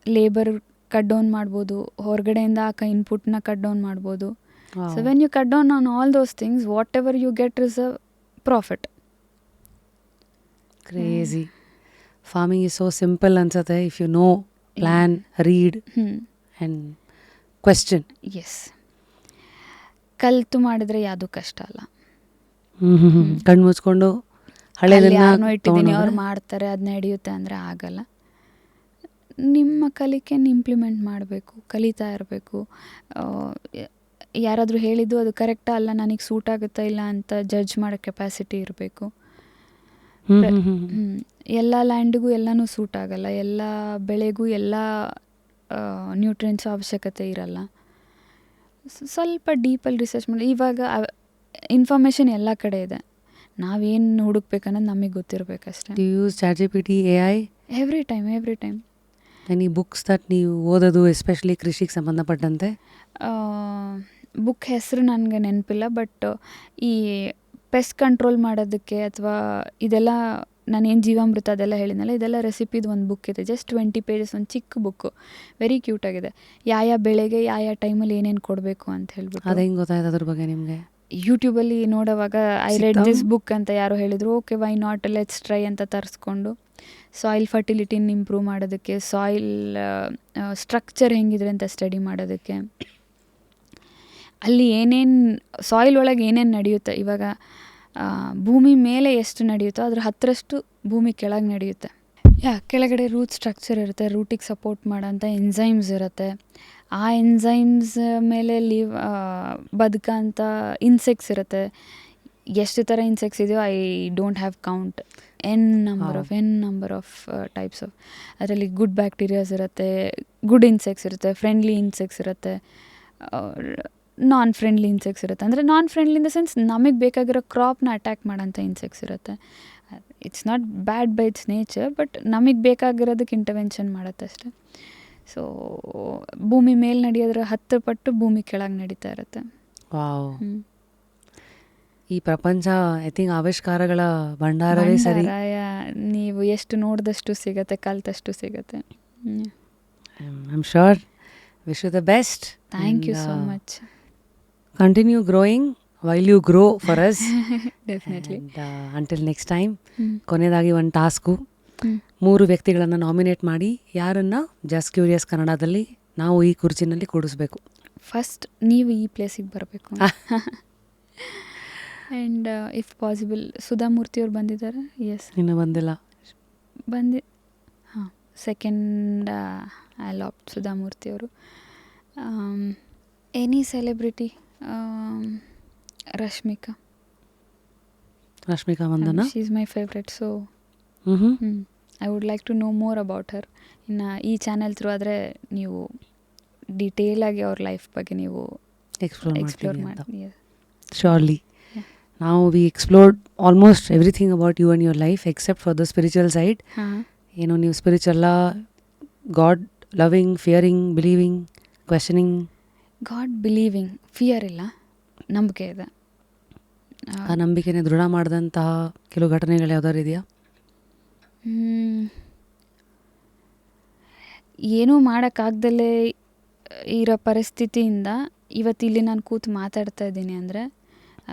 [SPEAKER 1] ಲೇಬರ್ ಕಟ್ ಡೌನ್ ಮಾಡ್ಬೋದು, ಹೊರಗಡೆಯಿಂದ ಹಾಕೋ ಇನ್ಪುಟ್ನ ಕಟ್ ಡೌನ್ ಮಾಡ್ಬೋದು. So when you cut down on all those things, whatever you get is a profit.
[SPEAKER 2] Crazy. Farming is so simple ಅನ್ಸುತ್ತೆ if you know, plan, read and question.
[SPEAKER 1] Yes, ಕಲಿತು ಮಾಡಿದ್ರೆ ಯಾವುದೂ ಕಷ್ಟ ಅಲ್ಲ.
[SPEAKER 2] ಕಣ್ಣು ಮುಚ್ಕೊಂಡು
[SPEAKER 1] ಯಾರನ್ನೋ ಇಟ್ಟಿದ್ದೀನಿ ಅವ್ರು ಮಾಡ್ತಾರೆ ಅದು ನಡೆಯುತ್ತೆ ಅಂದರೆ ಆಗಲ್ಲ. ನಿಮ್ಮ ಕಲಿಕೆನ ಇಂಪ್ಲಿಮೆಂಟ್ ಮಾಡಬೇಕು, ಕಲಿತಾ ಇರಬೇಕು. ಯಾರಾದರೂ ಹೇಳಿದ್ದು ಅದು ಕರೆಕ್ಟಾ ಅಲ್ಲ, ನನಗೆ ಸೂಟ್ ಆಗುತ್ತಾ ಇಲ್ಲ ಅಂತ ಜಡ್ಜ್ ಮಾಡೋ ಕೆಪಾಸಿಟಿ ಇರಬೇಕು. ಎಲ್ಲ ಲ್ಯಾಂಡಿಗೂ ಎಲ್ಲನೂ ಸೂಟ್ ಆಗಲ್ಲ, ಎಲ್ಲ ಬೆಳೆಗೂ ಎಲ್ಲ ನ್ಯೂಟ್ರಿಯೆಂಟ್ಸ್ ಅವಶ್ಯಕತೆ ಇರಲ್ಲ. ಸ್ವಲ್ಪ ಡೀಪಲ್ಲಿ ರಿಸರ್ಚ್ ಮಾಡಿ. ಇವಾಗ ಇನ್ಫಾರ್ಮೇಷನ್ ಎಲ್ಲ ಕಡೆ ಇದೆ, ನಾವೇನು ಹುಡುಕ್ಬೇಕನ್ನೋದು ನಮಗೆ ಗೊತ್ತಿರಬೇಕಷ್ಟೇ.
[SPEAKER 2] Do you use ChatGPT, AI?
[SPEAKER 1] Every time.
[SPEAKER 2] Any books that ನೀವು ಓದೋದು, ಎಸ್ಪೆಷಲಿ ಕೃಷಿಗೆ ಸಂಬಂಧಪಟ್ಟಂತೆ?
[SPEAKER 1] ಬುಕ್ ಹೆಸರು ನನಗೆ ನೆನಪಿಲ್ಲ, ಬಟ್ ಈ ಪೆಸ್ಟ್ ಕಂಟ್ರೋಲ್ ಮಾಡೋದಕ್ಕೆ ಅಥವಾ ಇದೆಲ್ಲ ನಾನೇನು ಜೀವಾಮೃತ ಅದೆಲ್ಲ ಹೇಳಿದ್ನಲ್ಲ, ಇದೆಲ್ಲ ರೆಸಿಪಿದು ಒಂದು ಬುಕ್ ಇದೆ, ಜಸ್ಟ್ 20 pages, ಒಂದು ಚಿಕ್ಕ ಬುಕ್ಕು, ವೆರಿ ಕ್ಯೂಟ್ ಆಗಿದೆ. ಯಾವ ಬೆಳೆಗೆ ಯಾವ ಟೈಮಲ್ಲಿ ಏನೇನು ಕೊಡಬೇಕು ಅಂತ ಹೇಳ್ಬಿಟ್ಟು.
[SPEAKER 2] ಅದು ಹೆಂಗೆ ಗೊತ್ತಾಯ್ತು ಅದ್ರ ಬಗ್ಗೆ ನಿಮಗೆ?
[SPEAKER 1] ಯೂಟ್ಯೂಬಲ್ಲಿ ನೋಡೋವಾಗ ಐ ರೆಡ್ ದಿಸ್ ಬುಕ್ ಅಂತ ಯಾರೋ ಹೇಳಿದರು. Okay, why not, let's try ಅಂತ ತರಿಸ್ಕೊಂಡು ಸಾಯಿಲ್ ಫರ್ಟಿಲಿಟಿನ ಇಂಪ್ರೂವ್ ಮಾಡೋದಕ್ಕೆ, ಸಾಯಿಲ್ ಸ್ಟ್ರಕ್ಚರ್ ಹೆಂಗಿದ್ರೆ ಅಂತ ಸ್ಟಡಿ ಮಾಡೋದಕ್ಕೆ, ಅಲ್ಲಿ ಏನೇನು ಸಾಯಿಲ್ ಒಳಗೆ ಏನೇನು ನಡೆಯುತ್ತೆ. ಇವಾಗ ಭೂಮಿ ಮೇಲೆ ಎಷ್ಟು ನಡೆಯುತ್ತೋ ಅದ್ರ 10ರಷ್ಟು ಭೂಮಿ ಕೆಳಗೆ ನಡೆಯುತ್ತೆ. ಕೆಳಗಡೆ ರೂಟ್ ಸ್ಟ್ರಕ್ಚರ್ ಇರುತ್ತೆ, ರೂಟಿಗೆ ಸಪೋರ್ಟ್ ಮಾಡೋಂಥ ಎನ್ಸೈಮ್ಸ್ ಇರುತ್ತೆ. ಆ ಎನ್ಸೈಮ್ಸ್ ಮೇಲೆ ಬದುಕಂಥ ಇನ್ಸೆಕ್ಟ್ಸ್ ಇರುತ್ತೆ. ಎಷ್ಟು ಥರ ಇನ್ಸೆಕ್ಟ್ಸ್ ಇದೆಯೋ I don't have count. N number of types of. ಅದರಲ್ಲಿ ಗುಡ್ ಬ್ಯಾಕ್ಟೀರಿಯಾಸ್ ಇರುತ್ತೆ, ಗುಡ್ ಇನ್ಸೆಕ್ಟ್ಸ್ ಇರುತ್ತೆ, ಫ್ರೆಂಡ್ಲಿ ಇನ್ಸೆಕ್ಟ್ಸ್ ಇರುತ್ತೆ, ನಾನ್ ಫ್ರೆಂಡ್ಲಿ ಇನ್ಸೆಕ್ಟ್ಸ್ ಇರುತ್ತೆ. ಅಂದರೆ ನಾನ್ ಫ್ರೆಂಡ್ಲಿ ಇನ್ ದ ಸೆನ್ಸ್ ನಮಗೆ ಬೇಕಾಗಿರೋ ಕ್ರಾಪ್ನ ಅಟ್ಯಾಕ್ ಮಾಡೋಂಥ ಇನ್ಸೆಕ್ಟ್ಸ್ ಇರುತ್ತೆ. It's not bad by it's nature, but ನಮಗೆ ಬೇಕಾಗಿರೋದಕ್ಕೆ ಇಂಟರ್ವೆನ್ಷನ್ ಮಾಡುತ್ತೆ ಅಷ್ಟೆ. ಸೊ ಭೂಮಿ ಮೇಲೆ ನಡೆಯೋದ್ರ 10 ಪಟ್ಟು ಭೂಮಿ ಕೆಳಗೆ ನಡೀತಾ ಇರುತ್ತೆ.
[SPEAKER 2] ವಾವ್. ಈ ಪ್ರಪಂಚ ಐ ಥಿಂಕ್ ಆವಿಷ್ಕಾರಗಳ ಭಂಡಾರವೇ ಸರಿ.
[SPEAKER 1] ನೀವು ಎಷ್ಟು ನೋಡಿದಷ್ಟು ಸಿಗತ್ತೆ, ಕಲ್ತಷ್ಟು ಸಿಗತ್ತೆ.
[SPEAKER 2] I am sure. Wish you the best.
[SPEAKER 1] Thank you so much.
[SPEAKER 2] Continue growing while you grow for us.
[SPEAKER 1] Definitely.
[SPEAKER 2] Until next time. ಕೊನೆಯದಾಗಿ ಒಂದು ಟಾಸ್ಕು. 3 ವ್ಯಕ್ತಿಗಳನ್ನು ನಾಮಿನೇಟ್ ಮಾಡಿ ಯಾರನ್ನು ಜಸ್ಟ್ ಕ್ಯೂರಿಯಸ್ ಕನ್ನಡದಲ್ಲಿ ನಾವು ಈ ಕುರ್ಚಿನಲ್ಲಿ ಕೂಡಿಸ್ಬೇಕು.
[SPEAKER 1] ಫಸ್ಟ್ ನೀವು ಈ ಪ್ಲೇಸಿಗೆ ಬರಬೇಕು. ಆ್ಯಂಡ್ ಇಫ್ ಪಾಸಿಬಲ್ ಸುಧಾಮೂರ್ತಿಯವ್ರು ಬಂದಿದ್ದಾರೆ. ಎಸ್,
[SPEAKER 2] ಇನ್ನೂ ಬಂದಿಲ್ಲ.
[SPEAKER 1] ಹಾಂ, ಸೆಕೆಂಡ್ ಐ ಲಾಪ್ ಸುಧಾಮೂರ್ತಿಯವರು. Any celebrity. Rashmika Mandanna. She is my favourite. So I would like to know more about her. ಇನ್ನು ಈ ಚಾನೆಲ್ ಥ್ರೂ ಆದರೆ ನೀವು ಡಿಟೇಲಾಗಿ ಅವ್ರ ಲೈಫ್ ಬಗ್ಗೆ ನೀವು ಎಕ್ಸ್ಪ್ಲೋರ್ ಮಾಡಿ.
[SPEAKER 2] ಶ್ಯೂರ್ಲಿ. ನಾವು we explored almost everything about you and your life except for the spiritual side. ಏನು ನೀವು ಸ್ಪಿರಿಚುವಲ್ಲ, God loving, fearing, believing, questioning?
[SPEAKER 1] God believing, fear ಇಲ್ಲ, ನಂಬಿಕೆ ಇದೆ.
[SPEAKER 2] ಆ ನಂಬಿಕೆನೇ ದೃಢ ಮಾಡಿದಂತಹ ಕೆಲವು ಘಟನೆಗಳು ಯಾವ್ದಾದ್ರು ಇದೆಯಾ?
[SPEAKER 1] ಏನೂ ಮಾಡೋಕ್ಕಾಗ್ದಲೇ ಇರೋ ಪರಿಸ್ಥಿತಿಯಿಂದ ಇವತ್ತಿಲ್ಲಿ ನಾನು ಕೂತು ಮಾತಾಡ್ತಾ ಇದ್ದೀನಿ ಅಂದರೆ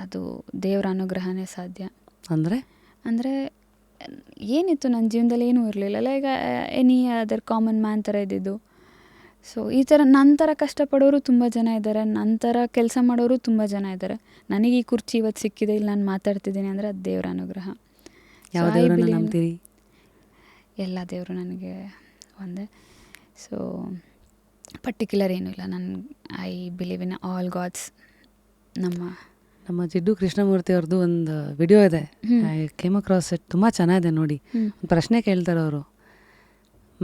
[SPEAKER 1] ಅದು ದೇವರ ಅನುಗ್ರಹನೇ ಸಾಧ್ಯ. ಅಂದರೆ ಏನಿತ್ತು ನನ್ನ ಜೀವನದಲ್ಲಿ ಏನೂ ಇರಲಿಲ್ಲ. Like any other common man ಥರ ಇದ್ದಿದ್ದು. ಸೊ ಈ ಥರ ನನ್ನ ಥರ ಕಷ್ಟಪಡೋರು ತುಂಬ ಜನ ಇದ್ದಾರೆ, ನನ್ನ ಥರ ಕೆಲಸ ಮಾಡೋರು ತುಂಬ ಜನ ಇದ್ದಾರೆ. ನನಗೆ ಈ ಕುರ್ಚಿ ಇವತ್ತು ಸಿಕ್ಕಿದೆ, ಇಲ್ಲಿ ನಾನು ಮಾತಾಡ್ತಿದ್ದೀನಿ ಅಂದರೆ ಅದು ದೇವರ ಅನುಗ್ರಹ.
[SPEAKER 2] ನಂಬ್ತೀರಿ?
[SPEAKER 1] ಎಲ್ಲ ದೇವರು ನನಗೆ ಒಂದೇ. ಸೊ ಪರ್ಟಿಕ್ಯುಲರ್ ಏನೂ ಇಲ್ಲ. I believe in all gods.
[SPEAKER 2] ನಮ್ಮ ಜಿಡ್ಡು ಕೃಷ್ಣಮೂರ್ತಿ ಅವ್ರದ್ದು ಒಂದು ವಿಡಿಯೋ ಇದೆ, ಐ ಕೇಮ್ ಅಕ್ರಾಸ್ ಇಟ್. ತುಂಬ ಚೆನ್ನಾಗಿದೆ ನೋಡಿ. ಒಂದು ಪ್ರಶ್ನೆ ಕೇಳ್ತಾರೆ ಅವರು,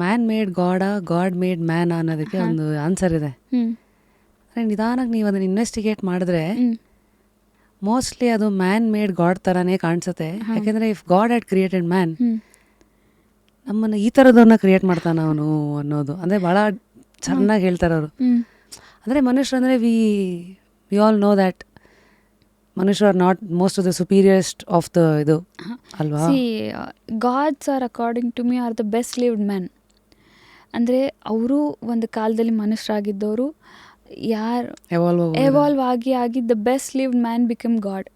[SPEAKER 2] ಮ್ಯಾನ್ ಮೇಡ್ ಗಾಡಾ, ಗಾಡ್ ಮೇಡ್ ಮ್ಯಾನ್ ಅನ್ನೋದಕ್ಕೆ ಒಂದು ಆನ್ಸರ್ ಇದೆ. ನಿಧಾನಕ್ಕೆ ನೀವು ಅದನ್ನು ಇನ್ವೆಸ್ಟಿಗೇಟ್ ಮಾಡಿದ್ರೆ ಮೋಸ್ಟ್ಲಿ ಅದು ಮ್ಯಾನ್ ಮೇಡ್ ಗಾಡ್ ಥರನೇ ಕಾಣಿಸುತ್ತೆ. ಯಾಕೆಂದರೆ if god had created man, ನಮ್ಮನ್ನು ಈ ಥರದವ್ರನ್ನ ಕ್ರಿಯೇಟ್ ಮಾಡ್ತಾನೆ ಅವನು ಅನ್ನೋದು. ಅಂದರೆ ಭಾಳ ಚೆನ್ನಾಗಿ ಹೇಳ್ತಾರೆ ಅವರು. ಅಂದರೆ ಮನುಷ್ಯರು ಅಂದರೆ ವಿ ಆಲ್ ನೋ ದ್ಯಾಟ್ ಮನುಷ್ಯರು are not most of the superiest of the ಇದು ಅಲ್ವಾ?
[SPEAKER 1] Gods are according to me are the best lived man. ಅಂದರೆ ಅವರು ಒಂದು ಕಾಲದಲ್ಲಿ ಮನುಷ್ಯರಾಗಿದ್ದವರು ಯಾರು ಎವಾಲ್ವ್ ಆಗಿ the best lived man become God.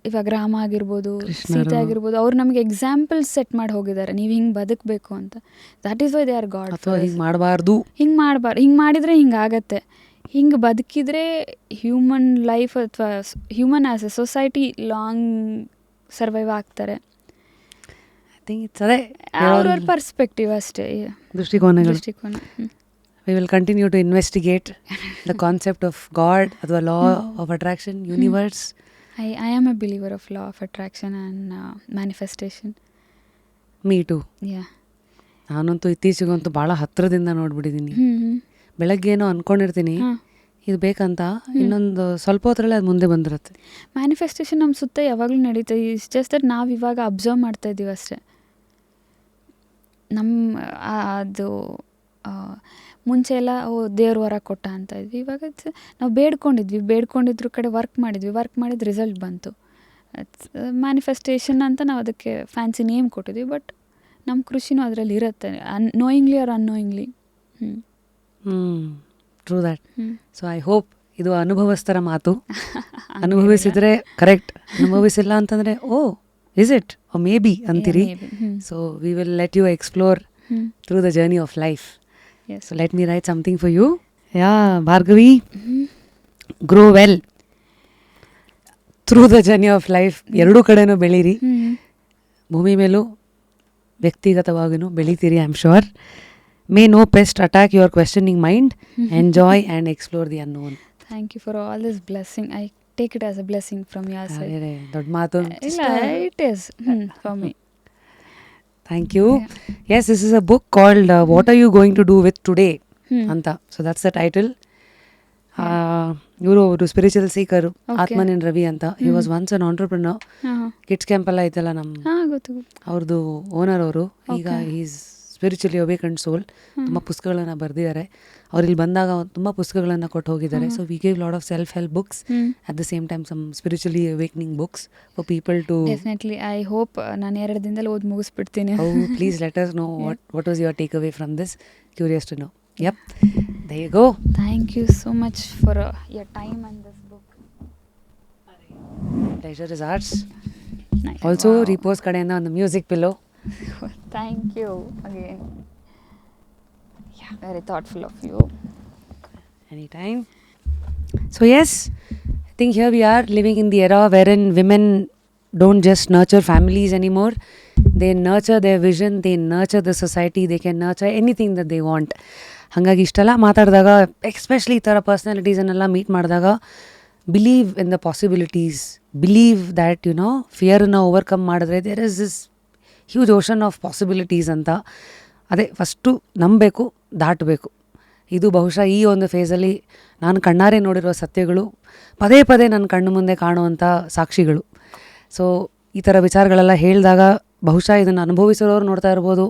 [SPEAKER 1] ಇವಾಗ ರಾಮ ಆಗಿರ್ಬೋದು, ಸೀತೆ ಆಗಿರ್ಬೋದು, ಅವ್ರು ನಮಗೆ ಎಕ್ಸಾಂಪಲ್ಸ್ ಸೆಟ್ ಮಾಡಿ ಹೋಗಿದ್ದಾರೆ, ನೀವು ಹಿಂಗೆ ಬದುಕಬೇಕು ಅಂತ. That is why they are god.
[SPEAKER 2] ಹಿಂಗೆ ಮಾಡಬಾರ್ದು,
[SPEAKER 1] ಹಿಂಗೆ ಮಾಡಿದರೆ ಹಿಂಗಾಗತ್ತೆ, ಹಿಂಗೆ ಬದುಕಿದರೆ ಹ್ಯೂಮನ್ ಲೈಫ್ ಅಥವಾ human as A society long survive ಆಗ್ತಾರೆ.
[SPEAKER 2] ಐ ಥಿಂಕ್ ಇಟ್ಸ್ ಅದೇ
[SPEAKER 1] ಅವ್ರವ್ರ ಪರ್ಸ್ಪೆಕ್ಟಿವ್ ಅಷ್ಟೇ,
[SPEAKER 2] ದೃಷ್ಟಿಕೋನ.
[SPEAKER 1] We
[SPEAKER 2] will continue to investigate the concept of God, ಅಥವಾ law of attraction, universe.
[SPEAKER 1] I am a believer of law of attraction and manifestation.
[SPEAKER 2] Me too.
[SPEAKER 1] Yeah.
[SPEAKER 2] ನಾನಂತೂ ಇತ್ತೀಚೆಗಂತೂ ಭಾಳ ಹತ್ತಿರದಿಂದ ನೋಡ್ಬಿಟ್ಟಿದ್ದೀನಿ. ಬೆಳಗ್ಗೆನೋ ಅಂದ್ಕೊಂಡಿರ್ತೀನಿ ಇದು ಬೇಕಂತ, ಇನ್ನೊಂದು ಸ್ವಲ್ಪ ಹೊತ್ತರಲ್ಲೇ ಅದು ಮುಂದೆ ಬಂದಿರುತ್ತೆ.
[SPEAKER 1] ಮ್ಯಾನಿಫೆಸ್ಟೇಷನ್ ನಮ್ಮ ಸುತ್ತ ಯಾವಾಗಲೂ ನಡೀತದೆ. ಇಟ್ಸ್ ಜಸ್ಟ್ ದಟ್ ನಾವು ಇವಾಗ ಅಬ್ಸರ್ವ್ ಮಾಡ್ತಾ ಇದ್ದೀವಿ ಅಷ್ಟೇ. ಅದು ಮುಂಚೆ ಎಲ್ಲ ದೇವ್ರ ವರ ಕೊಟ್ಟ ಅಂತ ಇದ್ವಿ. ಇವಾಗ ನಾವು ಬೇಡ್ಕೊಂಡಿದ್ರ ಕಡೆ ವರ್ಕ್ ಮಾಡಿದ ರಿಸಲ್ಟ್ ಬಂತು. ಮ್ಯಾನಿಫೆಸ್ಟೇಷನ್ ಅಂತ ನಾವು ಅದಕ್ಕೆ ಫ್ಯಾನ್ಸಿ ನೇಮ್ ಕೊಟ್ಟಿದ್ವಿ. ಬಟ್ ನಮ್ಮ ಕೃಷಿನೂ ಅದರಲ್ಲಿ ಇರುತ್ತೆ, knowingly or unknowingly.
[SPEAKER 2] True that. So I hope ಇದು ಅನುಭವಸ್ಥರ ಮಾತು. ಅನುಭವಿಸಿದರೆ ಕರೆಕ್ಟ್, ಅನುಭವಿಸಿಲ್ಲ ಅಂತಂದರೆ oh is it oh maybe ಅಂತೀರಿ. So we will let you explore through the journey of life.
[SPEAKER 1] Yes.
[SPEAKER 2] So let me write something for you. Yeah, Bhargavi, grow well through the journey of life. ಎರಡೂ ಕಡೆನೂ ಬೆಳೀರಿ, ಭೂಮಿ ಮೇಲೂ ವ್ಯಕ್ತಿಗತವಾಗಿಯೂ ಬೆಳೀತೀರಿ. I am sure. May no pest attack your questioning mind. Enjoy and explore the unknown.
[SPEAKER 1] Thank you for all this blessing. I take it as a blessing from your side.
[SPEAKER 2] ದೊಡ್ಡ ಮಾತು.
[SPEAKER 1] ಇಲ್ಲ, it is for me.
[SPEAKER 2] Thank you. Yes, this is a book called What Are You Going to Do With Today? Anta. So that's the title. ಇವರು ಅವರು ಸ್ಪಿರಿಚುವಲ್ ಸೀಕರು
[SPEAKER 1] Okay.
[SPEAKER 2] ಆತ್ಮನಿನ್ ರವಿ ಅಂತ. He was once an entrepreneur.
[SPEAKER 1] ಹಾಂ
[SPEAKER 2] ಕಿಡ್ಸ್ ಕ್ಯಾಂಪ್ ಎಲ್ಲ ಐತಲ್ಲ ನಮ್ಮ
[SPEAKER 1] ಹಾಂ ಗೊತ್ತು
[SPEAKER 2] ಅವ್ರದ್ದು ಓನರ್ ಅವರು. ಈಗ
[SPEAKER 1] Okay.
[SPEAKER 2] ಈಸ್ ಸ್ಪಿರಿಚುಲಿ ಅವೇಕಂಡ್ ಸೋಲ್. ತುಂಬ ಪುಸ್ತಕಗಳನ್ನು ಬರೆದಿದ್ದಾರೆ. ಅವ್ರು ಇಲ್ಲಿ ಬಂದಾಗ ತುಂಬ ಪುಸ್ತಕಗಳನ್ನು ಕೊಟ್ಟು ಹೋಗಿದ್ದಾರೆ. So we gave lot of self help books at the same time some spiritually awakening books for people too.
[SPEAKER 1] Definitely I hope ನಾನು 2 ದಿನದಲ್ಲಿ ಓದಿ ಮುಗಿಸ್ಬಿಡ್ತೀನಿ.
[SPEAKER 2] Please let us know what was your takeaway from this. Curious to know. Yep, there you go.
[SPEAKER 1] Thank you so much for your time and this book.
[SPEAKER 2] Pleasure is ours.
[SPEAKER 1] Nice.
[SPEAKER 2] Also
[SPEAKER 1] Wow.
[SPEAKER 2] Repose ಕಡೆಯಿಂದ ಒಂದು music pillow.
[SPEAKER 1] Thank you again. Yeah, very thoughtful of you.
[SPEAKER 2] Anytime. So yes, I think here we are living in the era wherein women don't just nurture families anymore. They nurture their vision, they nurture the society, they can nurture anything that they want. ಹಾಗಾಗಿ ಇಷ್ಟೆಲ್ಲ ಮಾತಾಡಿದಾಗ, ಎಸ್ಪೆಷಲಿ ಈ ಥರ ಪರ್ಸ್ನಾಲಿಟೀಸನ್ನೆಲ್ಲ ಮೀಟ್ ಮಾಡಿದಾಗ, believe in the possibilities, believe that ಫಿಯರನ್ನು ಓವರ್ಕಮ್ ಮಾಡಿದ್ರೆ there is this huge ocean of possibilities ಅಂತ. ಅದೇ ಫಸ್ಟು ನಂಬಬೇಕು, ದಾಟಬೇಕು. ಇದು ಬಹುಶಃ ಈ ಒಂದು ಫೇಸಲ್ಲಿ ನಾನು ಕಣ್ಣಾರೆ ನೋಡಿರೋ ಸತ್ಯಗಳು, ಪದೇ ಪದೇ ನನ್ನ ಕಣ್ಣು ಮುಂದೆ ಕಾಣುವಂಥ ಸಾಕ್ಷಿಗಳು. ಸೊ ಈ ಥರ ವಿಚಾರಗಳೆಲ್ಲ ಹೇಳಿದಾಗ ಬಹುಶಃ ಇದನ್ನು ಅನುಭವಿಸಿರೋರು ನೋಡ್ತಾ ಇರ್ಬೋದು.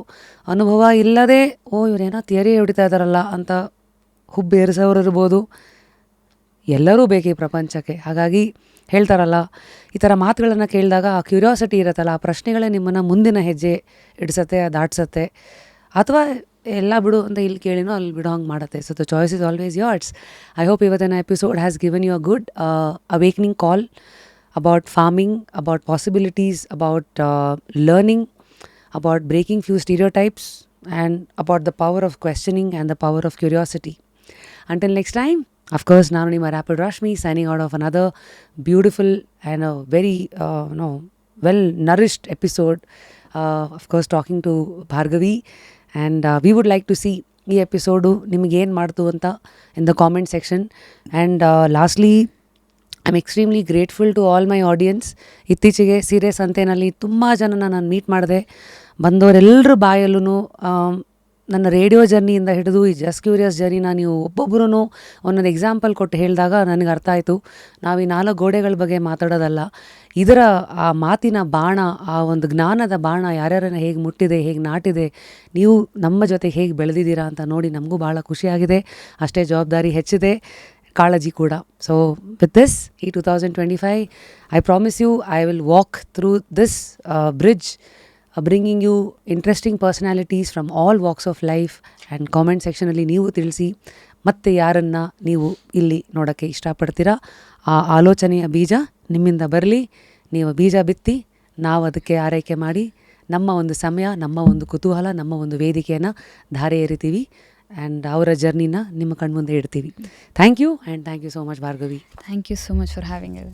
[SPEAKER 2] ಅನುಭವ ಇಲ್ಲದೆ ಇವರೇನೋ ಥಿಯರಿ ಹೊಡಿತಾ ಇದ್ದಾರಲ್ಲ ಅಂತ ಹುಬ್ಬೇರಿಸೋರು ಇರ್ಬೋದು. ಎಲ್ಲರೂ ಬೇಕು ಈ ಪ್ರಪಂಚಕ್ಕೆ. ಹಾಗಾಗಿ ಹೇಳ್ತಾರಲ್ಲ, ಈ ಥರ ಮಾತುಗಳನ್ನು ಕೇಳಿದಾಗ ಆ ಕ್ಯೂರಿಯಾಸಿಟಿ ಇರುತ್ತಲ್ಲ, ಆ ಪ್ರಶ್ನೆಗಳೇ ನಿಮ್ಮನ್ನು ಮುಂದಿನ ಹೆಜ್ಜೆ ಇಡಿಸತ್ತೆ, ದಾಟ್ಸತ್ತೆ. ಅಥವಾ ಎಲ್ಲ ಬಿಡು ಅಂತ ಇಲ್ಲಿ ಕೇಳಿನೋ ಅಲ್ಲಿ ಬಿಡೋ ಹಂಗೆ ಮಾಡುತ್ತೆ. So the choice is always yours. I hope ಇವತ್ತಿನ episode has given you a good awakening call about farming, about possibilities, about learning, about breaking few stereotypes, and about the power of questioning and the power of curiosity. Until next time, of course, Nanima Rapid Rashmi signing out of another beautiful and a very well-nourished episode. Of course, talking to Bhargavi, and we would like to see ಈ ಎಪಿಸೋಡು ನಿಮಗೇನು ಮಾಡ್ತು ಅಂತ in the comment section. And lastly, I am extremely grateful to all my audience. ಇತ್ತೀಚೆಗೆ ಸೀರೆ ಸಂತೆನಲ್ಲಿ ತುಂಬ ಜನನ ನಾನು ಮೀಟ್ ಮಾಡಿದೆ. ಬಂದವರೆಲ್ಲರ ಬಾಯಲ್ಲೂ ನನ್ನ ರೇಡಿಯೋ ಜರ್ನಿಯಿಂದ ಹಿಡಿದು ಈ ಜಸ್ಟ್ ಕ್ಯೂರಿಯಸ್ ಜರ್ನಿನ ನೀವು ಒಬ್ಬೊಬ್ಬರೂ ಒಂದೊಂದು ಎಕ್ಸಾಂಪಲ್ ಕೊಟ್ಟು ಹೇಳಿದಾಗ ನನಗೆ ಅರ್ಥ ಆಯಿತು, ನಾವು ಈ 4 ಗೋಡೆಗಳ ಬಗ್ಗೆ ಮಾತಾಡೋದಲ್ಲ, ಇದರ ಆ ಮಾತಿನ ಬಾಣ, ಆ ಒಂದು ಜ್ಞಾನದ ಬಾಣ ಯಾರ್ಯಾರನ್ನ ಹೇಗೆ ಮುಟ್ಟಿದೆ, ಹೇಗೆ ನಾಟಿದೆ, ನೀವು ನಮ್ಮ ಜೊತೆ ಹೇಗೆ ಬೆಳೆದಿದ್ದೀರಾ ಅಂತ ನೋಡಿ ನಮಗೂ ಭಾಳ ಖುಷಿಯಾಗಿದೆ. ಅಷ್ಟೇ ಜವಾಬ್ದಾರಿ ಹೆಚ್ಚಿದೆ, ಕಾಳಜಿ ಕೂಡ. ಸೊ ವಿತ್ ದಿಸ್ ಈ 2025, I promise you I will walk through this bridge, bringing you interesting personalities from all walks of life. And comment ಸೆಕ್ಷನಲ್ಲಿ ನೀವು ತಿಳಿಸಿ ಮತ್ತೆ ಯಾರನ್ನು ನೀವು ಇಲ್ಲಿ ನೋಡೋಕ್ಕೆ ಇಷ್ಟಪಡ್ತೀರಾ. ಆ ಆಲೋಚನೆಯ ಬೀಜ ನಿಮ್ಮಿಂದ ಬರಲಿ. ನೀವು ಬೀಜ ಬಿತ್ತಿ, ನಾವು ಅದಕ್ಕೆ ಆರೈಕೆ ಮಾಡಿ, ನಮ್ಮ ಒಂದು ಸಮಯ, ನಮ್ಮ ಒಂದು ಕುತೂಹಲ, ನಮ್ಮ ಒಂದು ವೇದಿಕೆಯನ್ನು ಧಾರೆ ಎರಿತೀವಿ. ಆ್ಯಂಡ್ ಅವರ ಜರ್ನಿನ ನಿಮ್ಮ ಕಣ್ಮುಂದೆ ಇಡ್ತೀವಿ. Thank you, and thank you so much Bhargavi.
[SPEAKER 1] Thank you so much for having us.